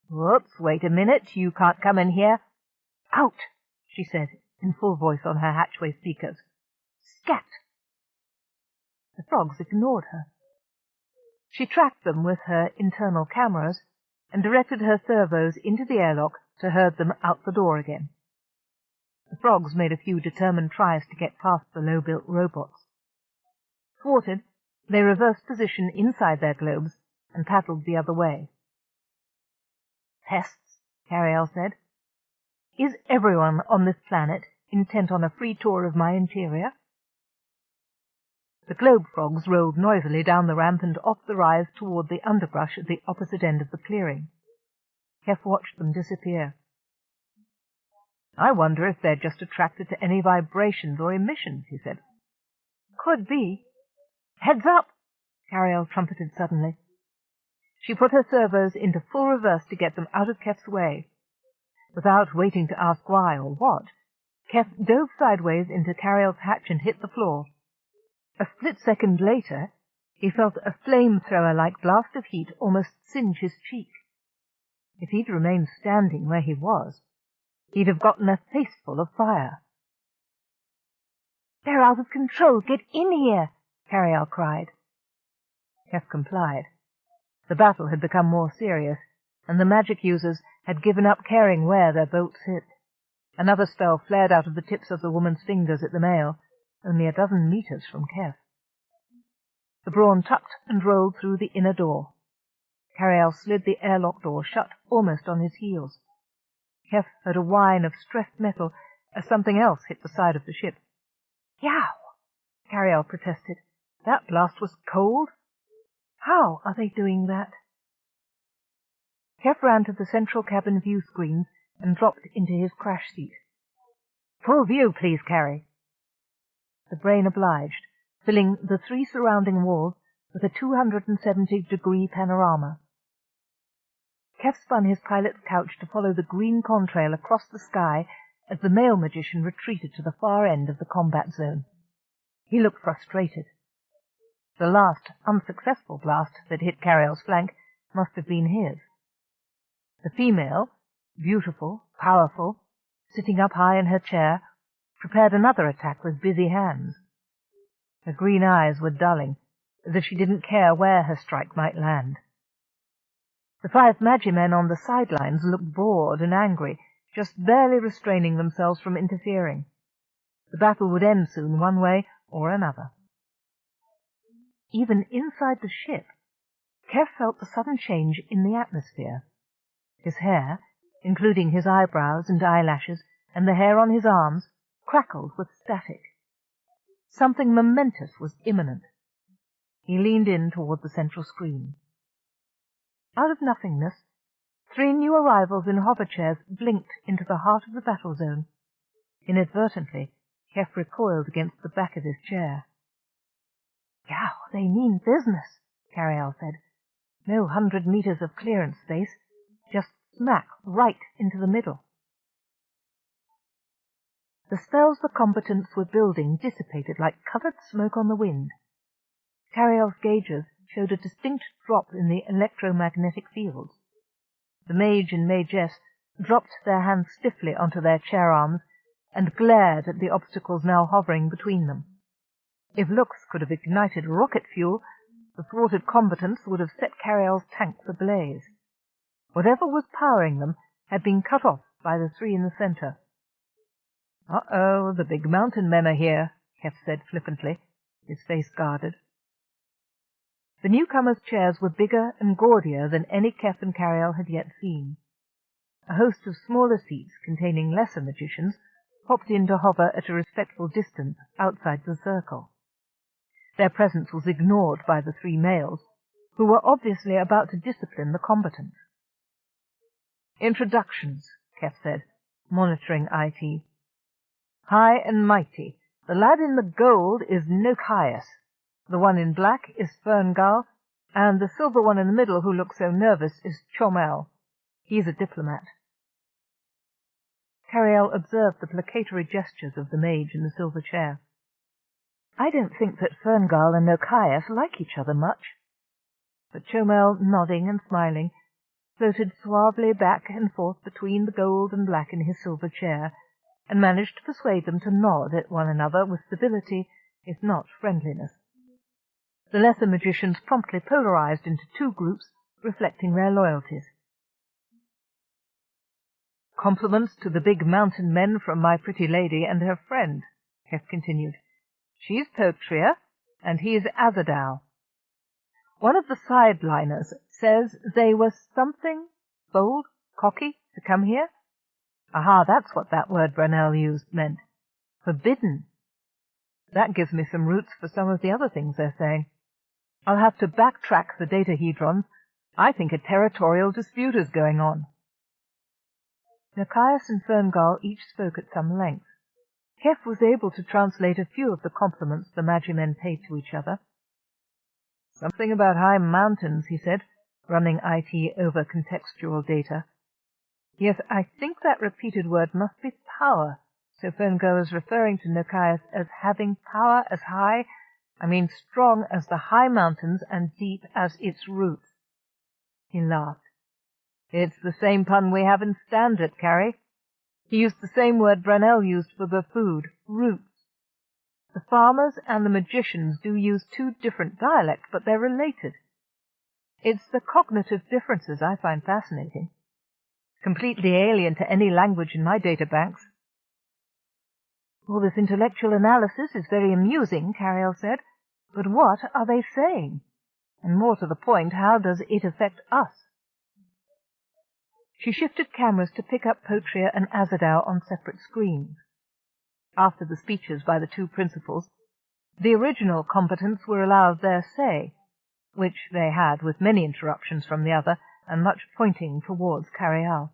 "Whoops, wait a minute, you can't come in here." "Out," she said, in full voice on her hatchway speakers. "Scat!" The frogs ignored her. She tracked them with her internal cameras and directed her servos into the airlock to herd them out the door again. The frogs made a few determined tries to get past the low-built robots. Thwarted, they reversed position inside their globes and paddled the other way. "Pests," Carialle said. "Is everyone on this planet intent on a free tour of my interior?" The globe frogs rolled noisily down the ramp and off the rise toward the underbrush at the opposite end of the clearing. Keff watched them disappear. "I wonder if they're just attracted to any vibrations or emissions," he said. "Could be." "Heads up!" Carialle trumpeted suddenly. She put her servos into full reverse to get them out of Keff's way. Without waiting to ask why or what, Keff dove sideways into Carialle's hatch and hit the floor. A split second later, he felt a flamethrower-like blast of heat almost singe his cheek. If he'd remained standing where he was, he'd have gotten a faceful of fire. "They're out of control! Get in here!" Carialle cried. Keff complied. The battle had become more serious, and the magic users had given up caring where their bolts hit. Another spell flared out of the tips of the woman's fingers at the male, only a dozen meters from Keff. The Brawn tucked and rolled through the inner door. Carialle slid the airlock door shut almost on his heels. Keff heard a whine of stressed metal as something else hit the side of the ship. "Yow!" Carialle protested. "That blast was cold. How are they doing that?" Keff ran to the central cabin view screens and dropped into his crash seat. "Full view, please, Carrie." The brain obliged, filling the 3 surrounding walls with a 270-degree panorama. Keff spun his pilot's couch to follow the green contrail across the sky as the male magician retreated to the far end of the combat zone. He looked frustrated. The last unsuccessful blast that hit Carialle's flank must have been his. The female, beautiful, powerful, sitting up high in her chair, prepared another attack with busy hands. Her green eyes were dulling, as if she didn't care where her strike might land. The 5 Magimen on the sidelines looked bored and angry, just barely restraining themselves from interfering. The battle would end soon, one way or another. Even inside the ship, Keff felt the sudden change in the atmosphere. His hair, including his eyebrows and eyelashes, and the hair on his arms, crackled with static. Something momentous was imminent. He leaned in toward the central screen. Out of nothingness, 3 new arrivals in hover chairs blinked into the heart of the battle zone. Inadvertently, Keff recoiled against the back of his chair. "Yow, they mean business," Carialle said. "No 100 meters of clearance space, just smack right into the middle." The spells the combatants were building dissipated like covered smoke on the wind. Carialle's gauges showed a distinct drop in the electromagnetic fields. The mage and magess dropped their hands stiffly onto their chair arms and glared at the obstacles now hovering between them. If looks could have ignited rocket fuel, the thwarted combatants would have set Carialle's tanks ablaze. Whatever was powering them had been cut off by the 3 in the center. "Uh-oh, the big mountain men are here," Keff said flippantly, his face guarded. The newcomers' chairs were bigger and gaudier than any Keff and Carialle had yet seen. A host of smaller seats containing lesser magicians popped in to hover at a respectful distance outside the circle. Their presence was ignored by the 3 males, who were obviously about to discipline the combatants. "Introductions," Keff said, monitoring IT. "High and mighty, the lad in the gold is Nochias, The one in black is Ferngal, and the silver one in the middle who looks so nervous is Chomel. He's a diplomat. Carialle observed the placatory gestures of the mage in the silver chair. I don't think that Ferngal and Nochias like each other much. But Chomel, nodding and smiling, floated suavely back and forth between the gold and black in his silver chair, and managed to persuade them to nod at one another with civility, if not friendliness. The lesser magicians promptly polarized into two groups, reflecting their loyalties. Compliments to the big mountain men from my pretty lady and her friend, Keff continued. She's Potria, and he's Azadal. One of the sideliners says they were something bold, cocky, to come here. Aha, that's what that word Brunel used meant. Forbidden. That gives me some roots for some of the other things they're saying. I'll have to backtrack the datahedrons. I think a territorial dispute is going on. Nochias and Ferngal each spoke at some length. Keff was able to translate a few of the compliments the Magimen paid to each other. Something about high mountains, he said, running IT over contextual data. Yes, I think that repeated word must be power, so Ferngal is referring to Nochias as having power as high, strong as the high mountains and deep as its roots. He laughed. It's the same pun we have in Standard, Carrie. He used the same word Brunel used for the food, roots. The farmers and the magicians do use two different dialects, but they're related. It's the cognitive differences I find fascinating. Completely alien to any language in my databanks. All this intellectual analysis is very amusing, Carialle said, but what are they saying? And more to the point, how does it affect us? She shifted cameras to pick up Potria and Azadal on separate screens. After the speeches by the two principals, the original combatants were allowed their say, which they had with many interruptions from the other and much pointing towards Carialle.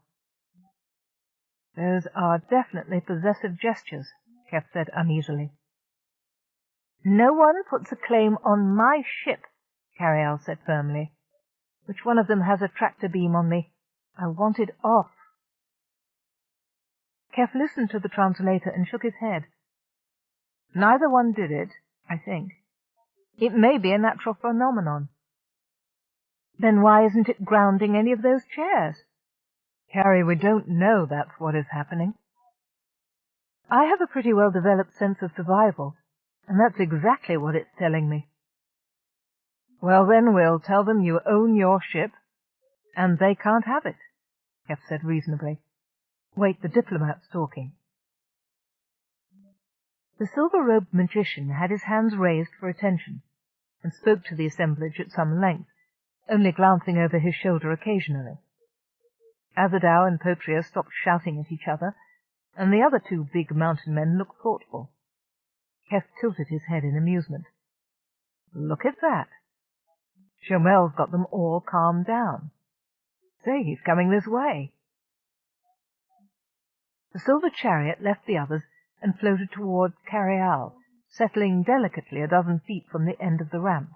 Those are definitely possessive gestures, Keff said uneasily. No one puts a claim on my ship, Carialle said firmly. Which one of them has a tractor beam on me? I want it off. Keff listened to the translator and shook his head. Neither one did it, I think. It may be a natural phenomenon. Then why isn't it grounding any of those chairs? Carrie, we don't know that's what is happening. I have a pretty well-developed sense of survival, and that's exactly what it's telling me. Well, then we'll tell them you own your ship, and they can't have it, Keff said reasonably. Wait, the diplomat's talking. The silver-robed magician had his hands raised for attention, and spoke to the assemblage at some length, only glancing over his shoulder occasionally. Azadal and Potria stopped shouting at each other, and the other two big mountain men looked thoughtful. Keff tilted his head in amusement. Look at that. Chomel's got them all calmed down. Say, he's coming this way. The silver chariot left the others and floated towards Carialle, settling delicately a dozen feet from the end of the ramp.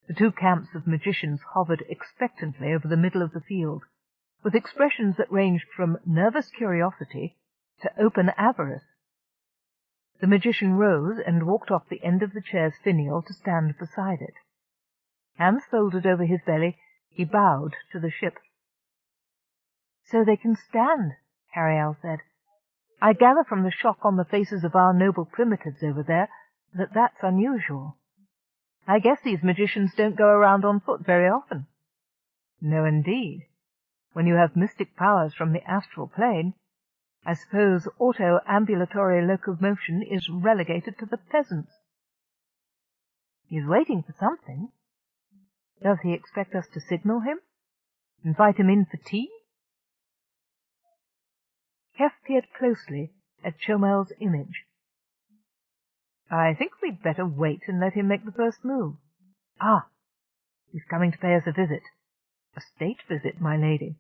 The two camps of magicians hovered expectantly over the middle of the field, with expressions that ranged from nervous curiosity to open avarice. The magician rose and walked off the end of the chair's finial to stand beside it. Hands folded over his belly, he bowed to the ship. So they can stand, Carialle said. I gather from the shock on the faces of our noble primitives over there that that's unusual. I guess these magicians don't go around on foot very often. No, indeed. When you have mystic powers from the astral plane, I suppose auto-ambulatory locomotion is relegated to the peasants. He's waiting for something. Does he expect us to signal him? Invite him in for tea? Keff peered closely at Chomel's image. I think we'd better wait and let him make the first move. Ah, he's coming to pay us a visit. A state visit, my lady.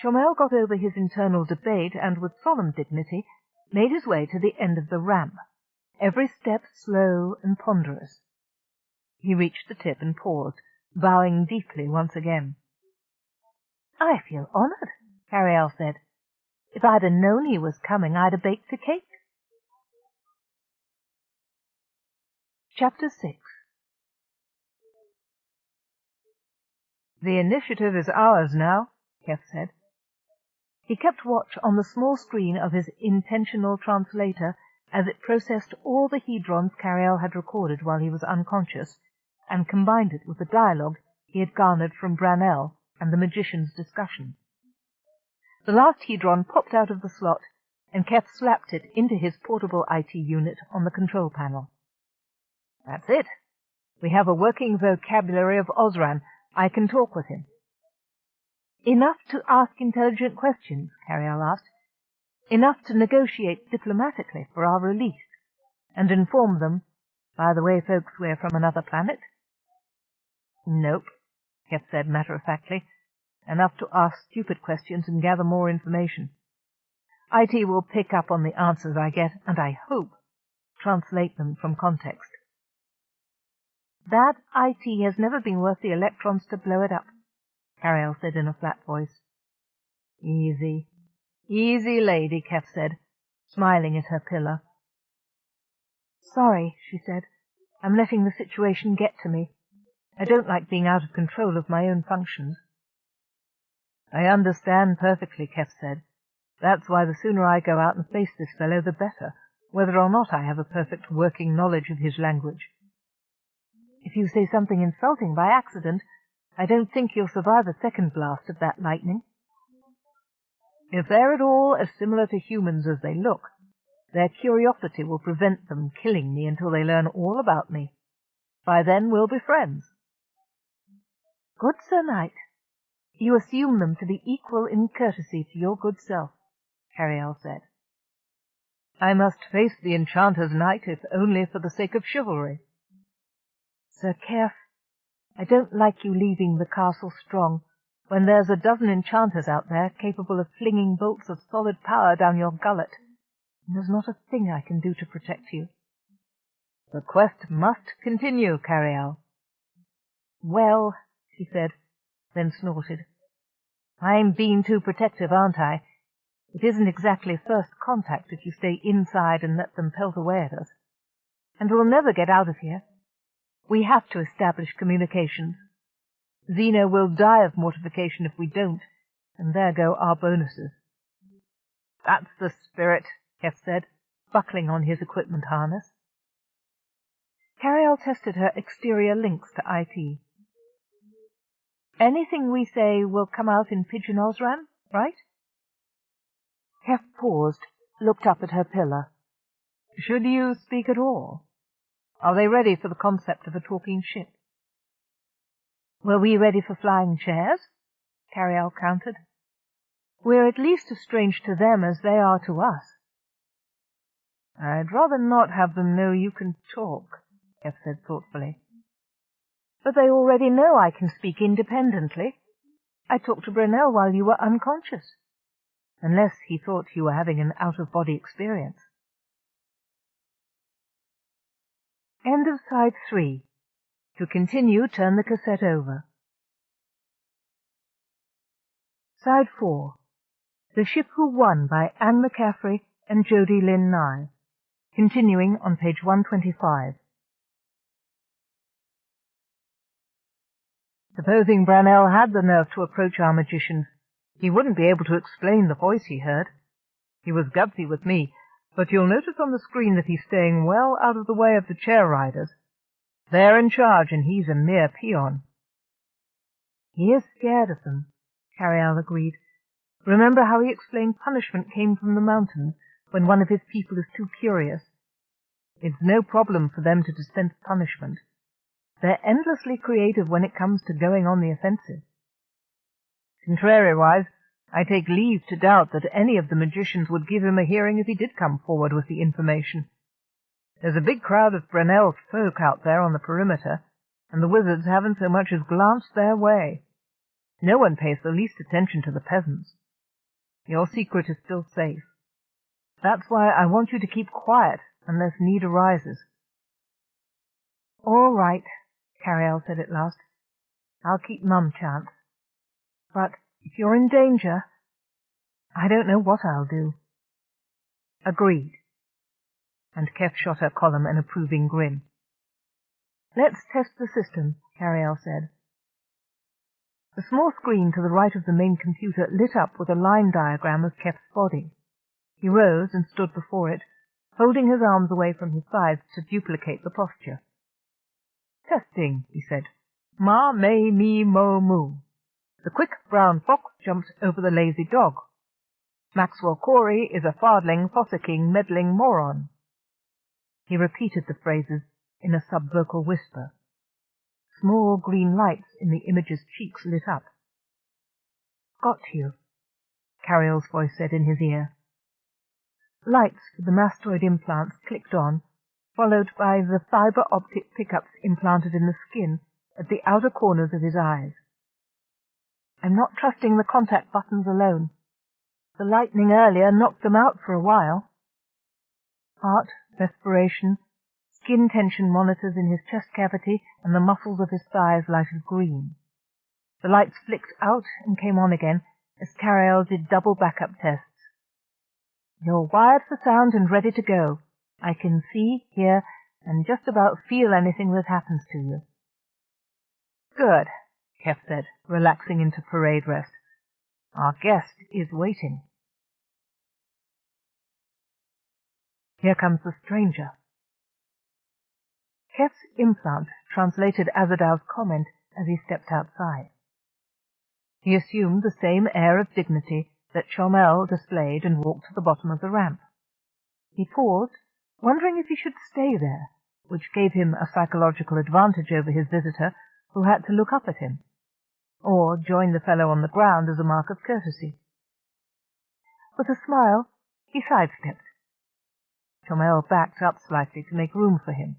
Chomel got over his internal debate and, with solemn dignity, made his way to the end of the ramp, every step slow and ponderous. He reached the tip and paused, bowing deeply once again. "I feel honoured," Carialle said. "If I'd have known he was coming, I'd have baked a cake." Chapter 6. "The initiative is ours now," Keff said. He kept watch on the small screen of his intentional translator as it processed all the hedrons Carialle had recorded while he was unconscious, and combined it with the dialogue he had garnered from Brannell and the magician's discussion. The last hedron popped out of the slot, and Keff slapped it into his portable IT unit on the control panel. "That's it. We have a working vocabulary of Osran. I can talk with him." "Enough to ask intelligent questions?" Carialle asked. "Enough to negotiate diplomatically for our release, and inform them, by the way, folks, we're from another planet?" "Nope," Keff said matter-of-factly. "Enough to ask stupid questions and gather more information. IT will pick up on the answers I get, and I hope translate them from context." "That IT has never been worth the electrons to blow it up," Carialle said in a flat voice. "Easy. Easy, lady," Keff said, smiling at her pillar. "Sorry," she said. "I'm letting the situation get to me. I don't like being out of control of my own functions." "I understand perfectly," Keff said. "That's why the sooner I go out and face this fellow, the better, whether or not I have a perfect working knowledge of his language." "If you say something insulting by accident, I don't think you'll survive a second blast of that lightning." "If they're at all as similar to humans as they look, their curiosity will prevent them killing me until they learn all about me. By then we'll be friends." "Good Sir Knight, you assume them to be equal in courtesy to your good self," Carialle said. "I must face the Enchanter's Knight, if only for the sake of chivalry." "Sir Keff, I don't like you leaving the castle strong, when there's a dozen enchanters out there capable of flinging bolts of solid power down your gullet, and there's not a thing I can do to protect you." "The quest must continue, Carialle." "Well," she said, then snorted. "I'm being too protective, aren't I? It isn't exactly first contact if you stay inside and let them pelt away at us. And we'll never get out of here. We have to establish communications. Zeno will die of mortification if we don't, and there go our bonuses." "That's the spirit," Keff said, buckling on his equipment harness. Carialle tested her exterior links to IT. "Anything we say will come out in Pidgin Osran, right?" Keff paused, looked up at her pillar. "Should you speak at all? Are they ready for the concept of a talking ship?" "Were we ready for flying chairs?" Carialle countered. "We're at least as strange to them as they are to us." "I'd rather not have them know you can talk," Keff said thoughtfully. "But they already know I can speak independently. I talked to Brunel while you were unconscious. Unless he thought you were having an out-of-body experience." End of Side 3. To continue, turn the cassette over. Side 4. The Ship Who Won by Anne McCaffrey and Jody Lynn Nye. Continuing on page 125. Supposing Brannell had the nerve to approach our magicians, he wouldn't be able to explain the voice he heard. He was gutsy with me, but you'll notice on the screen that he's staying well out of the way of the chair riders. They're in charge, and he's a mere peon. "He is scared of them," Carialle agreed. "Remember how he explained punishment came from the mountains when one of his people is too curious? It's no problem for them to dispense punishment. They're endlessly creative when it comes to going on the offensive. Contrariwise, I take leave to doubt that any of the magicians would give him a hearing if he did come forward with the information. There's a big crowd of Brunel's folk out there on the perimeter, and the wizards haven't so much as glanced their way. No one pays the least attention to the peasants. Your secret is still safe. That's why I want you to keep quiet unless need arises. All right, Carialle said at last. I'll keep mum chance. But if you're in danger, I don't know what I'll do. Agreed. And Keff shot her column an approving grin. Let's test the system, Carialle said. The small screen to the right of the main computer lit up with a line diagram of Keff's body. He rose and stood before it, holding his arms away from his sides to duplicate the posture. Testing, he said. Ma, me, me, mo, moo. The quick brown fox jumped over the lazy dog. Maxwell Corey is a fardling, fossicking, meddling moron. He repeated the phrases in a subvocal whisper. Small green lights in the image's cheeks lit up. Got you, Carialle's voice said in his ear. Lights for the mastoid implants clicked on, followed by the fiber-optic pickups implanted in the skin at the outer corners of his eyes. I'm not trusting the contact buttons alone. The lightning earlier knocked them out for a while. Heart, respiration, skin tension monitors in his chest cavity and the muscles of his thighs lighted green. The lights flicked out and came on again as Carialle did double backup tests. You're wired for sound and ready to go. I can see, hear, and just about feel anything that happens to you. Good, Keff said, relaxing into parade rest. Our guest is waiting. Here comes the stranger. Keff's implant translated Azadal's comment as he stepped outside. He assumed the same air of dignity that Chomel displayed and walked to the bottom of the ramp. He paused, wondering if he should stay there, which gave him a psychological advantage over his visitor, who had to look up at him, or join the fellow on the ground as a mark of courtesy. With a smile, he sidestepped. Chomel backed up slightly to make room for him.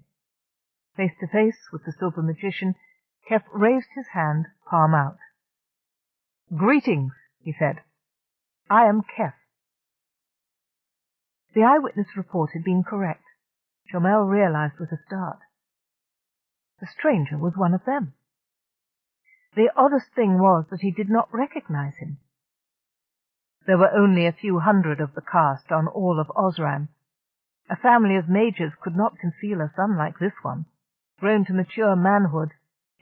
Face to face with the silver magician, Keff raised his hand, palm out. Greetings, he said. I am Keff. The eyewitness report had been correct. Chomel realized with a start. The stranger was one of them. The oddest thing was that he did not recognize him. There were only a few hundred of the caste on all of Osran. A family of mages could not conceal a son like this one, grown to mature manhood,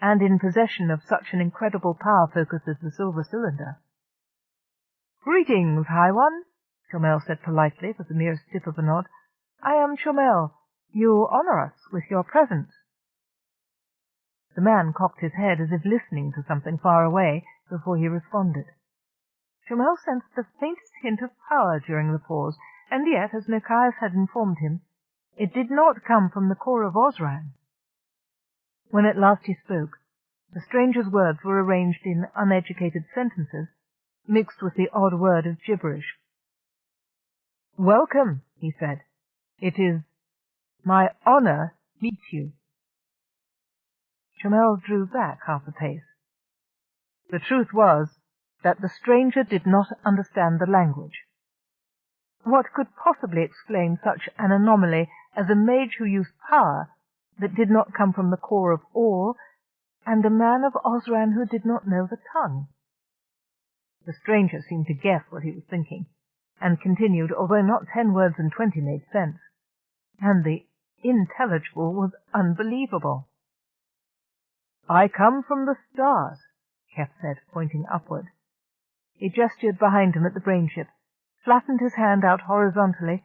and in possession of such an incredible power focus as the Silver Cylinder. Greetings, High One, Chomel said politely, with the merest tip of a nod. I am Chomel. You honor us with your presence. The man cocked his head as if listening to something far away before he responded. Chomel sensed the faintest hint of power during the pause, and yet, as Nikias had informed him, it did not come from the core of Osran. When at last he spoke, the stranger's words were arranged in uneducated sentences, mixed with the odd word of gibberish. Welcome, he said. It is my honor to meet you. Chomel drew back half a pace. The truth was that the stranger did not understand the language. What could possibly explain such an anomaly as a mage who used power that did not come from the core of all, and a man of Osran who did not know the tongue? The stranger seemed to guess what he was thinking, and continued, although not 10 words and 20 made sense. And the intelligible was unbelievable. I come from the stars, Keff said, pointing upward. He gestured behind him at the brainship, flattened his hand out horizontally,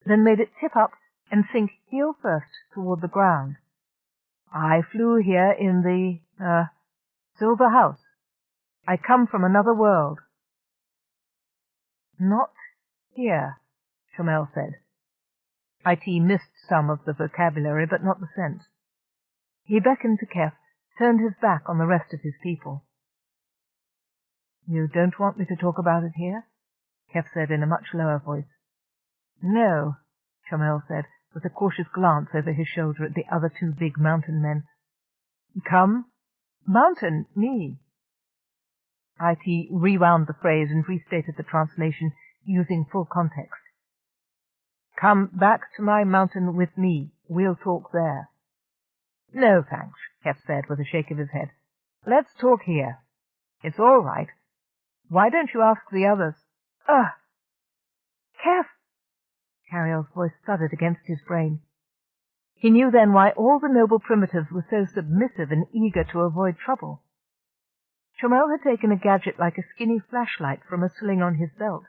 then made it tip up and sink heel first toward the ground. I flew here in the, Silver House. I come from another world. Not here, Chomel said. IT missed some of the vocabulary, but not the sense. He beckoned to Keff, turned his back on the rest of his people. You don't want me to talk about it here? Keff said in a much lower voice. No, Chomel said, with a cautious glance over his shoulder at the other 2 big mountain men. Come? Mountain, me. IT rewound the phrase and restated the translation using full context. Come back to my mountain with me. We'll talk there. No, thanks, Keff said with a shake of his head. Let's talk here. It's all right. Why don't you ask the others? Ugh! Keff! Carialle's voice thudded against his brain. He knew then why all the noble primitives were so submissive and eager to avoid trouble. Chomel had taken a gadget like a skinny flashlight from a sling on his belt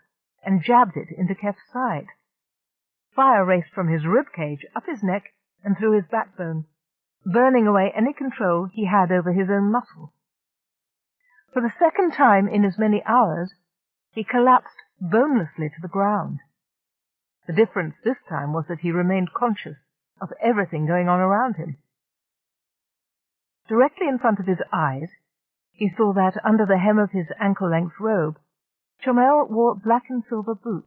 and jabbed it into Keff's side. Fire raced from his rib cage up his neck and through his backbone, burning away any control he had over his own muscles. For the second time in as many hours, he collapsed bonelessly to the ground. The difference this time was that he remained conscious of everything going on around him. Directly in front of his eyes, he saw that under the hem of his ankle-length robe, Chomel wore black and silver boots.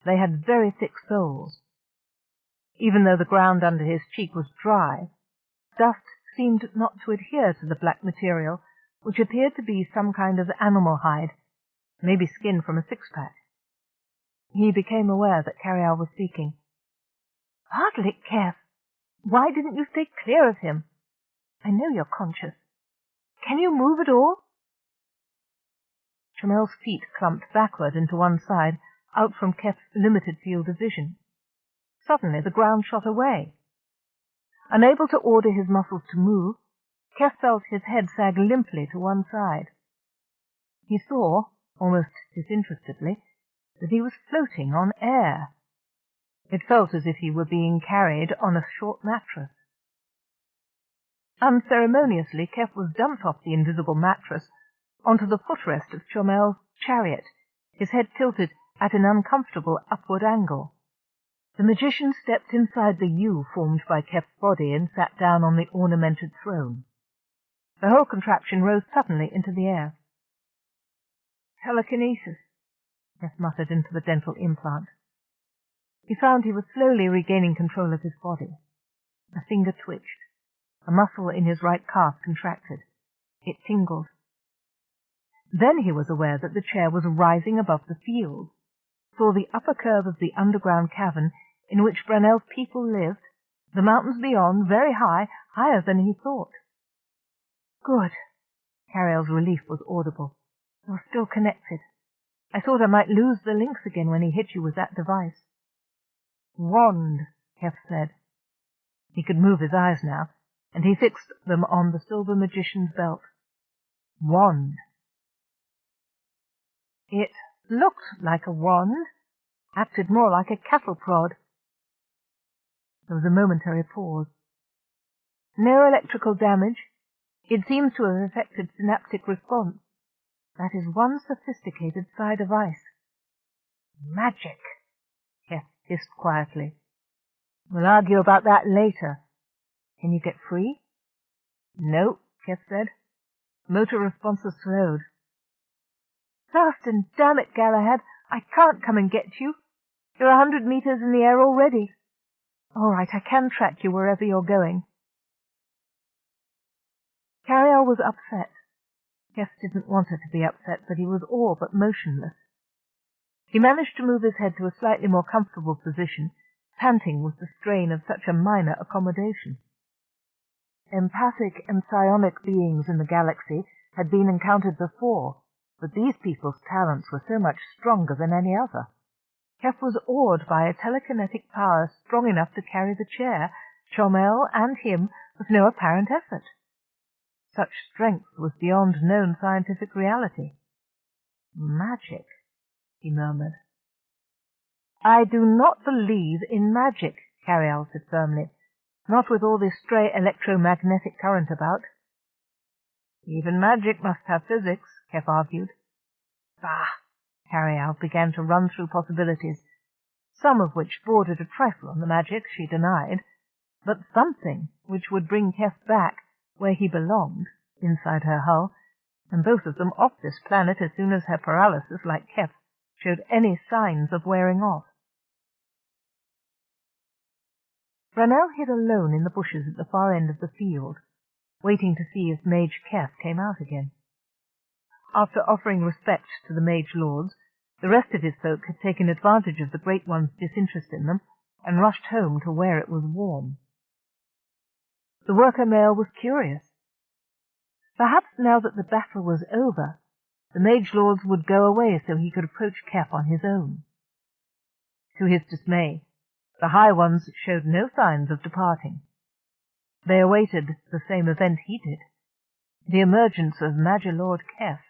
They had very thick soles. Even though the ground under his cheek was dry, dust seemed not to adhere to the black material, which appeared to be some kind of animal hide, maybe skin from a six-pack. He became aware that Carialle was speaking. "Hardly, Keff. Why didn't you stay clear of him? I know you're conscious. Can you move at all?" Chomel's feet clumped backward and to one side, out from Keff's limited field of vision. Suddenly the ground shot away. Unable to order his muscles to move, Keff felt his head sag limply to one side. He saw, almost disinterestedly, that he was floating on air. It felt as if he were being carried on a short mattress. Unceremoniously, Keff was dumped off the invisible mattress onto the footrest of Chomel's chariot, his head tilted at an uncomfortable upward angle. The magician stepped inside the U formed by Keff's body and sat down on the ornamented throne. The whole contraption rose suddenly into the air. "Telekinesis," Keff muttered into the dental implant. He found he was slowly regaining control of his body. A finger twitched. A muscle in his right calf contracted. It tingled. Then he was aware that the chair was rising above the field, saw the upper curve of the underground cavern in which Brunel's people lived, the mountains beyond, very high, higher than he thought. "Good." Carialle's relief was audible. "You're still connected. I thought I might lose the links again when he hit you with that device." "Wand," Keff said. He could move his eyes now, and he fixed them on the silver magician's belt. "Wand." It looked like a wand, acted more like a cattle prod. There was a momentary pause. "No electrical damage. It seems to have affected synaptic response. That is one sophisticated psi device." "Magic," Keff hissed quietly. "We'll argue about that later. Can you get free?" "No," Keff said. "Motor responses slowed." "Blast and damn it, Galahad, I can't come and get you. You're 100 meters in the air already. All right, I can track you wherever you're going." Carialle was upset. Keff didn't want her to be upset, but he was all but motionless. He managed to move his head to a slightly more comfortable position, panting with the strain of such a minor accommodation. Empathic and psionic beings in the galaxy had been encountered before, but these people's talents were so much stronger than any other. Keff was awed by a telekinetic power strong enough to carry the chair, Chomel and him, with no apparent effort. Such strength was beyond known scientific reality. "Magic," he murmured. "I do not believe in magic," Carialle said firmly. "Not with all this stray electromagnetic current about." "Even magic must have physics," Keff argued. "Bah!" Carialle began to run through possibilities, some of which bordered a trifle on the magic she denied, but something which would bring Keff back where he belonged, inside her hull, and both of them off this planet as soon as her paralysis, like Keff, showed any signs of wearing off. Brunel hid alone in the bushes at the far end of the field, waiting to see if Mage Keff came out again. After offering respect to the mage lords, The rest of his folk had taken advantage of the Great One's disinterest in them and rushed home to where it was warm. The worker male was curious. Perhaps now that the battle was over, the mage lords would go away so he could approach Keff on his own. To his dismay, the High Ones showed no signs of departing. They awaited the same event he did, the emergence of Major Lord Keff.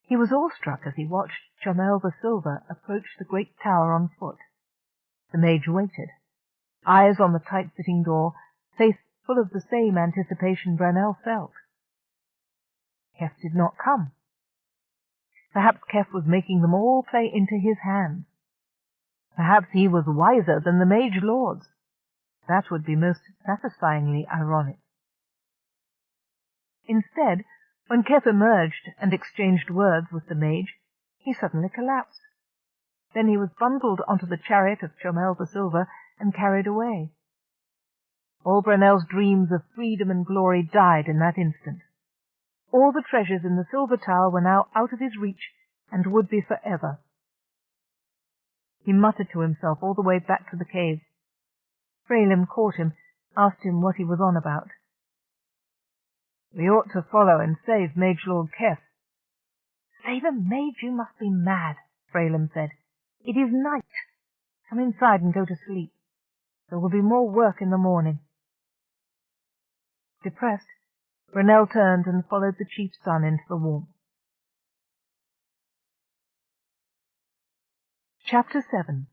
He was awestruck as he watched Chomel the Silver approach the great tower on foot. The mage waited, eyes on the tight-fitting door, face full of the same anticipation Brunel felt. Keff did not come. Perhaps Keff was making them all play into his hands. Perhaps he was wiser than the mage lords. That would be most satisfyingly ironic. Instead, when Keff emerged and exchanged words with the mage, he suddenly collapsed. Then he was bundled onto the chariot of Chomel the Silver and carried away. All Brunel's dreams of freedom and glory died in that instant. All the treasures in the Silver Tower were now out of his reach and would be forever. He muttered to himself all the way back to the cave. Freylim caught him, asked him what he was on about. "We ought to follow and save Mage Lord Keff." "Save a mage? You must be mad," Freylim said. "It is night. Come inside and go to sleep. There will be more work in the morning." Depressed, Brunel turned and followed the chief's son into the warmth. Chapter 7.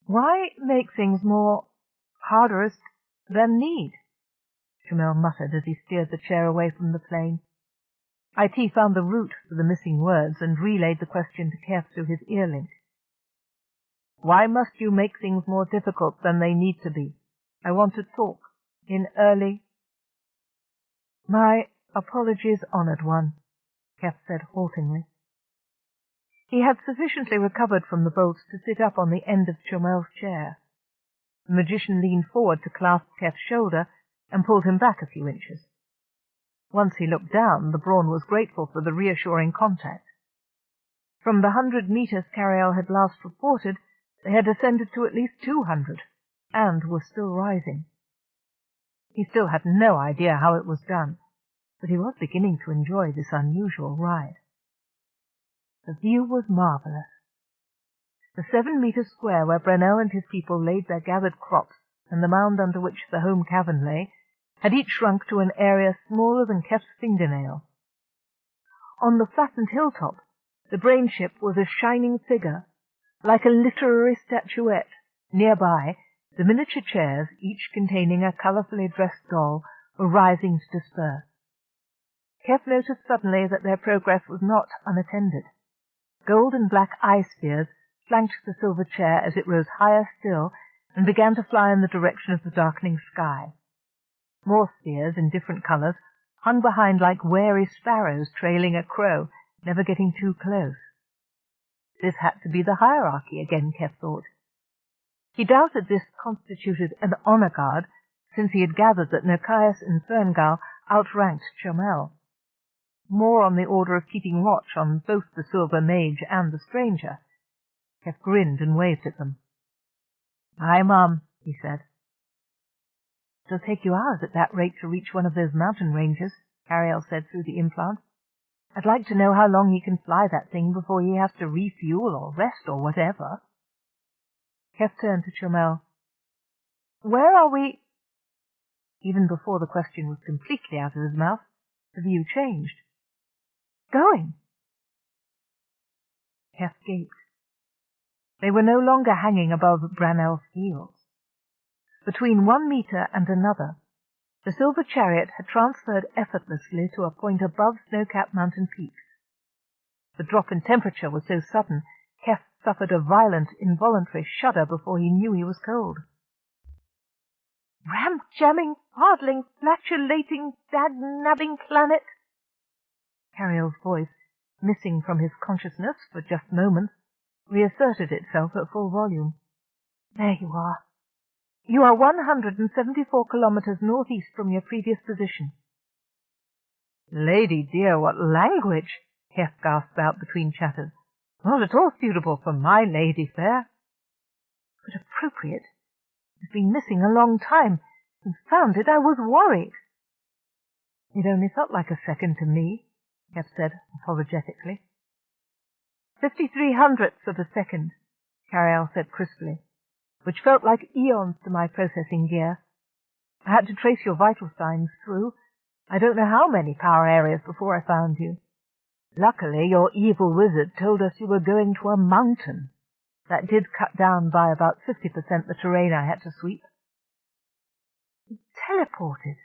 "Why make things more harderest than need?" Chomel muttered as he steered the chair away from the plane. IT found the root for the missing words and relayed the question to Keff through his ear-link. "Why must you make things more difficult than they need to be? I want to talk. In early—" "My apologies, Honored One," Keff said haltingly. He had sufficiently recovered from the bolt to sit up on the end of Chomel's chair. The magician leaned forward to clasp Keff's shoulder and pulled him back a few inches. Once he looked down, the Brawn was grateful for the reassuring contact. From the 100 meters Carialle had last reported, they had ascended to at least 200, and were still rising. He still had no idea how it was done, but he was beginning to enjoy this unusual ride. The view was marvelous. The 7-meter square where Brunel and his people laid their gathered crops and the mound under which the home cavern lay had each shrunk to an area smaller than Keff's fingernail. On the flattened hilltop, the brain ship was a shining figure, like a literary statuette. Nearby, the miniature chairs, each containing a colourfully dressed doll, were rising to disperse. Keff noticed suddenly that their progress was not unattended. Gold and black eye spheres flanked the silver chair as it rose higher still and began to fly in the direction of the darkening sky. More spheres in different colours hung behind like wary sparrows trailing a crow, never getting too close. This had to be the hierarchy again, Keff thought. He doubted this constituted an honour guard, since he had gathered that Nerkias and Ferngal outranked Chomel. More on the order of keeping watch on both the silver mage and the stranger. Keff grinned and waved at them. "Aye, Mum," he said. "It'll take you hours at that rate to reach one of those mountain ranges," Carialle said through the implant. "I'd like to know how long he can fly that thing before he has to refuel or rest or whatever." Keff turned to Chomel. "Where are we—" Even before the question was completely out of his mouth, the view changed. "Going!" Keff gaped. They were no longer hanging above Brunel's heels. Between 1 meter and another, the silver chariot had transferred effortlessly to a point above snow-capped mountain peaks. The drop in temperature was so sudden, Keff suffered a violent, involuntary shudder before he knew he was cold. "Ram-jamming, fardling, flatulating, dag-nabbing planet!" Carialle's voice, missing from his consciousness for just moments, reasserted itself at full volume. "There you are. You are 174 kilometers northeast from your previous position." Lady dear, what language! Keff gasped out between chatters. Not at all suitable for my lady fair. But appropriate. It's been missing a long time. Confounded, I was worried. It only felt like a second to me, Keff said apologetically. 53/100ths of a second, Carialle said crisply, which felt like eons to my processing gear. I had to trace your vital signs through. I don't know how many power areas before I found you. Luckily, your evil wizard told us you were going to a mountain. That did cut down by about 50% the terrain I had to sweep. You teleported,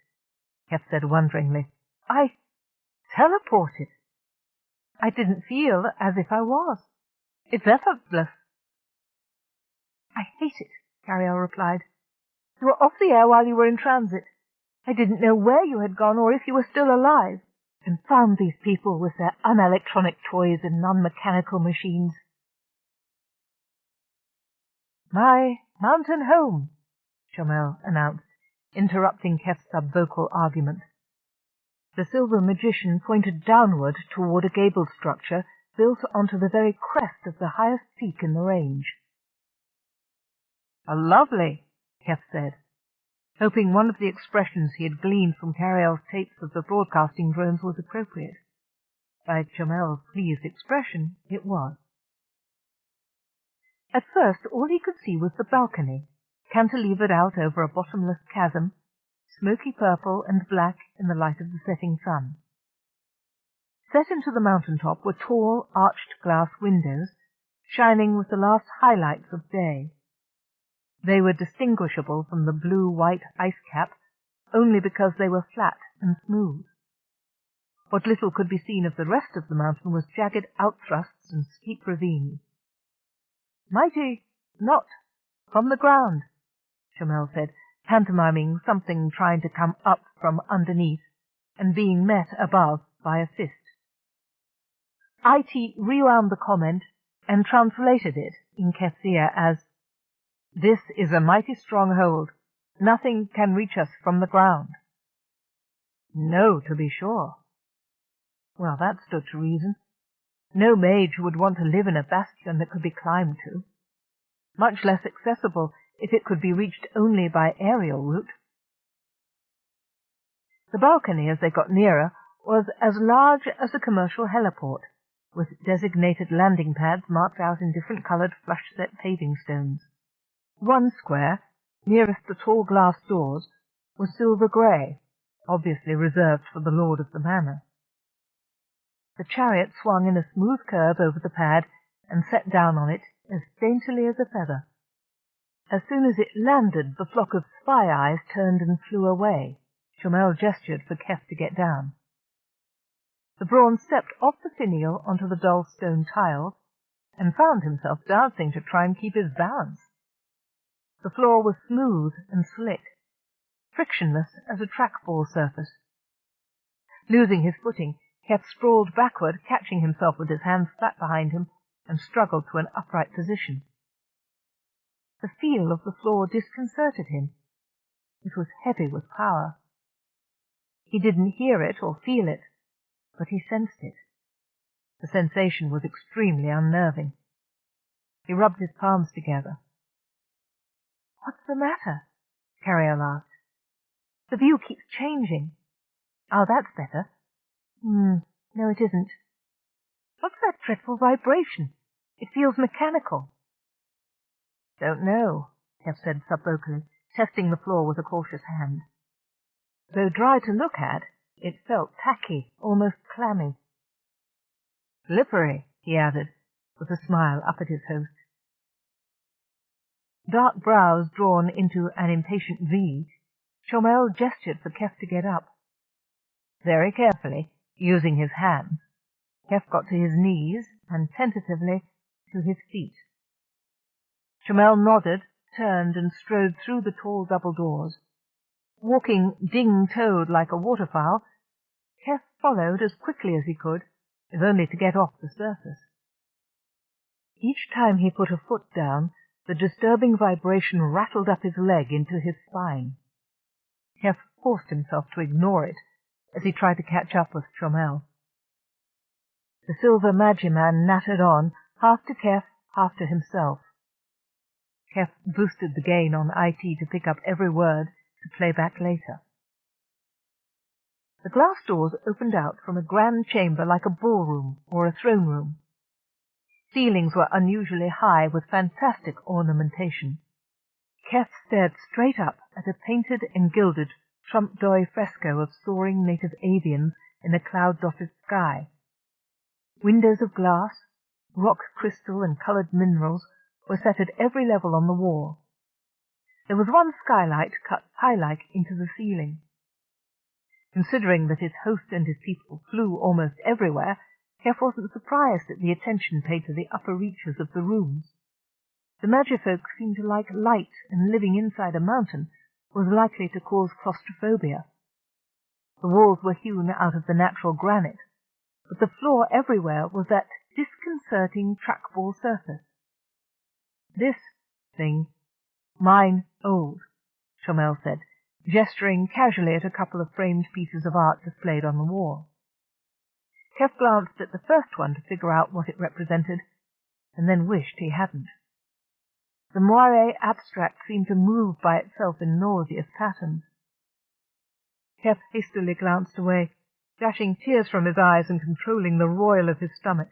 Keff said wonderingly. I teleported. I didn't feel as if I was. It's effortless. I hate it, Carialle replied. You were off the air while you were in transit. I didn't know where you had gone or if you were still alive, and found these people with their unelectronic toys and non-mechanical machines. My mountain home, Chomel announced, interrupting Keff's subvocal argument. The silver magician pointed downward toward a gabled structure built onto the very crest of the highest peak in the range. Lovely, Keff said, hoping one of the expressions he had gleaned from Carialle's tapes of the broadcasting drones was appropriate. By Chomel's pleased expression, it was. At first, all he could see was the balcony, cantilevered out over a bottomless chasm, smoky purple and black in the light of the setting sun. Set into the mountain-top were tall, arched glass windows, shining with the last highlights of day. They were distinguishable from the blue-white ice cap only because they were flat and smooth. What little could be seen of the rest of the mountain was jagged outthrusts and steep ravines. Mighty, not from the ground, Chomel said, pantomiming something trying to come up from underneath and being met above by a fist. IT rewound the comment and translated it in Keff's ear as, "This is a mighty stronghold. Nothing can reach us from the ground." No, to be sure. Well, that stood to reason. No mage would want to live in a bastion that could be climbed to. Much less accessible if it could be reached only by aerial route. The balcony, as they got nearer, was as large as a commercial heliport, with designated landing pads marked out in different-coloured flush-set paving stones. One square, nearest the tall glass doors, was silver-grey, obviously reserved for the lord of the manor. The chariot swung in a smooth curve over the pad and set down on it as daintily as a feather. As soon as it landed, the flock of spy eyes turned and flew away. Chomel gestured for Keff to get down. The Brawn stepped off the finial onto the dull stone tiles and found himself dancing to try and keep his balance. The floor was smooth and slick, frictionless as a trackball surface. Losing his footing, Keff sprawled backward, catching himself with his hands flat behind him, and struggled to an upright position. The feel of the floor disconcerted him. It was heavy with power. He didn't hear it or feel it, but he sensed it. The sensation was extremely unnerving. He rubbed his palms together. "What's the matter?" Carialle asked. "The view keeps changing." "Oh, that's better." No, it isn't." "What's that dreadful vibration? It feels mechanical." "Don't know," Keff said subvocally, testing the floor with a cautious hand. Though dry to look at, it felt tacky, almost clammy. "Slippery," he added, with a smile up at his host. Dark brows drawn into an impatient V, Chomel gestured for Keff to get up. Very carefully, using his hands, Keff got to his knees and tentatively to his feet. Chomel nodded, turned, and strode through the tall double doors. Walking ding-toed like a waterfowl, Keff followed as quickly as he could, if only to get off the surface. Each time he put a foot down, the disturbing vibration rattled up his leg into his spine. Keff forced himself to ignore it, as he tried to catch up with Chomel. The silver Magiman nattered on, half to Keff, half to himself. Keff boosted the gain on IT to pick up every word to play back later. The glass doors opened out from a grand chamber like a ballroom or a throne room. Ceilings were unusually high with fantastic ornamentation. Keff stared straight up at a painted and gilded trompe-l'oeil fresco of soaring native avians in a cloud-dotted sky. Windows of glass, rock crystal and coloured minerals were set at every level on the wall. There was one skylight cut pie-like into the ceiling. Considering that his host and his people flew almost everywhere, Keff wasn't surprised at the attention paid to the upper reaches of the rooms. The Magifolk seemed to like light, and living inside a mountain was likely to cause claustrophobia. The walls were hewn out of the natural granite, but the floor everywhere was that disconcerting trackball surface. This thing, mine old, Chomel said, gesturing casually at a couple of framed pieces of art displayed on the wall. Keff glanced at the first one to figure out what it represented, and then wished he hadn't. The moire abstract seemed to move by itself in nauseous patterns. Keff hastily glanced away, dashing tears from his eyes and controlling the roil of his stomach.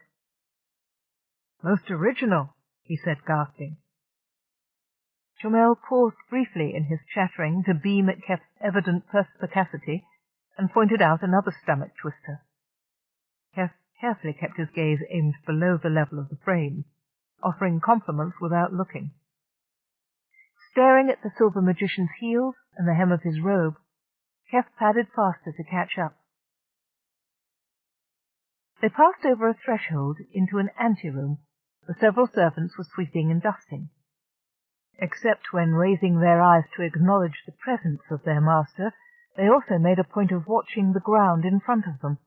"Most original," he said, gasping. Chomel paused briefly in his chattering to beam at Keff's evident perspicacity and pointed out another stomach twister. Keff carefully kept his gaze aimed below the level of the frame, offering compliments without looking. Staring at the silver magician's heels and the hem of his robe, Keff padded faster to catch up. They passed over a threshold into an anteroom where several servants were sweeping and dusting. Except when raising their eyes to acknowledge the presence of their master, they also made a point of watching the ground in front of them.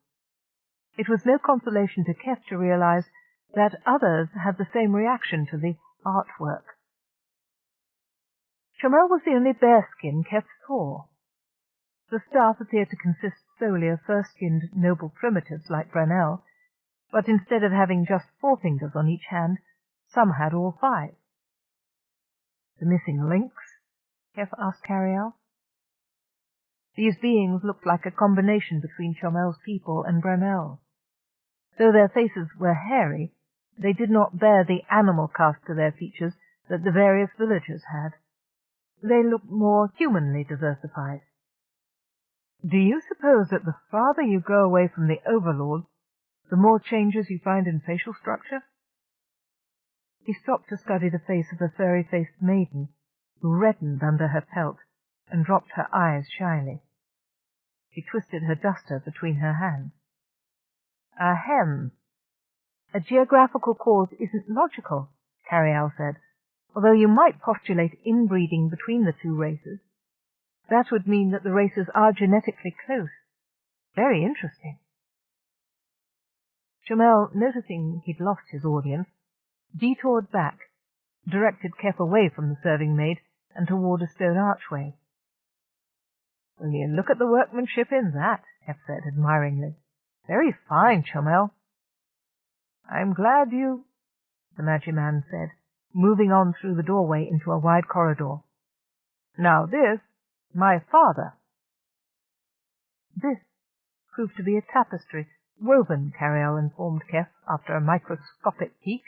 It was no consolation to Keff to realize that others had the same reaction to the artwork. Chomel was the only bearskin Keff saw. The staff appeared to consist solely of fur-skinned noble primitives like Brunel, but instead of having just 4 fingers on each hand, some had all 5. "The missing links?" Keff asked Carialle. These beings looked like a combination between Chomel's people and Brunel. Though their faces were hairy, they did not bear the animal cast to their features that the various villagers had. They looked more humanly diversified. "Do you suppose that the farther you go away from the overlords, the more changes you find in facial structure?" He stopped to study the face of a furry-faced maiden, who reddened under her pelt and dropped her eyes shyly. She twisted her duster between her hands. "Ahem. A geographical cause isn't logical," Carialle said, "although you might postulate inbreeding between the 2 races. That would mean that the races are genetically close. Very interesting." Chomel, noticing he'd lost his audience, detoured back, directed Keff away from the serving-maid and toward a stone archway. "Will you look at the workmanship in that?" Keff said admiringly. "Very fine, Chomel." "I'm glad you—" the Magiman said, moving on through the doorway into a wide corridor. "Now this, my father." This proved to be a tapestry, woven, Carialle informed Keff after a microscopic peek,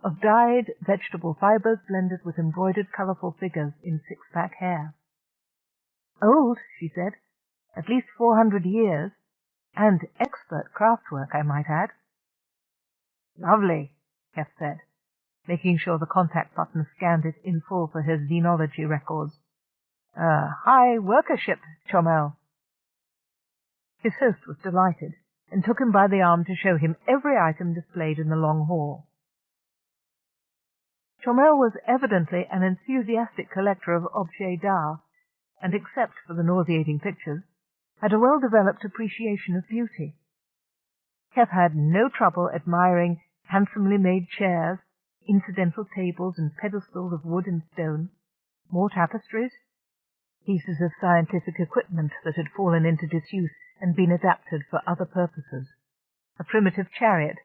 of dyed vegetable fibers blended with embroidered colourful figures in 6-pack hair. "Old," she said, "at least 400 years, and expert craftwork, I might add." "Lovely," Keff said, making sure the contact button scanned it in full for his xenology records. "High workership, Chomel." His host was delighted, and took him by the arm to show him every item displayed in the long hall. Chomel was evidently an enthusiastic collector of objets d'art, and except for the nauseating pictures, had a well-developed appreciation of beauty. Keff had no trouble admiring handsomely made chairs, incidental tables and pedestals of wood and stone, more tapestries, pieces of scientific equipment that had fallen into disuse and been adapted for other purposes. A primitive chariot,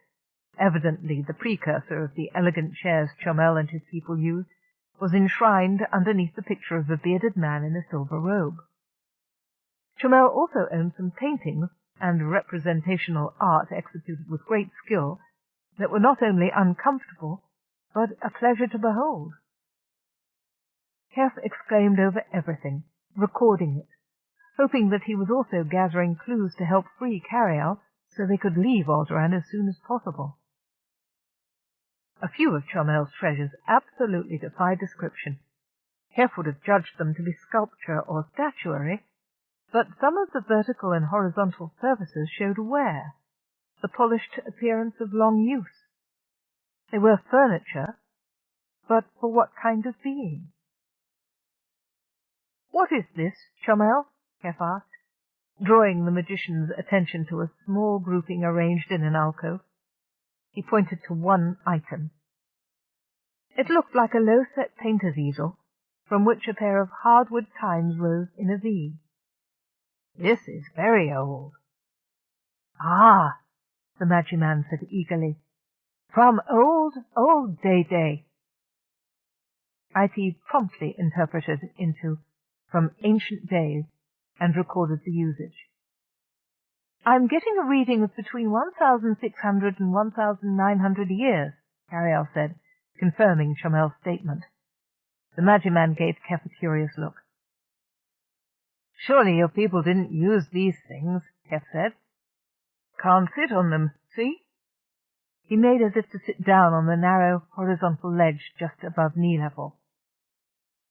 evidently the precursor of the elegant chairs Chomel and his people used, was enshrined underneath the picture of a bearded man in a silver robe. Chomel also owned some paintings and representational art executed with great skill that were not only uncomfortable, but a pleasure to behold. Keff exclaimed over everything, recording it, hoping that he was also gathering clues to help free Carialle so they could leave Osran as soon as possible. A few of Chomel's treasures absolutely defy description. Keff would have judged them to be sculpture or statuary, but some of the vertical and horizontal surfaces showed wear, the polished appearance of long use. They were furniture, but for what kind of being? "What is this, Chomel?" Keff asked, drawing the magician's attention to a small grouping arranged in an alcove. He pointed to one item. It looked like a low-set painter's easel, from which a pair of hardwood tines rose in a V. "This is very old." "Ah," the Magiman said eagerly. "From old day." IT promptly interpreted into "from ancient days" and recorded the usage. "I'm getting a reading of between 1,600 and 1,900 years, Carialle said, confirming Chomel's statement. The Magiman gave Keff a curious look. "Surely your people didn't use these things," Keff said. "Can't sit on them, see?" He made as if to sit down on the narrow horizontal ledge just above knee level.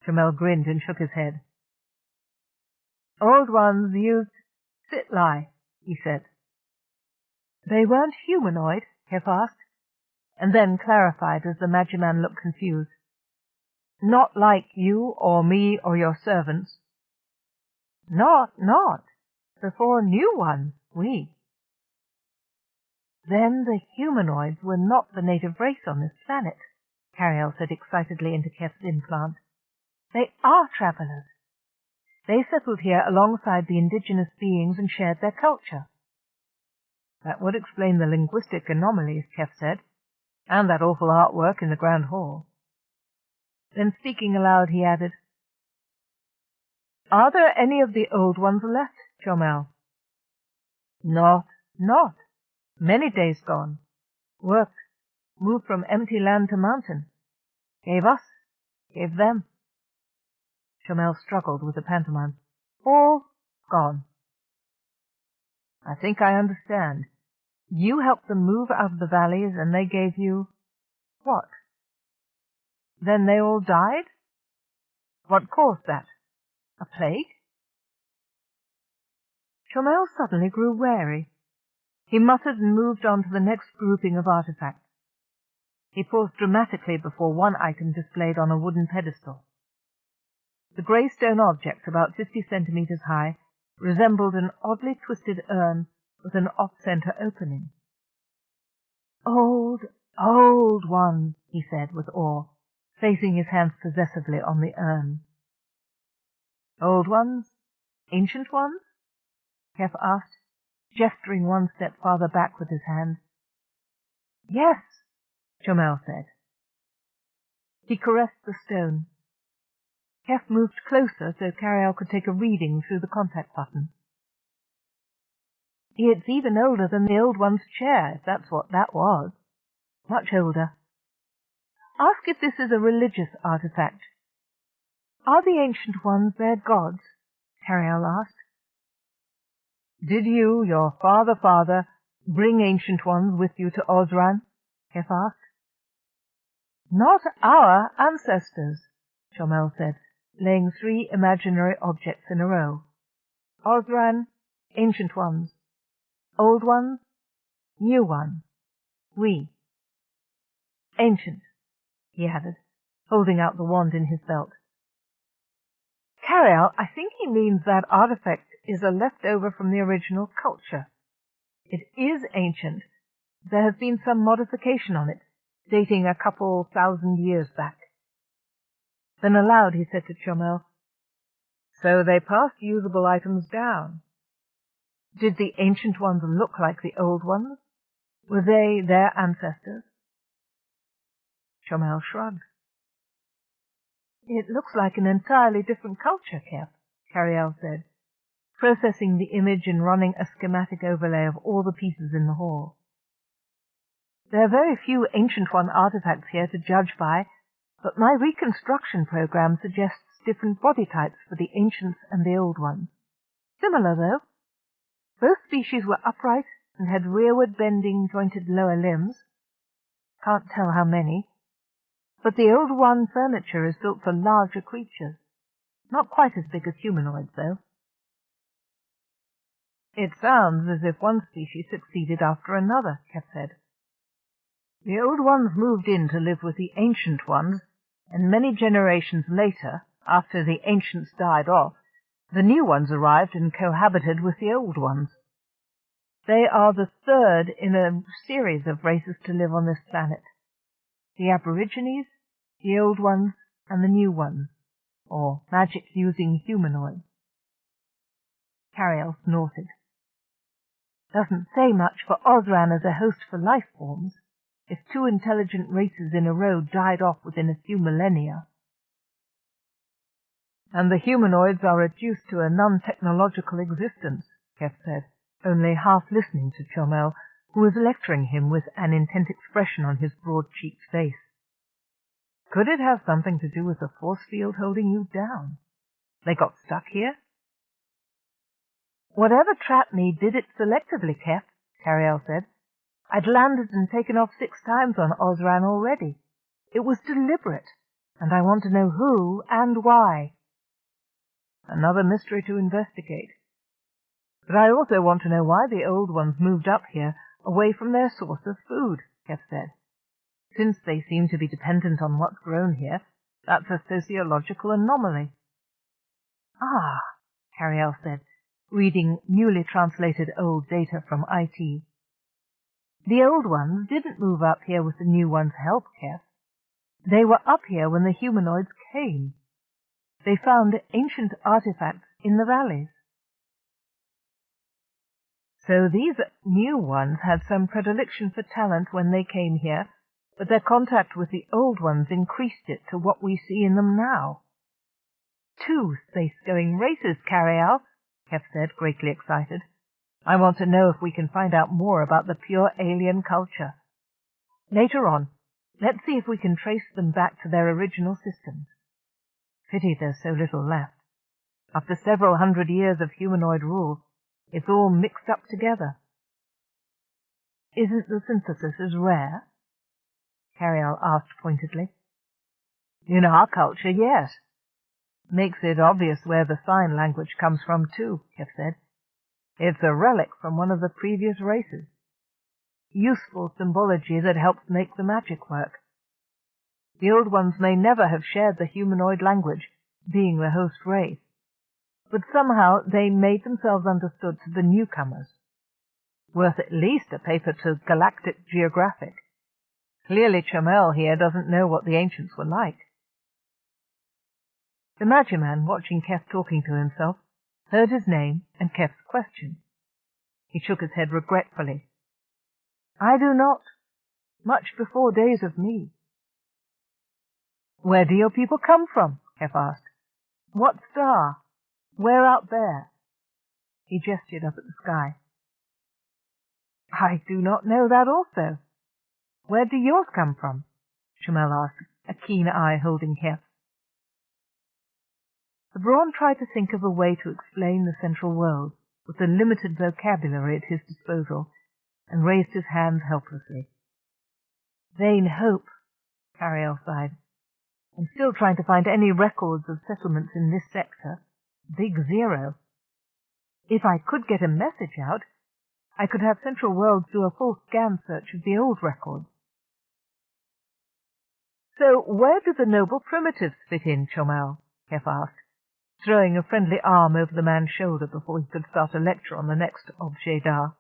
Chomel grinned and shook his head. "Old ones used sit-lie," he said. "They weren't humanoid?" Keff asked, and then clarified as the Magiman looked confused. "Not like you or me or your servants." Not. Before new ones, we." "Then the humanoids were not the native race on this planet," Carialle said excitedly into Keff's implant. "They are travelers. They settled here alongside the indigenous beings and shared their culture." "That would explain the linguistic anomalies," Keff said, "and that awful artwork in the Grand Hall." Then, speaking aloud, he added, "Are there any of the old ones left, Chomel?" Not. Many days gone. Worked. Moved from empty land to mountain. Gave us. Gave them." Chomel struggled with the pantomime. "All gone." "I think I understand. You helped them move out of the valleys, and they gave you what? Then they all died? What caused that? A plague?" Chomel suddenly grew wary. He muttered and moved on to the next grouping of artifacts. He paused dramatically before one item displayed on a wooden pedestal. The grey stone object, about 50 centimeters high, resembled an oddly twisted urn with an off-center opening. "Old one," he said with awe, placing his hands possessively on the urn. "Old ones? Ancient ones?" Keff asked, gesturing one step farther back with his hand. "Yes," Chomel said. He caressed the stone. Keff moved closer so Carialle could take a reading through the contact button. "It's even older than the old one's chair, if that's what that was. Much older. Ask if this is a religious artifact." "Are the ancient ones their gods?" Carialle asked. "Did you, your father, bring ancient ones with you to Osran?" Keff asked. "Not our ancestors," Chomel said, laying 3 imaginary objects in a row. "Osran, ancient ones. Old ones, new ones. We. Ancient," he added, holding out the wand in his belt. "Carialle, I think he means that artifact is a leftover from the original culture. It is ancient. There has been some modification on it, dating a couple 1,000 years back." Then aloud he said to Chomel, So they passed usable items down. Did the ancient ones look like the old ones? Were they their ancestors? Chomel shrugged. It looks like an entirely different culture, Keff, Carialle said, processing the image and running a schematic overlay of all the pieces in the hall. There are very few Ancient One artifacts here to judge by, but my reconstruction program suggests different body types for the Ancients and the Old Ones. Similar, though. Both species were upright and had rearward-bending, jointed lower limbs. Can't tell how many. But the Old One furniture is built for larger creatures. Not quite as big as humanoids, though. It sounds as if one species succeeded after another, Keff said. The Old Ones moved in to live with the Ancient Ones, and many generations later, after the Ancients died off, the New Ones arrived and cohabited with the Old Ones. They are the third in a series of races to live on this planet. The Aborigines, the Old Ones, and the New Ones, or magic-using humanoids. Carialle snorted. Doesn't say much for Osran as a host for life forms, if two intelligent races in a row died off within a few millennia. And the humanoids are reduced to a non-technological existence, Keff said, only half listening to Chomel, who was lecturing him with an intent expression on his broad-cheeked face. Could it have something to do with the force field holding you down? They got stuck here? Whatever trapped me did it selectively, Keff, Carialle said. I'd landed and taken off 6 times on Osran already. It was deliberate, and I want to know who and why. Another mystery to investigate. But I also want to know why the Old Ones moved up here away from their source of food, Keff said. Since they seem to be dependent on what's grown here, that's a sociological anomaly. Ah, Carialle said, reading newly translated old data from IT. The Old Ones didn't move up here with the New Ones' help, Keff. They were up here when the humanoids came. They found ancient artifacts in the valleys. So these New Ones had some predilection for talent when they came here, but their contact with the Old Ones increased it to what we see in them now. 2 space-going races, Carialle, Keff said, greatly excited. I want to know if we can find out more about the pure alien culture. Later on, let's see if we can trace them back to their original systems. Pity there's so little left. After several hundred years of humanoid rule, it's all mixed up together. Isn't the synthesis as rare? Carialle asked pointedly. In our culture, yes. Makes it obvious where the sign language comes from, too, Keff said. It's a relic from one of the previous races. Useful symbology that helps make the magic work. The Old Ones may never have shared the humanoid language, being the host race, but somehow they made themselves understood to the newcomers. Worth at least a paper to Galactic Geographic. Clearly Chomel here doesn't know what the ancients were like. The Magiman, watching Keff talking to himself, heard his name and Keff's question. He shook his head regretfully. I do not. Much before days of me. Where do your people come from? Keff asked. What star? Where out there? He gestured up at the sky. I do not know that also. Where do yours come from? Chomel asked, a keen eye holding Keff. The Brawn tried to think of a way to explain the central world with the limited vocabulary at his disposal, and raised his hands helplessly. Vain hope, Carialle sighed. I'm still trying to find any records of settlements in this sector. Big zero. If I could get a message out, I could have Central World do a full scan search of the old records. So where do the noble primitives fit in, Chomel? Keff asked, throwing a friendly arm over the man's shoulder before he could start a lecture on the next objet d'art.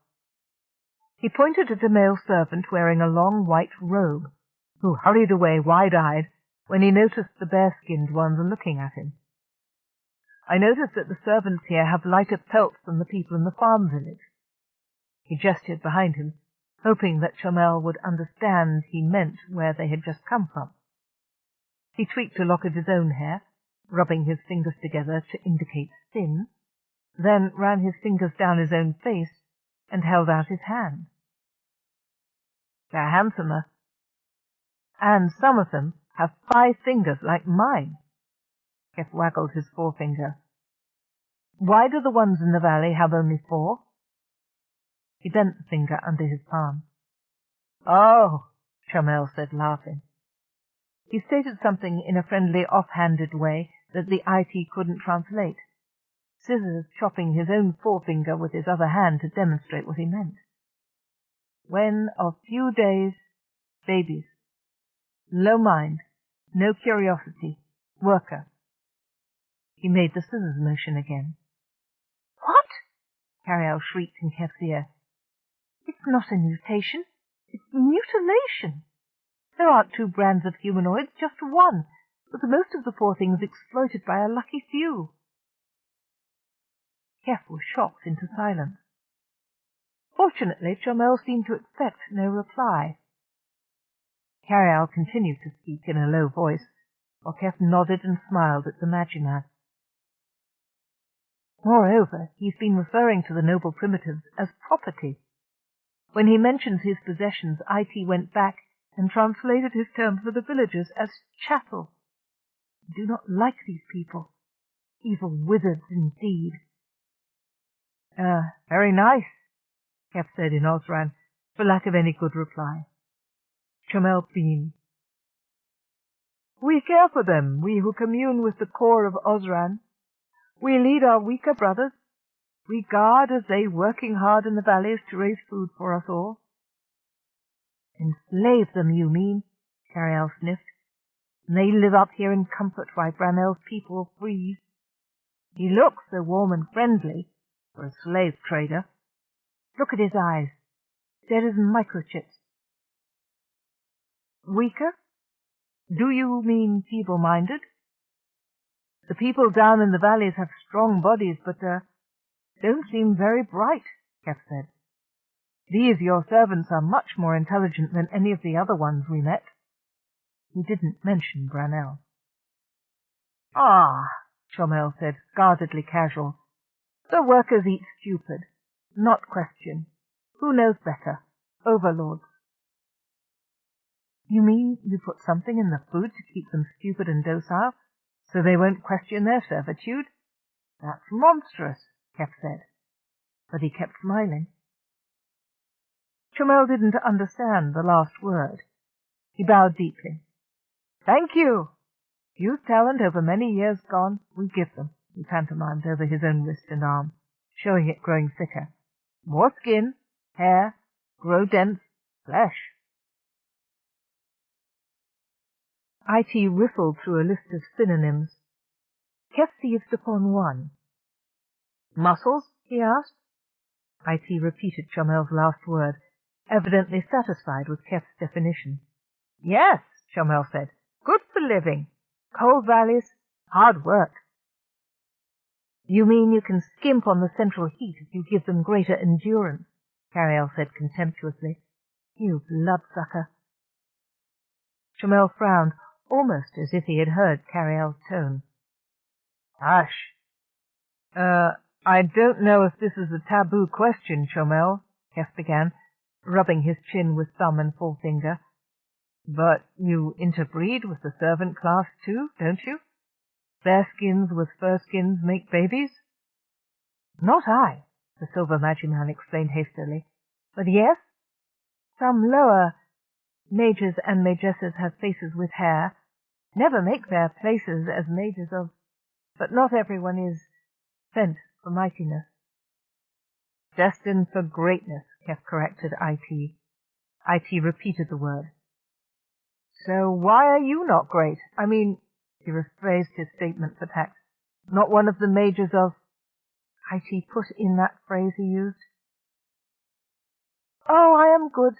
He pointed at a male servant wearing a long white robe, who hurried away wide-eyed when he noticed the bare-skinned ones looking at him. I notice that the servants here have lighter pelts than the people in the farm village. He gestured behind him, hoping that Chomel would understand he meant where they had just come from. He tweaked a lock of his own hair, rubbing his fingers together to indicate thin, then ran his fingers down his own face and held out his hand. They're handsomer, and some of them have 5 fingers like mine. Keff waggled his forefinger. Why do the ones in the valley have only 4? He bent the finger under his palm. Oh, Chomel said, laughing. He stated something in a friendly, off-handed way that the IT couldn't translate, Scissors chopping his own forefinger with his other hand to demonstrate what he meant. When of few days, babies. Low mind, no curiosity, worker. He made the scissors motion again. What? Carialle shrieked in Keff's ear. It's not a mutation. It's mutilation. There aren't 2 brands of humanoids, just 1, with most of the poor things exploited by a lucky few. Keff was shocked into silence. Fortunately, Chomel seemed to expect no reply. Carialle continued to speak in a low voice, while Keff nodded and smiled at the Magiman. Moreover, he's been referring to the noble primitives as property. When he mentions his possessions, IT went back and translated his term for the villagers as chattel. I do not like these people. Evil wizards indeed. Very nice, Keff said in Osran, for lack of any good reply. Chomel beamed. We care for them, we who commune with the core of Osran. We lead our weaker brothers. We guard as they, working hard in the valleys to raise food for us all. Enslave them, you mean, Carialle sniffed. And they live up here in comfort while Branel's people freeze. He looks so warm and friendly for a slave trader. Look at his eyes, dead as microchips. Weaker? Do you mean feeble-minded? The people down in the valleys have strong bodies, but don't seem very bright, Keff said. These, your servants, are much more intelligent than any of the other ones we met. He didn't mention Branel. Ah, Chomel said, guardedly casual. The workers eat stupid, not question. Who knows better? Overlords. You mean you put something in the food to keep them stupid and docile, so they won't question their servitude? That's monstrous, Keff said. But he kept smiling. Chomel didn't understand the last word. He bowed deeply. Thank you. Youth talent over many years gone, we give them. He pantomimed over his own wrist and arm, showing it growing thicker. More skin, hair, grow dense, flesh. IT riffled through a list of synonyms. Keff seized upon one. Muscles? He asked. IT repeated Chomel's last word, evidently satisfied with Keff's definition. Yes, Chomel said. Good for living. Cold valleys, hard work. You mean you can skimp on the central heat if you give them greater endurance, Carialle said contemptuously. You bloodsucker. Chomel frowned, almost as if he had heard Carialle's tone. Hush. I don't know if this is a taboo question, Chomel, Keff began, rubbing his chin with thumb and forefinger. But you interbreed with the servant class too, don't you? Bear skins with fur skins make babies? Not I, the Silver Magiman explained hastily. But yes, some lower mages and magesses have faces with hair, never make their places as mages of, but not everyone is sent for mightiness. Destined for greatness, Keff corrected IT. IT repeated the word. So why are you not great? I mean, he rephrased his statement for tact. Not one of the mages of... IT put in that phrase he used. Oh, I am good,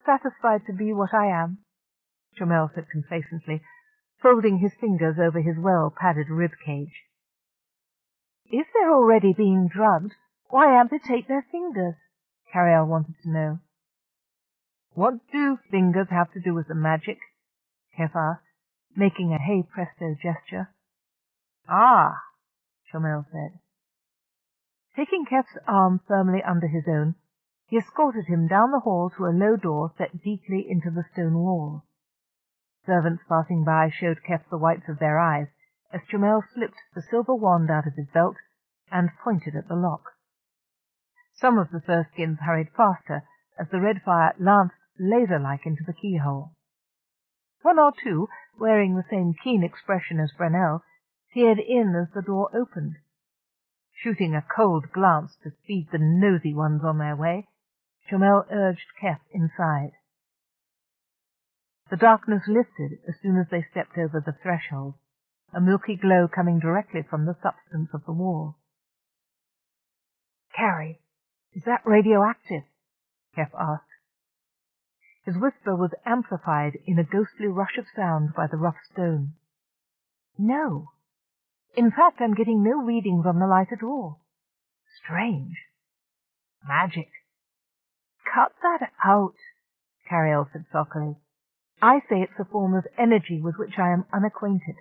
satisfied to be what I am, Chomel said complacently, folding his fingers over his well-padded rib cage. If they're already being drugged, why amputate their fingers? Carialle wanted to know. What do fingers have to do with the magic? Keff asked, making a hey presto gesture. Ah, Chomel said. Taking Keff's arm firmly under his own, he escorted him down the hall to a low door set deeply into the stone wall. Servants passing by showed Keff the whites of their eyes as Chomel slipped the silver wand out of his belt and pointed at the lock. Some of the furskins hurried faster as the red fire lanced laser-like into the keyhole. One or two, wearing the same keen expression as Brunel, peered in as the door opened. Shooting a cold glance to speed the nosy ones on their way, Chomel urged Keff inside. The darkness lifted as soon as they stepped over the threshold, a milky glow coming directly from the substance of the wall. "Carrie, is that radioactive?" Keff asked. His whisper was amplified in a ghostly rush of sound by the rough stone. "No. In fact, I'm getting no readings on the light at all. Strange. Magic." "Cut that out," Carialle said sulkily. "I say it's a form of energy with which I am unacquainted."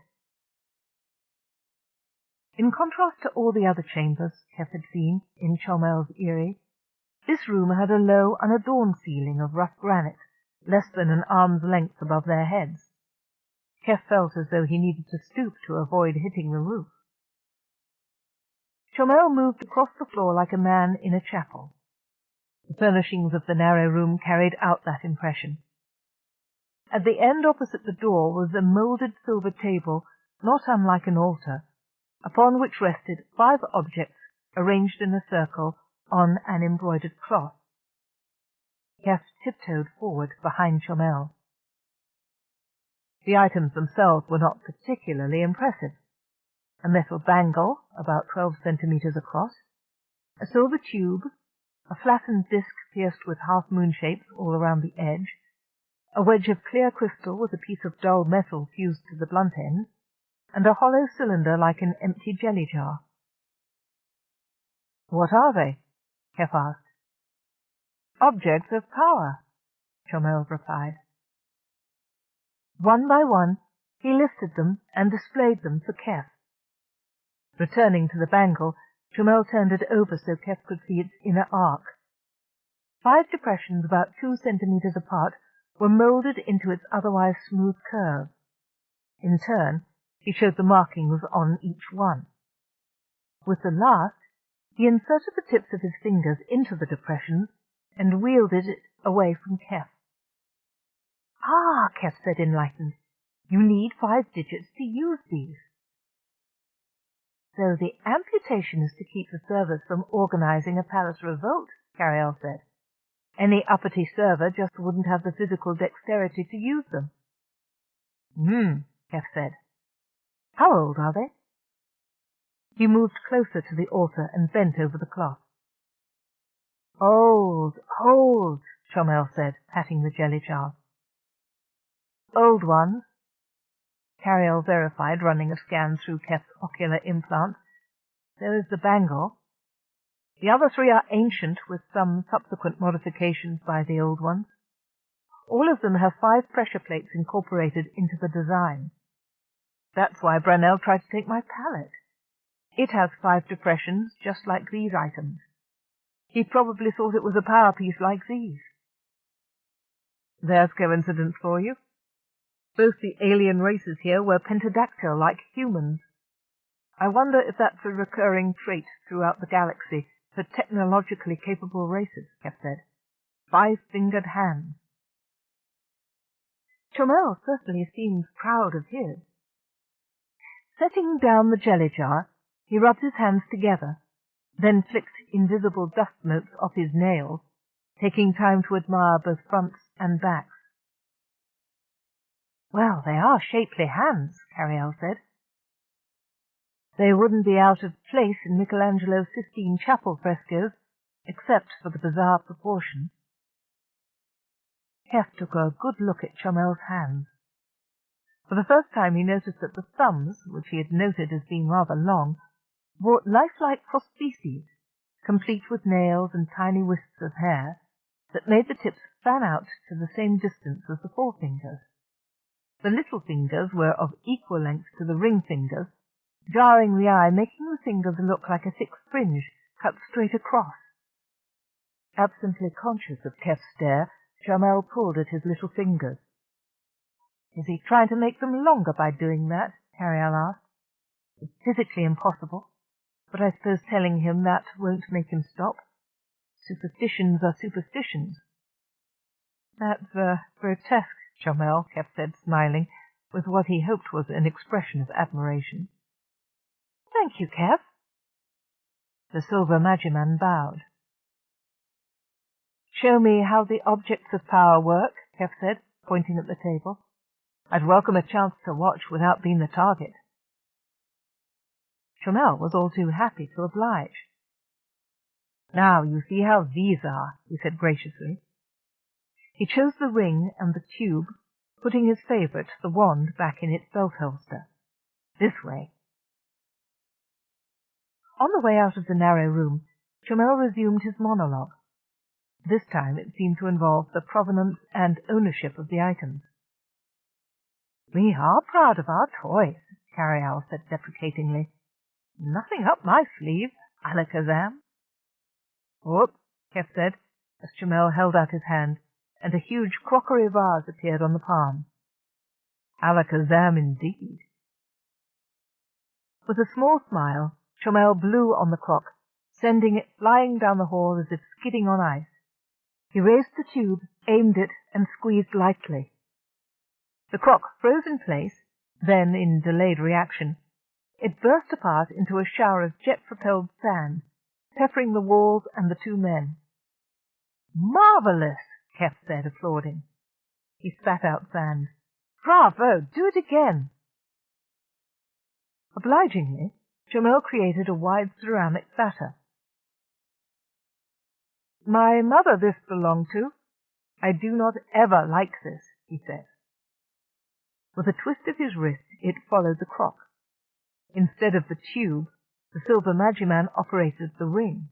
In contrast to all the other chambers Keff had seen in Chomel's eyrie, this room had a low, unadorned ceiling of rough granite, less than an arm's length above their heads. Keff felt as though he needed to stoop to avoid hitting the roof. Chomel moved across the floor like a man in a chapel. The furnishings of the narrow room carried out that impression. At the end opposite the door was a moulded silver table, not unlike an altar, upon which rested 5 objects arranged in a circle on an embroidered cloth. Keff tiptoed forward behind Chomel. The items themselves were not particularly impressive. A metal bangle, about 12 centimeters across, a silver tube, a flattened disc pierced with half-moon shapes all around the edge, a wedge of clear crystal with a piece of dull metal fused to the blunt end, and a hollow cylinder like an empty jelly jar. "What are they?" Keff asked. "Objects of power," Chomel replied. One by one, he lifted them and displayed them for Keff. Returning to the bangle, Chomel turned it over so Keff could see its inner arc. 5 depressions about 2 centimeters apart were moulded into its otherwise smooth curve. In turn, he showed the markings on each one. With the last, he inserted the tips of his fingers into the depressions and wielded it away from Keff. "Ah," Keff said, enlightened, "you need 5 digits to use these." "So the amputation is to keep the servers from organizing a palace revolt," Carialle said. "Any uppity server just wouldn't have the physical dexterity to use them." Keff said. "How old are they?" He moved closer to the altar and bent over the cloth. "Old, old," Chomel said, patting the jelly jar. "Old ones," Carialle verified, running a scan through Keff's ocular implant. "There is the bangle. The other 3 are ancient, with some subsequent modifications by the old ones. All of them have 5 pressure plates incorporated into the design. That's why Brunel tried to take my palette. It has 5 depressions, just like these items. He probably thought it was a power piece like these." "There's coincidence for you. Both the alien races here were pentadactyl like humans. I wonder if that's a recurring trait throughout the galaxy for technologically capable races," Keff said. 5-fingered hands. Chomel certainly seemed proud of his. Setting down the jelly jar, he rubbed his hands together, then flicked invisible dust motes off his nails, taking time to admire both fronts and backs. "Well, they are shapely hands," Carialle said. "They wouldn't be out of place in Michelangelo's Sistine Chapel frescoes, except for the bizarre proportions." Keff took a good look at Chomel's hands. For the first time he noticed that the thumbs, which he had noted as being rather long, brought lifelike prostheses, complete with nails and tiny wisps of hair, that made the tips fan out to the same distance as the forefingers. The little fingers were of equal length to the ring fingers, jarring the eye, making the fingers look like a thick fringe cut straight across. Absently conscious of Keff's stare, Charmel pulled at his little fingers. "Is he trying to make them longer by doing that?" Carialle asked. "It's physically impossible, but I suppose telling him that won't make him stop. Superstitions are superstitions." "That's grotesque, Charmel," Keff said, smiling, with what he hoped was an expression of admiration. "Thank you, Keff." The silver Magiman bowed. "Show me how the objects of power work," Keff said, pointing at the table. "I'd welcome a chance to watch without being the target." Charmel was all too happy to oblige. "Now you see how these are," he said graciously. He chose the ring and the tube, putting his favorite, the wand, back in its belt holster. "This way." On the way out of the narrow room, Charmel resumed his monologue. This time it seemed to involve the provenance and ownership of the items. "We are proud of our toys," Carialle said deprecatingly. "Nothing up my sleeve, Alakazam." "Whoop," Keff said, as Charmel held out his hand, and a huge crockery vase appeared on the palm. "Alakazam indeed." With a small smile, Charmel blew on the crock, sending it flying down the hall as if skidding on ice. He raised the tube, aimed it, and squeezed lightly. The crock froze in place, then, in delayed reaction, it burst apart into a shower of jet-propelled sand, peppering the walls and the two men. "Marvelous!" Keff said, applauding. He spat out sand. "Bravo! Do it again!" Obligingly, Charmel created a wide ceramic platter. "My mother this belonged to. I do not ever like this," he said. With a twist of his wrist, it followed the crock. Instead of the tube, the silver Magiman operated the ring.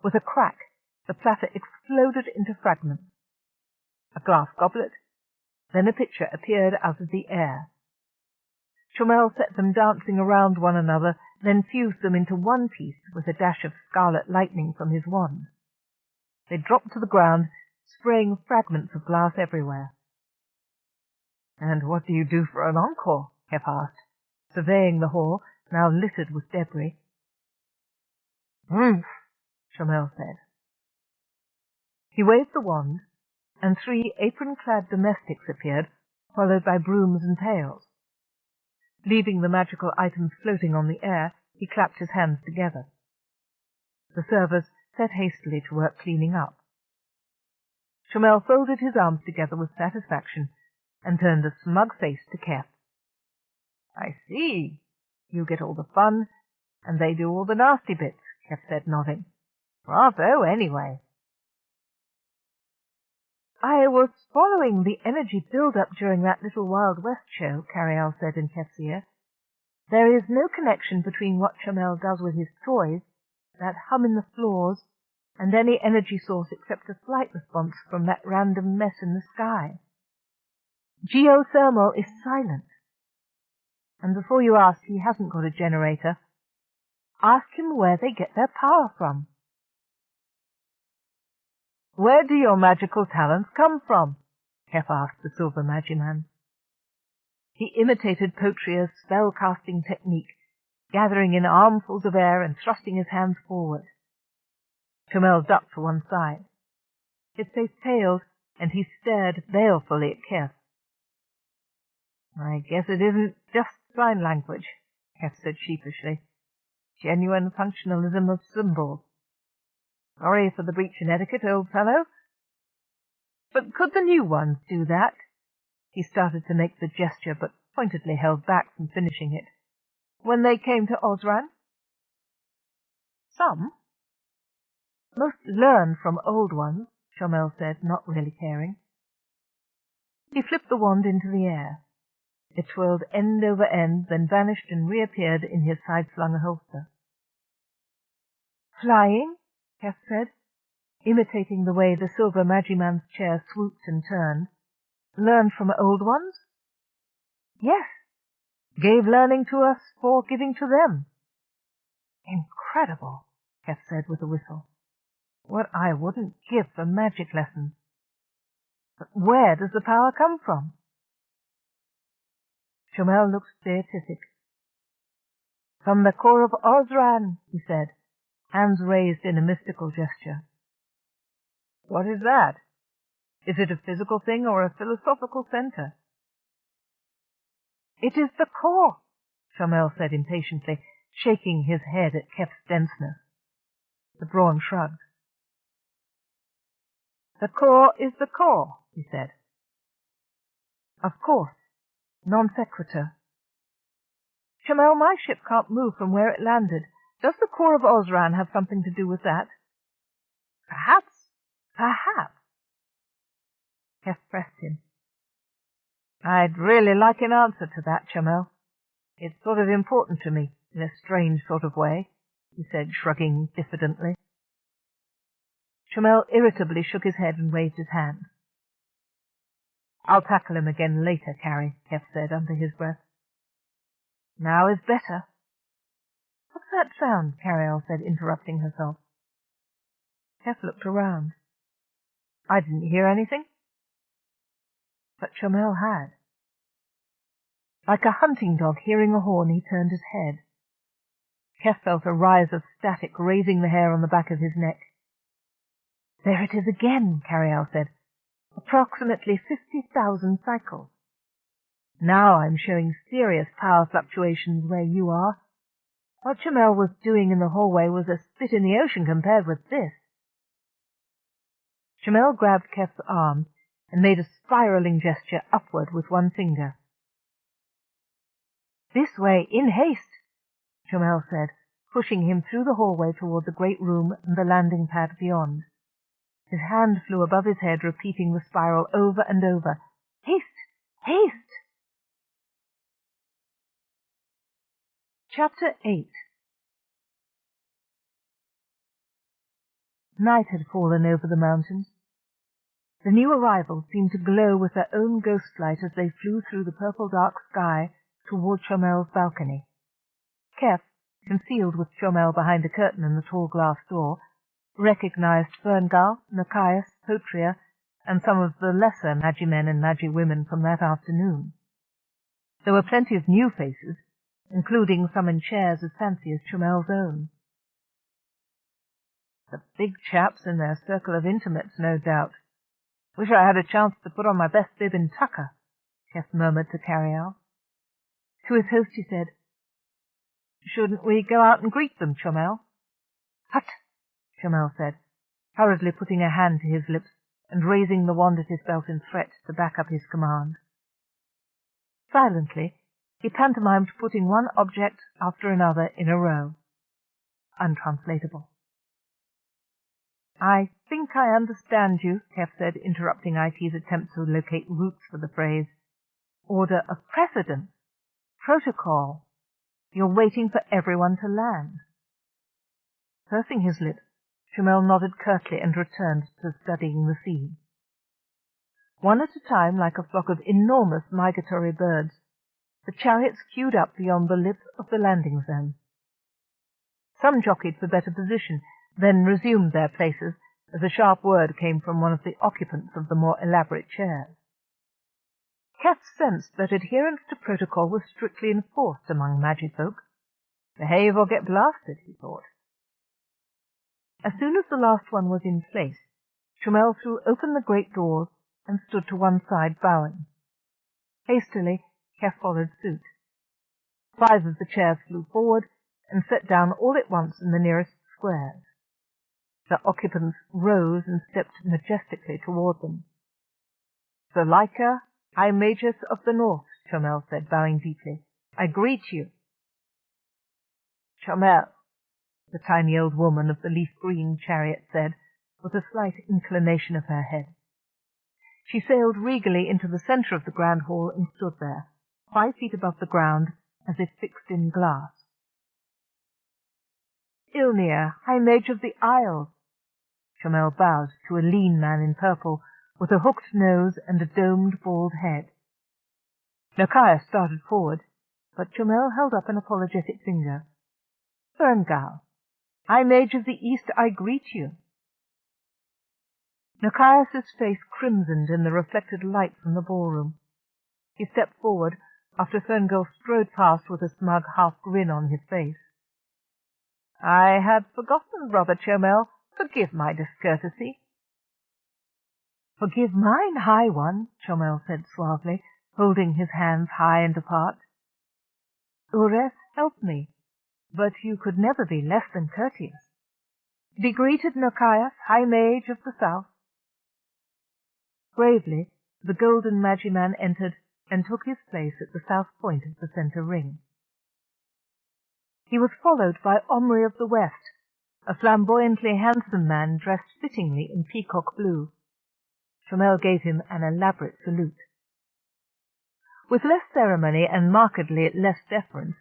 With a crack, the platter exploded into fragments. A glass goblet, then a pitcher appeared out of the air. Charmel set them dancing around one another, then fused them into one piece with a dash of scarlet lightning from his wand. They dropped to the ground, spraying fragments of glass everywhere. "And what do you do for an encore?" Keff asked, surveying the hall, now littered with debris. "Humph," Charmel said. He waved the wand, and 3 apron-clad domestics appeared, followed by brooms and pails. Leaving the magical items floating on the air, he clapped his hands together. The servers set hastily to work cleaning up. Charmel folded his arms together with satisfaction and turned a smug face to Keff. "I see. You get all the fun, and they do all the nasty bits," Keff said, nodding. "Bravo, anyway." "I was following the energy build-up during that little Wild West show," Carialle said in Keff's ear. "There is no connection between what Charmel does with his toys, that hum in the floors, and any energy source except a flight response from that random mess in the sky. Geothermal is silent. And before you ask, he hasn't got a generator. Ask him where they get their power from." "Where do your magical talents come from?" Keff asked the silver Magiman. He imitated Potria's spell-casting technique, gathering in armfuls of air and thrusting his hands forward. Charmel ducked to one side. His face paled, and he stared balefully at Keff. "I guess it isn't just sign language," Keff said sheepishly. "Genuine functionalism of symbols. Sorry for the breach in etiquette, old fellow. But could the new ones do that?" He started to make the gesture, but pointedly held back from finishing it. "When they came to Osran?" "Some. Most learned from old ones," Charmel said, not really caring. He flipped the wand into the air. It twirled end over end, then vanished and reappeared in his side-slung holster. Flying? Keff said, imitating the way the silver Magiman's chair swooped and turned. Learned from old ones? Yes. Gave learning to us for giving to them. Incredible, Keff said with a whistle. What I wouldn't give for magic lessons. But where does the power come from? Chomel looked beatific. From the core of Osran, he said, hands raised in a mystical gesture. What is that? Is it a physical thing or a philosophical center? It is the core, Chomel said impatiently, shaking his head at Keff's denseness. The Brawn shrugged. The core is the core, he said. Of course, non sequitur. Chomel, my ship can't move from where it landed. Does the core of Osran have something to do with that? Perhaps. Perhaps. Keff pressed him. I'd really like an answer to that, Chomel. It's sort of important to me, in a strange sort of way, he said, shrugging diffidently. Chomel irritably shook his head and waved his hand. I'll tackle him again later, Carrie, Keff said under his breath. Now is better. What's that sound? Carialle said, interrupting herself. Keff looked around. I didn't hear anything. But Chomel had. Like a hunting dog hearing a horn, he turned his head. Keff felt a rise of static raising the hair on the back of his neck. There it is again, Carialle said. Approximately 50,000 cycles. Now I'm showing serious power fluctuations where you are. What Chomel was doing in the hallway was a spit in the ocean compared with this. Chomel grabbed Keff's arm and made a spiraling gesture upward with one finger. This way, in haste, Chomel said, pushing him through the hallway toward the great room and the landing pad beyond. His hand flew above his head, repeating the spiral over and over. Haste! Haste! Chapter 8. Night had fallen over the mountains. The new arrivals seemed to glow with their own ghostlight as they flew through the purple-dark sky toward Chomel's balcony. Keff, concealed with Chomel behind a curtain in the tall glass door, recognized Ferngal, Nikias, Potria, and some of the lesser Magi-men and Magi-women from that afternoon. There were plenty of new faces, including some in chairs as fancy as Chomel's own. The big chaps in their circle of intimates, no doubt. Wish I had a chance to put on my best bib and tucker, Keff murmured to Carialle. To his host he said, Shouldn't we go out and greet them, Chomel? Hut, Chomel said, hurriedly putting a hand to his lips and raising the wand at his belt in threat to back up his command. Silently, he pantomimed putting one object after another in a row. Untranslatable. I think I understand you, Keff said, interrupting IT's attempt to locate roots for the phrase. Order of precedence. Protocol. You're waiting for everyone to land. Pursing his lips, Chomel nodded curtly and returned to studying the scene. One at a time, like a flock of enormous migratory birds, the chariots queued up beyond the lip of the landing zone. Some jockeyed for better position, then resumed their places as a sharp word came from one of the occupants of the more elaborate chairs. Keff sensed that adherence to protocol was strictly enforced among Magifolk. Behave or get blasted, he thought. As soon as the last one was in place, Chomel threw open the great doors and stood to one side, bowing. Hastily, Keff followed suit. 5 of the chairs flew forward and sat down all at once in the nearest squares. Their occupants rose and stepped majestically toward them. Zuleika, High Magus of the North, Chomel said, bowing deeply. I greet you. Chomel, the tiny old woman of the leaf-green chariot said, with a slight inclination of her head. She sailed regally into the center of the grand hall and stood there, 5 feet above the ground, as if fixed in glass. Ilnir, High Mage of the Isles." Chomel bowed to a lean man in purple, with a hooked nose and a domed, bald head. Nokiah started forward, but Chomel held up an apologetic finger. "Ferngal, High Mage of the East, I greet you." Nokiah's face crimsoned in the reflected light from the ballroom. He stepped forward after Ferngal strode past with a smug half-grin on his face. "I had forgotten, Brother Chomel. Forgive my discourtesy." "Forgive mine, High One," Chomel said suavely, holding his hands high and apart. "Ures helped me, but you could never be less than courteous. Be greeted, Nokiah, High Mage of the South." Gravely, the golden Magiman entered and took his place at the south point of the center ring. He was followed by Omri of the West, a flamboyantly handsome man dressed fittingly in peacock blue. Chomel gave him an elaborate salute. With less ceremony and markedly less deference,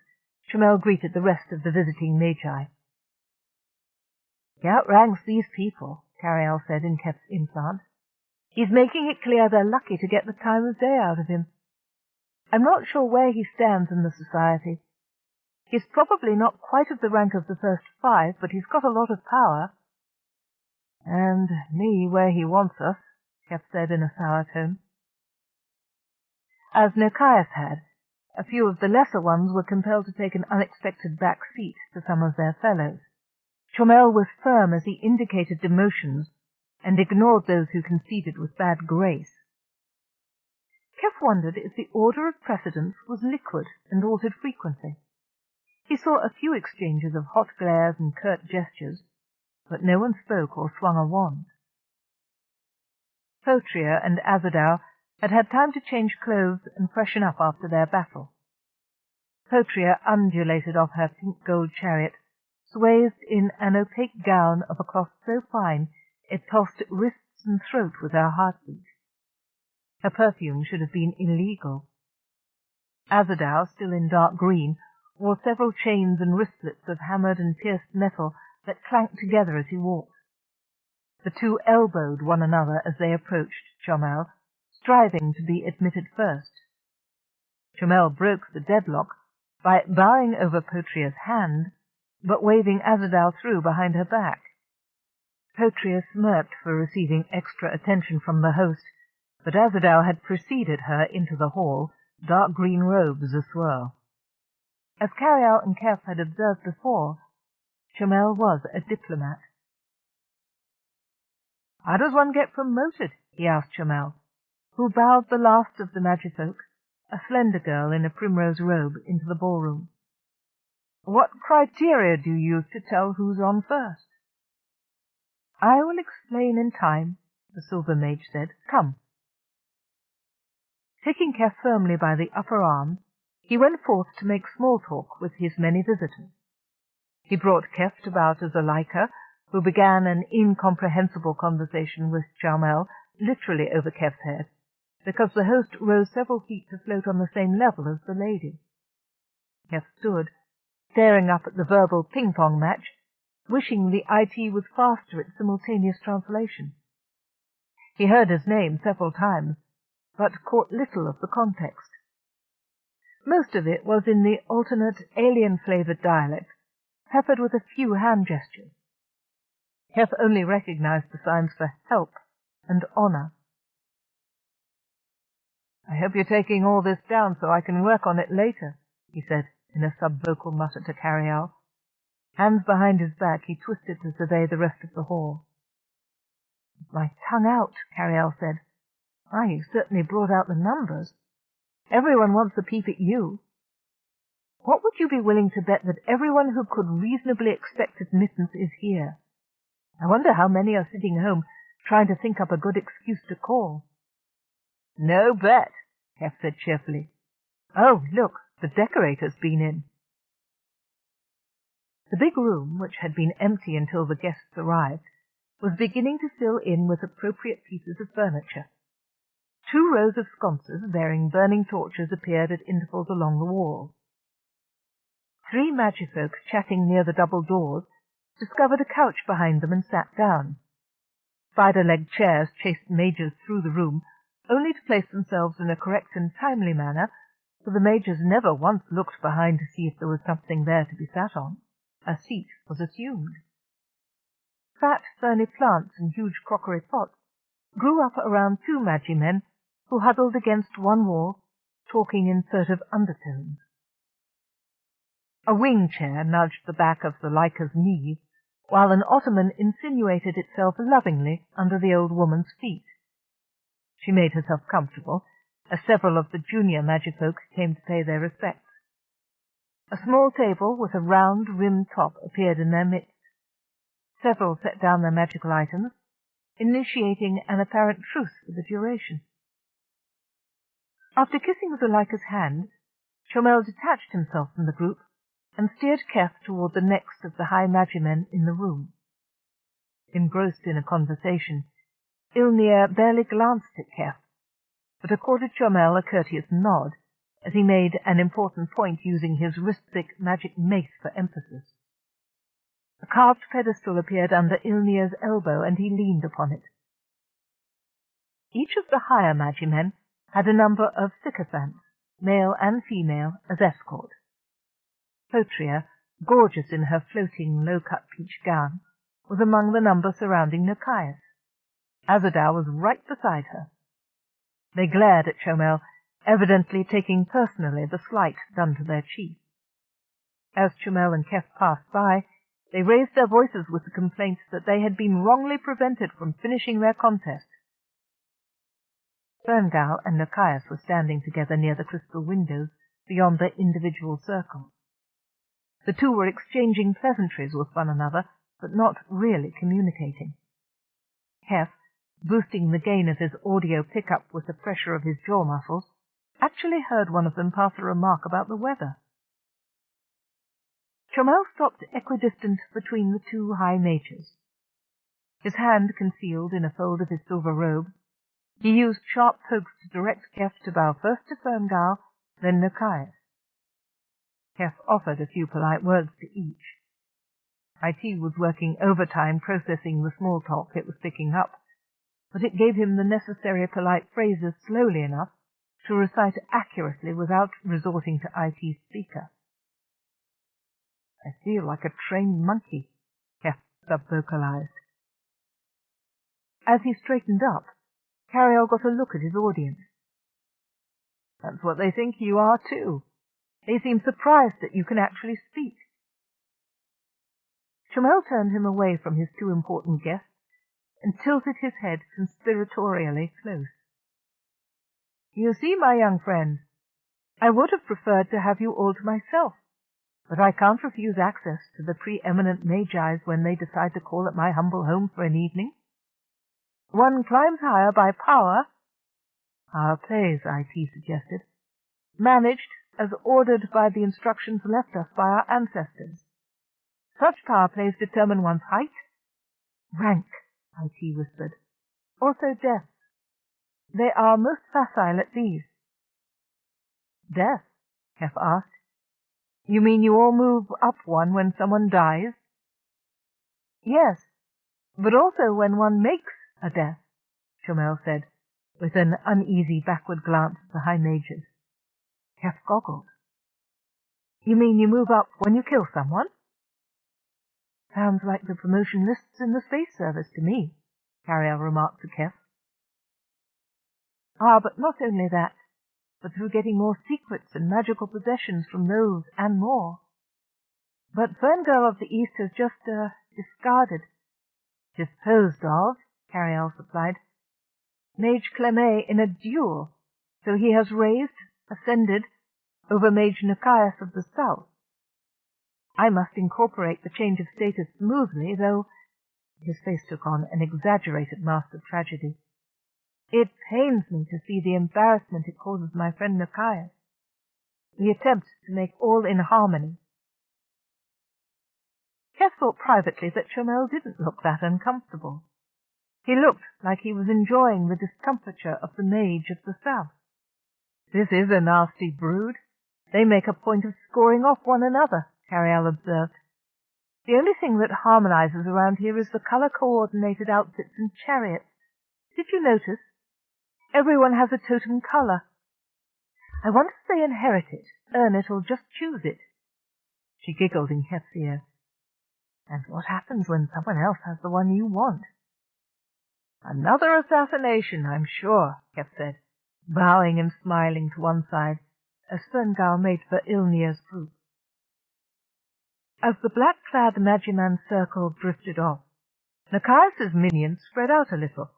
Chomel greeted the rest of the visiting magi. "He outranks these people," Carialle said in Keff's implant. "He's making it clear they're lucky to get the time of day out of him. I'm not sure where he stands in the society. He's probably not quite of the rank of the first 5, but he's got a lot of power." "And me where he wants us," Keff said in a sour tone. As Nokiah had, a few of the lesser ones were compelled to take an unexpected back seat to some of their fellows. Chomel was firm as he indicated demotions and ignored those who conceded with bad grace. Keff wondered if the order of precedence was liquid and altered frequently. He saw a few exchanges of hot glares and curt gestures, but no one spoke or swung a wand. Potria and Azadal had had time to change clothes and freshen up after their battle. Potria undulated off her pink-gold chariot, swathed in an opaque gown of a cloth so fine it pulsed at wrists and throat with her heartbeat. Her perfume should have been illegal. Azadal, still in dark green, wore several chains and wristlets of hammered and pierced metal that clanked together as he walked. The two elbowed one another as they approached Chomel, striving to be admitted first. Chomel broke the deadlock by bowing over Potria's hand, but waving Azadal through behind her back. Potria smirked for receiving extra attention from the host, but Azadal had preceded her into the hall, dark green robes aswirl. As Carialle and Keff had observed before, Chomel was a diplomat. "How does one get promoted?" he asked Chomel, who bowed the last of the magifolk, a slender girl in a primrose robe, into the ballroom. "What criteria do you use to tell who's on first?" "I will explain in time," the silver mage said. "Come." Taking Keff firmly by the upper arm, he went forth to make small talk with his many visitors. He brought Keff to bow to Zuleika, who began an incomprehensible conversation with Chomel, literally over Keff's head, because the host rose several feet to float on the same level as the lady. Keff stood, staring up at the verbal ping-pong match, wishing the IT was faster at simultaneous translation. He heard his name several times, but caught little of the context. Most of it was in the alternate, alien-flavored dialect, peppered with a few hand gestures. Keff only recognized the signs for help and honor. "I hope you're taking all this down so I can work on it later," he said in a subvocal mutter to Carialle. Hands behind his back, he twisted to survey the rest of the hall. "My tongue out," Carialle said. "Why, you certainly brought out the numbers. Everyone wants a peep at you. What would you be willing to bet that everyone who could reasonably expect admittance is here? I wonder how many are sitting home trying to think up a good excuse to call." "No bet," Keff said cheerfully. "Oh, look, the decorator's been in." The big room, which had been empty until the guests arrived, was beginning to fill in with appropriate pieces of furniture. 2 rows of sconces bearing burning torches appeared at intervals along the wall. 3 magifolk chatting near the double doors discovered a couch behind them and sat down. Spider-legged chairs chased mages through the room, only to place themselves in a correct and timely manner, for the mages never once looked behind to see if there was something there to be sat on. A seat was assumed. Fat, ferny plants in huge crockery pots grew up around two magi-men who huddled against one wall, talking in furtive undertones. A wing chair nudged the back of the Lyca's knees, while an ottoman insinuated itself lovingly under the old woman's feet. She made herself comfortable, as several of the junior magifolk came to pay their respects. A small table with a round, rimmed top appeared in their midst. Several set down their magical items, initiating an apparent truce for the duration. After kissing Zuleika's hand, Chomel detached himself from the group and steered Keff toward the next of the high magi-men in the room. Engrossed in a conversation, Ilnir barely glanced at Keff, but accorded Chomel a courteous nod as he made an important point using his wrist-thick magic mace for emphasis. A carved pedestal appeared under Ilnir's elbow, and he leaned upon it. Each of the higher magi-men had a number of sycophants, male and female, as escort. Potria, gorgeous in her floating, low-cut peach gown, was among the number surrounding Nikias. Azadar was right beside her. They glared at Chomel, evidently taking personally the slight done to their chief. As Chomel and Keff passed by, they raised their voices with the complaint that they had been wrongly prevented from finishing their contest. Ferngau and Nikias were standing together near the crystal windows beyond their individual circles. The two were exchanging pleasantries with one another, but not really communicating. Keff, boosting the gain of his audio pickup with the pressure of his jaw muscles, actually heard one of them pass a remark about the weather. Chomel stopped equidistant between the two high mages. His hand concealed in a fold of his silver robe, he used sharp pokes to direct Keff to bow first to Ferngau, then Nikias. Keff offered a few polite words to each. IT was working overtime processing the small talk it was picking up, but it gave him the necessary polite phrases slowly enough to recite accurately without resorting to IT's speaker. "I feel like a trained monkey," Keff sub-vocalized. As he straightened up, Carialle got a look at his audience. "That's what they think you are, too. They seem surprised that you can actually speak." Chomel turned him away from his two important guests and tilted his head conspiratorially close. "You see, my young friend, I would have preferred to have you all to myself, but I can't refuse access to the preeminent Magi's when they decide to call at my humble home for an evening. One climbs higher by power," "Power plays," IT suggested, "managed as ordered by the instructions left us by our ancestors. Such power plays determine one's height, rank," IT whispered, "also death. They are most facile at these." "Death?" Keff asked. "You mean you all move up one when someone dies?" "Yes, but also when one makes a death," Chomel said, with an uneasy backward glance at the high mages. Keff goggled. "You mean you move up when you kill someone?" "Sounds like the promotion lists in the space service to me," Carialle remarked to Keff. "Ah, but not only that, but through getting more secrets and magical possessions from those and more. But Ferngau of the East has just, discarded." "Disposed of," Carialle supplied. "Mage Clemay in a duel, so he has ascended, over Mage Nikias of the South. I must incorporate the change of status smoothly, though—" His face took on an exaggerated mask of tragedy. "It pains me to see the embarrassment it causes my friend Nikias. We attempt to make all in harmony." Keff thought privately that Chomel didn't look that uncomfortable. He looked like he was enjoying the discomfiture of the mage of the South. "This is a nasty brood. They make a point of scoring off one another," Carialle observed. The only thing that harmonizes around here is the color-coordinated outfits and chariots. Did you notice? Everyone has a totem color. I wonder if they inherit it, earn it, or just choose it. She giggled in Keff's ear. And what happens when someone else has the one you want? Another assassination, I'm sure, Keff said, bowing and smiling to one side, as Ferngau made for Ilnir's group. As the black-clad Magiman's circle drifted off, Nicaeus's minions spread out a little,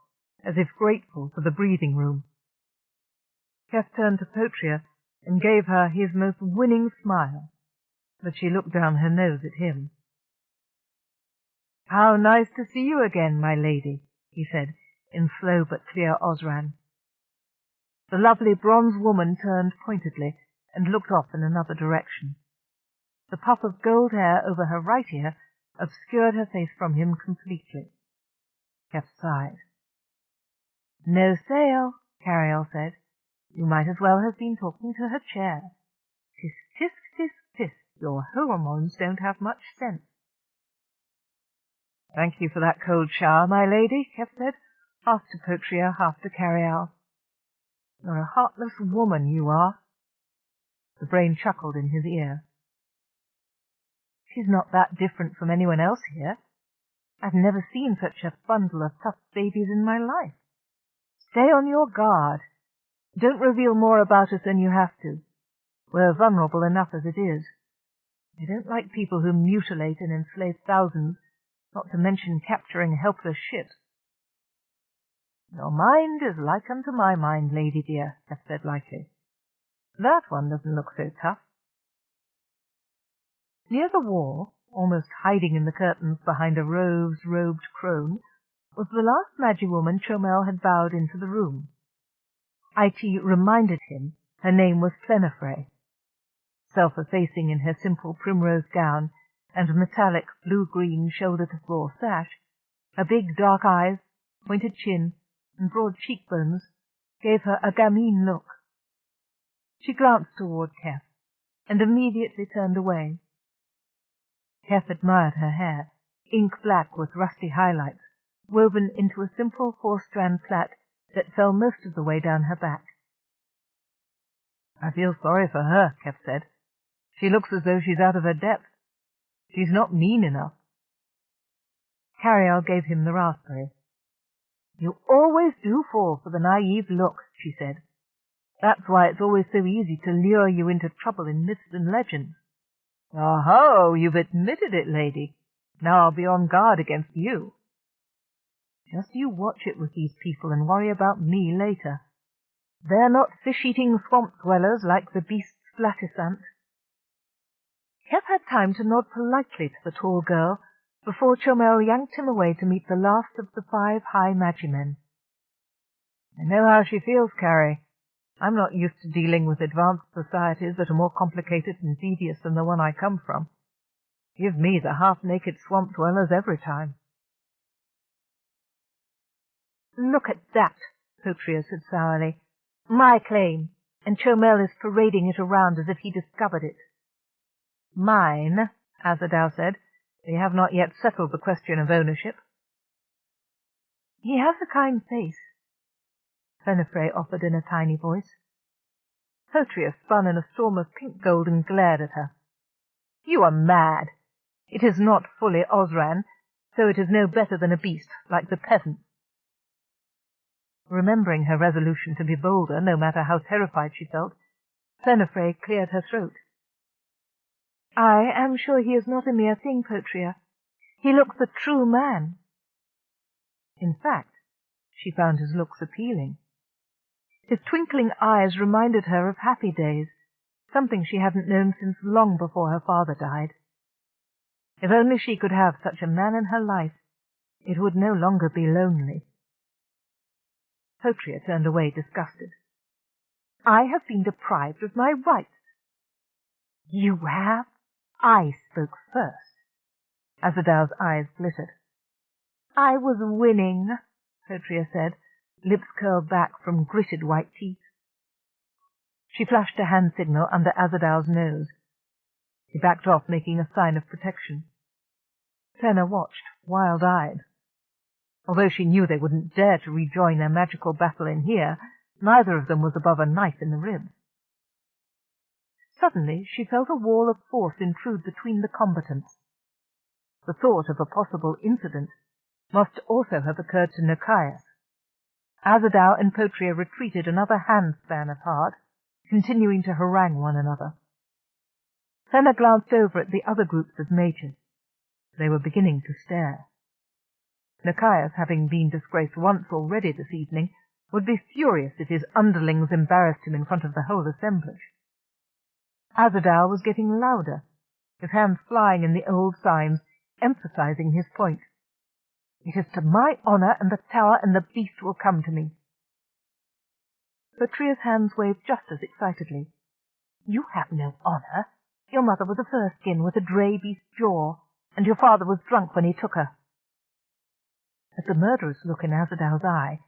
as if grateful for the breathing room. Keff turned to Potria and gave her his most winning smile, but she looked down her nose at him. "How nice to see you again, my lady," he said, in slow but clear Osran. The lovely bronze woman turned pointedly and looked off in another direction. The puff of gold hair over her right ear obscured her face from him completely. Keff sighed. "No sale," Carialle said. "You might as well have been talking to her chair. Tisk, tisk, tisk, tisk. Your hormones don't have much sense." "Thank you for that cold shower, my lady," Keff said, half to Potria, half to Carialle. "You're a heartless woman, you are." The brain chuckled in his ear. "She's not that different from anyone else here. I've never seen such a bundle of tough babies in my life. Stay on your guard. Don't reveal more about us than you have to. We're vulnerable enough as it is. I don't like people who mutilate and enslave thousands, not to mention capturing helpless ships." "Your mind is like unto my mind, lady dear," Keff said lightly. "That one doesn't look so tough." Near the wall, almost hiding in the curtains behind a rose-robed crone, was the last Magiwoman Chomel had bowed into the room. It reminded him her name was Plenifre. Self-effacing in her simple primrose gown and metallic blue-green shoulder-to-floor sash, her big dark eyes, pointed chin, and broad cheekbones gave her a gamine look. She glanced toward Keff, and immediately turned away. Keff admired her hair, ink-black with rusty highlights, woven into a simple four-strand plait that fell most of the way down her back. "I feel sorry for her," Keff said. "She looks as though she's out of her depth. She's not mean enough." Carialle gave him the raspberry. "You always do fall for the naive look," she said. "That's why it's always so easy to lure you into trouble in myths and legends." "Oh-ho, you've admitted it, lady. Now I'll be on guard against you." "Just you watch it with these people and worry about me later. They're not fish-eating swamp-dwellers like the beasts Flatisant." Keff had time to nod politely to the tall girl before Chomel yanked him away to meet the last of the 5 high Magimen. "I know how she feels, Carrie. I'm not used to dealing with advanced societies that are more complicated and tedious than the one I come from. Give me the half-naked swamp-dwellers every time." "Look at that," Potria said sourly. "My claim, and Chomel is parading it around as if he discovered it." "Mine," Azadao said. "We have not yet settled the question of ownership." "He has a kind face," Plenifre offered in a tiny voice. Potria spun in a storm of pink gold and glared at her. "You are mad. It is not fully Osran, so it is no better than a beast, like the peasants." Remembering her resolution to be bolder, no matter how terrified she felt, Plenifre cleared her throat. "I am sure he is not a mere thing, Potria. He looks a true man." In fact, she found his looks appealing. His twinkling eyes reminded her of happy days, something she hadn't known since long before her father died. If only she could have such a man in her life, it would no longer be lonely. Potria turned away disgusted. "I have been deprived of my rights." "You have? I spoke first." Azadao's eyes glittered. "I was winning," Potria said, lips curled back from gritted white teeth. She flashed a hand signal under Azadao's nose. He backed off, making a sign of protection. Senna watched, wild-eyed. Although she knew they wouldn't dare to rejoin their magical battle in here, neither of them was above a knife in the ribs. Suddenly she felt a wall of force intrude between the combatants. The thought of a possible incident must also have occurred to Nicaeus. Azadal and Potria retreated another handspan apart, continuing to harangue one another. Senna glanced over at the other groups of mages. They were beginning to stare. Nicaeus, having been disgraced once already this evening, would be furious if his underlings embarrassed him in front of the whole assemblage. Azadal was getting louder, his hands flying in the old signs, emphasizing his point. "It is to my honor and the tower, and the beast will come to me." Potria's hands waved just as excitedly. "You have no honor. Your mother was a fur-skin with a dray beast's jaw, and your father was drunk when he took her." At the murderous look in Azadal's eye,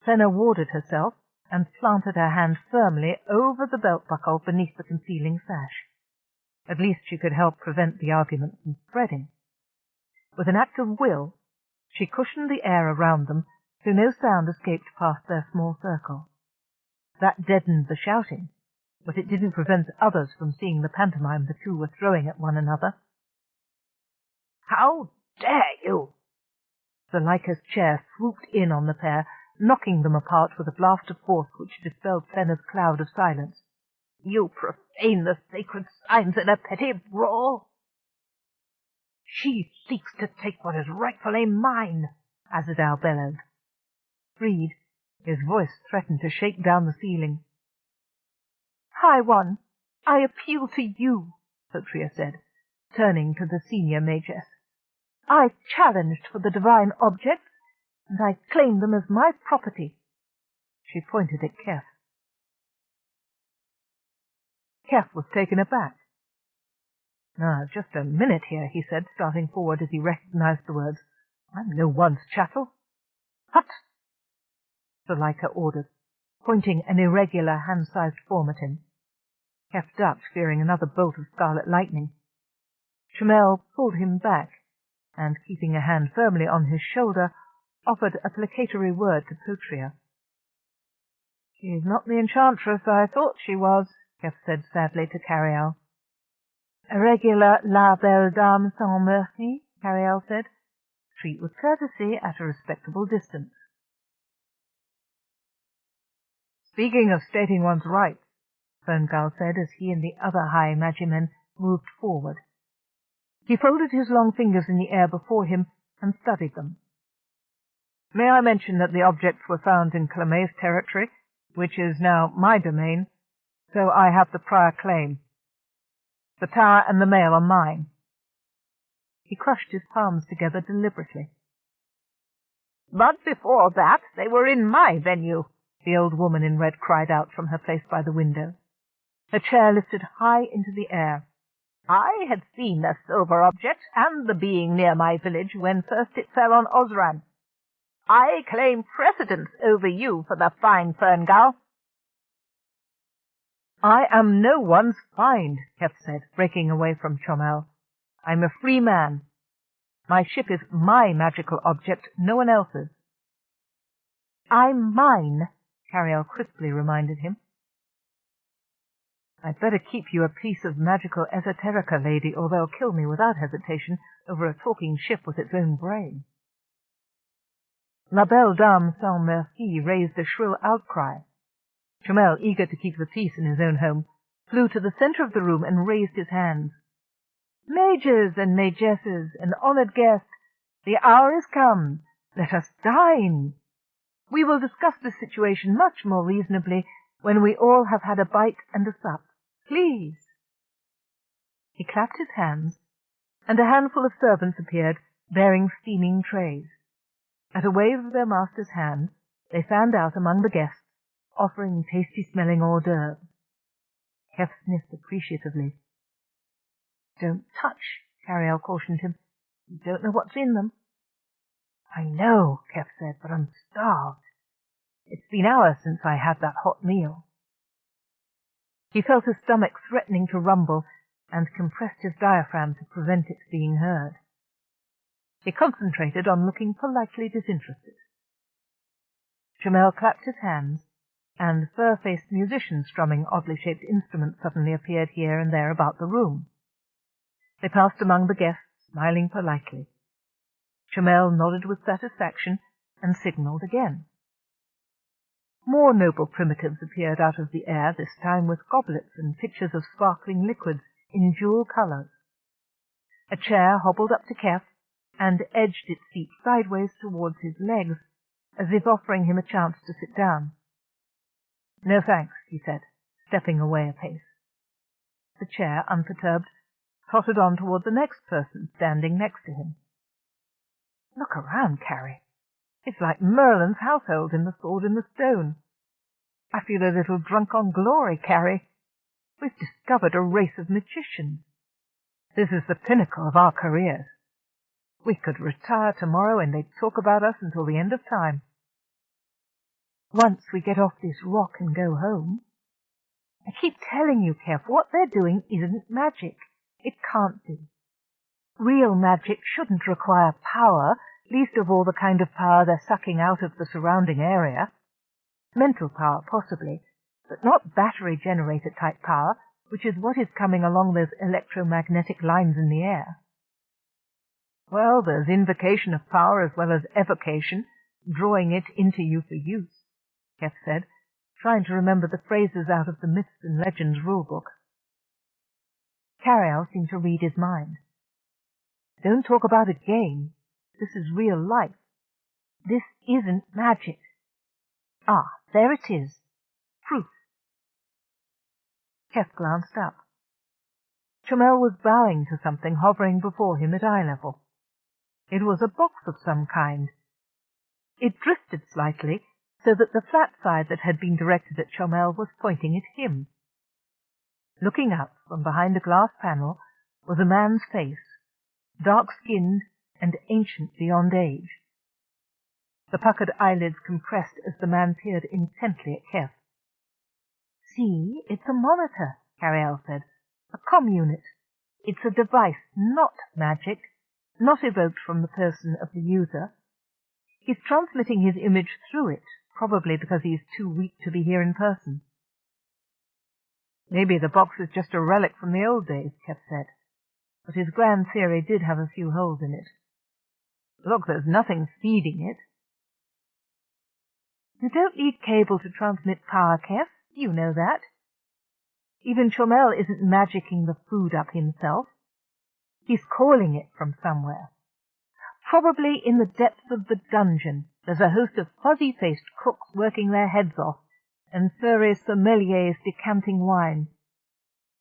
Senna warded herself and planted her hand firmly over the belt-buckle beneath the concealing sash. At least she could help prevent the argument from spreading. With an act of will, she cushioned the air around them so no sound escaped past their small circle. That deadened the shouting, but it didn't prevent others from seeing the pantomime the two were throwing at one another. "How dare you!" Zuleika's chair swooped in on the pair, knocking them apart with a blast of force which dispelled Senna's cloud of silence. "You profane the sacred signs in a petty brawl!" "She seeks to take what is rightfully mine," Azadal bellowed. Freed, his voice threatened to shake down the ceiling. "High One, I appeal to you," Potria said, turning to the senior magus. "I challenged for the divine objects, and I claim them as my property." She pointed at Keff. Keff was taken aback. "Just a minute here," he said, starting forward as he recognized the words. "I'm no one's chattel." "Hut!" Zuleika ordered, pointing an irregular hand-sized form at him. Keff ducked, fearing another bolt of scarlet lightning. Chomel pulled him back, and, keeping a hand firmly on his shoulder, offered a placatory word to Potria. "She's not the enchantress I thought she was," Keff said sadly to Carialle. "A regular la belle dame sans merci," Carialle said. "Treat with courtesy at a respectable distance." "Speaking of stating one's rights," Ferngal said as he and the other high magimen moved forward. He folded his long fingers in the air before him and studied them. "May I mention that the objects were found in Clamet's territory, which is now my domain, so I have the prior claim. The tower and the mail are mine." He crushed his palms together deliberately. "But before that they were in my venue," the old woman in red cried out from her place by the window. Her chair lifted high into the air. "I had seen the silver object and the being near my village when first it fell on Osran. I claim precedence over you for the fine, Ferngal." "I am no one's find," Keff said, breaking away from Chomel. "I'm a free man. My ship is my magical object, no one else's." "I'm mine," Carialle crisply reminded him. "I'd better keep you a piece of magical esoterica, lady, or they'll kill me without hesitation over a talking ship with its own brain." La belle dame sans merci raised a shrill outcry. Chomel, eager to keep the peace in his own home, flew to the center of the room and raised his hands. "Mages and magesses and honored guests, the hour is come. Let us dine. We will discuss this situation much more reasonably when we all have had a bite and a sup. Please." He clapped his hands, and a handful of servants appeared, bearing steaming trays. At a wave of their master's hand, they fanned out among the guests, offering tasty-smelling hors d'oeuvres. Keff sniffed appreciatively. "Don't touch," Carialle cautioned him. "You don't know what's in them." "I know," Keff said, "but I'm starved. It's been hours since I had that hot meal." He felt his stomach threatening to rumble and compressed his diaphragm to prevent its being heard. He concentrated on looking politely disinterested. Chomel clapped his hands, and fur-faced musicians strumming oddly shaped instruments suddenly appeared here and there about the room. They passed among the guests, smiling politely. Chomel nodded with satisfaction and signalled again. More noble primitives appeared out of the air, this time with goblets and pitchers of sparkling liquids in jewel colours. A chair hobbled up to Keff and edged its seat sideways towards his legs, as if offering him a chance to sit down. "No thanks," he said, stepping away a pace. The chair, unperturbed, trotted on toward the next person standing next to him. "Look around, Carrie. It's like Merlin's household in The Sword in the Stone. I feel a little drunk on glory, Carrie. We've discovered a race of magicians. This is the pinnacle of our careers. We could retire tomorrow and they'd talk about us until the end of time. Once we get off this rock and go home. I keep telling you, Keff, what they're doing isn't magic. It can't be. Real magic shouldn't require power, least of all the kind of power they're sucking out of the surrounding area. Mental power, possibly, but not battery-generator-type power, which is what is coming along those electromagnetic lines in the air." "Well, there's invocation of power as well as evocation, drawing it into you for use," Keff said, trying to remember the phrases out of the Myths and Legends rulebook. Carialle seemed to read his mind. "Don't talk about a game. This is real life. This isn't magic. Ah, there it is. Proof." Keff glanced up. Chomel was bowing to something hovering before him at eye level. It was a box of some kind. It drifted slightly, so that the flat side that had been directed at Chomel was pointing at him. Looking up from behind a glass panel was a man's face, dark-skinned and ancient beyond age. The puckered eyelids compressed as the man peered intently at Keff. "See, it's a monitor," Carialle said. "A comm unit. It's a device, not magic, not evoked from the person of the user. He's transmitting his image through it, probably because he's too weak to be here in person." "Maybe the box is just a relic from the old days," Keff said, but his grand theory did have a few holes in it. "Look, there's nothing feeding it." "You don't need cable to transmit power, Keff. You know that. Even Chomel isn't magicking the food up himself. He's calling it from somewhere. Probably in the depths of the dungeon there's a host of fuzzy-faced cooks working their heads off, and furry sommeliers decanting wine.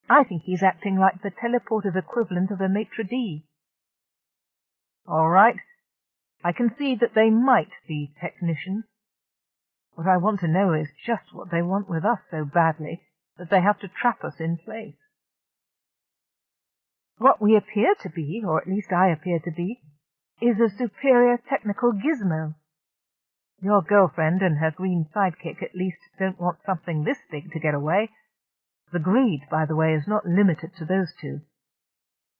I think he's acting like the teleported equivalent of a maitre d'." "All right. I concede that they might be technicians. What I want to know is just what they want with us so badly that they have to trap us in place." "What we appear to be, or at least I appear to be, is a superior technical gizmo. Your girlfriend and her green sidekick at least don't want something this big to get away. The greed, by the way, is not limited to those two.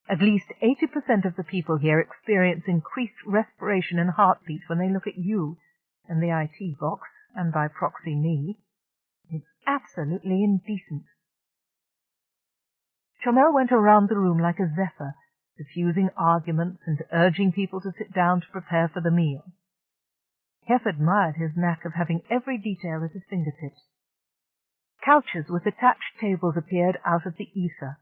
At least 80% of the people here experience increased respiration and heartbeat when they look at you and the IT box, and by proxy me. It's absolutely indecent." Chomel went around the room like a zephyr, diffusing arguments and urging people to sit down to prepare for the meal. Keff admired his knack of having every detail at his fingertips. Couches with attached tables appeared out of the ether.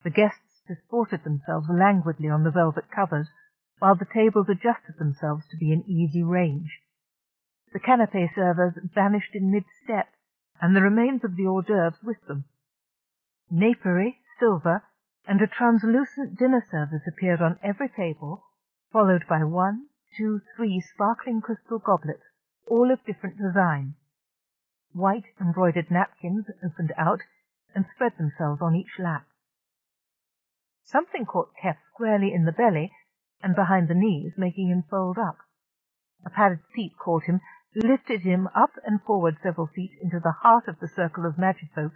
The guests disported themselves languidly on the velvet covers, while the tables adjusted themselves to be in easy range. The canapé servers vanished in mid-step, and the remains of the hors d'oeuvres with them. Napery, silver, and a translucent dinner service appeared on every table, followed by 1, 2, 3 sparkling crystal goblets, all of different design. White embroidered napkins opened out and spread themselves on each lap. Something caught Keff squarely in the belly and behind the knees, making him fold up. A padded seat caught him, lifted him up and forward several feet into the heart of the circle of magifolk,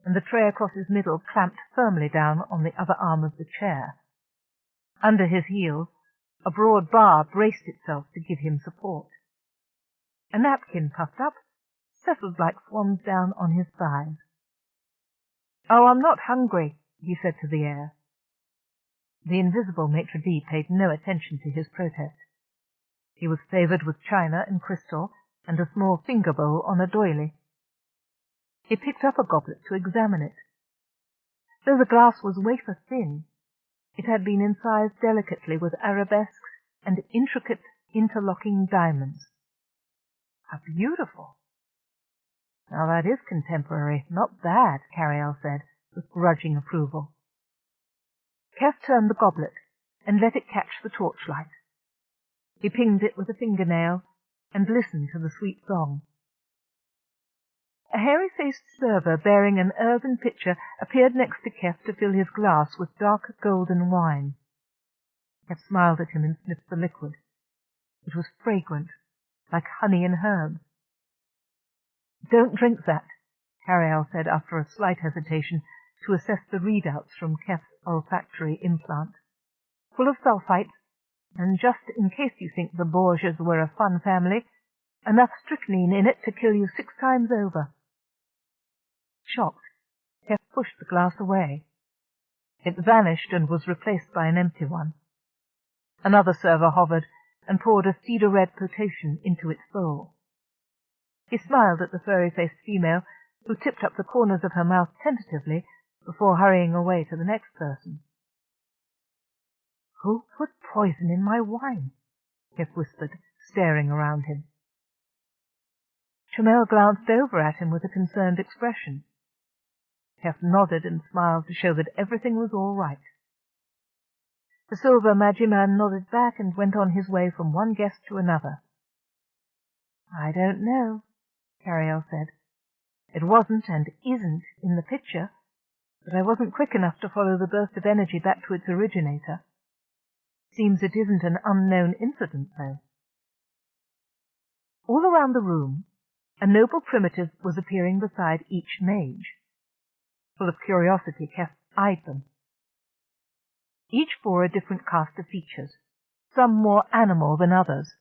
and the tray across his middle clamped firmly down on the other arm of the chair. Under his heels, A broad bar braced itself to give him support. A napkin puffed up, settled like swan's down on his thighs. "Oh, I'm not hungry," he said to the air. The invisible maitre d' paid no attention to his protest. He was favoured with china and crystal and a small finger bowl on a doily. He picked up a goblet to examine it. Though the glass was wafer thin, it had been incised delicately with arabesques and intricate interlocking diamonds. How beautiful! "Now that is contemporary. Not bad," Carialle said, with grudging approval. Keff turned the goblet and let it catch the torchlight. He pinged it with a fingernail and listened to the sweet song. A hairy-faced server bearing an earthen pitcher appeared next to Keff to fill his glass with dark golden wine. Keff smiled at him and sniffed the liquid. It was fragrant, like honey and herbs. "Don't drink that," Carialle said after a slight hesitation to assess the readouts from Keff's olfactory implant. "Full of sulfites, and just in case you think the Borgias were a fun family, enough strychnine in it to kill you 6 times over." Shocked, Keff pushed the glass away. It vanished and was replaced by an empty one. Another server hovered and poured a cedar-red potation into its bowl. He smiled at the furry-faced female, who tipped up the corners of her mouth tentatively before hurrying away to the next person. "Who put poison in my wine?" Keff whispered, staring around him. Chamel glanced over at him with a concerned expression. Keff nodded and smiled to show that everything was all right. The silver Magiman nodded back and went on his way from one guest to another. "I don't know," Carialle said. "It wasn't and isn't in the picture, but I wasn't quick enough to follow the burst of energy back to its originator. Seems it isn't an unknown incident, though." All around the room, a noble primitive was appearing beside each mage. Full of curiosity, Keff eyed them. Each bore a different cast of features, some more animal than others,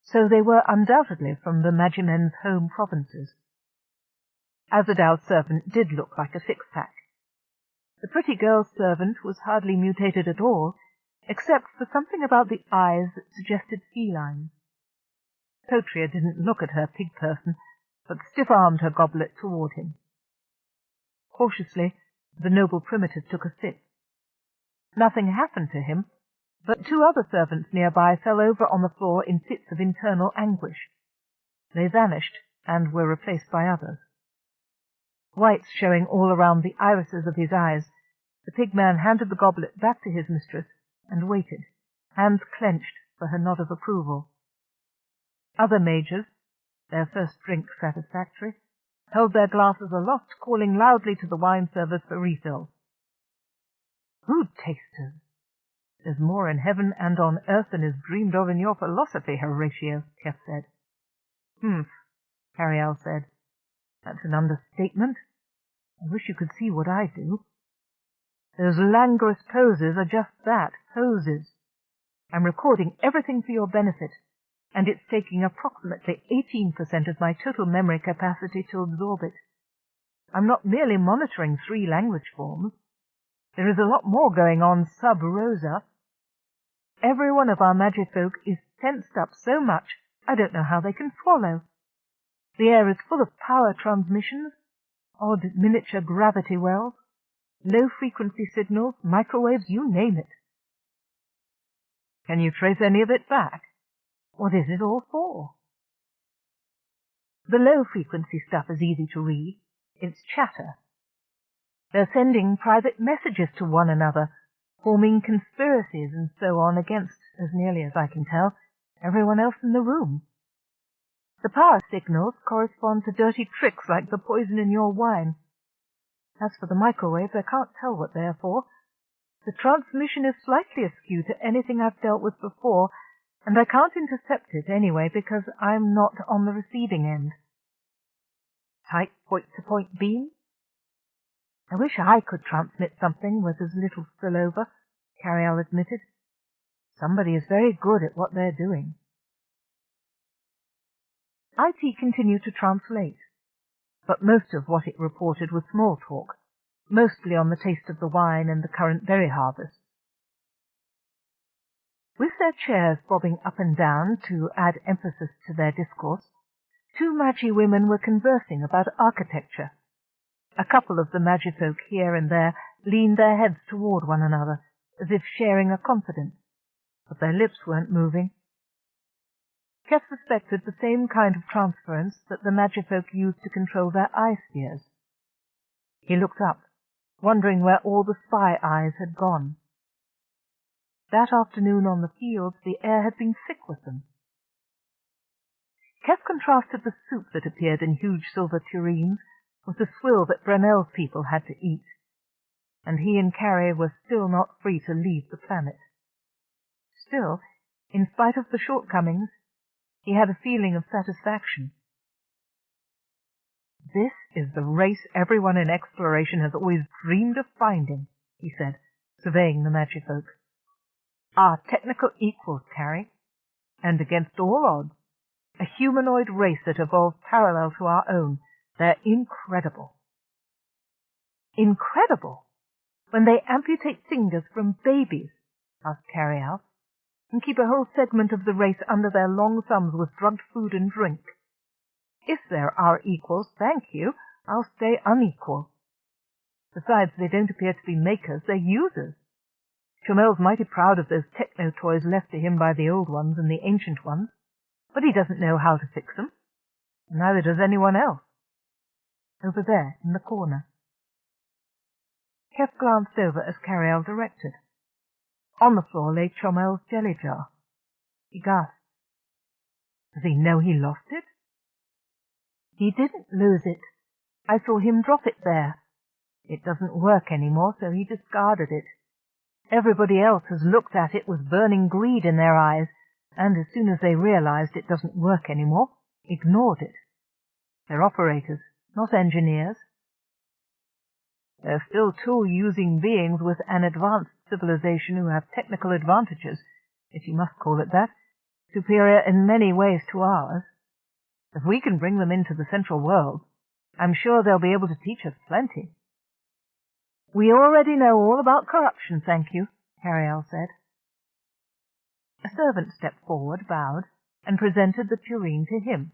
so they were undoubtedly from the Magimen's home provinces. Azadal's servant did look like a six-pack. The pretty girl's servant was hardly mutated at all, except for something about the eyes that suggested felines. Potria didn't look at her pig person, but stiff-armed her goblet toward him. Cautiously, the noble primitive took a sip. Nothing happened to him, but 2 other servants nearby fell over on the floor in fits of internal anguish. They vanished and were replaced by others. Whites showing all around the irises of his eyes, the pig-man handed the goblet back to his mistress and waited, hands clenched for her nod of approval. Other mages, their first drink satisfactory, held their glasses aloft, calling loudly to the wine-servers for refills. "Food tasters! There's more in heaven and on earth than is dreamed of in your philosophy, Horatio," Keff said. "Humph," Carialle said. "That's an understatement. I wish you could see what I do. Those languorous poses are just that, poses. I'm recording everything for your benefit, and it's taking approximately 18% of my total memory capacity to absorb it. I'm not merely monitoring 3 language forms. There is a lot more going on sub rosa. Every one of our magifolk is tensed up so much I don't know how they can swallow. The air is full of power transmissions, odd miniature gravity wells, low-frequency signals, microwaves, you name it." "Can you trace any of it back? What is it all for?" "The low-frequency stuff is easy to read. It's chatter. They're sending private messages to one another, forming conspiracies and so on against, as nearly as I can tell, everyone else in the room. The power signals correspond to dirty tricks like the poison in your wine. As for the microwaves, I can't tell what they're for. The transmission is slightly askew to anything I've dealt with before, and I can't intercept it anyway because I'm not on the receiving end." "Tight point-to-point beam?" "I wish I could transmit something with as little spillover," Carialle admitted. Somebody is very good at what they're doing. IT continued to translate, but most of what it reported was small talk, mostly on the taste of the wine and the current berry harvest. With their chairs bobbing up and down to add emphasis to their discourse, two Magi women were conversing about architecture. A couple of the Magi folk here and there leaned their heads toward one another, as if sharing a confidence, but their lips weren't moving. Keff suspected the same kind of transference that the Magi folk used to control their eye spheres. He looked up, wondering where all the spy eyes had gone. That afternoon on the fields the air had been thick with them. Keff contrasted the soup that appeared in huge silver tureens with the swill that Brunel's people had to eat, and he and Carrie were still not free to leave the planet. Still, in spite of the shortcomings, he had a feeling of satisfaction. "This is the race everyone in exploration has always dreamed of finding," he said, surveying the Magi folk. "Our technical equals, Carrie, and against all odds, a humanoid race that evolved parallel to our own. They're incredible." "Incredible? When they amputate fingers from babies," asked Carialle, "and keep a whole segment of the race under their long thumbs with drugged food and drink. If they're our equals, thank you, I'll stay unequal. Besides, they don't appear to be makers, they're users. Chomel's mighty proud of those techno-toys left to him by the old ones and the ancient ones, but he doesn't know how to fix them. Neither does anyone else. Over there, in the corner." Keff glanced over as Carialle directed. On the floor lay Chomel's jelly jar. He gasped. Does he know he lost it? "He didn't lose it. I saw him drop it there. It doesn't work anymore, so he discarded it. Everybody else has looked at it with burning greed in their eyes, and as soon as they realized it doesn't work anymore, ignored it. They're operators, not engineers. They're still tool-using beings with an advanced civilization who have technical advantages, if you must call it that, superior in many ways to ours. If we can bring them into the central world, I'm sure they'll be able to teach us plenty." "We already know all about corruption, thank you," Carialle said. A servant stepped forward, bowed, and presented the tureen to him.